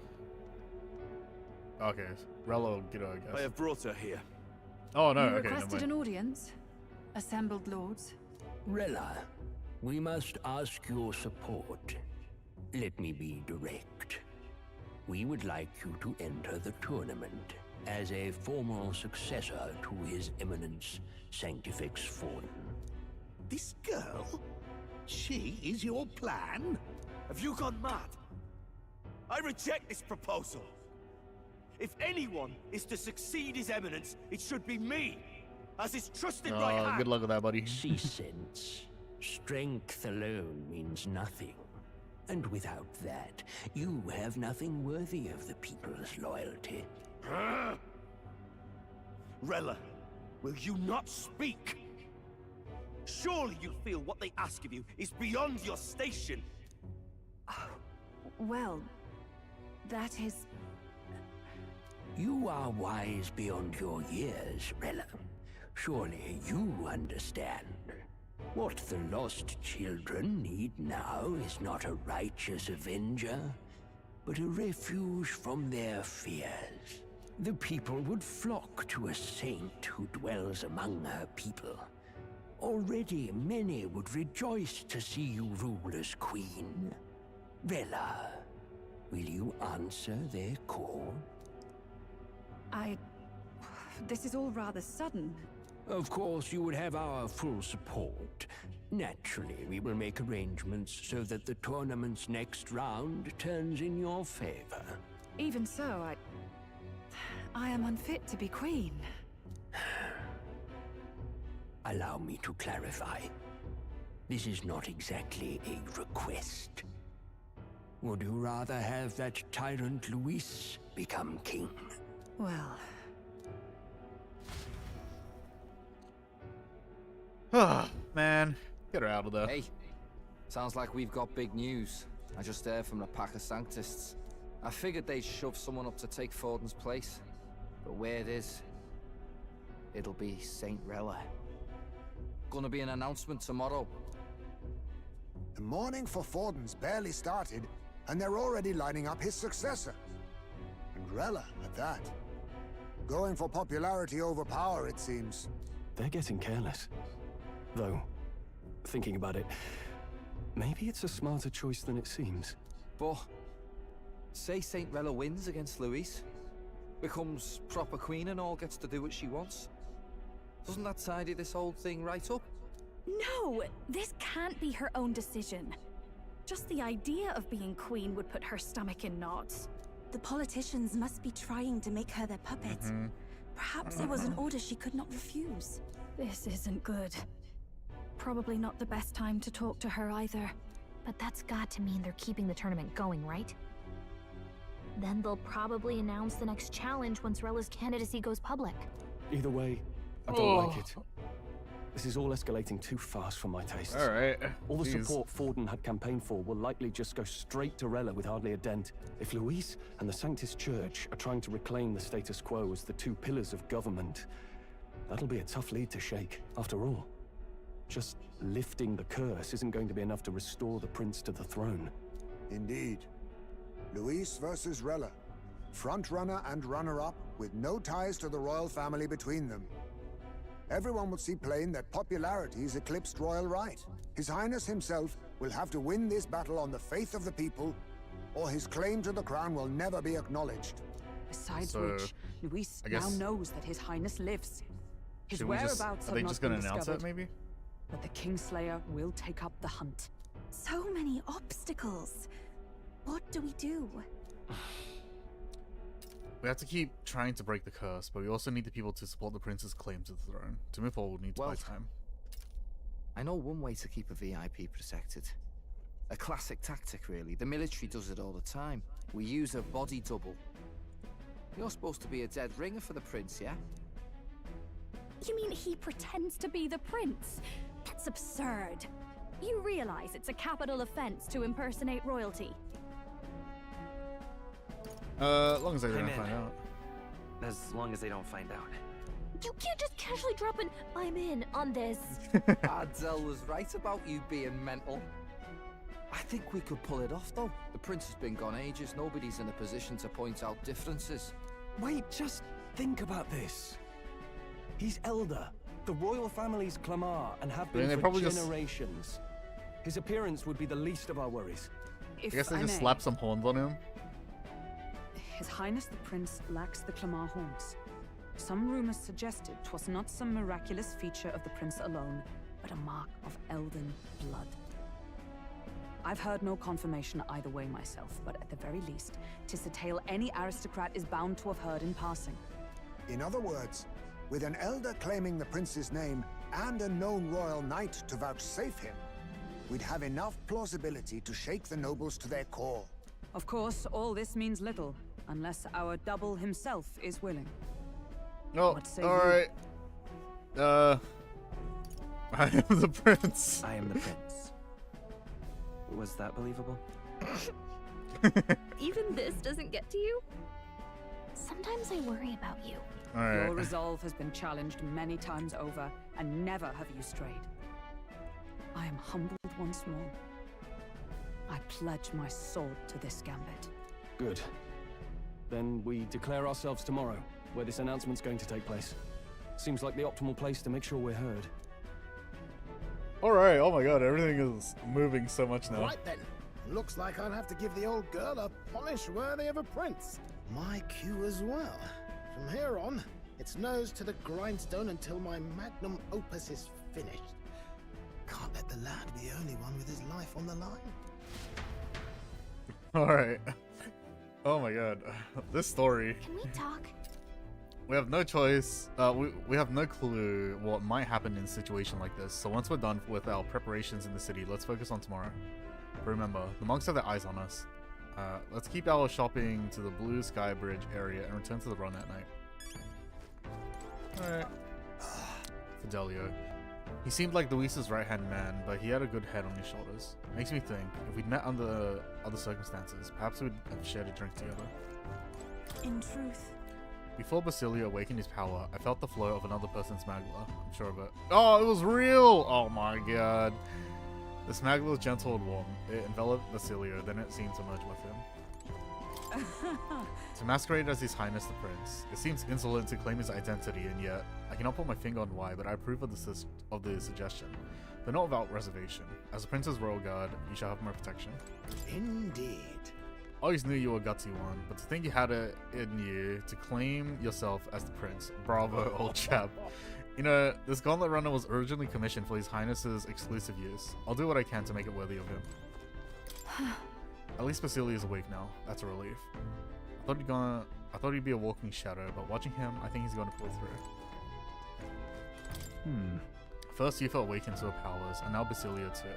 Okay, Rella will get her, I guess. I have brought her here. Oh no, You okay, requested never an mind. audience? Assembled lords? Rella, we must ask your support. Let me be direct. We would like you to enter the tournament as a formal successor to His Eminence Sanctifex Forden. This girl? She is your plan? Have you gone mad? I reject this proposal. If anyone is to succeed His Eminence, it should be me, as his trusted right hand. Good luck with that, buddy. See sense. Strength alone means nothing. And without that, you have nothing worthy of the people's loyalty. Rella, will you not speak? Surely you feel what they ask of you is beyond your station. Well, that is... You are wise beyond your years, Rella. Surely you understand. What the lost children need now is not a righteous avenger, but a refuge from their fears. The people would flock to a saint who dwells among her people. Already many would rejoice to see you rule as queen. Rella, will you answer their call? This is all rather sudden. Of course, you would have our full support. Naturally, we will make arrangements so that the tournament's next round turns in your favor. Even so, I am unfit to be queen. Allow me to clarify. This is not exactly a request. Would you rather have that tyrant Luis become king? Well... Man, get her out of there. Hey, sounds like we've got big news. I just heard from the pack of Sanctists. I figured they'd shove someone up to take Forden's place. But where it is, it'll be Saint Rella. Gonna be an announcement tomorrow. The mourning for Forden's barely started, and they're already lining up his successor. And Rella, at that. Going for popularity over power, it seems. They're getting careless. Though, thinking about it, maybe it's a smarter choice than it seems. But, say Saint Rella wins against Luis, becomes proper queen and all gets to do what she wants. Doesn't that tidy this whole thing right up? No, this can't be her own decision. Just the idea of being queen would put her stomach in knots. The politicians must be trying to make her their puppet. Perhaps it was an order she could not refuse. This isn't good. Probably not the best time to talk to her either. But that's got to mean they're keeping the tournament going, right? Then they'll probably announce the next challenge once Rella's candidacy goes public. Either way, I don't like it. This is all escalating too fast for my tastes. All right. All the Jeez. support Forden had campaigned for will likely just go straight to Rella with hardly a dent. If Luis and the Sanctus Church are trying to reclaim the status quo as the two pillars of government, that'll be a tough lead to shake. After all, just lifting the curse isn't going to be enough to restore the prince to the throne. Indeed. Luis versus Rella. Front runner and runner-up, with no ties to the royal family between them. everyone will see plain that popularity is eclipsed royal right. His Highness himself will have to win this battle on the faith of the people, or his claim to the crown will never be acknowledged. Besides So, which, Luis I now guess- knows that His Highness lives. His Should we just, whereabouts are they have just not gonna been announce it, discovered, maybe? but the Kingslayer will take up the hunt. So many obstacles. What do we do? We have to keep trying to break the curse, but we also need the people to support the prince's claim to the throne. To move forward, we need to buy time. I know one way to keep a VIP protected. A classic tactic, really. The military does it all the time. We use a body double. You're supposed to be a dead ringer for the prince, yeah? You mean he pretends to be the prince? That's absurd. You realize it's a capital offense to impersonate royalty. As long as they I'm don't in. find out. As long as they don't find out. You can't just casually drop an "I'm in" on this. Adele was right about you being mental. I think we could pull it off, though. The prince has been gone ages. Nobody's in a position to point out differences. Wait, just think about this. He's elder. The royal family's Clamar and have Then been they for probably just- generations. His appearance would be the least of our worries. I guess they just slap some horns on him. His Highness the Prince lacks the Clamar horns. Some rumors suggested 'twas not some miraculous feature of the prince alone, but a mark of elden blood. I've heard no confirmation either way myself, but at the very least, 'tis a tale any aristocrat is bound to have heard in passing. In other words, with an elder claiming the prince's name and a known royal knight to vouchsafe him, we'd have enough plausibility to shake the nobles to their core. Of course, all this means little, unless our double himself is willing. Oh, What say you? alright. I am the prince. I am the prince. Was that believable? Even this doesn't get to you? Sometimes I worry about you. Your resolve has been challenged many times over, and never have you strayed. I am humbled once more. I pledge my sword to this gambit. Good. Then we declare ourselves tomorrow, where this announcement's going to take place. Seems like the optimal place to make sure we're heard. Alright, oh my god, everything is moving so much now. Right then. Looks like I'll have to give the old girl a polish worthy of a prince. My cue as well. From here on, it's nose to the grindstone until my magnum opus is finished. Can't let the lad be the only one with his life on the line. Alright. Oh my god. This story. Can we talk? We have no choice. We have no clue what might happen in a situation like this. So once we're done with our preparations in the city, let's focus on tomorrow. But remember, the monks have their eyes on us. Let's keep our shopping to the Blue Sky Bridge area and return to the run at night. Alright. Fidelio. He seemed like Luis's right-hand man, but he had a good head on his shoulders. Makes me think, if we'd met under other circumstances, perhaps we'd have shared a drink together. In truth, Before Basilio awakened his power, I felt the flow of another person's magla. I'm sure of it. Oh, it was real! Oh my god. The smagla was gentle and warm. It enveloped Basilio, then it seemed to merge with him. To masquerade as His Highness the Prince. It seems insolent to claim his identity, and yet I cannot put my finger on why, but I approve of the suggestion. But not without reservation. As the Prince's royal guard, you shall have my protection. Indeed. I always knew you were a gutsy one, but to think you had it in you to claim yourself as the Prince. Bravo, old chap. You know, this gauntlet runner was originally commissioned for His Highness's exclusive use. I'll do what I can to make it worthy of him. At least Basilio is awake now. That's a relief. I thought he'd be a walking shadow, but watching him, I think he's going to pull through. First, Yufa awakened to her powers, and now Basilio too.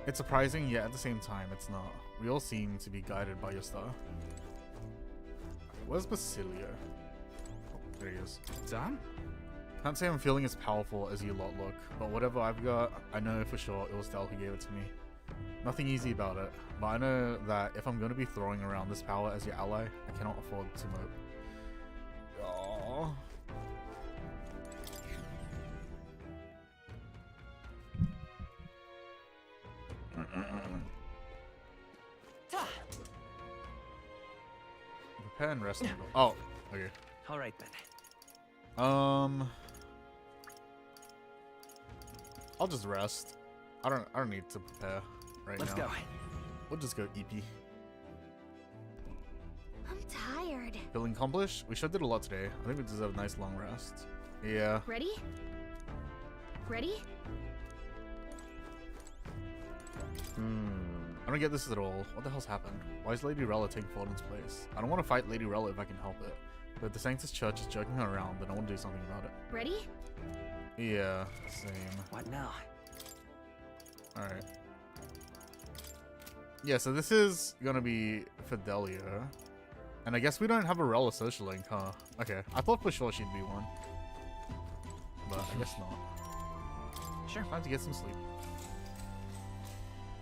It's surprising, yet at the same time, it's not. We all seem to be guided by your star. Where's Basilio? Oh, there he is. Damn. Can't say I'm feeling as powerful as you lot look, but whatever I've got, I know for sure it was Del who gave it to me. Nothing easy about it, but I know that if I'm going to be throwing around this power as your ally, I cannot afford to mope. Aww. Prepare and rest. Oh, okay. All right then. I'll just rest. I don't need to prepare right Let's now. go. We'll just go EP. I'm tired. Feeling accomplished? We sure did a lot today. I think we deserve a nice long rest. Yeah. Ready? Ready? I don't get this at all. What the hell's happened? Why is Lady Rella taking Fortin's place? I don't want to fight Lady Rella if I can help it. But if the Sanctus Church is jerking her around, then I want to do something about it. Ready? Yeah, same. What now? Alright. Yeah, so this is gonna be Fidelia. And I guess we don't have a Rella social link, huh? Okay, I thought for sure she'd be one. But I guess not. Sure. Time to get some sleep.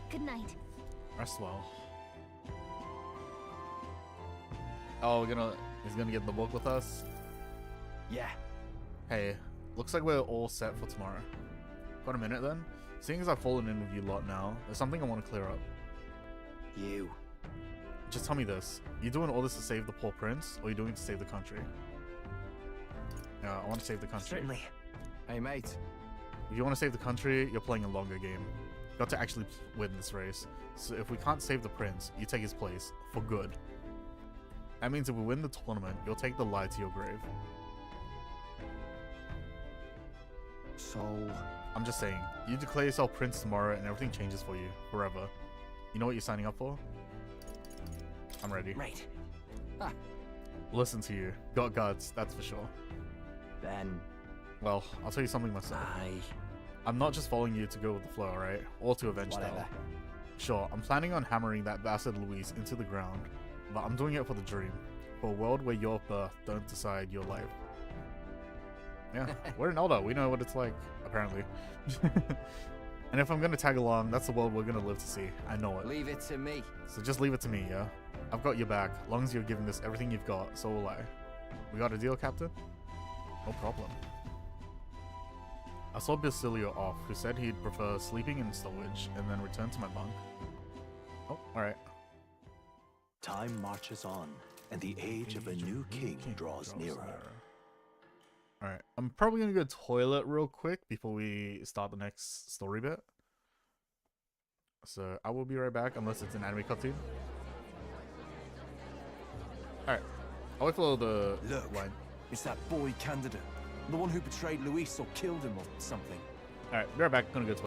Good night. Rest well. Oh, he's gonna get the book with us? Yeah. Hey, looks like we're all set for tomorrow. Got a minute then? Seeing as I've fallen in with you lot now, there's something I want to clear up. You. Just tell me this. You doing all this to save the poor prince, or are you doing it to save the country? Yeah, I want to save the country. Certainly. Hey, mate. If you want to save the country, you're playing a longer game. You got to actually win this race. So if we can't save the prince, you take his place. For good. That means if we win the tournament, you'll take the lie to your grave. So... I'm just saying, you declare yourself prince tomorrow and everything changes for you. Forever. You know what you're signing up for? I'm ready. Right. Ah. Listen to you. Got guts, that's for sure. Then... Well, I'll tell you something myself. I'm not just following you to go with the flow, alright? Or to avenge Del. Sure, I'm planning on hammering that bastard Luis into the ground, but I'm doing it for the dream. For a world where your birth don't decide your life. Yeah, we're in Elder. We know what it's like, apparently. And if I'm gonna tag along, that's the world we're gonna live to see. I know it. Leave it to me. So just leave it to me, yeah? I've got your back, as long as you're giving this everything you've got, so will I. We got a deal, Captain? No problem. I saw Basilio off, who said he'd prefer sleeping in stowage and then return to my bunk. Oh, alright. Time marches on, and the age of a new king draws nearer. Alright, I'm probably gonna go toilet real quick before we start the next story bit. So I will be right back, unless it's an anime cutscene. Alright, I'll wait for the line. It's that boy candidate. The one who betrayed Luis or killed him or something. Alright, be right back. Gonna go to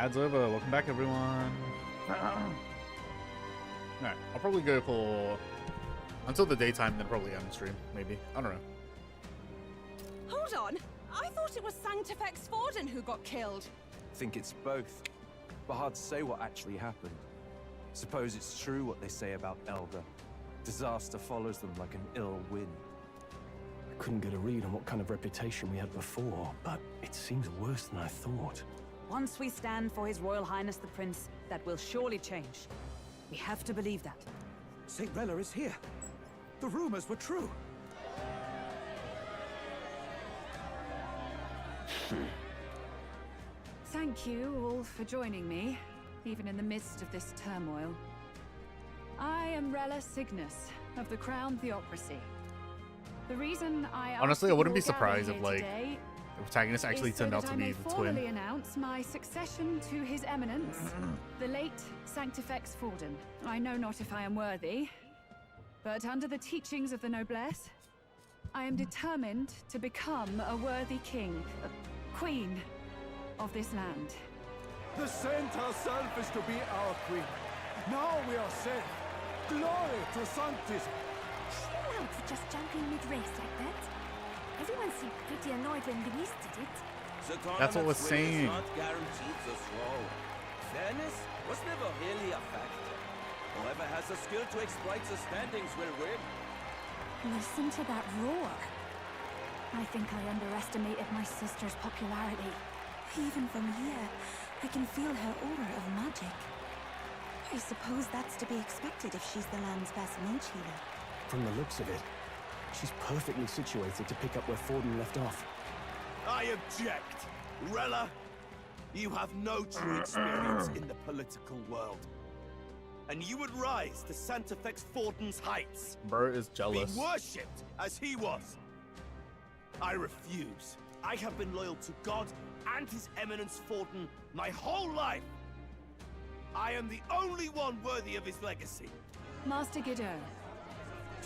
Ad's over. Welcome back, everyone. Alright, I'll probably go for until the daytime, then probably end stream, maybe. I don't know. Hold on! I thought it was Sanctifex Forden who got killed. I think it's both, but hard to say what actually happened. Suppose it's true what they say about Elder. Disaster follows them like an ill wind. I couldn't get a read on what kind of reputation we had before, but it seems worse than I thought. Once we stand for His Royal Highness the Prince, that will surely change. We have to believe that. St. Rella is here. The rumors were true. Thank you all for joining me, even in the midst of this turmoil. I am Rella Cygnus of the Crown Theocracy. The reason I honestly, I wouldn't be asked you all surprised gathered if like here today the protagonist actually is so turned out that to I be may the formally twin. announce my succession to His Eminence, the late Sanctifex Forden. I know not if I am worthy, but under the teachings of the noblesse, I am determined to become a worthy king, a queen of this land. The saint herself is to be our queen. Now we are safe. Glory to Sanctis. Chill out for just jumping mid-race like that. Everyone seemed pretty annoyed when Luis did it. That's what we're saying. Not guaranteed to throw. Fairness was never really a factor. Whoever has the skill to exploit the standings will win. Listen to that roar. I think I underestimated my sister's popularity. Even from here, I can feel her aura of magic. I suppose that's to be expected if she's the land's best mage healer. From the looks of it, she's perfectly situated to pick up where Forden left off. I object. Rella, you have no true experience in the political world. And you would rise to Sanctifex Forden's heights. Bro is jealous. Be worshipped as he was. I refuse. I have been loyal to God and His Eminence Forden my whole life. I am the only one worthy of his legacy. Master Guido,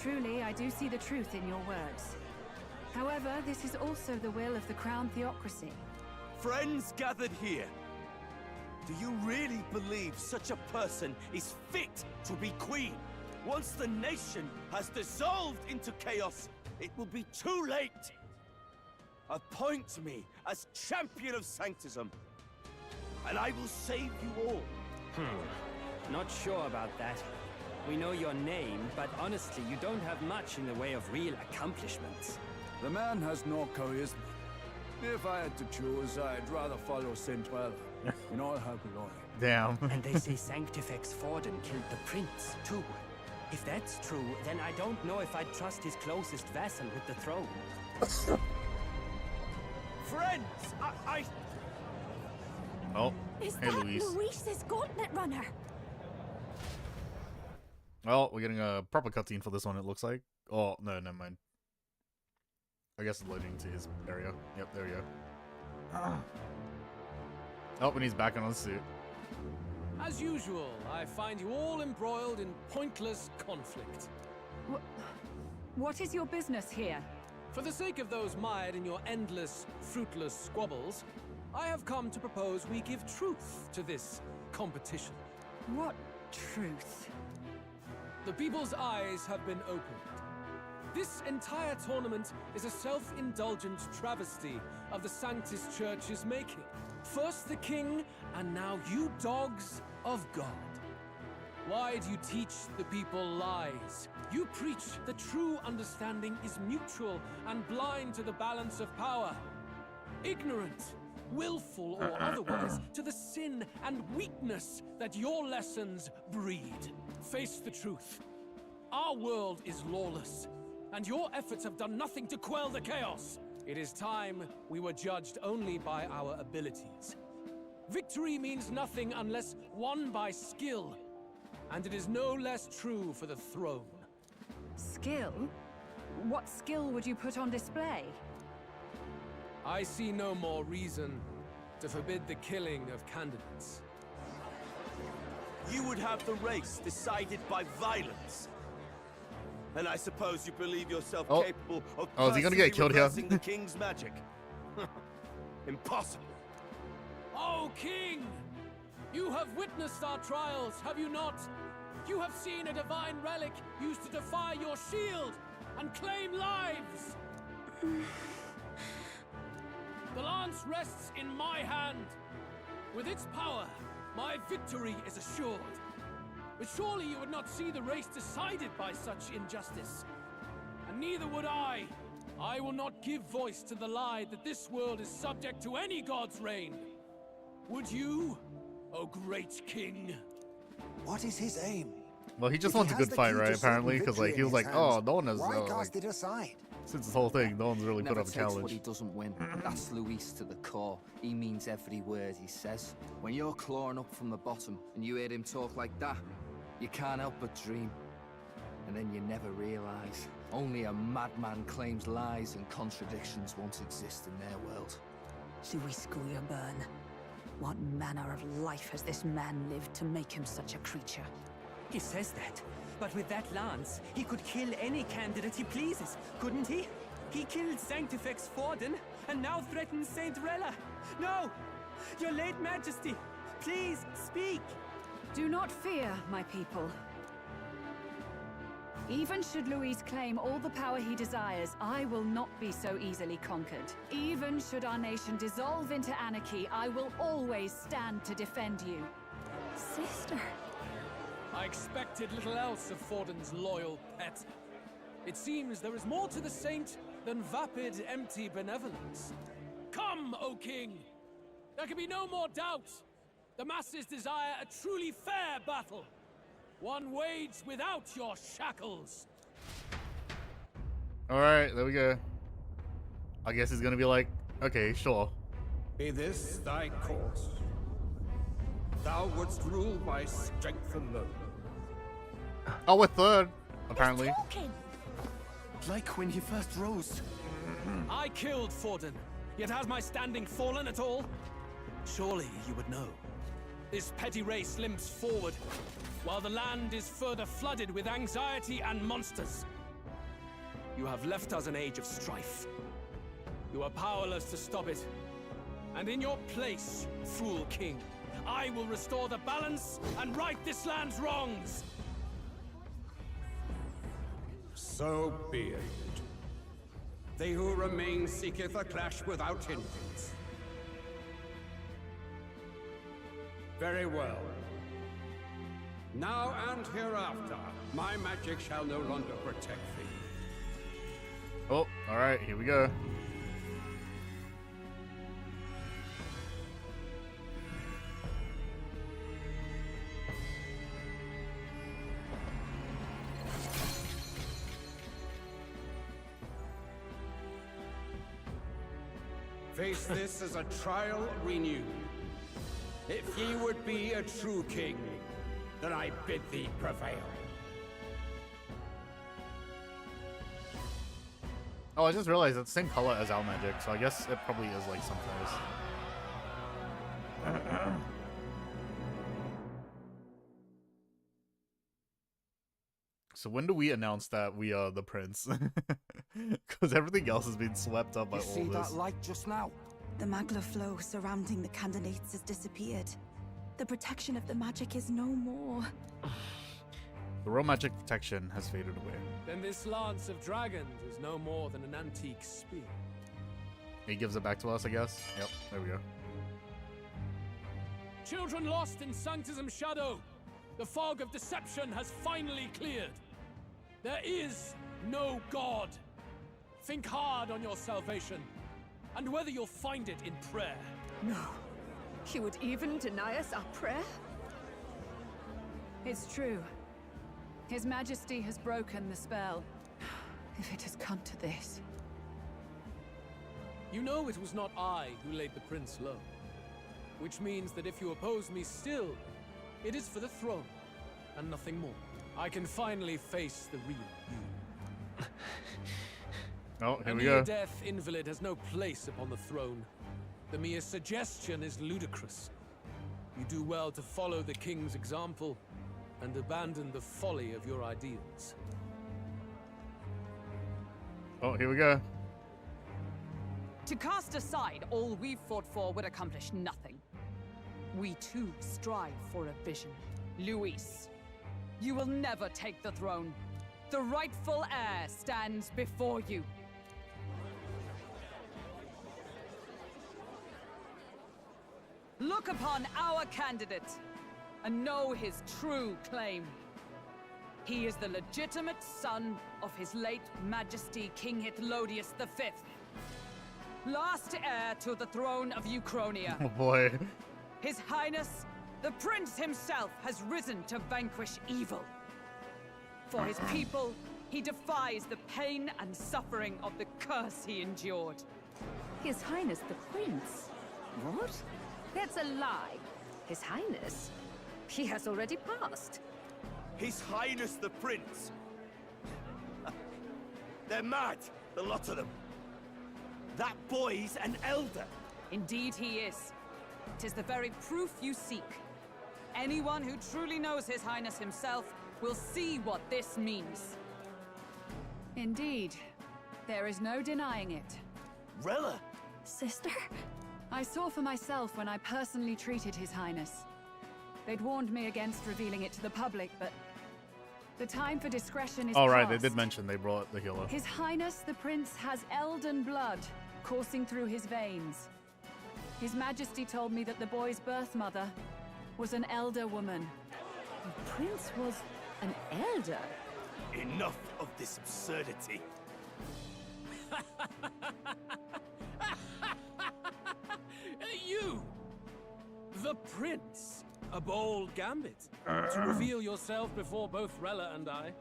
truly I do see the truth in your words. However, this is also the will of the Crown Theocracy. Friends gathered here, do you really believe such a person is fit to be queen? Once the nation has dissolved into chaos, it will be too late. Appoint me as champion of Sanctism, and I will save you all. Not sure about that. We know your name, but honestly, you don't have much in the way of real accomplishments. The man has no charisma. If I had to choose, I'd rather follow St. Rella in all her glory. Damn. And they say Sanctifex Forden killed the prince, too. If that's true, then I don't know if I'd trust his closest vassal with the throne. Friends, I... Oh, Is hey that Luis. Luis's gauntlet runner? Well, we're getting a proper cutscene for this one, it looks like. Oh, no, never mind. I guess it's loading to his area. Yep, there we go. Oh, and he's back on his suit. As usual, I find you all embroiled in pointless conflict. What is your business here? For the sake of those mired in your endless, fruitless squabbles, I have come to propose we give truth to this competition. What truth? The people's eyes have been opened. This entire tournament is a self-indulgent travesty of the Sanctus Church's making. First the king, and now you dogs of God. Why do you teach the people lies? You preach that true understanding is mutual and blind to the balance of power. Ignorant, willful or otherwise, to the sin and weakness that your lessons breed. Face the truth. Our world is lawless, and your efforts have done nothing to quell the chaos. It is time we were judged only by our abilities. Victory means nothing unless won by skill, and it is no less true for the throne. Skill? What skill would you put on display? I see no more reason to forbid the killing of candidates. You would have the race decided by violence. And I suppose you believe yourself capable of is he gonna get killed here? reversing the king's magic? Impossible. Oh, King! You have witnessed our trials, have you not? You have seen a divine relic used to defy your shield and claim lives! The lance rests in my hand. With its power, my victory is assured. But surely you would not see the race decided by such injustice. And neither would I. I will not give voice to the lie that this world is subject to any god's reign. Would you, O great king? What is his aim? Well, he just wants a good fight, right? Apparently, because like he was like, "Oh, no one has." Why Like, cast it aside? since this whole thing, no one's really put Never up a takes what challenge. he doesn't win. That's Luis to the core. He means every word he says. When you're clawing up from the bottom and you hear him talk like that, you can't help but dream. And then you never realize. Only a madman claims lies and contradictions won't exist in their world. Luis Guyaburn. What manner of life has this man lived to make him such a creature? He says that, but with that lance, he could kill any candidate he pleases, couldn't he? He killed Sanctifex Forden, and now threatens Saint Rella. No! Your late majesty, please, speak! Do not fear, my people. Even should Luis claim all the power he desires, I will not be so easily conquered. Even should our nation dissolve into anarchy, I will always stand to defend you. Sister. I expected little else of Forden's loyal pet. It seems there is more to the saint than vapid, empty benevolence. Come, O king! There can be no more doubt. The masses desire a truly fair battle. One waged without your shackles. Alright, there we go. I guess he's gonna be like, okay, sure. Be this thy course. Thou wouldst rule by strength alone. Oh, we're third, apparently. Like when he first rose. I killed Forden, yet has my standing fallen at all? Surely you would know. This petty race limps forward, while the land is further flooded with anxiety and monsters. You have left us an age of strife. You are powerless to stop it. And in your place, fool king, I will restore the balance and right this land's wrongs. So be it. They who remain seeketh a clash without hindrance. Very well. Now and hereafter, my magic shall no longer protect thee. Oh, alright, here we go. Face this as a trial renewed. If ye would be a true king, then I bid thee prevail. Oh, I just realized it's the same color as our magic, so I guess it probably is like some colors. So when do we announce that we are the prince? Because everything else has been swept up by all this. You see that light just now? The magla flow surrounding the candidates has disappeared. The protection of the magic is no more. The raw magic protection has faded away. Then this lance of dragons is no more than an antique spear. He gives it back to us, I guess. Yep, there we go. Children lost in Sanctism's shadow. The fog of deception has finally cleared. There is no God. Think hard on your salvation, and whether you'll find it in prayer. No. He would even deny us our prayer? It's true. His Majesty has broken the spell. If it has come to this. You know it was not I who laid the prince low. Which means that if you oppose me still, it is for the throne, and nothing more. I can finally face the real you. Oh, here A we go. near-death invalid has no place upon the throne. The mere suggestion is ludicrous. You do well to follow the king's example and abandon the folly of your ideals. Oh, here we go. To cast aside all we've fought for would accomplish nothing. We too strive for a vision. Luis, you will never take the throne. The rightful heir stands before you. Look upon our candidate and know his true claim. He is the legitimate son of his late Majesty King Hytlodius V, last heir to the throne of Uchronia. Oh boy. His Highness, the Prince himself, has risen to vanquish evil. For his people, he defies the pain and suffering of the curse he endured. His Highness the Prince? What? That's a lie. His Highness? He has already passed. His Highness the Prince. They're mad, the lot of them. That boy's an elder. Indeed he is. 'Tis the very proof you seek. Anyone who truly knows His Highness himself will see what this means. Indeed, there is no denying it. Rella! Sister? I saw for myself when I personally treated His Highness. They'd warned me against revealing it to the public, but the time for discretion is Oh, right, they past. did mention they brought the healer. His Highness the Prince has Elden blood coursing through his veins. His Majesty told me that the boy's birth mother was an elder woman. The Prince was an elder? Enough of this absurdity. You! The Prince! A bold gambit. To reveal yourself before both Rella and I.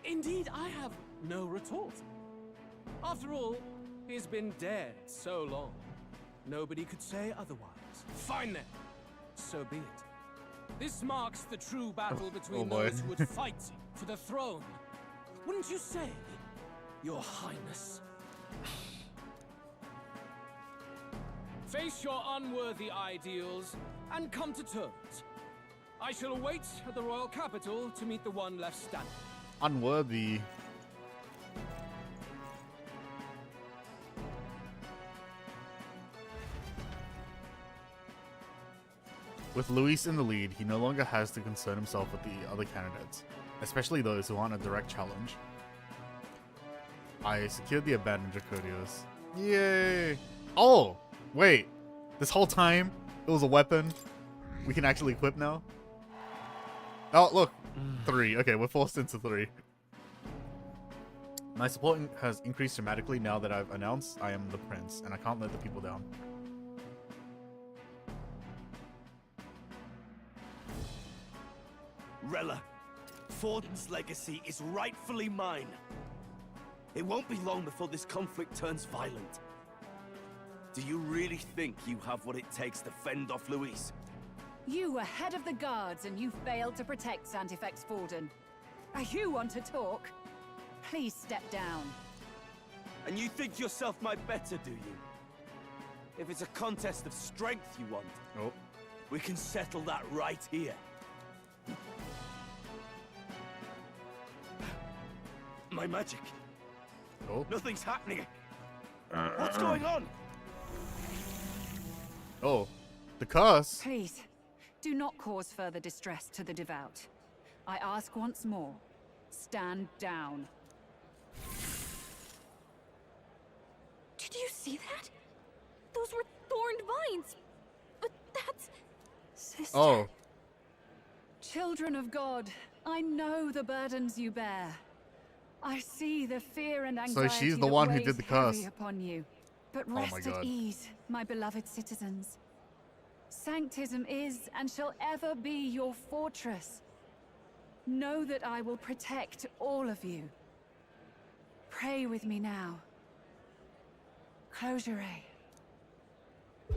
Indeed, I have no retort. After all, he's been dead so long. Nobody could say otherwise. Fine then. So be it. This marks the true battle between those who would fight for the throne. Wouldn't you say, Your Highness? Face your unworthy ideals and come to terms. I shall await at the royal capital to meet the one left standing. Unworthy. With Luis in the lead, he no longer has to concern himself with the other candidates, especially those who aren't a direct challenge. I secured the abandoned Dracodios. Yay! Oh! Wait, this whole time it was a weapon we can actually equip now? Oh, look, 3. Okay, we're forced into 3. My support has increased dramatically now that I've announced I am the prince, and I can't let the people down. Rella, Forden's legacy is rightfully mine. It won't be long before this conflict turns violent. Do you really think you have what it takes to fend off Luis? You were head of the guards and you failed to protect Santifex Forden. You want to talk? Please step down. And you think yourself my better, do you? If it's a contest of strength you want, we can settle that right here. My magic. Nothing's happening. What's going on? Oh, the curse. Please, do not cause further distress to the devout. I ask once more, stand down. Did you see that? Those were thorned vines. But that's... Sister. Oh. Children of God, I know the burdens you bear. I see the fear and anxiety So she's the one who did the curse. heavy upon you. But Oh my rest at God. ease, my beloved citizens. Sanctism is and shall ever be your fortress. Know that I will protect all of you. Pray with me now. Close your eye.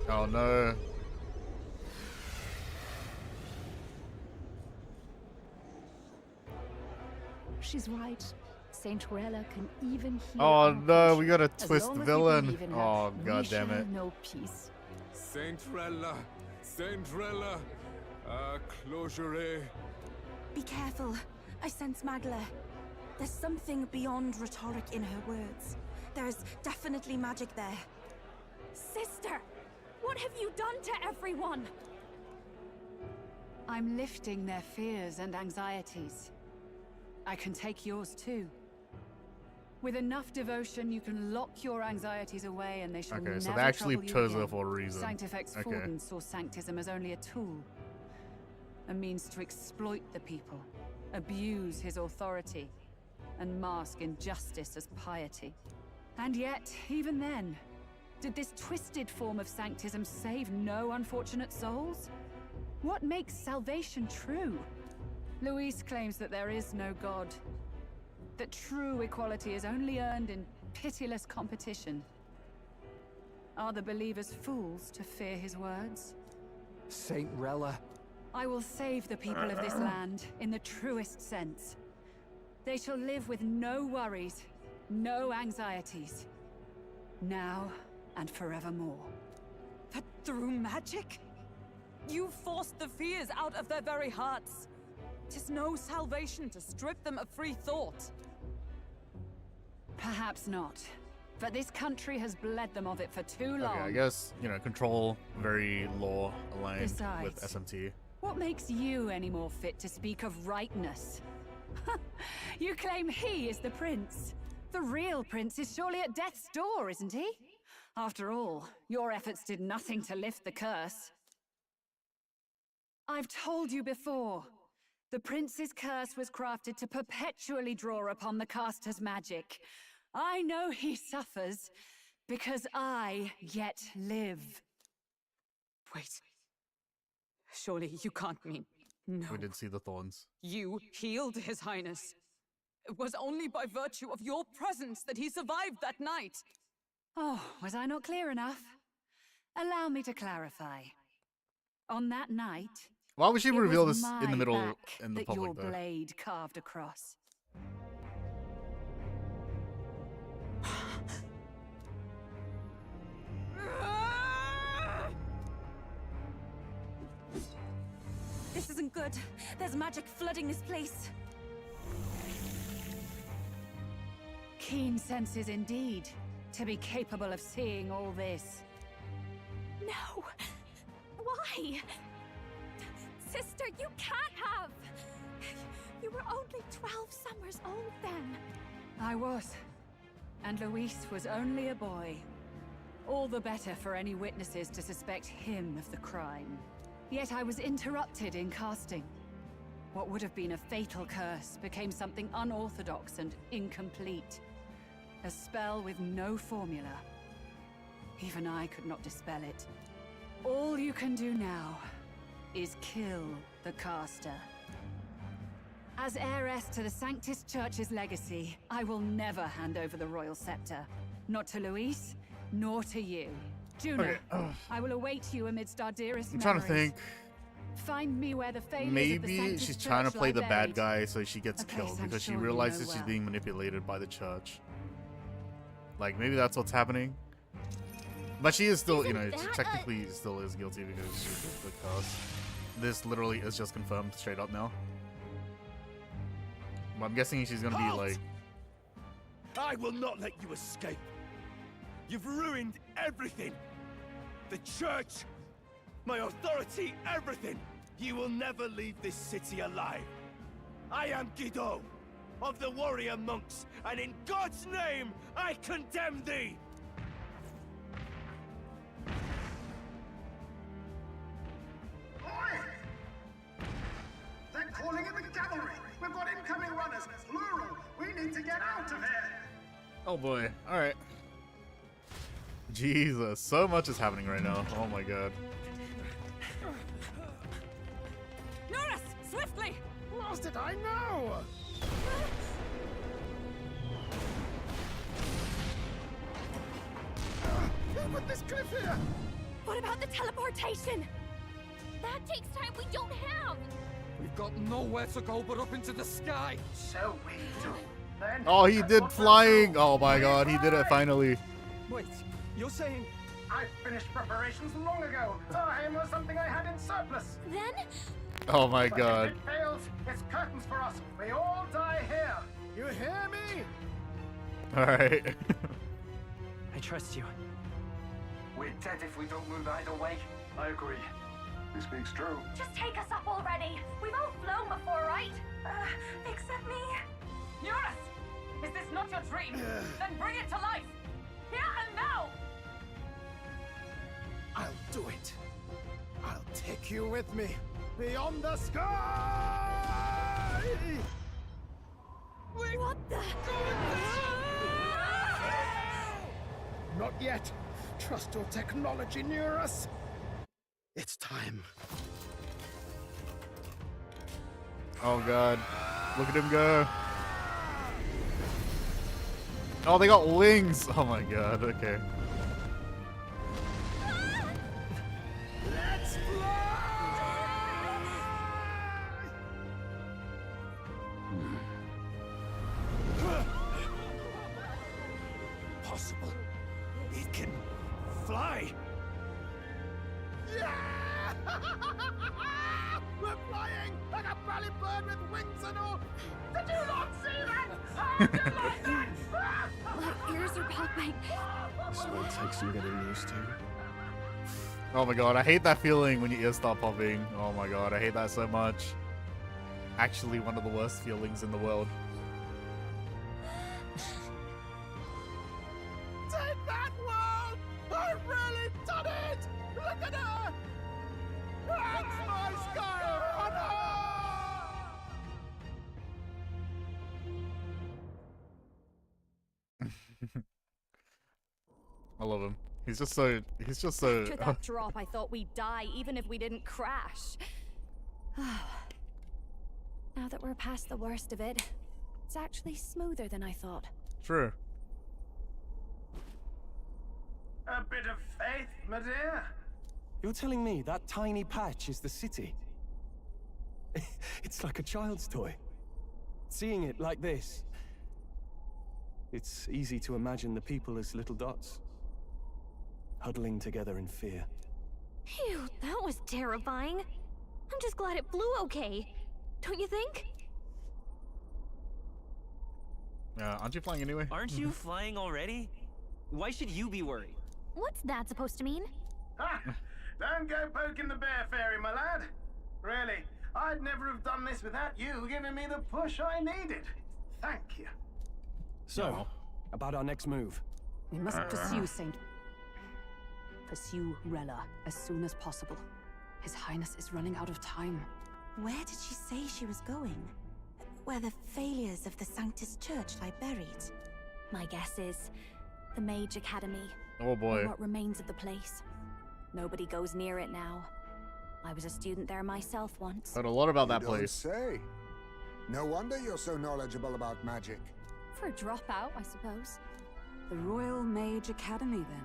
Oh no. She's right. Saint Rella can even hear. Oh our no, we gotta As twist long the as we villain. believe in her, Oh we god damn shall it. know peace. Saint Rella, closure. Be careful. I sense Magla. There's something beyond rhetoric in her words. There's definitely magic there. Sister! What have you done to everyone? I'm lifting their fears and anxieties. I can take yours too. With enough devotion, you can lock your anxieties away and they shall never Okay, so they actually trouble you chose again. her for a reason. Sanctifex Okay. Forden saw Sanctism as only a tool. A means to exploit the people, abuse his authority, and mask injustice as piety. And yet, even then, did this twisted form of Sanctism save no unfortunate souls? What makes salvation true? Luis claims that there is no God. That true equality is only earned in pitiless competition. Are the believers fools to fear his words? Saint Rella. I will save the people of this land in the truest sense. They shall live with no worries, no anxieties. Now and forevermore. But through magic? You forced the fears out of their very hearts. 'Tis no salvation to strip them of free thought. Perhaps not. But this country has bled them of it for too long. Okay, I guess, you know, Control very law aligned with Besides, SMT. What makes you any more fit to speak of rightness? You claim he is the prince. The real prince is surely at death's door, isn't he? After all, your efforts did nothing to lift the curse. I've told you before. The prince's curse was crafted to perpetually draw upon the caster's magic. I know he suffers, because I yet live. Wait. Surely you can't mean... No. We did see the thorns. You healed His Highness. It was only by virtue of your presence that he survived that night. Oh, was I not clear enough? Allow me to clarify. On that night, Why would she it reveal was this in the my middle back in the that public your though? blade carved across. This isn't good. There's magic flooding this place. Keen senses indeed, to be capable of seeing all this. No! Why? Sister, you can't have! You were only 12 summers old then. I was. And Luis was only a boy. All the better for any witnesses to suspect him of the crime. Yet I was interrupted in casting. What would have been a fatal curse became something unorthodox and incomplete. A spell with no formula. Even I could not dispel it. All you can do now is kill the caster. As heiress to the Sanctis Church's legacy, I will never hand over the royal scepter. Not to Luis, nor to you. Juno, Okay, I will await you amidst our dearest I'm trying to memories. think. Find me where the failures of the Maybe Sanctis she's Church trying to play lie the bad buried. guy so she gets A place killed I'm because she sure you realizes know she's well. being manipulated by the church. Like, maybe that's what's happening. But she is still, you know, she technically still is guilty because she did the cause. This literally is just confirmed straight up now. But I'm guessing she's gonna be Halt! like... I will not let you escape. You've ruined everything. The church, my authority, everything. You will never leave this city alive. I am Guido, of the warrior monks, and in God's name, I condemn thee! They're calling in the cavalry! We've got incoming runners, plural! We need to get out of here! Oh boy, alright. Jesus, so much is happening right now. Oh my god. Norris, swiftly! Lost it, I know! Put this cliff here! What about the teleportation? That takes time we don't have! We've got nowhere to go but up into the sky. So we do. Then Oh, he did flying! Oh my god, he did it finally. Wait, you're saying... I finished preparations long ago. Time was something I had in surplus. Then? Oh my But god. if it fails, it's curtains for us. We all die here. You hear me? Alright. I trust you. We're dead if we don't move either way. I agree. He speaks true. Just take us up already. We've all flown before, right? Except me. Eurus! Is this not your dream? Then bring it to life! Here and now! I'll do it. I'll take you with me beyond the sky! What the? Not yet. Trust your technology near us. It's time. Oh god. Look at him go. Oh, they got wings. Oh my god, okay. Let's Possible. It can fly. Yeah! We're flying like a bally bird with wings and all. Did you not see that? How did you like that? My ears are popping. This might take some getting used to. Oh my god, I hate that feeling when your ears start popping. Oh my god, I hate that so much. Actually, one of the worst feelings in the world. Take that, world! I've really done it! Look at her! That's my sky runner! I love him. He's just so After that drop, I thought we'd die even if we didn't crash. Now that we're past the worst of it, it's actually smoother than I thought. True. A bit of faith, my dear. You're telling me that tiny patch is the city? It's like a child's toy. Seeing it like this, it's easy to imagine the people as little dots, huddling together in fear. Phew, that was terrifying. I'm just glad it flew okay. Don't you think? Aren't you flying anyway? Aren't you flying already? Why should you be worried? What's that supposed to mean? Ha! Don't go poking the bear fairy, my lad. Really, I'd never have done this without you giving me the push I needed. Thank you. So, about our next move. We must pursue Rella as soon as possible. His Highness is running out of time. Where did she say she was going? Where the failures of the Sanctus Church lie buried? My guess is the Mage Academy. Oh boy. Or what remains of the place. Nobody goes near it now. I was a student there myself once. Heard a lot about that You don't place. say. No wonder you're so knowledgeable about magic. For a dropout, I suppose. The Royal Mage Academy, then.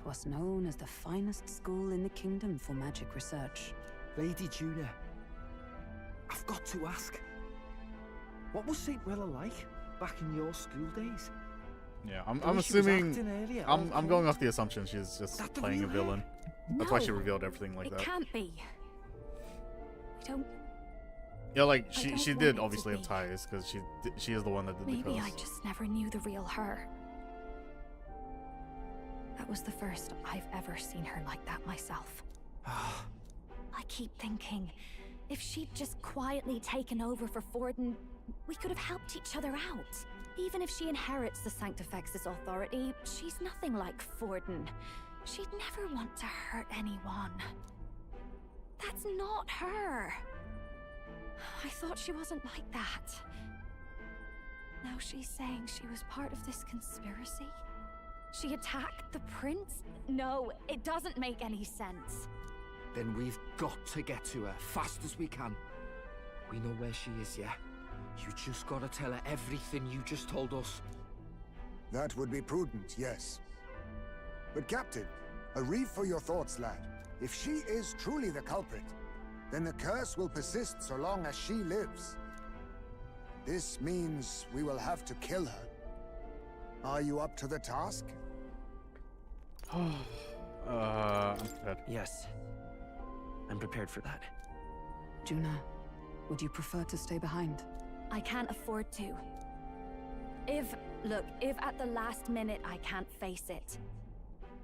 'Twas known as the finest school in the kingdom for magic research. Lady Juna, I've got to ask. What was St. Rella like back in your school days? Yeah, I'm The way she was assuming acting earlier, I'm going off the assumption she's just that the playing a real villain. No, That's why she revealed everything like it that. can't be. I don't. Yeah, like I she don't she want did it to obviously have be. ties because she is the one that did the Maybe curse. I just never knew the real her. That was the first I've ever seen her like that myself. I keep thinking, if she'd just quietly taken over for Forden, we could have helped each other out. Even if she inherits the Sanctifex's authority, she's nothing like Forden. She'd never want to hurt anyone. That's not her. I thought she wasn't like that. Now she's saying she was part of this conspiracy? She attacked the prince? No, it doesn't make any sense. Then we've got to get to her fast as we can. We know where she is, yeah? You just gotta tell her everything you just told us. That would be prudent, yes. But Captain, a reef for your thoughts, lad. If she is truly the culprit, then the curse will persist so long as she lives. This means we will have to kill her. Are you up to the task? I'm prepared. Yes. I'm prepared for that. Juna, would you prefer to stay behind? I can't afford to. If at the last minute I can't face it,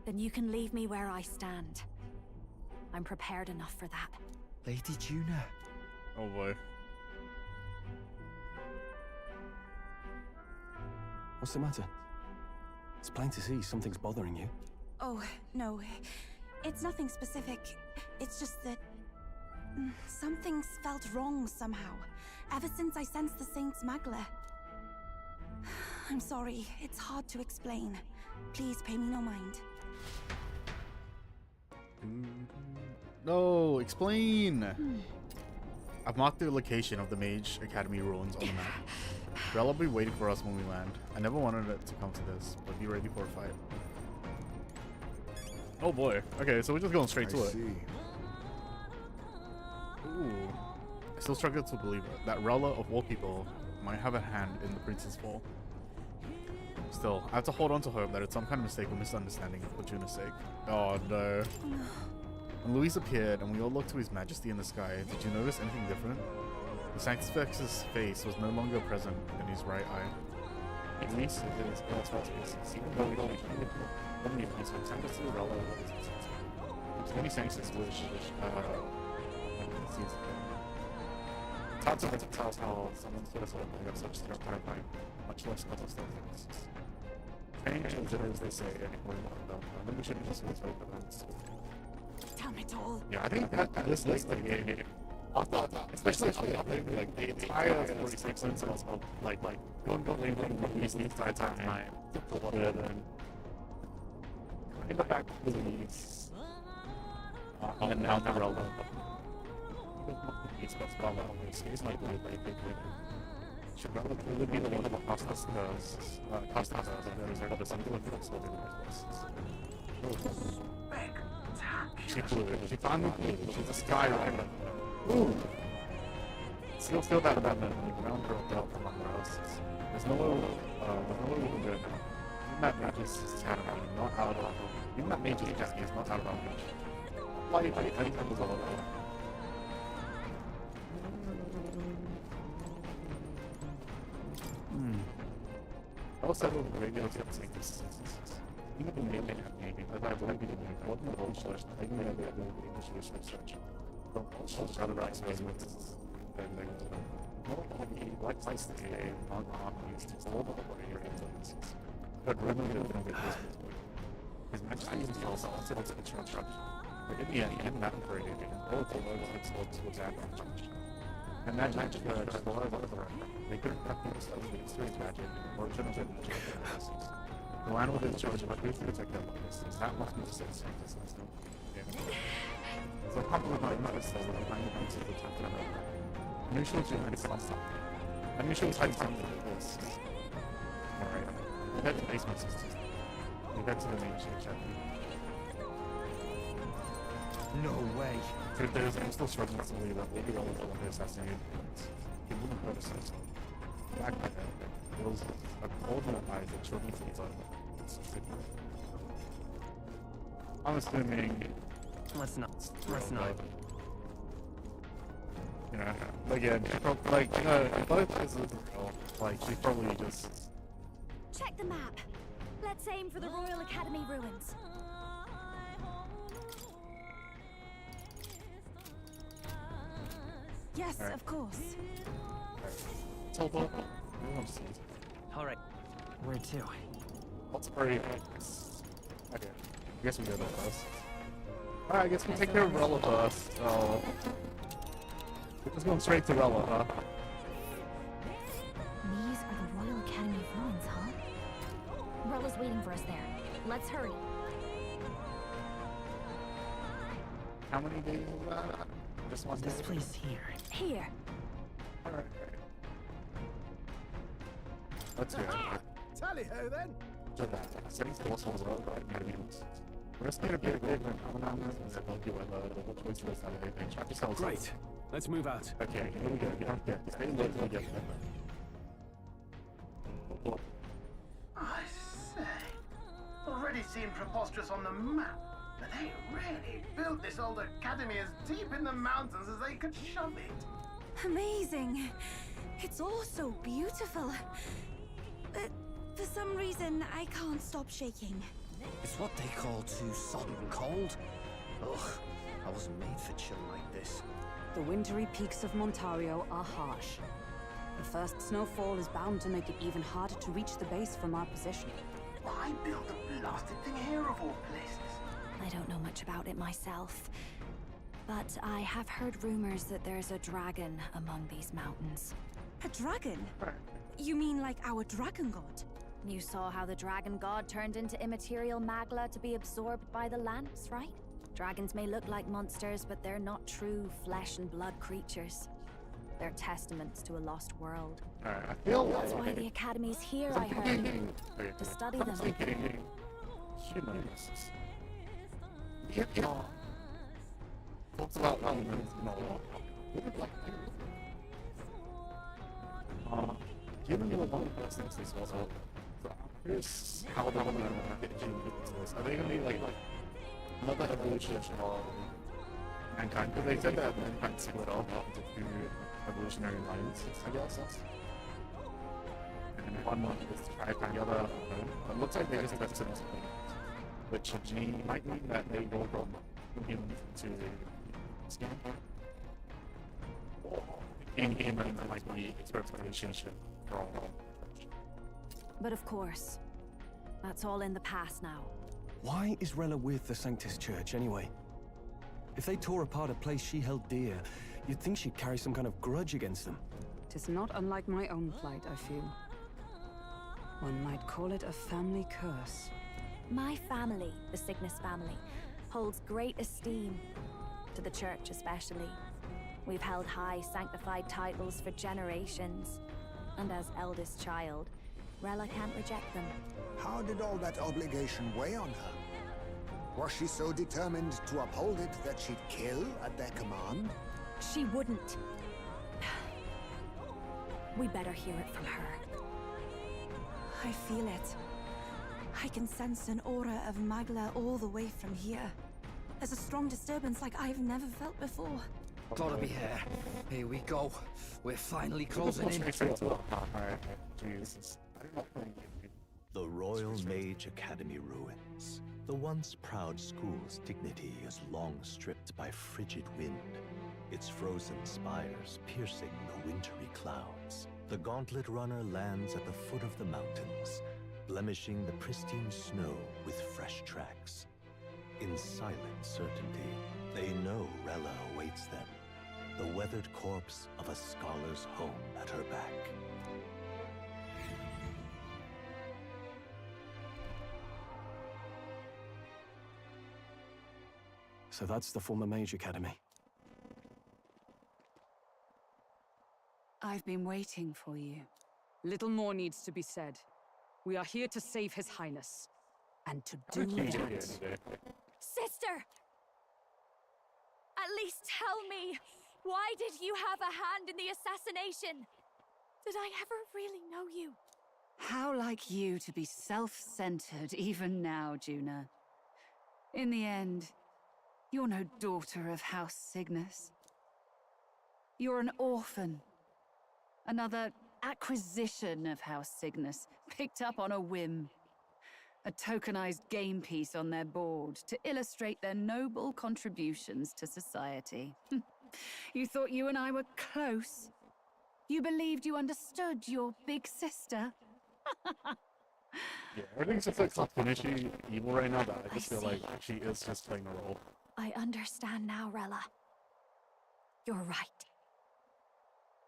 then you can leave me where I stand. I'm prepared enough for that. Lady Juna. Oh boy. What's the matter? It's plain to see something's bothering you. Oh, no. It's nothing specific. It's just that... something's felt wrong somehow. Ever since I sensed the Saint's Magla. I'm sorry. It's hard to explain. Please pay me no mind. No, explain! I've marked the location of the Mage Academy ruins on the map. Rel will be waiting for us when we land. I never wanted it to come to this, but be ready for a fight. Oh boy. Okay, so we're just going straight to it. Ooh. I still struggle to believe it. That Rella of all people might have a hand in the prince's fall. Still, I have to hold on to hope that it's some kind of mistake or misunderstanding for Juna's sake. Oh no. When Luis appeared and we all looked to his majesty in the sky, did you notice anything different? The Sanctifex's face was no longer present in his right eye. At least it is God's face, even though we don't need only if he's intended to Rella. It's many Sanctifex wish, it's hard to tell how someone's going to sort of make up such a terrifying, much less cause things. Strange as they say, anyway, maybe we shouldn't just wait for them. Damn it all. Yeah, I think that this late game, especially like the entire 46 minutes of like going movies the entire time, and in the back of the movies, and now the relevant. It's like should really be the one of the Costas because there is another something with the soldier She flew. She finally flew. She's a skyrider. Ooh! Still feel that about the ground girl dealt from under us. There's no way we can do it now. Even that Mage's Academy is not out of our reach. Even that Mage's Academy is not out of our reach. Why anything was all about? Also, the radio is going to take this. Even the mail campaign, as I would be doing, what the whole church, I think I would be English research. From all other rights with what place to stay on used to all the way influences. But really, the thing that is majesty also to the church. But in the end, that operated in all the loads was advantage. And that magic just a lot of other. They couldn't have people studying the experience magic or general magic. The land with its charge must be to protect their lives. That must be the sense of this system. So compliment my mother says that behind the pieces of the temple and over. Initially, she had something. Initially, type something like this. Alright. We head to the basement system. We head to the main check. No way. I'm still struggling to believe that we'll be able to be assassinated. He wouldn't put us in. Back by then, it was a cold in the eyes that children feels like. I'm assuming. Let's not. You know, again, she probably, like, you know, if both places are real, like, she probably just. Check the map. Let's aim for the Royal Academy ruins. Yes, right. Of course. Teleport. Alright. Where to? What's pretty nice. Okay. I guess we go that first. Alright, I guess we'll take care of Rella first. So we're just going straight to Rella, huh? These are the Royal Academy ruins, huh? Rella's waiting for us there. Let's hurry. How many days is that? Just one this day? place here. Here. Alright. Let's do it. Tally-ho then! Setting force on the road, right? We're just going to be a big one. I'm not going to help you with the choice for anything. Try to sell something. Great. Let's move out. Okay, here we go. You don't get. Stay low till we get there. I say. Already seemed preposterous on the map. But they really built this old academy as deep in the mountains as they could shove it. Amazing. It's all so beautiful. But for some reason, I can't stop shaking. It's what they call too sodden cold. Ugh. I wasn't made for chill like this. The wintry peaks of Montario are harsh. The first snowfall is bound to make it even harder to reach the base from our position. Why build a blasted thing here of all places? I don't know much about it myself, but I have heard rumors that there's a dragon among these mountains. A dragon? You mean like our dragon god? You saw how the dragon god turned into immaterial magla to be absorbed by the lance, right? Dragons may look like monsters, but they're not true flesh and blood creatures. They're testaments to a lost world. I feel That's why the Academy's here, I heard, to study them. Humans. Talks about elements and all. Given the one person this was all, so I'm curious how they're gonna get this. Are they gonna be like another evolution of mankind? Because they said that mankind split off into two evolutionary lines, I guess. And one is to try to find the other. It looks like they just tested something, which might mean that they go from humans to skin. In game, there might be experts relationship for all. But of course, that's all in the past now. Why is Rella with the Sanctus Church, anyway? If they tore apart a place she held dear, you'd think she'd carry some kind of grudge against them. Tis not unlike my own plight, I feel. One might call it a family curse. My family, the Cygnus family, holds great esteem, to the church especially. We've held high sanctified titles for generations, and as eldest child, Rella can't reject them. How did all that obligation weigh on her? Was she so determined to uphold it that she'd kill at their command? She wouldn't. We better hear it from her. I feel it. I can sense an aura of Magla all the way from here. There's a strong disturbance like I've never felt before. Gotta be here. Here we go. We're finally closing in. The Royal Mage Academy ruins. The once proud school's dignity is long stripped by frigid wind, its frozen spires piercing the wintry clouds. The Gauntlet Runner lands at the foot of the mountains, blemishing the pristine snow with fresh tracks. In silent certainty, they know Rella awaits them, the weathered corpse of a scholar's home at her back. So that's the former Mage Academy. I've been waiting for you. Little more needs to be said. We are here to save His Highness. And to do that... Sister! At least tell me, why did you have a hand in the assassination? Did I ever really know you? How like you to be self-centered even now, Juna. In the end, you're no daughter of House Cygnus. You're an orphan. Another acquisition of House Cygnus, picked up on a whim. A tokenized game piece on their board to illustrate their noble contributions to society. You thought you and I were close? You believed you understood your big sister? Yeah, everything's just like cartoonish evil right now, but I just feel like she is just playing a role. I understand now, Rella. You're right.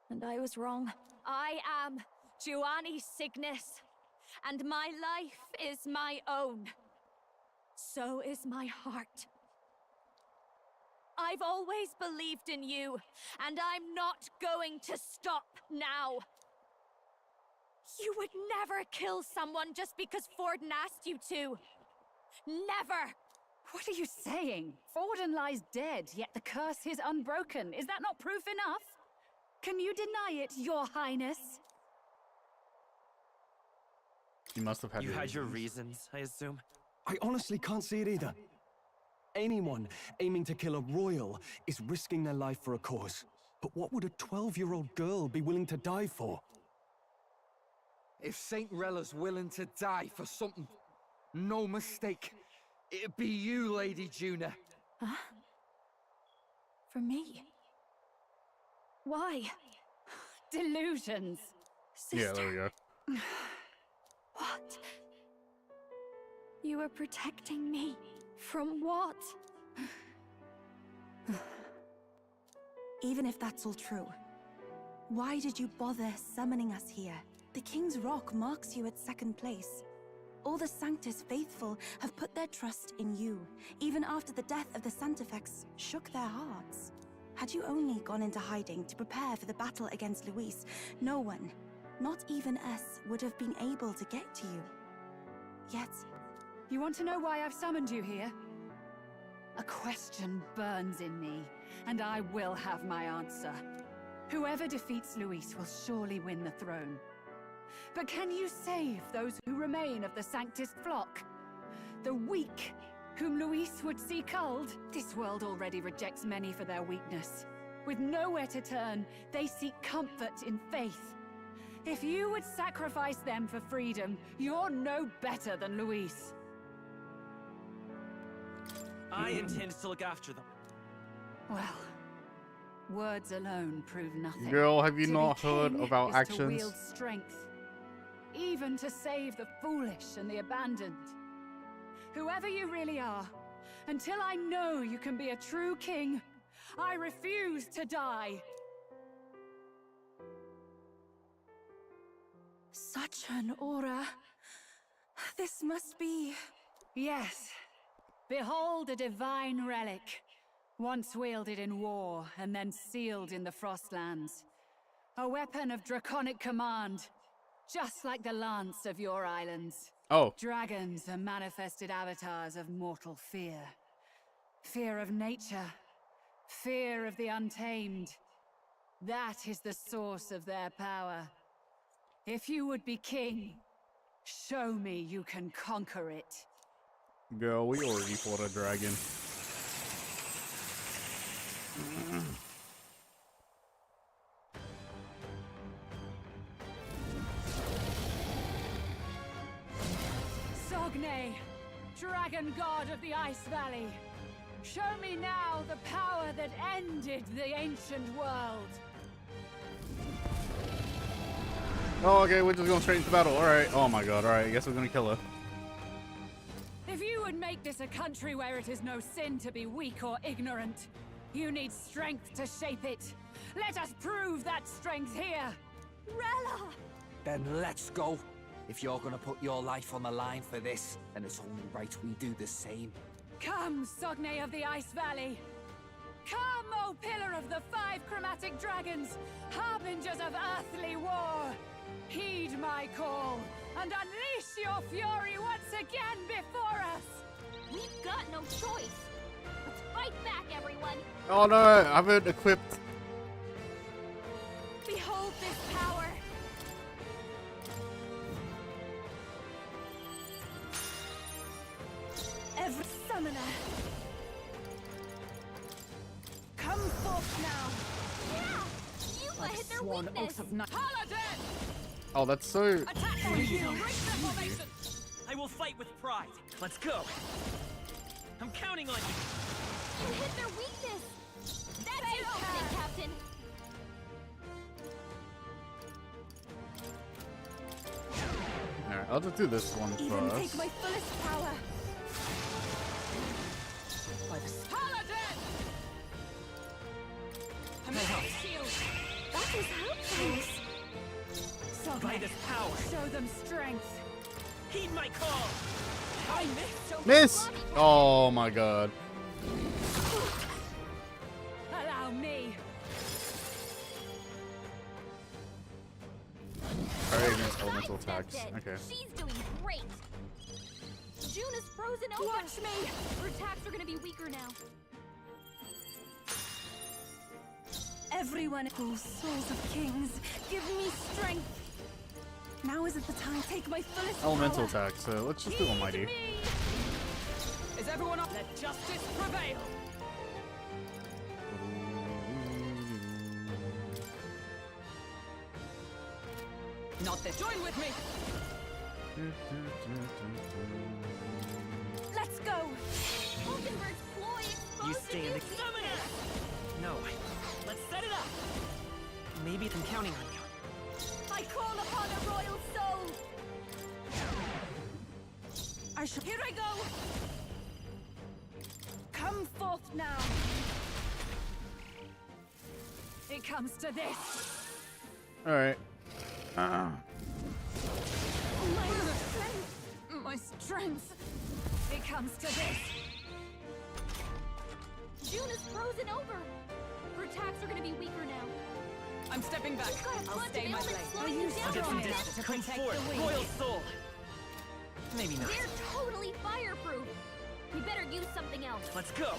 And I was wrong. I am Giovanni Cygnus, and my life is my own. So is my heart. I've always believed in you, and I'm not going to stop now. You would never kill someone just because Forden asked you to. Never! What are you saying? Forden lies dead, yet the curse is unbroken. Is that not proof enough? Can you deny it, Your Highness? You must have had You had your reasons, I assume? I honestly can't see it either. Anyone aiming to kill a royal is risking their life for a cause. But what would a 12-year-old girl be willing to die for? If Saint Rella's willing to die for something, no mistake, it'd be you, Lady Juna. Huh? For me? Why? Delusions. Yeah, there we go. What? You were protecting me from what? Even if that's all true, why did you bother summoning us here? The King's Rock marks you at second place. All the Sanctus faithful have put their trust in you, even after the death of the Santafex shook their hearts. Had you only gone into hiding to prepare for the battle against Luis, no one, not even us, would have been able to get to you. Yet... You want to know why I've summoned you here? A question burns in me, and I will have my answer. Whoever defeats Luis will surely win the throne. But can you save those who remain of the Sanctus flock? The weak, whom Luis would see culled? This world already rejects many for their weakness. With nowhere to turn, they seek comfort in faith. If you would sacrifice them for freedom, you're no better than Luis. I intend to look after them. Well, words alone prove nothing. Girl, have you To not be heard king of our is actions? To wield strength, even to save the foolish and the abandoned. Whoever you really are, until I know you can be a true king, I refuse to die. Such an aura. This must be... Yes. Behold a divine relic. Once wielded in war, and then sealed in the Frostlands. A weapon of draconic command, just like the lance of your islands. Oh. Dragons are manifested avatars of mortal fear. Fear of nature. Fear of the untamed. That is the source of their power. If you would be king, show me you can conquer it. Girl, we already fought a dragon. Sogne, dragon god of the Ice Valley. Show me now the power that ended the ancient world. Oh, okay, we're just going straight into battle. Alright. Oh my god, alright, I guess we're gonna kill her. If you would make this a country where it is no sin to be weak or ignorant, you need strength to shape it. Let us prove that strength here. Rella! Then let's go. If you're gonna put your life on the line for this, then it's only right we do the same. Come, Sogne of the Ice Valley. Come, O pillar of the 5 chromatic dragons, harbingers of earthly war. Heed my call, and unleash your fury once again before us! We've got no choice! Let's fight back, everyone! Oh no, I haven't equipped. Behold this power! Every summoner! Come forth now! Yeah! You hit their Sworn weakness! oath of night. Paladin! Oh, that's so... I will fight with pride. Let's go. I'm counting on you. You hit their weakness! That's your opening, Captain! Alright, I'll just do this one Even take first. my fullest power! By the Paladin! I'm shield. That is helpful! By this power. Show them strength. Heed my call. I missed so Miss! Oh my god. Allow me. Alright, against elemental attacks. Okay. She's doing great! June is frozen over! Watch me! Her attacks are gonna be weaker now. Everyone, oh souls of kings, give me strength. Now isn't the time. Take my fullest Elemental power. attack, so let's just do Almighty. Is everyone up? Let justice prevail. Not this. Join with me. Let's go! Hulkenberg's ploy exposed You stand against summoner. No. Let's set it up. Maybe I'm counting on you. I call upon a royal soul! Here I go! Come forth now! It comes to this! Alright. My strength! It comes to this! June is frozen over. Her attacks are gonna be weaker now. I'm stepping back. I'll stay my blade. Are you I'll get some distance to protect the wing. Royal soul. Maybe not. They're totally fireproof. We better use something else. Let's go.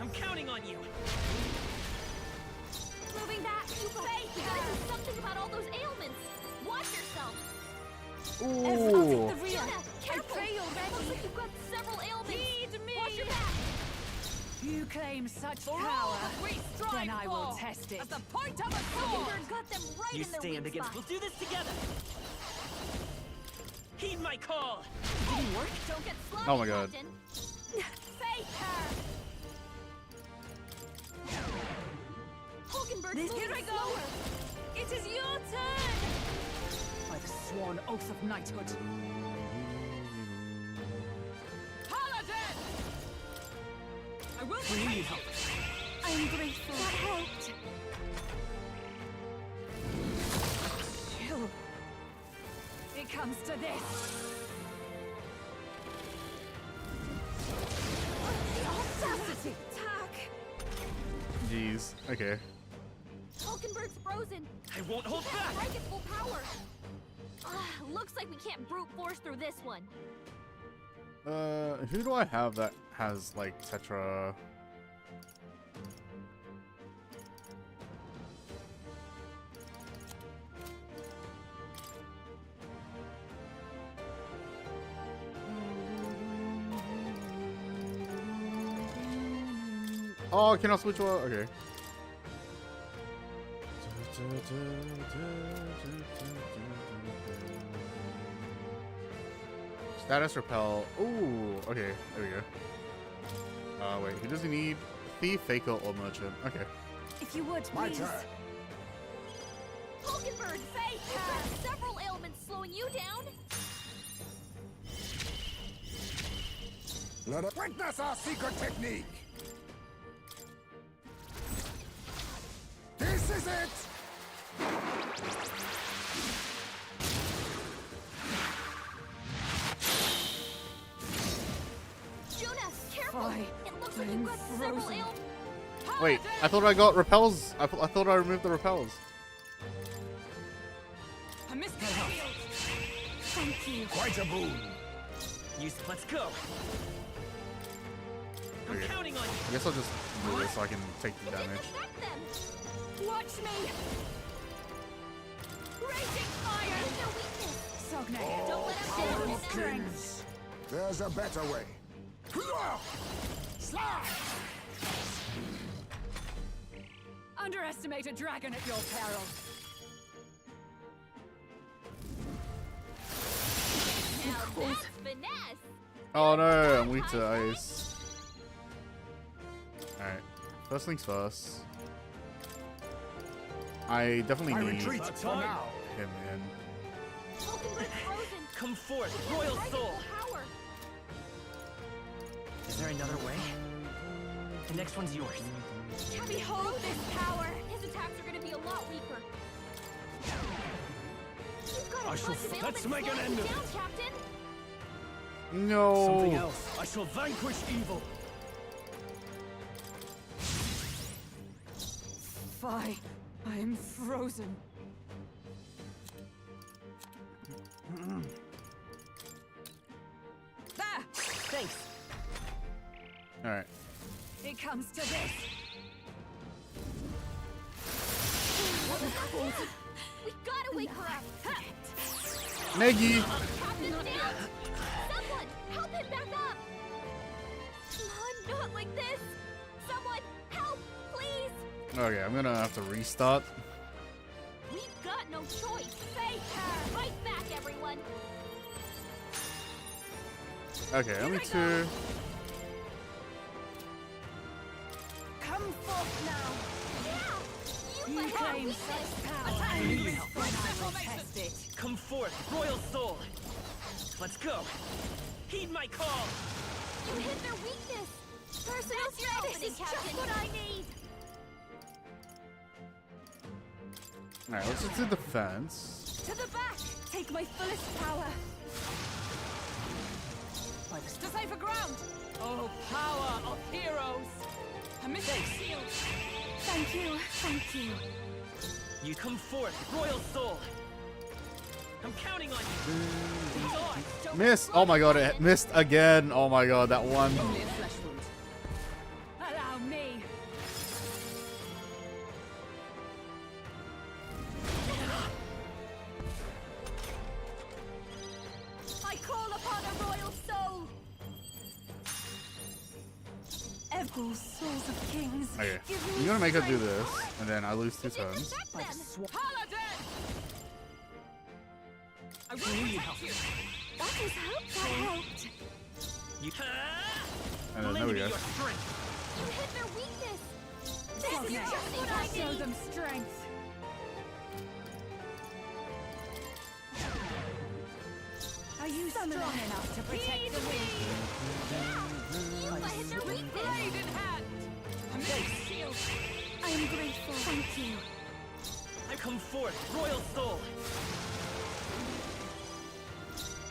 I'm counting on you. Moving back. You say we gotta do something about all those ailments. Watch yourself. Ooh. I'll take the rear. Careful. Looks like you've got several ailments. Heed me. Watch your back. You claim such For all power, that we strive then I will for, test it. At the point of a sword! Hockenberg got them right You in their stand weak against. spot. We'll do this together. Heed my call. Didn't work. Don't get sloppy, Oh my God. Captain. Face her! Hockenberg's Here moving I go! slower. It is your turn! By the sworn oath of knighthood. Paladin! I will We need help. I'm grateful. That helped. Chill. It comes to this. The audacity! Attack! Jeez. Okay. Hockenberg's frozen. I won't hold Can't back. break its full power. Looks like we can't brute force through this one. Who do I have that has like Tetra? Oh, can I switch one? Okay. Status repel. Ooh, okay, there we go. Wait, he doesn't need thief, faker, or merchant. Okay. If you would, My please. turn. Hockenberg, Faye, you've got several ailments slowing you down. Let us witness our secret technique. This is it. Jonas, careful! Fine. It looks like you've got several frozen. ailments. Wait, I thought I got repels. I thought I removed the repels. I missed the shield. Thank you. Quite a boon. Let's go. I'm Okay. counting on you. I guess I'll just do this so I can take the damage. Affect them. Watch me! Raging fire! Use their weakness. Sogne. Don't let them Power down. of kings. There's a better way. Slash! Underestimate a dragon at your peril. Now that's finesse. Oh no, I'm weak to ice. Alright. First things first. I definitely I need retreat for now. him in. Hockenberg's frozen. Come forth, He royal can't break soul. its full power. Is there another way? The next one's yours. Can we hold this power? His attacks are gonna be a lot weaker. You've got a I shall bunch of let's ailments make an slowing end you of down, it. Captain. No. Something else. I shall vanquish evil. Fie. I am frozen. There! Thanks. Alright. It comes to this. We gotta wake her up. Neggy! Captain down. Someone, help him back up. Come on, not like this. Someone, help, please. Okay, I'm gonna have to restart. We've got no choice. Face her. Fight back, everyone. Okay, only two. You claim such power. I will test it. Come forth, royal soul. Let's go. Heed my call. You hit their weakness. Personal strength is just what I need. Alright, let's just do the fence. To the back. Take my fullest power. To safer ground. Oh, power of heroes. A mystic shield. Thank you. Thank you. You come forth, royal soul. I'm counting on you. Missed! Oh my god, it missed again. Oh my god, that one. Only a flesh wound. Allow me. I call upon a royal soul. Ever souls of kings. Okay, give me I'm gonna make her do strength. this, and then I lose 2 turns. Paladin! I will protect you. That has helped. That helped. You And then there we go. You hit their weakness. This is Okay. just what I Show need. them strength. Are you strong enough to protect the wind? You hit their weakness. Blade in hand. A mystic shield. I am grateful. Thank you. I come forth, royal soul.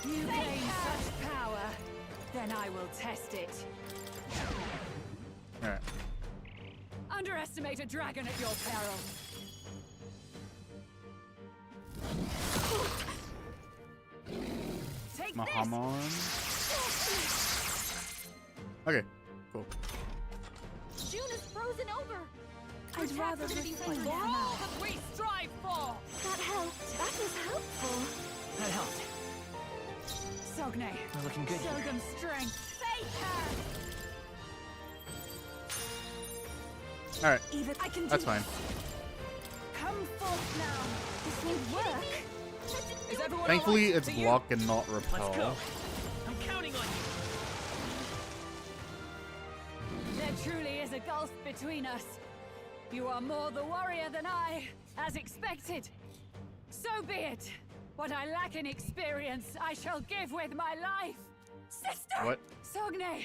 You gain such power, then I will test it. Alright. Underestimate a dragon at your peril. Take Mahamon. Okay, cool. June is frozen over. I'd rather be refrain for now. all that we strive for. That helped. That was helpful. That helped. Sogne, We're looking good show here. them strength. Faker. Alright, Even I can that's do fine. this. Come forth now. This will work. Is everyone Thankfully, alright? it's To you? block and not Let's go. repel. I'm counting on you. There truly is a gulf between us. You are more the warrior than I, as expected. So be it. What I lack in experience, I shall give with my life. Sister! What? Sogne,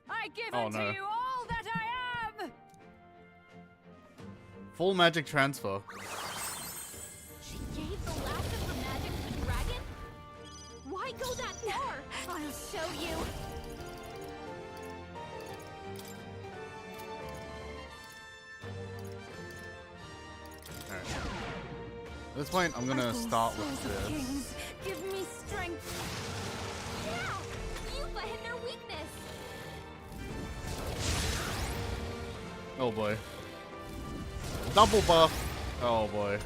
I give Oh, unto no. you all that I am! Full magic transfer. She gave the last of the magic to the dragon? Why go that far? I'll show you. Alright. At this point, I'm gonna start with this. Kings, give me strength. Yeah! You've hit their weakness. Oh boy. Double buff. Oh boy.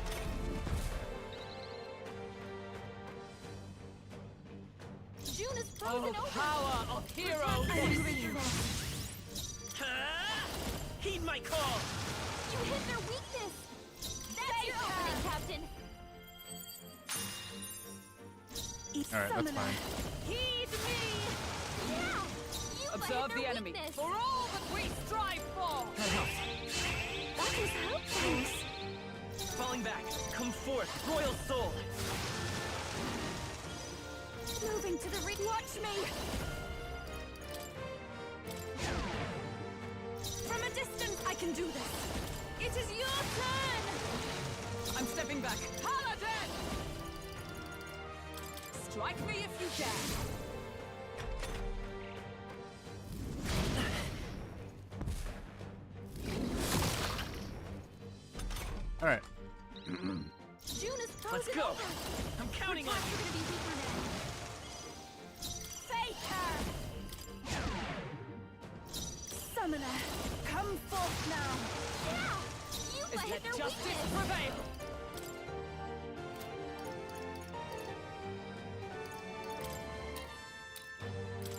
June is frozen over. Power of heroes! Heed my call. You hit their weakness. That's your opening, Captain. Alright, that's fine. Heed me! Yeah! You Observe hit the their enemy. weakness. For all that we strive for! That helped. That was helpful. Falling back. Come forth, royal soul. Moving to the ring. Watch me! From a distance, I can do this. It is your turn! I'm stepping back. Paladin! Strike me if you can. Alright. June is frozen Let's go. over. I'm counting on You're you. gonna be weaker Faker! Summoner, come forth now. Yeah! You Is hit let their justice weakness. prevail?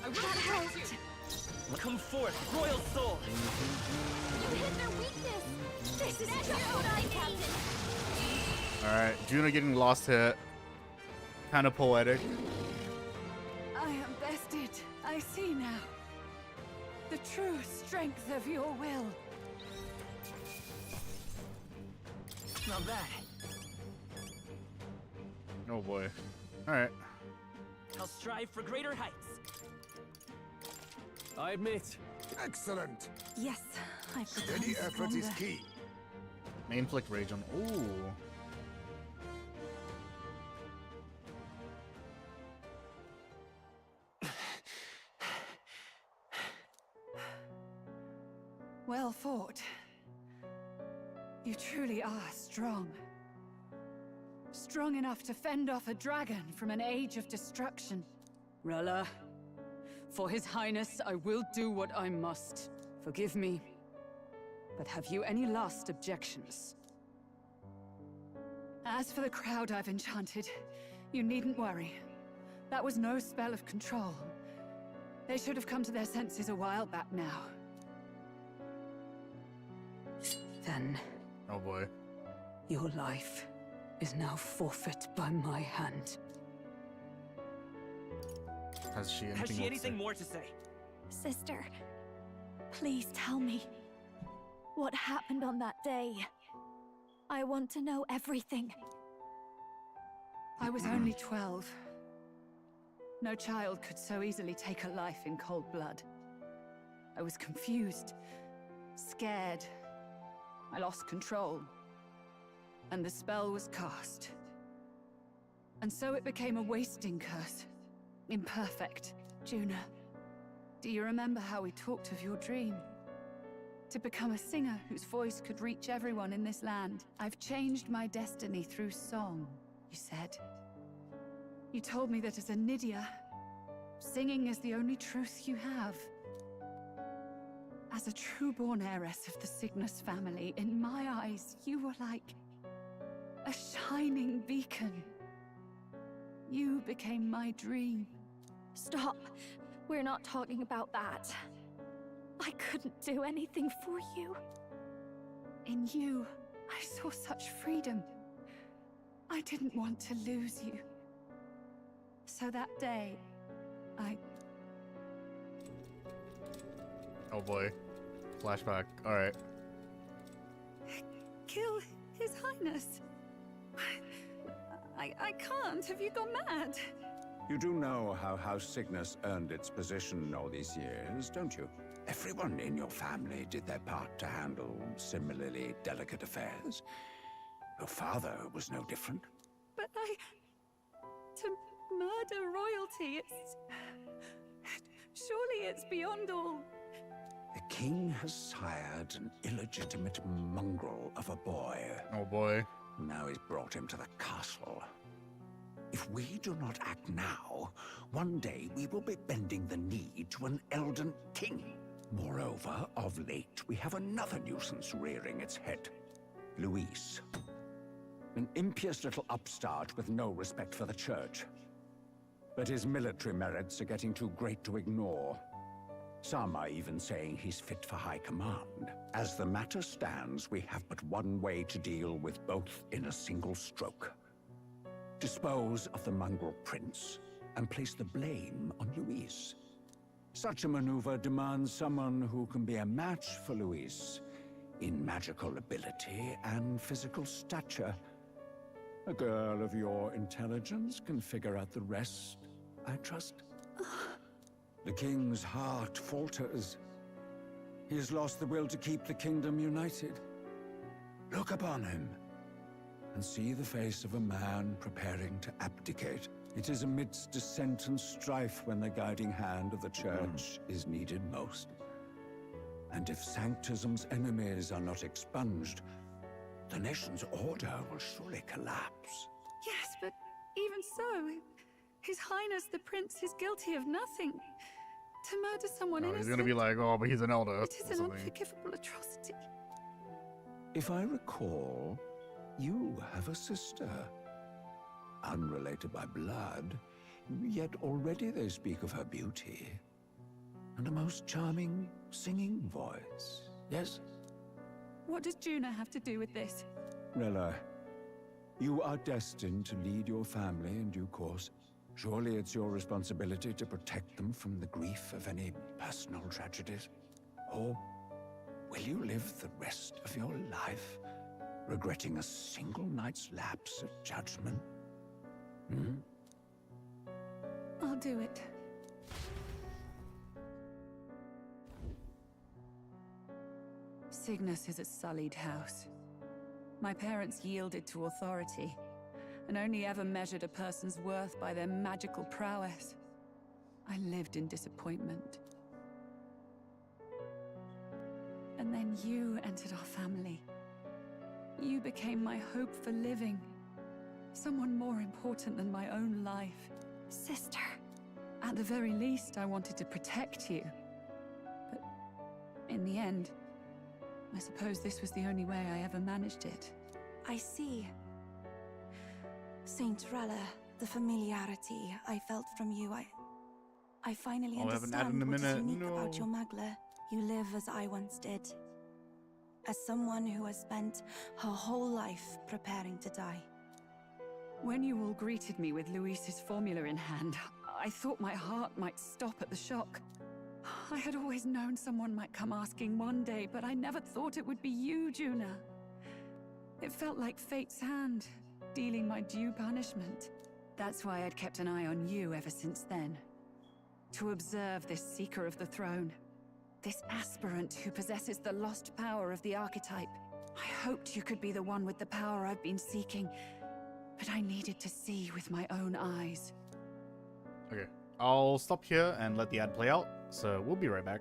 I will protect you. Come forth, royal soul. You hit their weakness. This is just what I need. Captain. Alright, Juno getting lost hit. Kind of poetic. I am bested. I see now. The true strength of your will. Not bad. Oh boy. Alright. I'll strive for greater heights. I admit. Excellent. Yes, I've Steady effort is key. May inflict rage on. Ooh. Well fought. You truly are strong. Strong enough to fend off a dragon from an age of destruction. Rella, for His Highness, I will do what I must. Forgive me, but have you any last objections? As for the crowd I've enchanted, you needn't worry. That was no spell of control. They should have come to their senses a while back now. Then... Oh boy. Your life is now forfeit by my hand. Has she anything more to say? Sister, please tell me. What happened on that day? I want to know everything. I was only 12. No child could so easily take a life in cold blood. I was confused, scared. I lost control. And the spell was cast. And so it became a wasting curse. Imperfect. Juna, do you remember how we talked of your dream? To become a singer whose voice could reach everyone in this land. I've changed my destiny through song, you said. You told me that as a Nydia, singing is the only truth you have. As a true-born heiress of the Cygnus family, in my eyes, you were like a shining beacon. You became my dream. Stop. We're not talking about that. I couldn't do anything for you. In you, I saw such freedom. I didn't want to lose you. So that day, Oh boy. Flashback. Alright. Kill His Highness. I can't. Have you gone mad? You do know how House Cygnus earned its position all these years, don't you? Everyone in your family did their part to handle similarly delicate affairs. Your father was no different. But to murder royalty, surely it's beyond all. The king has sired an illegitimate mongrel of a boy. Oh boy. Now he's brought him to the castle. If we do not act now, one day we will be bending the knee to an Elden king. Moreover, of late, we have another nuisance rearing its head. Luis. An impious little upstart with no respect for the church. But his military merits are getting too great to ignore. Some are even saying he's fit for high command. As the matter stands, we have but one way to deal with both in a single stroke. Dispose of the mongrel prince, and place the blame on Luis. Such a maneuver demands someone who can be a match for Luis in magical ability and physical stature. A girl of your intelligence can figure out the rest, I trust. The king's heart falters. He has lost the will to keep the kingdom united. Look upon him, and see the face of a man preparing to abdicate. It is amidst dissent and strife when the guiding hand of the church is needed most. And if Sanctism's enemies are not expunged, the nation's order will surely collapse. Yes, but even so, His Highness the Prince is guilty of nothing. To murder someone innocent... He's gonna be like, oh, but he's an elder. It is an unforgivable atrocity. If I recall, you have a sister. Unrelated by blood, yet already they speak of her beauty. And a most charming singing voice, yes? What does Juna have to do with this? Rella, you are destined to lead your family in due course. Surely it's your responsibility to protect them from the grief of any personal tragedies. Or will you live the rest of your life regretting a single night's lapse of judgment? Hmm? I'll do it. Cygnus is a sullied house. My parents yielded to authority, and only ever measured a person's worth by their magical prowess. I lived in disappointment. And then you entered our family. You became my hope for living. Someone more important than my own life. Sister. At the very least, I wanted to protect you. But in the end, I suppose this was the only way I ever managed it. I see. Saint Rella, the familiarity I felt from you, I finally understand what is unique about your Magla. You live as I once did. As someone who has spent her whole life preparing to die. When you all greeted me with Luis's formula in hand, I thought my heart might stop at the shock. I had always known someone might come asking one day, but I never thought it would be you, Juna. It felt like fate's hand, dealing my due punishment. That's why I'd kept an eye on you ever since then. To observe this seeker of the throne. This aspirant who possesses the lost power of the archetype. I hoped you could be the one with the power I've been seeking, but I needed to see with my own eyes. Okay, I'll stop here and let the ad play out, so we'll be right back.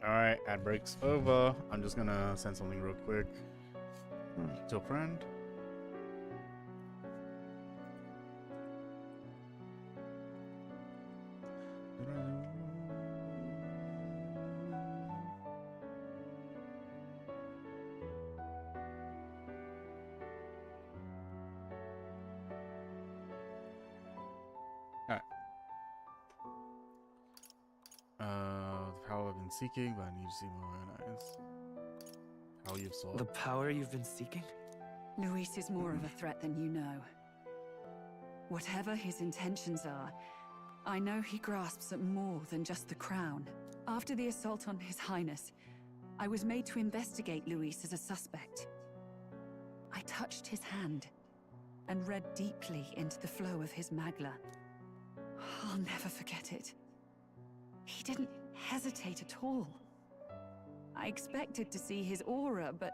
Alright, ad break's over. I'm just gonna send something real quick to a friend. Alright. The power I've been seeking, but I need to see more eyes. How you've sought. The power you've been seeking? Luis is more of a threat than you know. Whatever his intentions are, I know he grasps at more than just the crown. After the assault on His Highness, I was made to investigate Luis as a suspect. I touched his hand and read deeply into the flow of his magla. I'll never forget it. He didn't hesitate at all. I expected to see his aura, but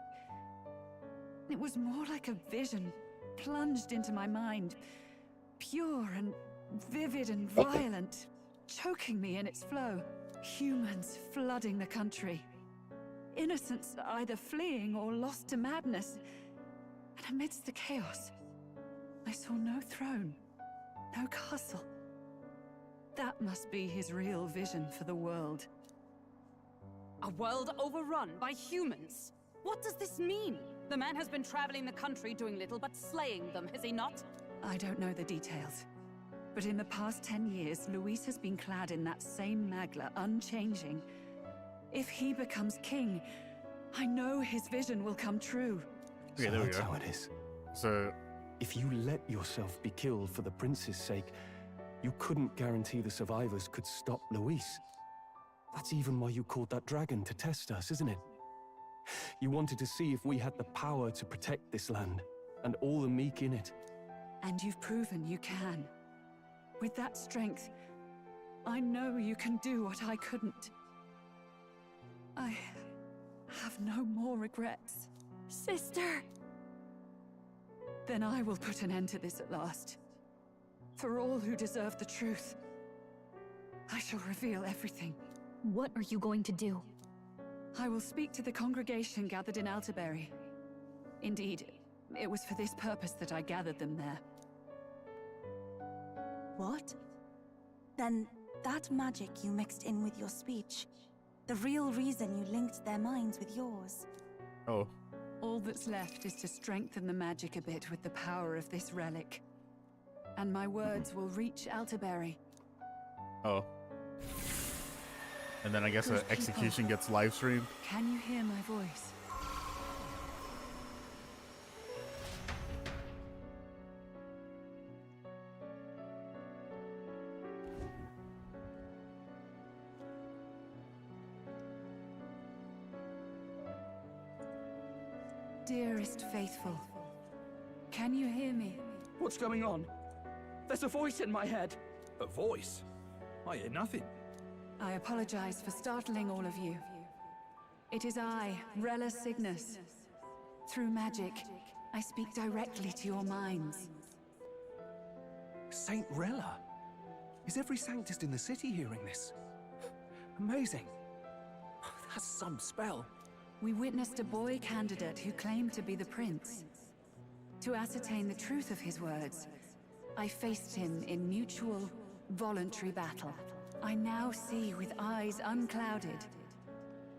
it was more like a vision plunged into my mind, pure and vivid and violent, choking me in its flow. Humans flooding the country. Innocents either fleeing or lost to madness. And amidst the chaos, I saw no throne, no castle. That must be his real vision for the world. A world overrun by humans? What does this mean? The man has been traveling the country doing little but slaying them, has he not? I don't know the details. But in the past 10 years, Luis has been clad in that same magla, unchanging. If he becomes king, I know his vision will come true. Okay, So there we that's go. how it is. So, if you let yourself be killed for the prince's sake, you couldn't guarantee the survivors could stop Luis. That's even why you called that dragon to test us, isn't it? You wanted to see if we had the power to protect this land, and all the meek in it. And you've proven you can. With that strength, I know you can do what I couldn't. I have no more regrets. Sister! Then I will put an end to this at last. For all who deserve the truth, I shall reveal everything. What are you going to do? I will speak to the congregation gathered in Altaberry. Indeed, it was for this purpose that I gathered them there. What? Then that magic you mixed in with your speech, the real reason you linked their minds with yours. oh. All that's left is to strengthen the magic a bit with the power of this relic. And my words will reach Altaberry. Oh. And then I guess Good an execution people. gets live streamed. Can you hear my voice? Dearest faithful, can you hear me? What's going on? There's a voice in my head. A voice? I hear nothing. I apologize for startling all of you. It is I, Rella Cygnus. Through magic, I speak directly to your minds. Saint Rella? Is every Sanctist in the city hearing this? Amazing. That's some spell. We witnessed a boy candidate who claimed to be the prince. To ascertain the truth of his words, I faced him in mutual, voluntary battle. I now see with eyes unclouded.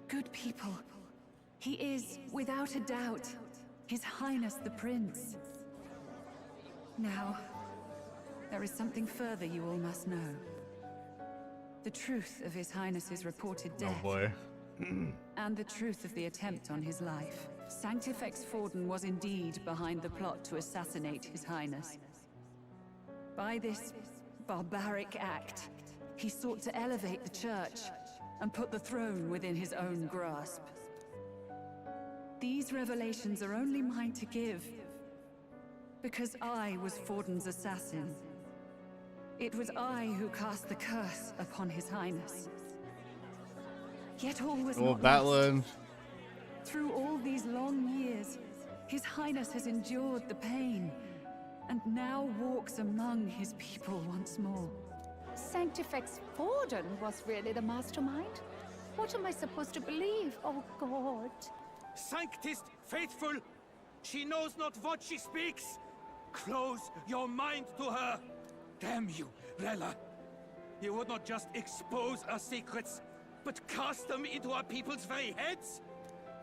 Good people. He is, without a doubt, His Highness the Prince. Now, there is something further you all must know. The truth of His Highness's reported death. Oh boy. And the truth of the attempt on his life. Sanctifex Forden was indeed behind the plot to assassinate His Highness. By this barbaric act, he sought to elevate the church and put the throne within his own grasp. These revelations are only mine to give, because I was Forden's assassin. It was I who cast the curse upon His Highness. Yet all was Oh, not battling. lost. Through all these long years, His Highness has endured the pain, and now walks among his people once more. Sanctifex Forden was really the mastermind? What am I supposed to believe? Oh, God. Sanctist faithful! She knows not what she speaks! Close your mind to her! Damn you, Rella! You would not just expose our secrets, but cast them into our people's very heads?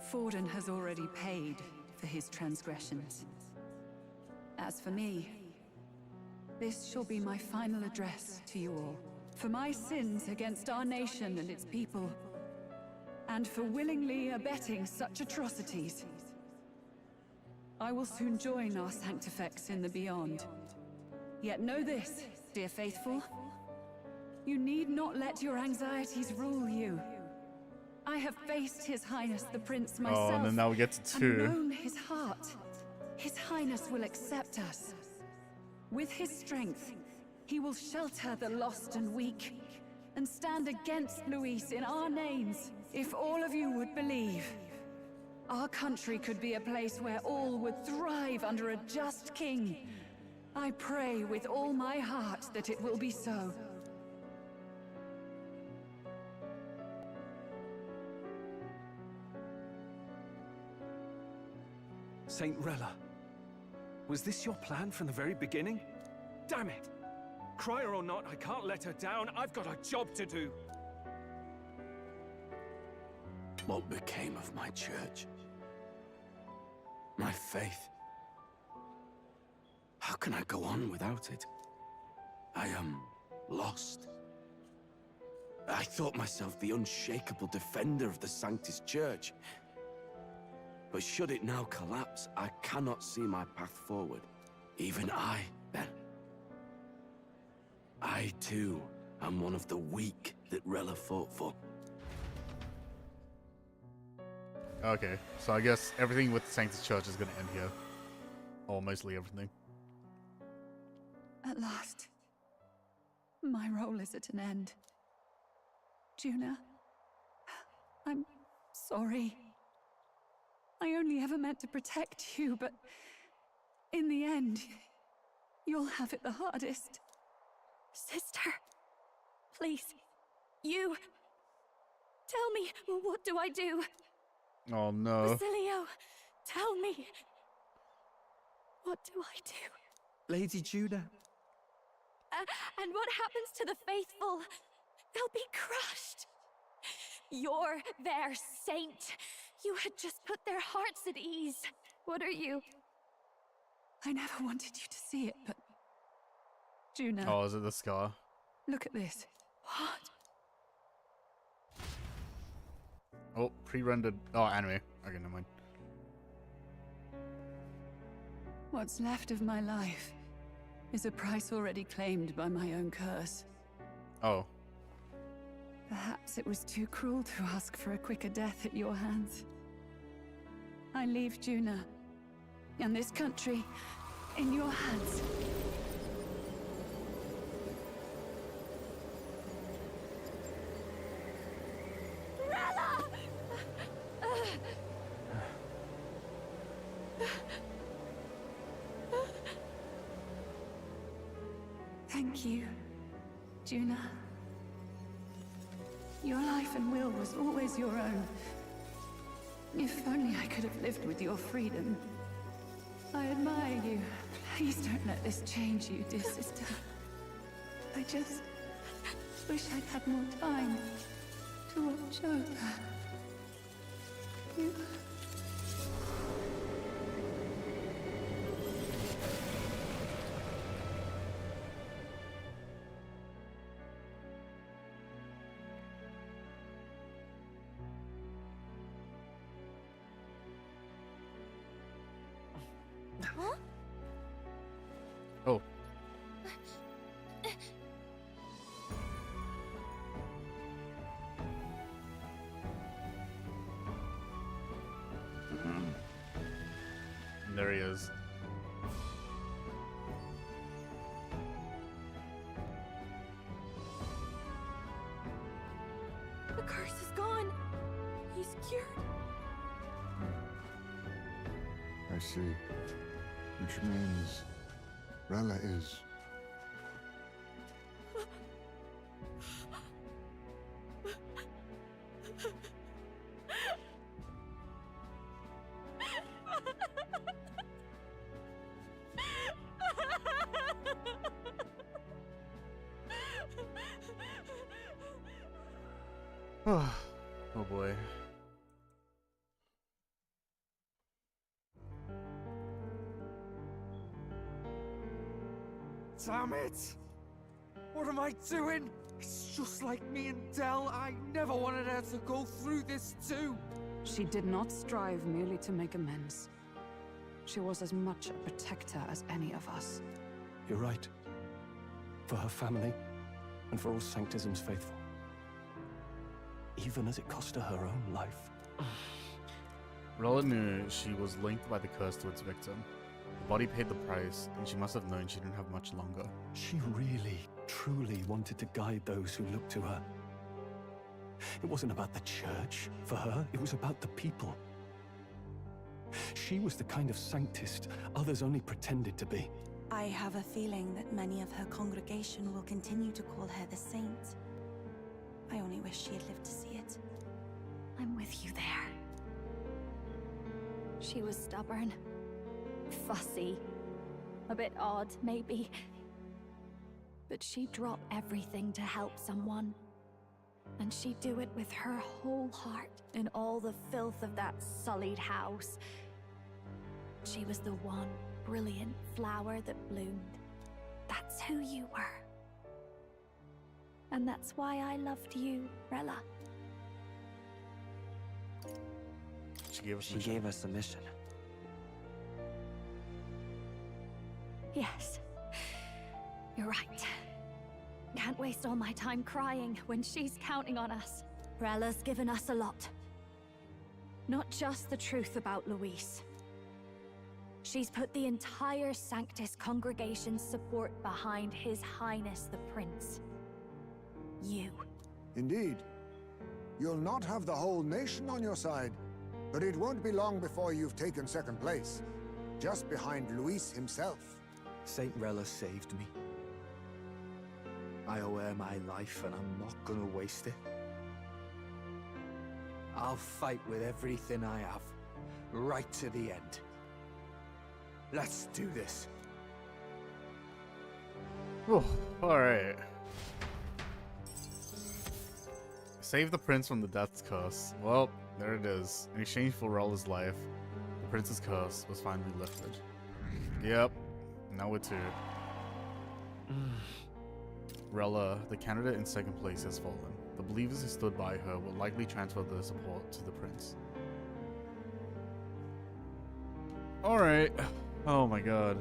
Forden has already paid for his transgressions. As for me, this shall be my final address to you all. For my sins against our nation and its people, and for willingly abetting such atrocities, I will soon join our Sanctifex in the Beyond. Yet know this, dear faithful, you need not let your anxieties rule you. I have faced His Highness the Prince myself, and then now we get to 2. and known his heart. His Highness will accept us. With his strength, he will shelter the lost and weak, and stand against Luis in our names. If all of you would believe, our country could be a place where all would thrive under a just king. I pray with all my heart that it will be so. Saint Rella, was this your plan from the very beginning? Damn it! Crier or not, I can't let her down. I've got a job to do. What became of my church? My faith? How can I go on without it? I am lost. I thought myself the unshakable defender of the Sanctus Church. But should it now collapse, I cannot see my path forward. Even I, then. I, too, am one of the weak that Rella fought for. Okay, so I guess everything with the Sanctus Church is going to end here. Or mostly everything. At last, my role is at an end. Juna, I'm sorry. I only ever meant to protect you, but in the end, you'll have it the hardest. Sister, please, you... Tell me, what do I do? Oh no. Basilio, tell me. What do I do? Lady Juna. And what happens to the faithful? They'll be crushed. You're their saint. You had just put their hearts at ease. What are you? I never wanted you to see it, but... Juna. Oh, is it the scar? Look at this. What? Oh, pre-rendered. Oh, anime. Okay, never mind. What's left of my life is a price already claimed by my own curse. Oh. Perhaps it was too cruel to ask for a quicker death at your hands. I leave Juna and this country in your hands. Rella! Thank you, Juna. Your life and will was always your own. If only I could have lived with your freedom. I admire you. Please don't let this change you, dear sister. I just wish I'd had more time to watch over you. Huh? Oh. And there he is. The curse is gone. He's cured. I see. Which means Rella is... Oh boy. Damn it! What am I doing? It's just like me and Del. I never wanted her to go through this too. She did not strive merely to make amends. She was as much a protector as any of us. You're right. For her family, and for all Sanctism's faithful. Even as it cost her her own life. Rella knew she was linked by the curse to its victim. The body paid the price, and she must have known she didn't have much longer. She really, truly wanted to guide those who looked to her. It wasn't about the church, for her, it was about the people. She was the kind of Sanctist others only pretended to be. I have a feeling that many of her congregation will continue to call her the Saint. I only wish she had lived to see it. I'm with you there. She was stubborn, fussy, a bit odd, maybe. But she'd drop everything to help someone. And she'd do it with her whole heart in all the filth of that sullied house. She was the one brilliant flower that bloomed. That's who you were. And that's why I loved you, Rella. She gave us a mission. Yes. You're right. Can't waste all my time crying when she's counting on us. Rella's given us a lot. Not just the truth about Luis. She's put the entire Sanctus congregation's support behind His Highness the Prince. You. Indeed. You'll not have the whole nation on your side, but it won't be long before you've taken second place, just behind Luis himself. Saint Rella saved me. I owe her my life, and I'm not gonna waste it. I'll fight with everything I have, right to the end. Let's do this. Oh, alright. Save the prince from the death's curse. Well, there it is. In exchange for Rella's life, the prince's curse was finally lifted. Yep, now we're two. Rella, the candidate in second place, has fallen. The believers who stood by her will likely transfer their support to the prince. Alright. Oh my god.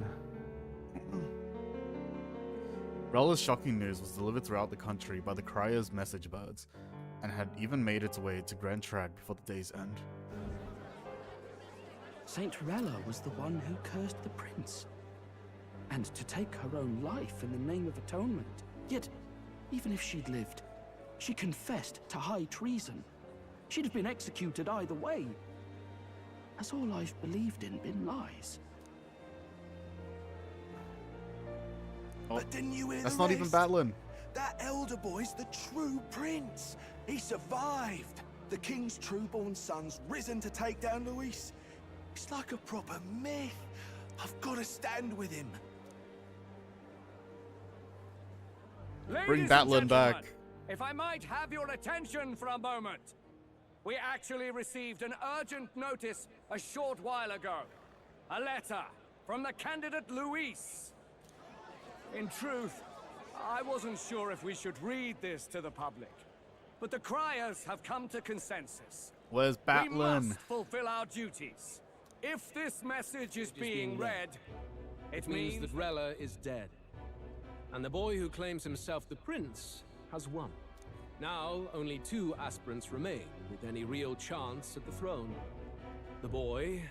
Rella's shocking news was delivered throughout the country by the Crier's message birds, and had even made its way to Grand Trad before the day's end. Saint Rella was the one who cursed the prince. And to take her own life in the name of atonement. Yet, even if she'd lived, she confessed to high treason. She'd have been executed either way. Has all I've believed in been lies? Oh, but didn't you hear that's the not even rest? battling. That elder boy's the true prince. He survived. The king's true-born son's risen to take down Luis. It's like a proper myth. I've got to stand with him. Bring Batlin back. If I might have your attention for a moment. We actually received an urgent notice a short while ago. A letter from the candidate Luis. In truth, I wasn't sure if we should read this to the public. But the Criers have come to consensus. Where's We Batlin? must fulfill our duties. If this message is being read, it means means that Rella is dead. And the boy who claims himself the prince has won. Now, only 2 aspirants remain with any real chance at the throne. The boy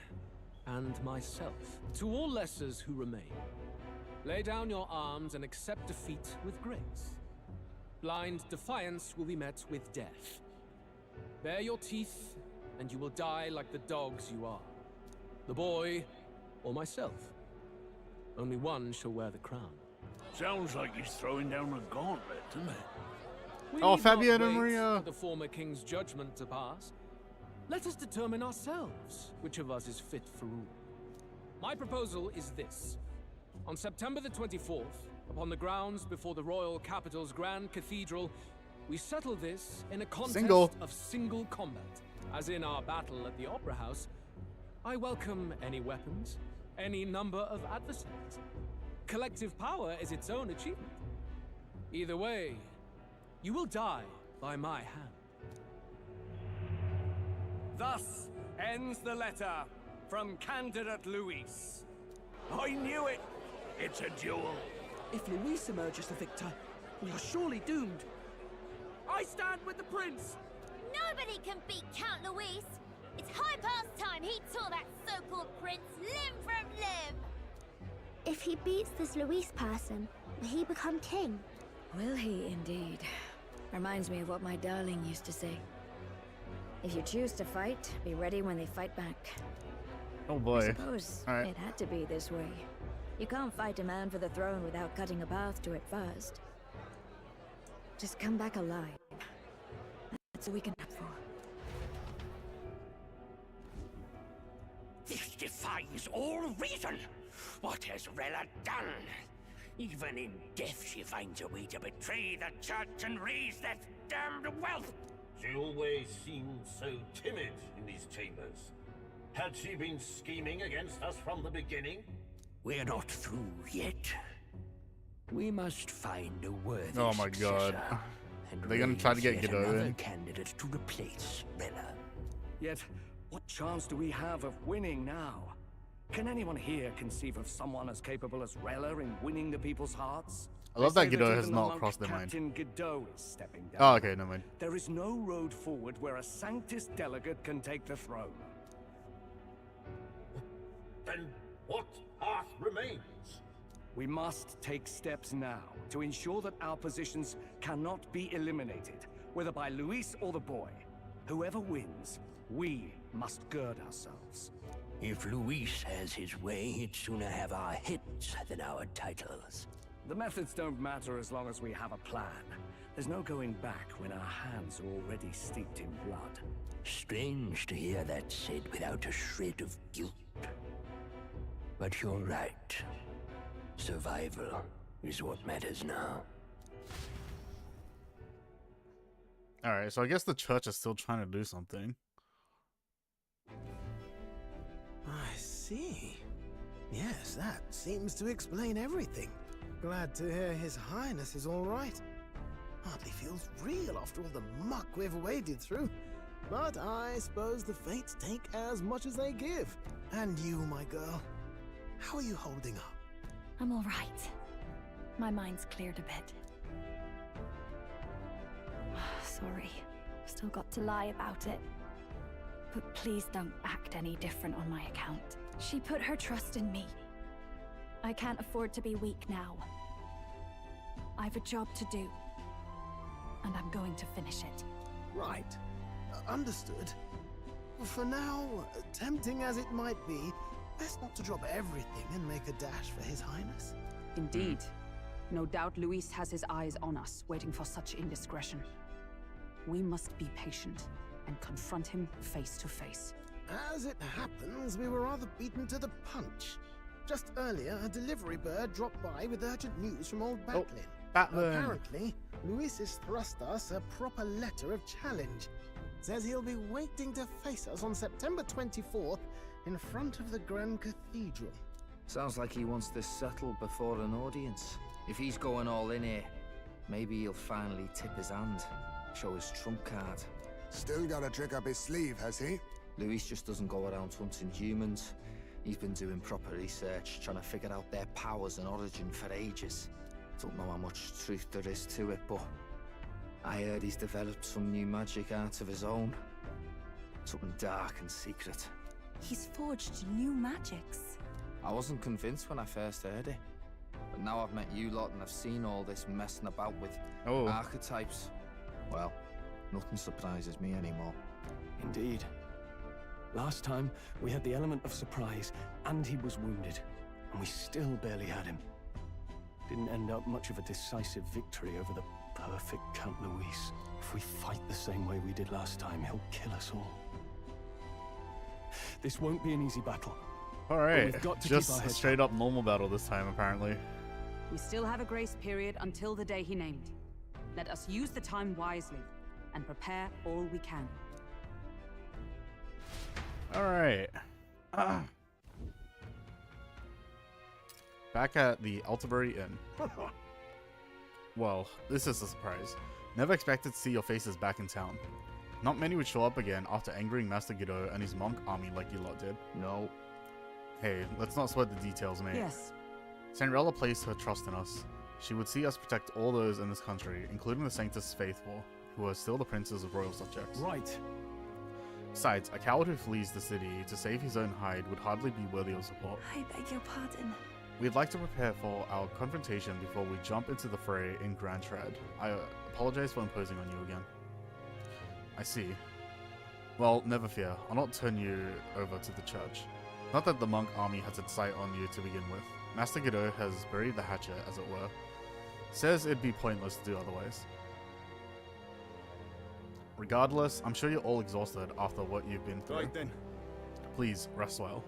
and myself. To all lessers who remain, lay down your arms and accept defeat with grace. Blind defiance will be met with death. Bare your teeth, and you will die like the dogs you are. The boy, or myself. Only one shall wear the crown. Sounds like he's throwing down a gauntlet, doesn't it? We Oh, need not Fabian and wait Maria. for the former king's judgment to pass. Let us determine ourselves which of us is fit for rule. My proposal is this. On September the 24th, upon the grounds before the royal capital's Grand Cathedral, We settle this in a contest Single. of single combat. As in our battle at the Opera House, I welcome any weapons, any number of adversaries. Collective power is its own achievement. Either way, you will die by my hand. Thus ends the letter from candidate Luis. I knew it! It's a duel. If Luis emerges the victor, we are surely doomed. I stand with the prince! Nobody can beat Count Luis! It's high past time he tore that so-called prince limb from limb! If he beats this Luis person, will he become king? Will he indeed? Reminds me of what my darling used to say. If you choose to fight, be ready when they fight back. Oh boy. I suppose Alright. it had to be this way. You can't fight a man for the throne without cutting a path to it first. Just come back alive. That's all we can hope for. This defies all reason. What has Rella done? Even in death she finds a way to betray the church and raise that damned wealth. She always seemed so timid in these chambers. Had she been scheming against us from the beginning? We're not through yet. We must find a worthy Oh my god. successor and Are they gonna try to get raise yet Godot another in? candidate to replace Rella. Yet, what chance do we have of winning now? Can anyone here conceive of someone as capable as Rella in winning the people's hearts? I love They that say Godot has even the not monk crossed their mind. Captain Godot is stepping down. Oh, okay, never mind. There is no road forward where a Sanctus delegate can take the throne. Then what path remains? We must take steps now to ensure that our positions cannot be eliminated, whether by Luis or the boy. Whoever wins, we must gird ourselves. If Luis has his way, he'd sooner have our hits than our titles. The methods don't matter as long as we have a plan. There's no going back when our hands are already steeped in blood. Strange to hear that said without a shred of guilt. But you're right. Survival is what matters now. Alright, so I guess the church is still trying to do something. I see. Yes, that seems to explain everything. Glad to hear His Highness is all right. Hardly feels real after all the muck we've waded through. But I suppose the fates take as much as they give. And you, my girl, how are you holding up? I'm all right. My mind's cleared a bit. Sorry. Still got to lie about it. But please don't act any different on my account. She put her trust in me. I can't afford to be weak now. I've a job to do. And I'm going to finish it. Right. Understood. For now, tempting as it might be, best not to drop everything and make a dash for His Highness. Indeed. No doubt Luis has his eyes on us, waiting for such indiscretion. We must be patient and confront him face to face. As it happens, we were rather beaten to the punch. Just earlier, a delivery bird dropped by with urgent news from old Batlin. Batlin. Apparently, Luis has thrust us a proper letter of challenge. Says he'll be waiting to face us on September 24th in front of the Grand Cathedral. Sounds like he wants this settled before an audience. If he's going all in here, maybe he'll finally tip his hand, show his trump card. Still got a trick up his sleeve, has he? Luis just doesn't go around hunting humans. He's been doing proper research, trying to figure out their powers and origin for ages. Don't know how much truth there is to it, but I heard he's developed some new magic art of his own. Something dark and secret. He's forged new magics. I wasn't convinced when I first heard it. But now I've met you lot and I've seen all this messing about with archetypes. Well, nothing surprises me anymore. Indeed. Last time, we had the element of surprise, and he was wounded. And we still barely had him. Didn't end up much of a decisive victory over the perfect Count Luis. If we fight the same way we did last time, he'll kill us all. This won't be an easy battle. Alright, we've got to just keep our a heads straight up normal battle this time, apparently. We still have a grace period until the day he named. Let us use the time wisely and prepare all we can. Alright. Back at the Altabury Inn. Well, this is a surprise. Never expected to see your faces back in town. Not many would show up again after angering Master Godot and his monk army like you lot did. No. Hey, let's not sweat the details, mate. Yes. Cinderella placed her trust in us. She would see us protect all those in this country, including the Sanctus Faithful, who are still the princes of royal subjects. Right. Besides, a coward who flees the city to save his own hide would hardly be worthy of support. I beg your pardon. We'd like to prepare for our confrontation before we jump into the fray in Grand Shred. I apologize for imposing on you again. I see. Well, never fear. I'll not turn you over to the church. Not that the monk army has its sight on you to begin with. Master Godot has buried the hatchet, as it were. Says it'd be pointless to do otherwise. Regardless, I'm sure you're all exhausted after what you've been through. Right then. Please, rest well.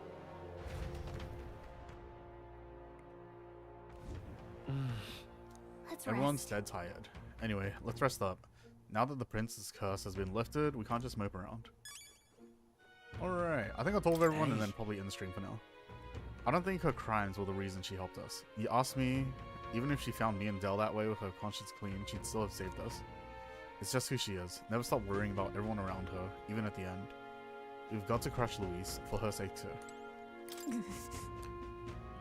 Let's Everyone's rest. dead tired. Anyway, let's rest up. Now that the prince's curse has been lifted, we can't just mope around. Alright, I think I told everyone and then probably end the stream for now. I don't think her crimes were the reason she helped us. You asked me, even if she found me and Dell that way with her conscience clean, she'd still have saved us. It's just who she is. Never stop worrying about everyone around her, even at the end. We've got to crush Louise, for her sake too.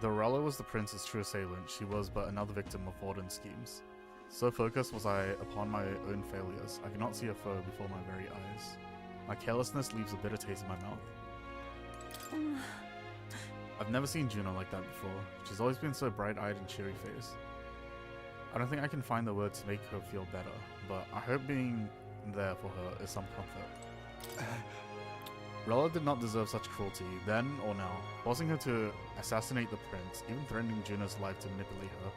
Dorella was the prince's true assailant. She was but another victim of Vorden's schemes. So focused was I upon my own failures, I could not see a foe before my very eyes. My carelessness leaves a bitter taste in my mouth. I've never seen Juno like that before. She's always been so bright-eyed and cheery-faced. I don't think I can find the words to make her feel better, but I hope being there for her is some comfort. Rella did not deserve such cruelty, then or now, forcing her to assassinate the prince, even threatening Juno's life to manipulate her,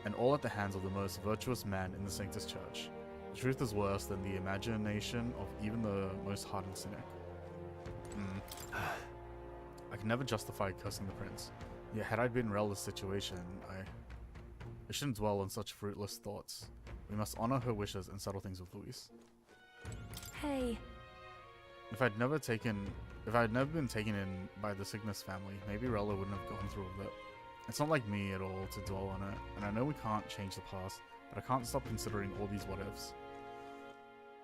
and all at the hands of the most virtuous man in the Sanctus Church. The truth is worse than the imagination of even the most hardened cynic. I can never justify cursing the prince, yet had I been in Rella's situation, I shouldn't dwell on such fruitless thoughts. We must honor her wishes and settle things with Louise. Hey. If I'd never been taken in by the Cygnus family, maybe Rella wouldn't have gone through with it. It's not like me at all to dwell on it, and I know we can't change the past, but I can't stop considering all these what-ifs.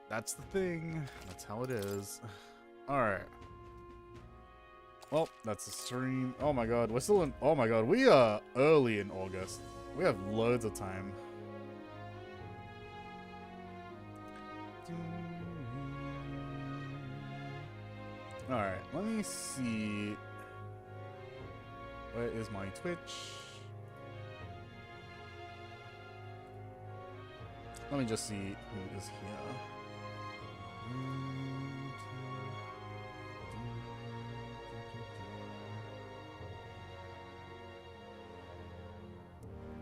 That's the thing. That's how it is. Alright. Well, that's the stream. Oh my god, we're still in... Oh my god, we are early in August. We have loads of time. Alright, let me see. Where is my Twitch? Let me just see who is here.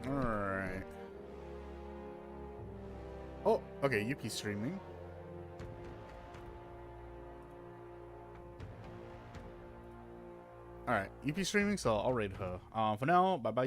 Alright. Oh, okay, UP streaming. Alright, UP streaming, so I'll raid her. For now, bye-bye.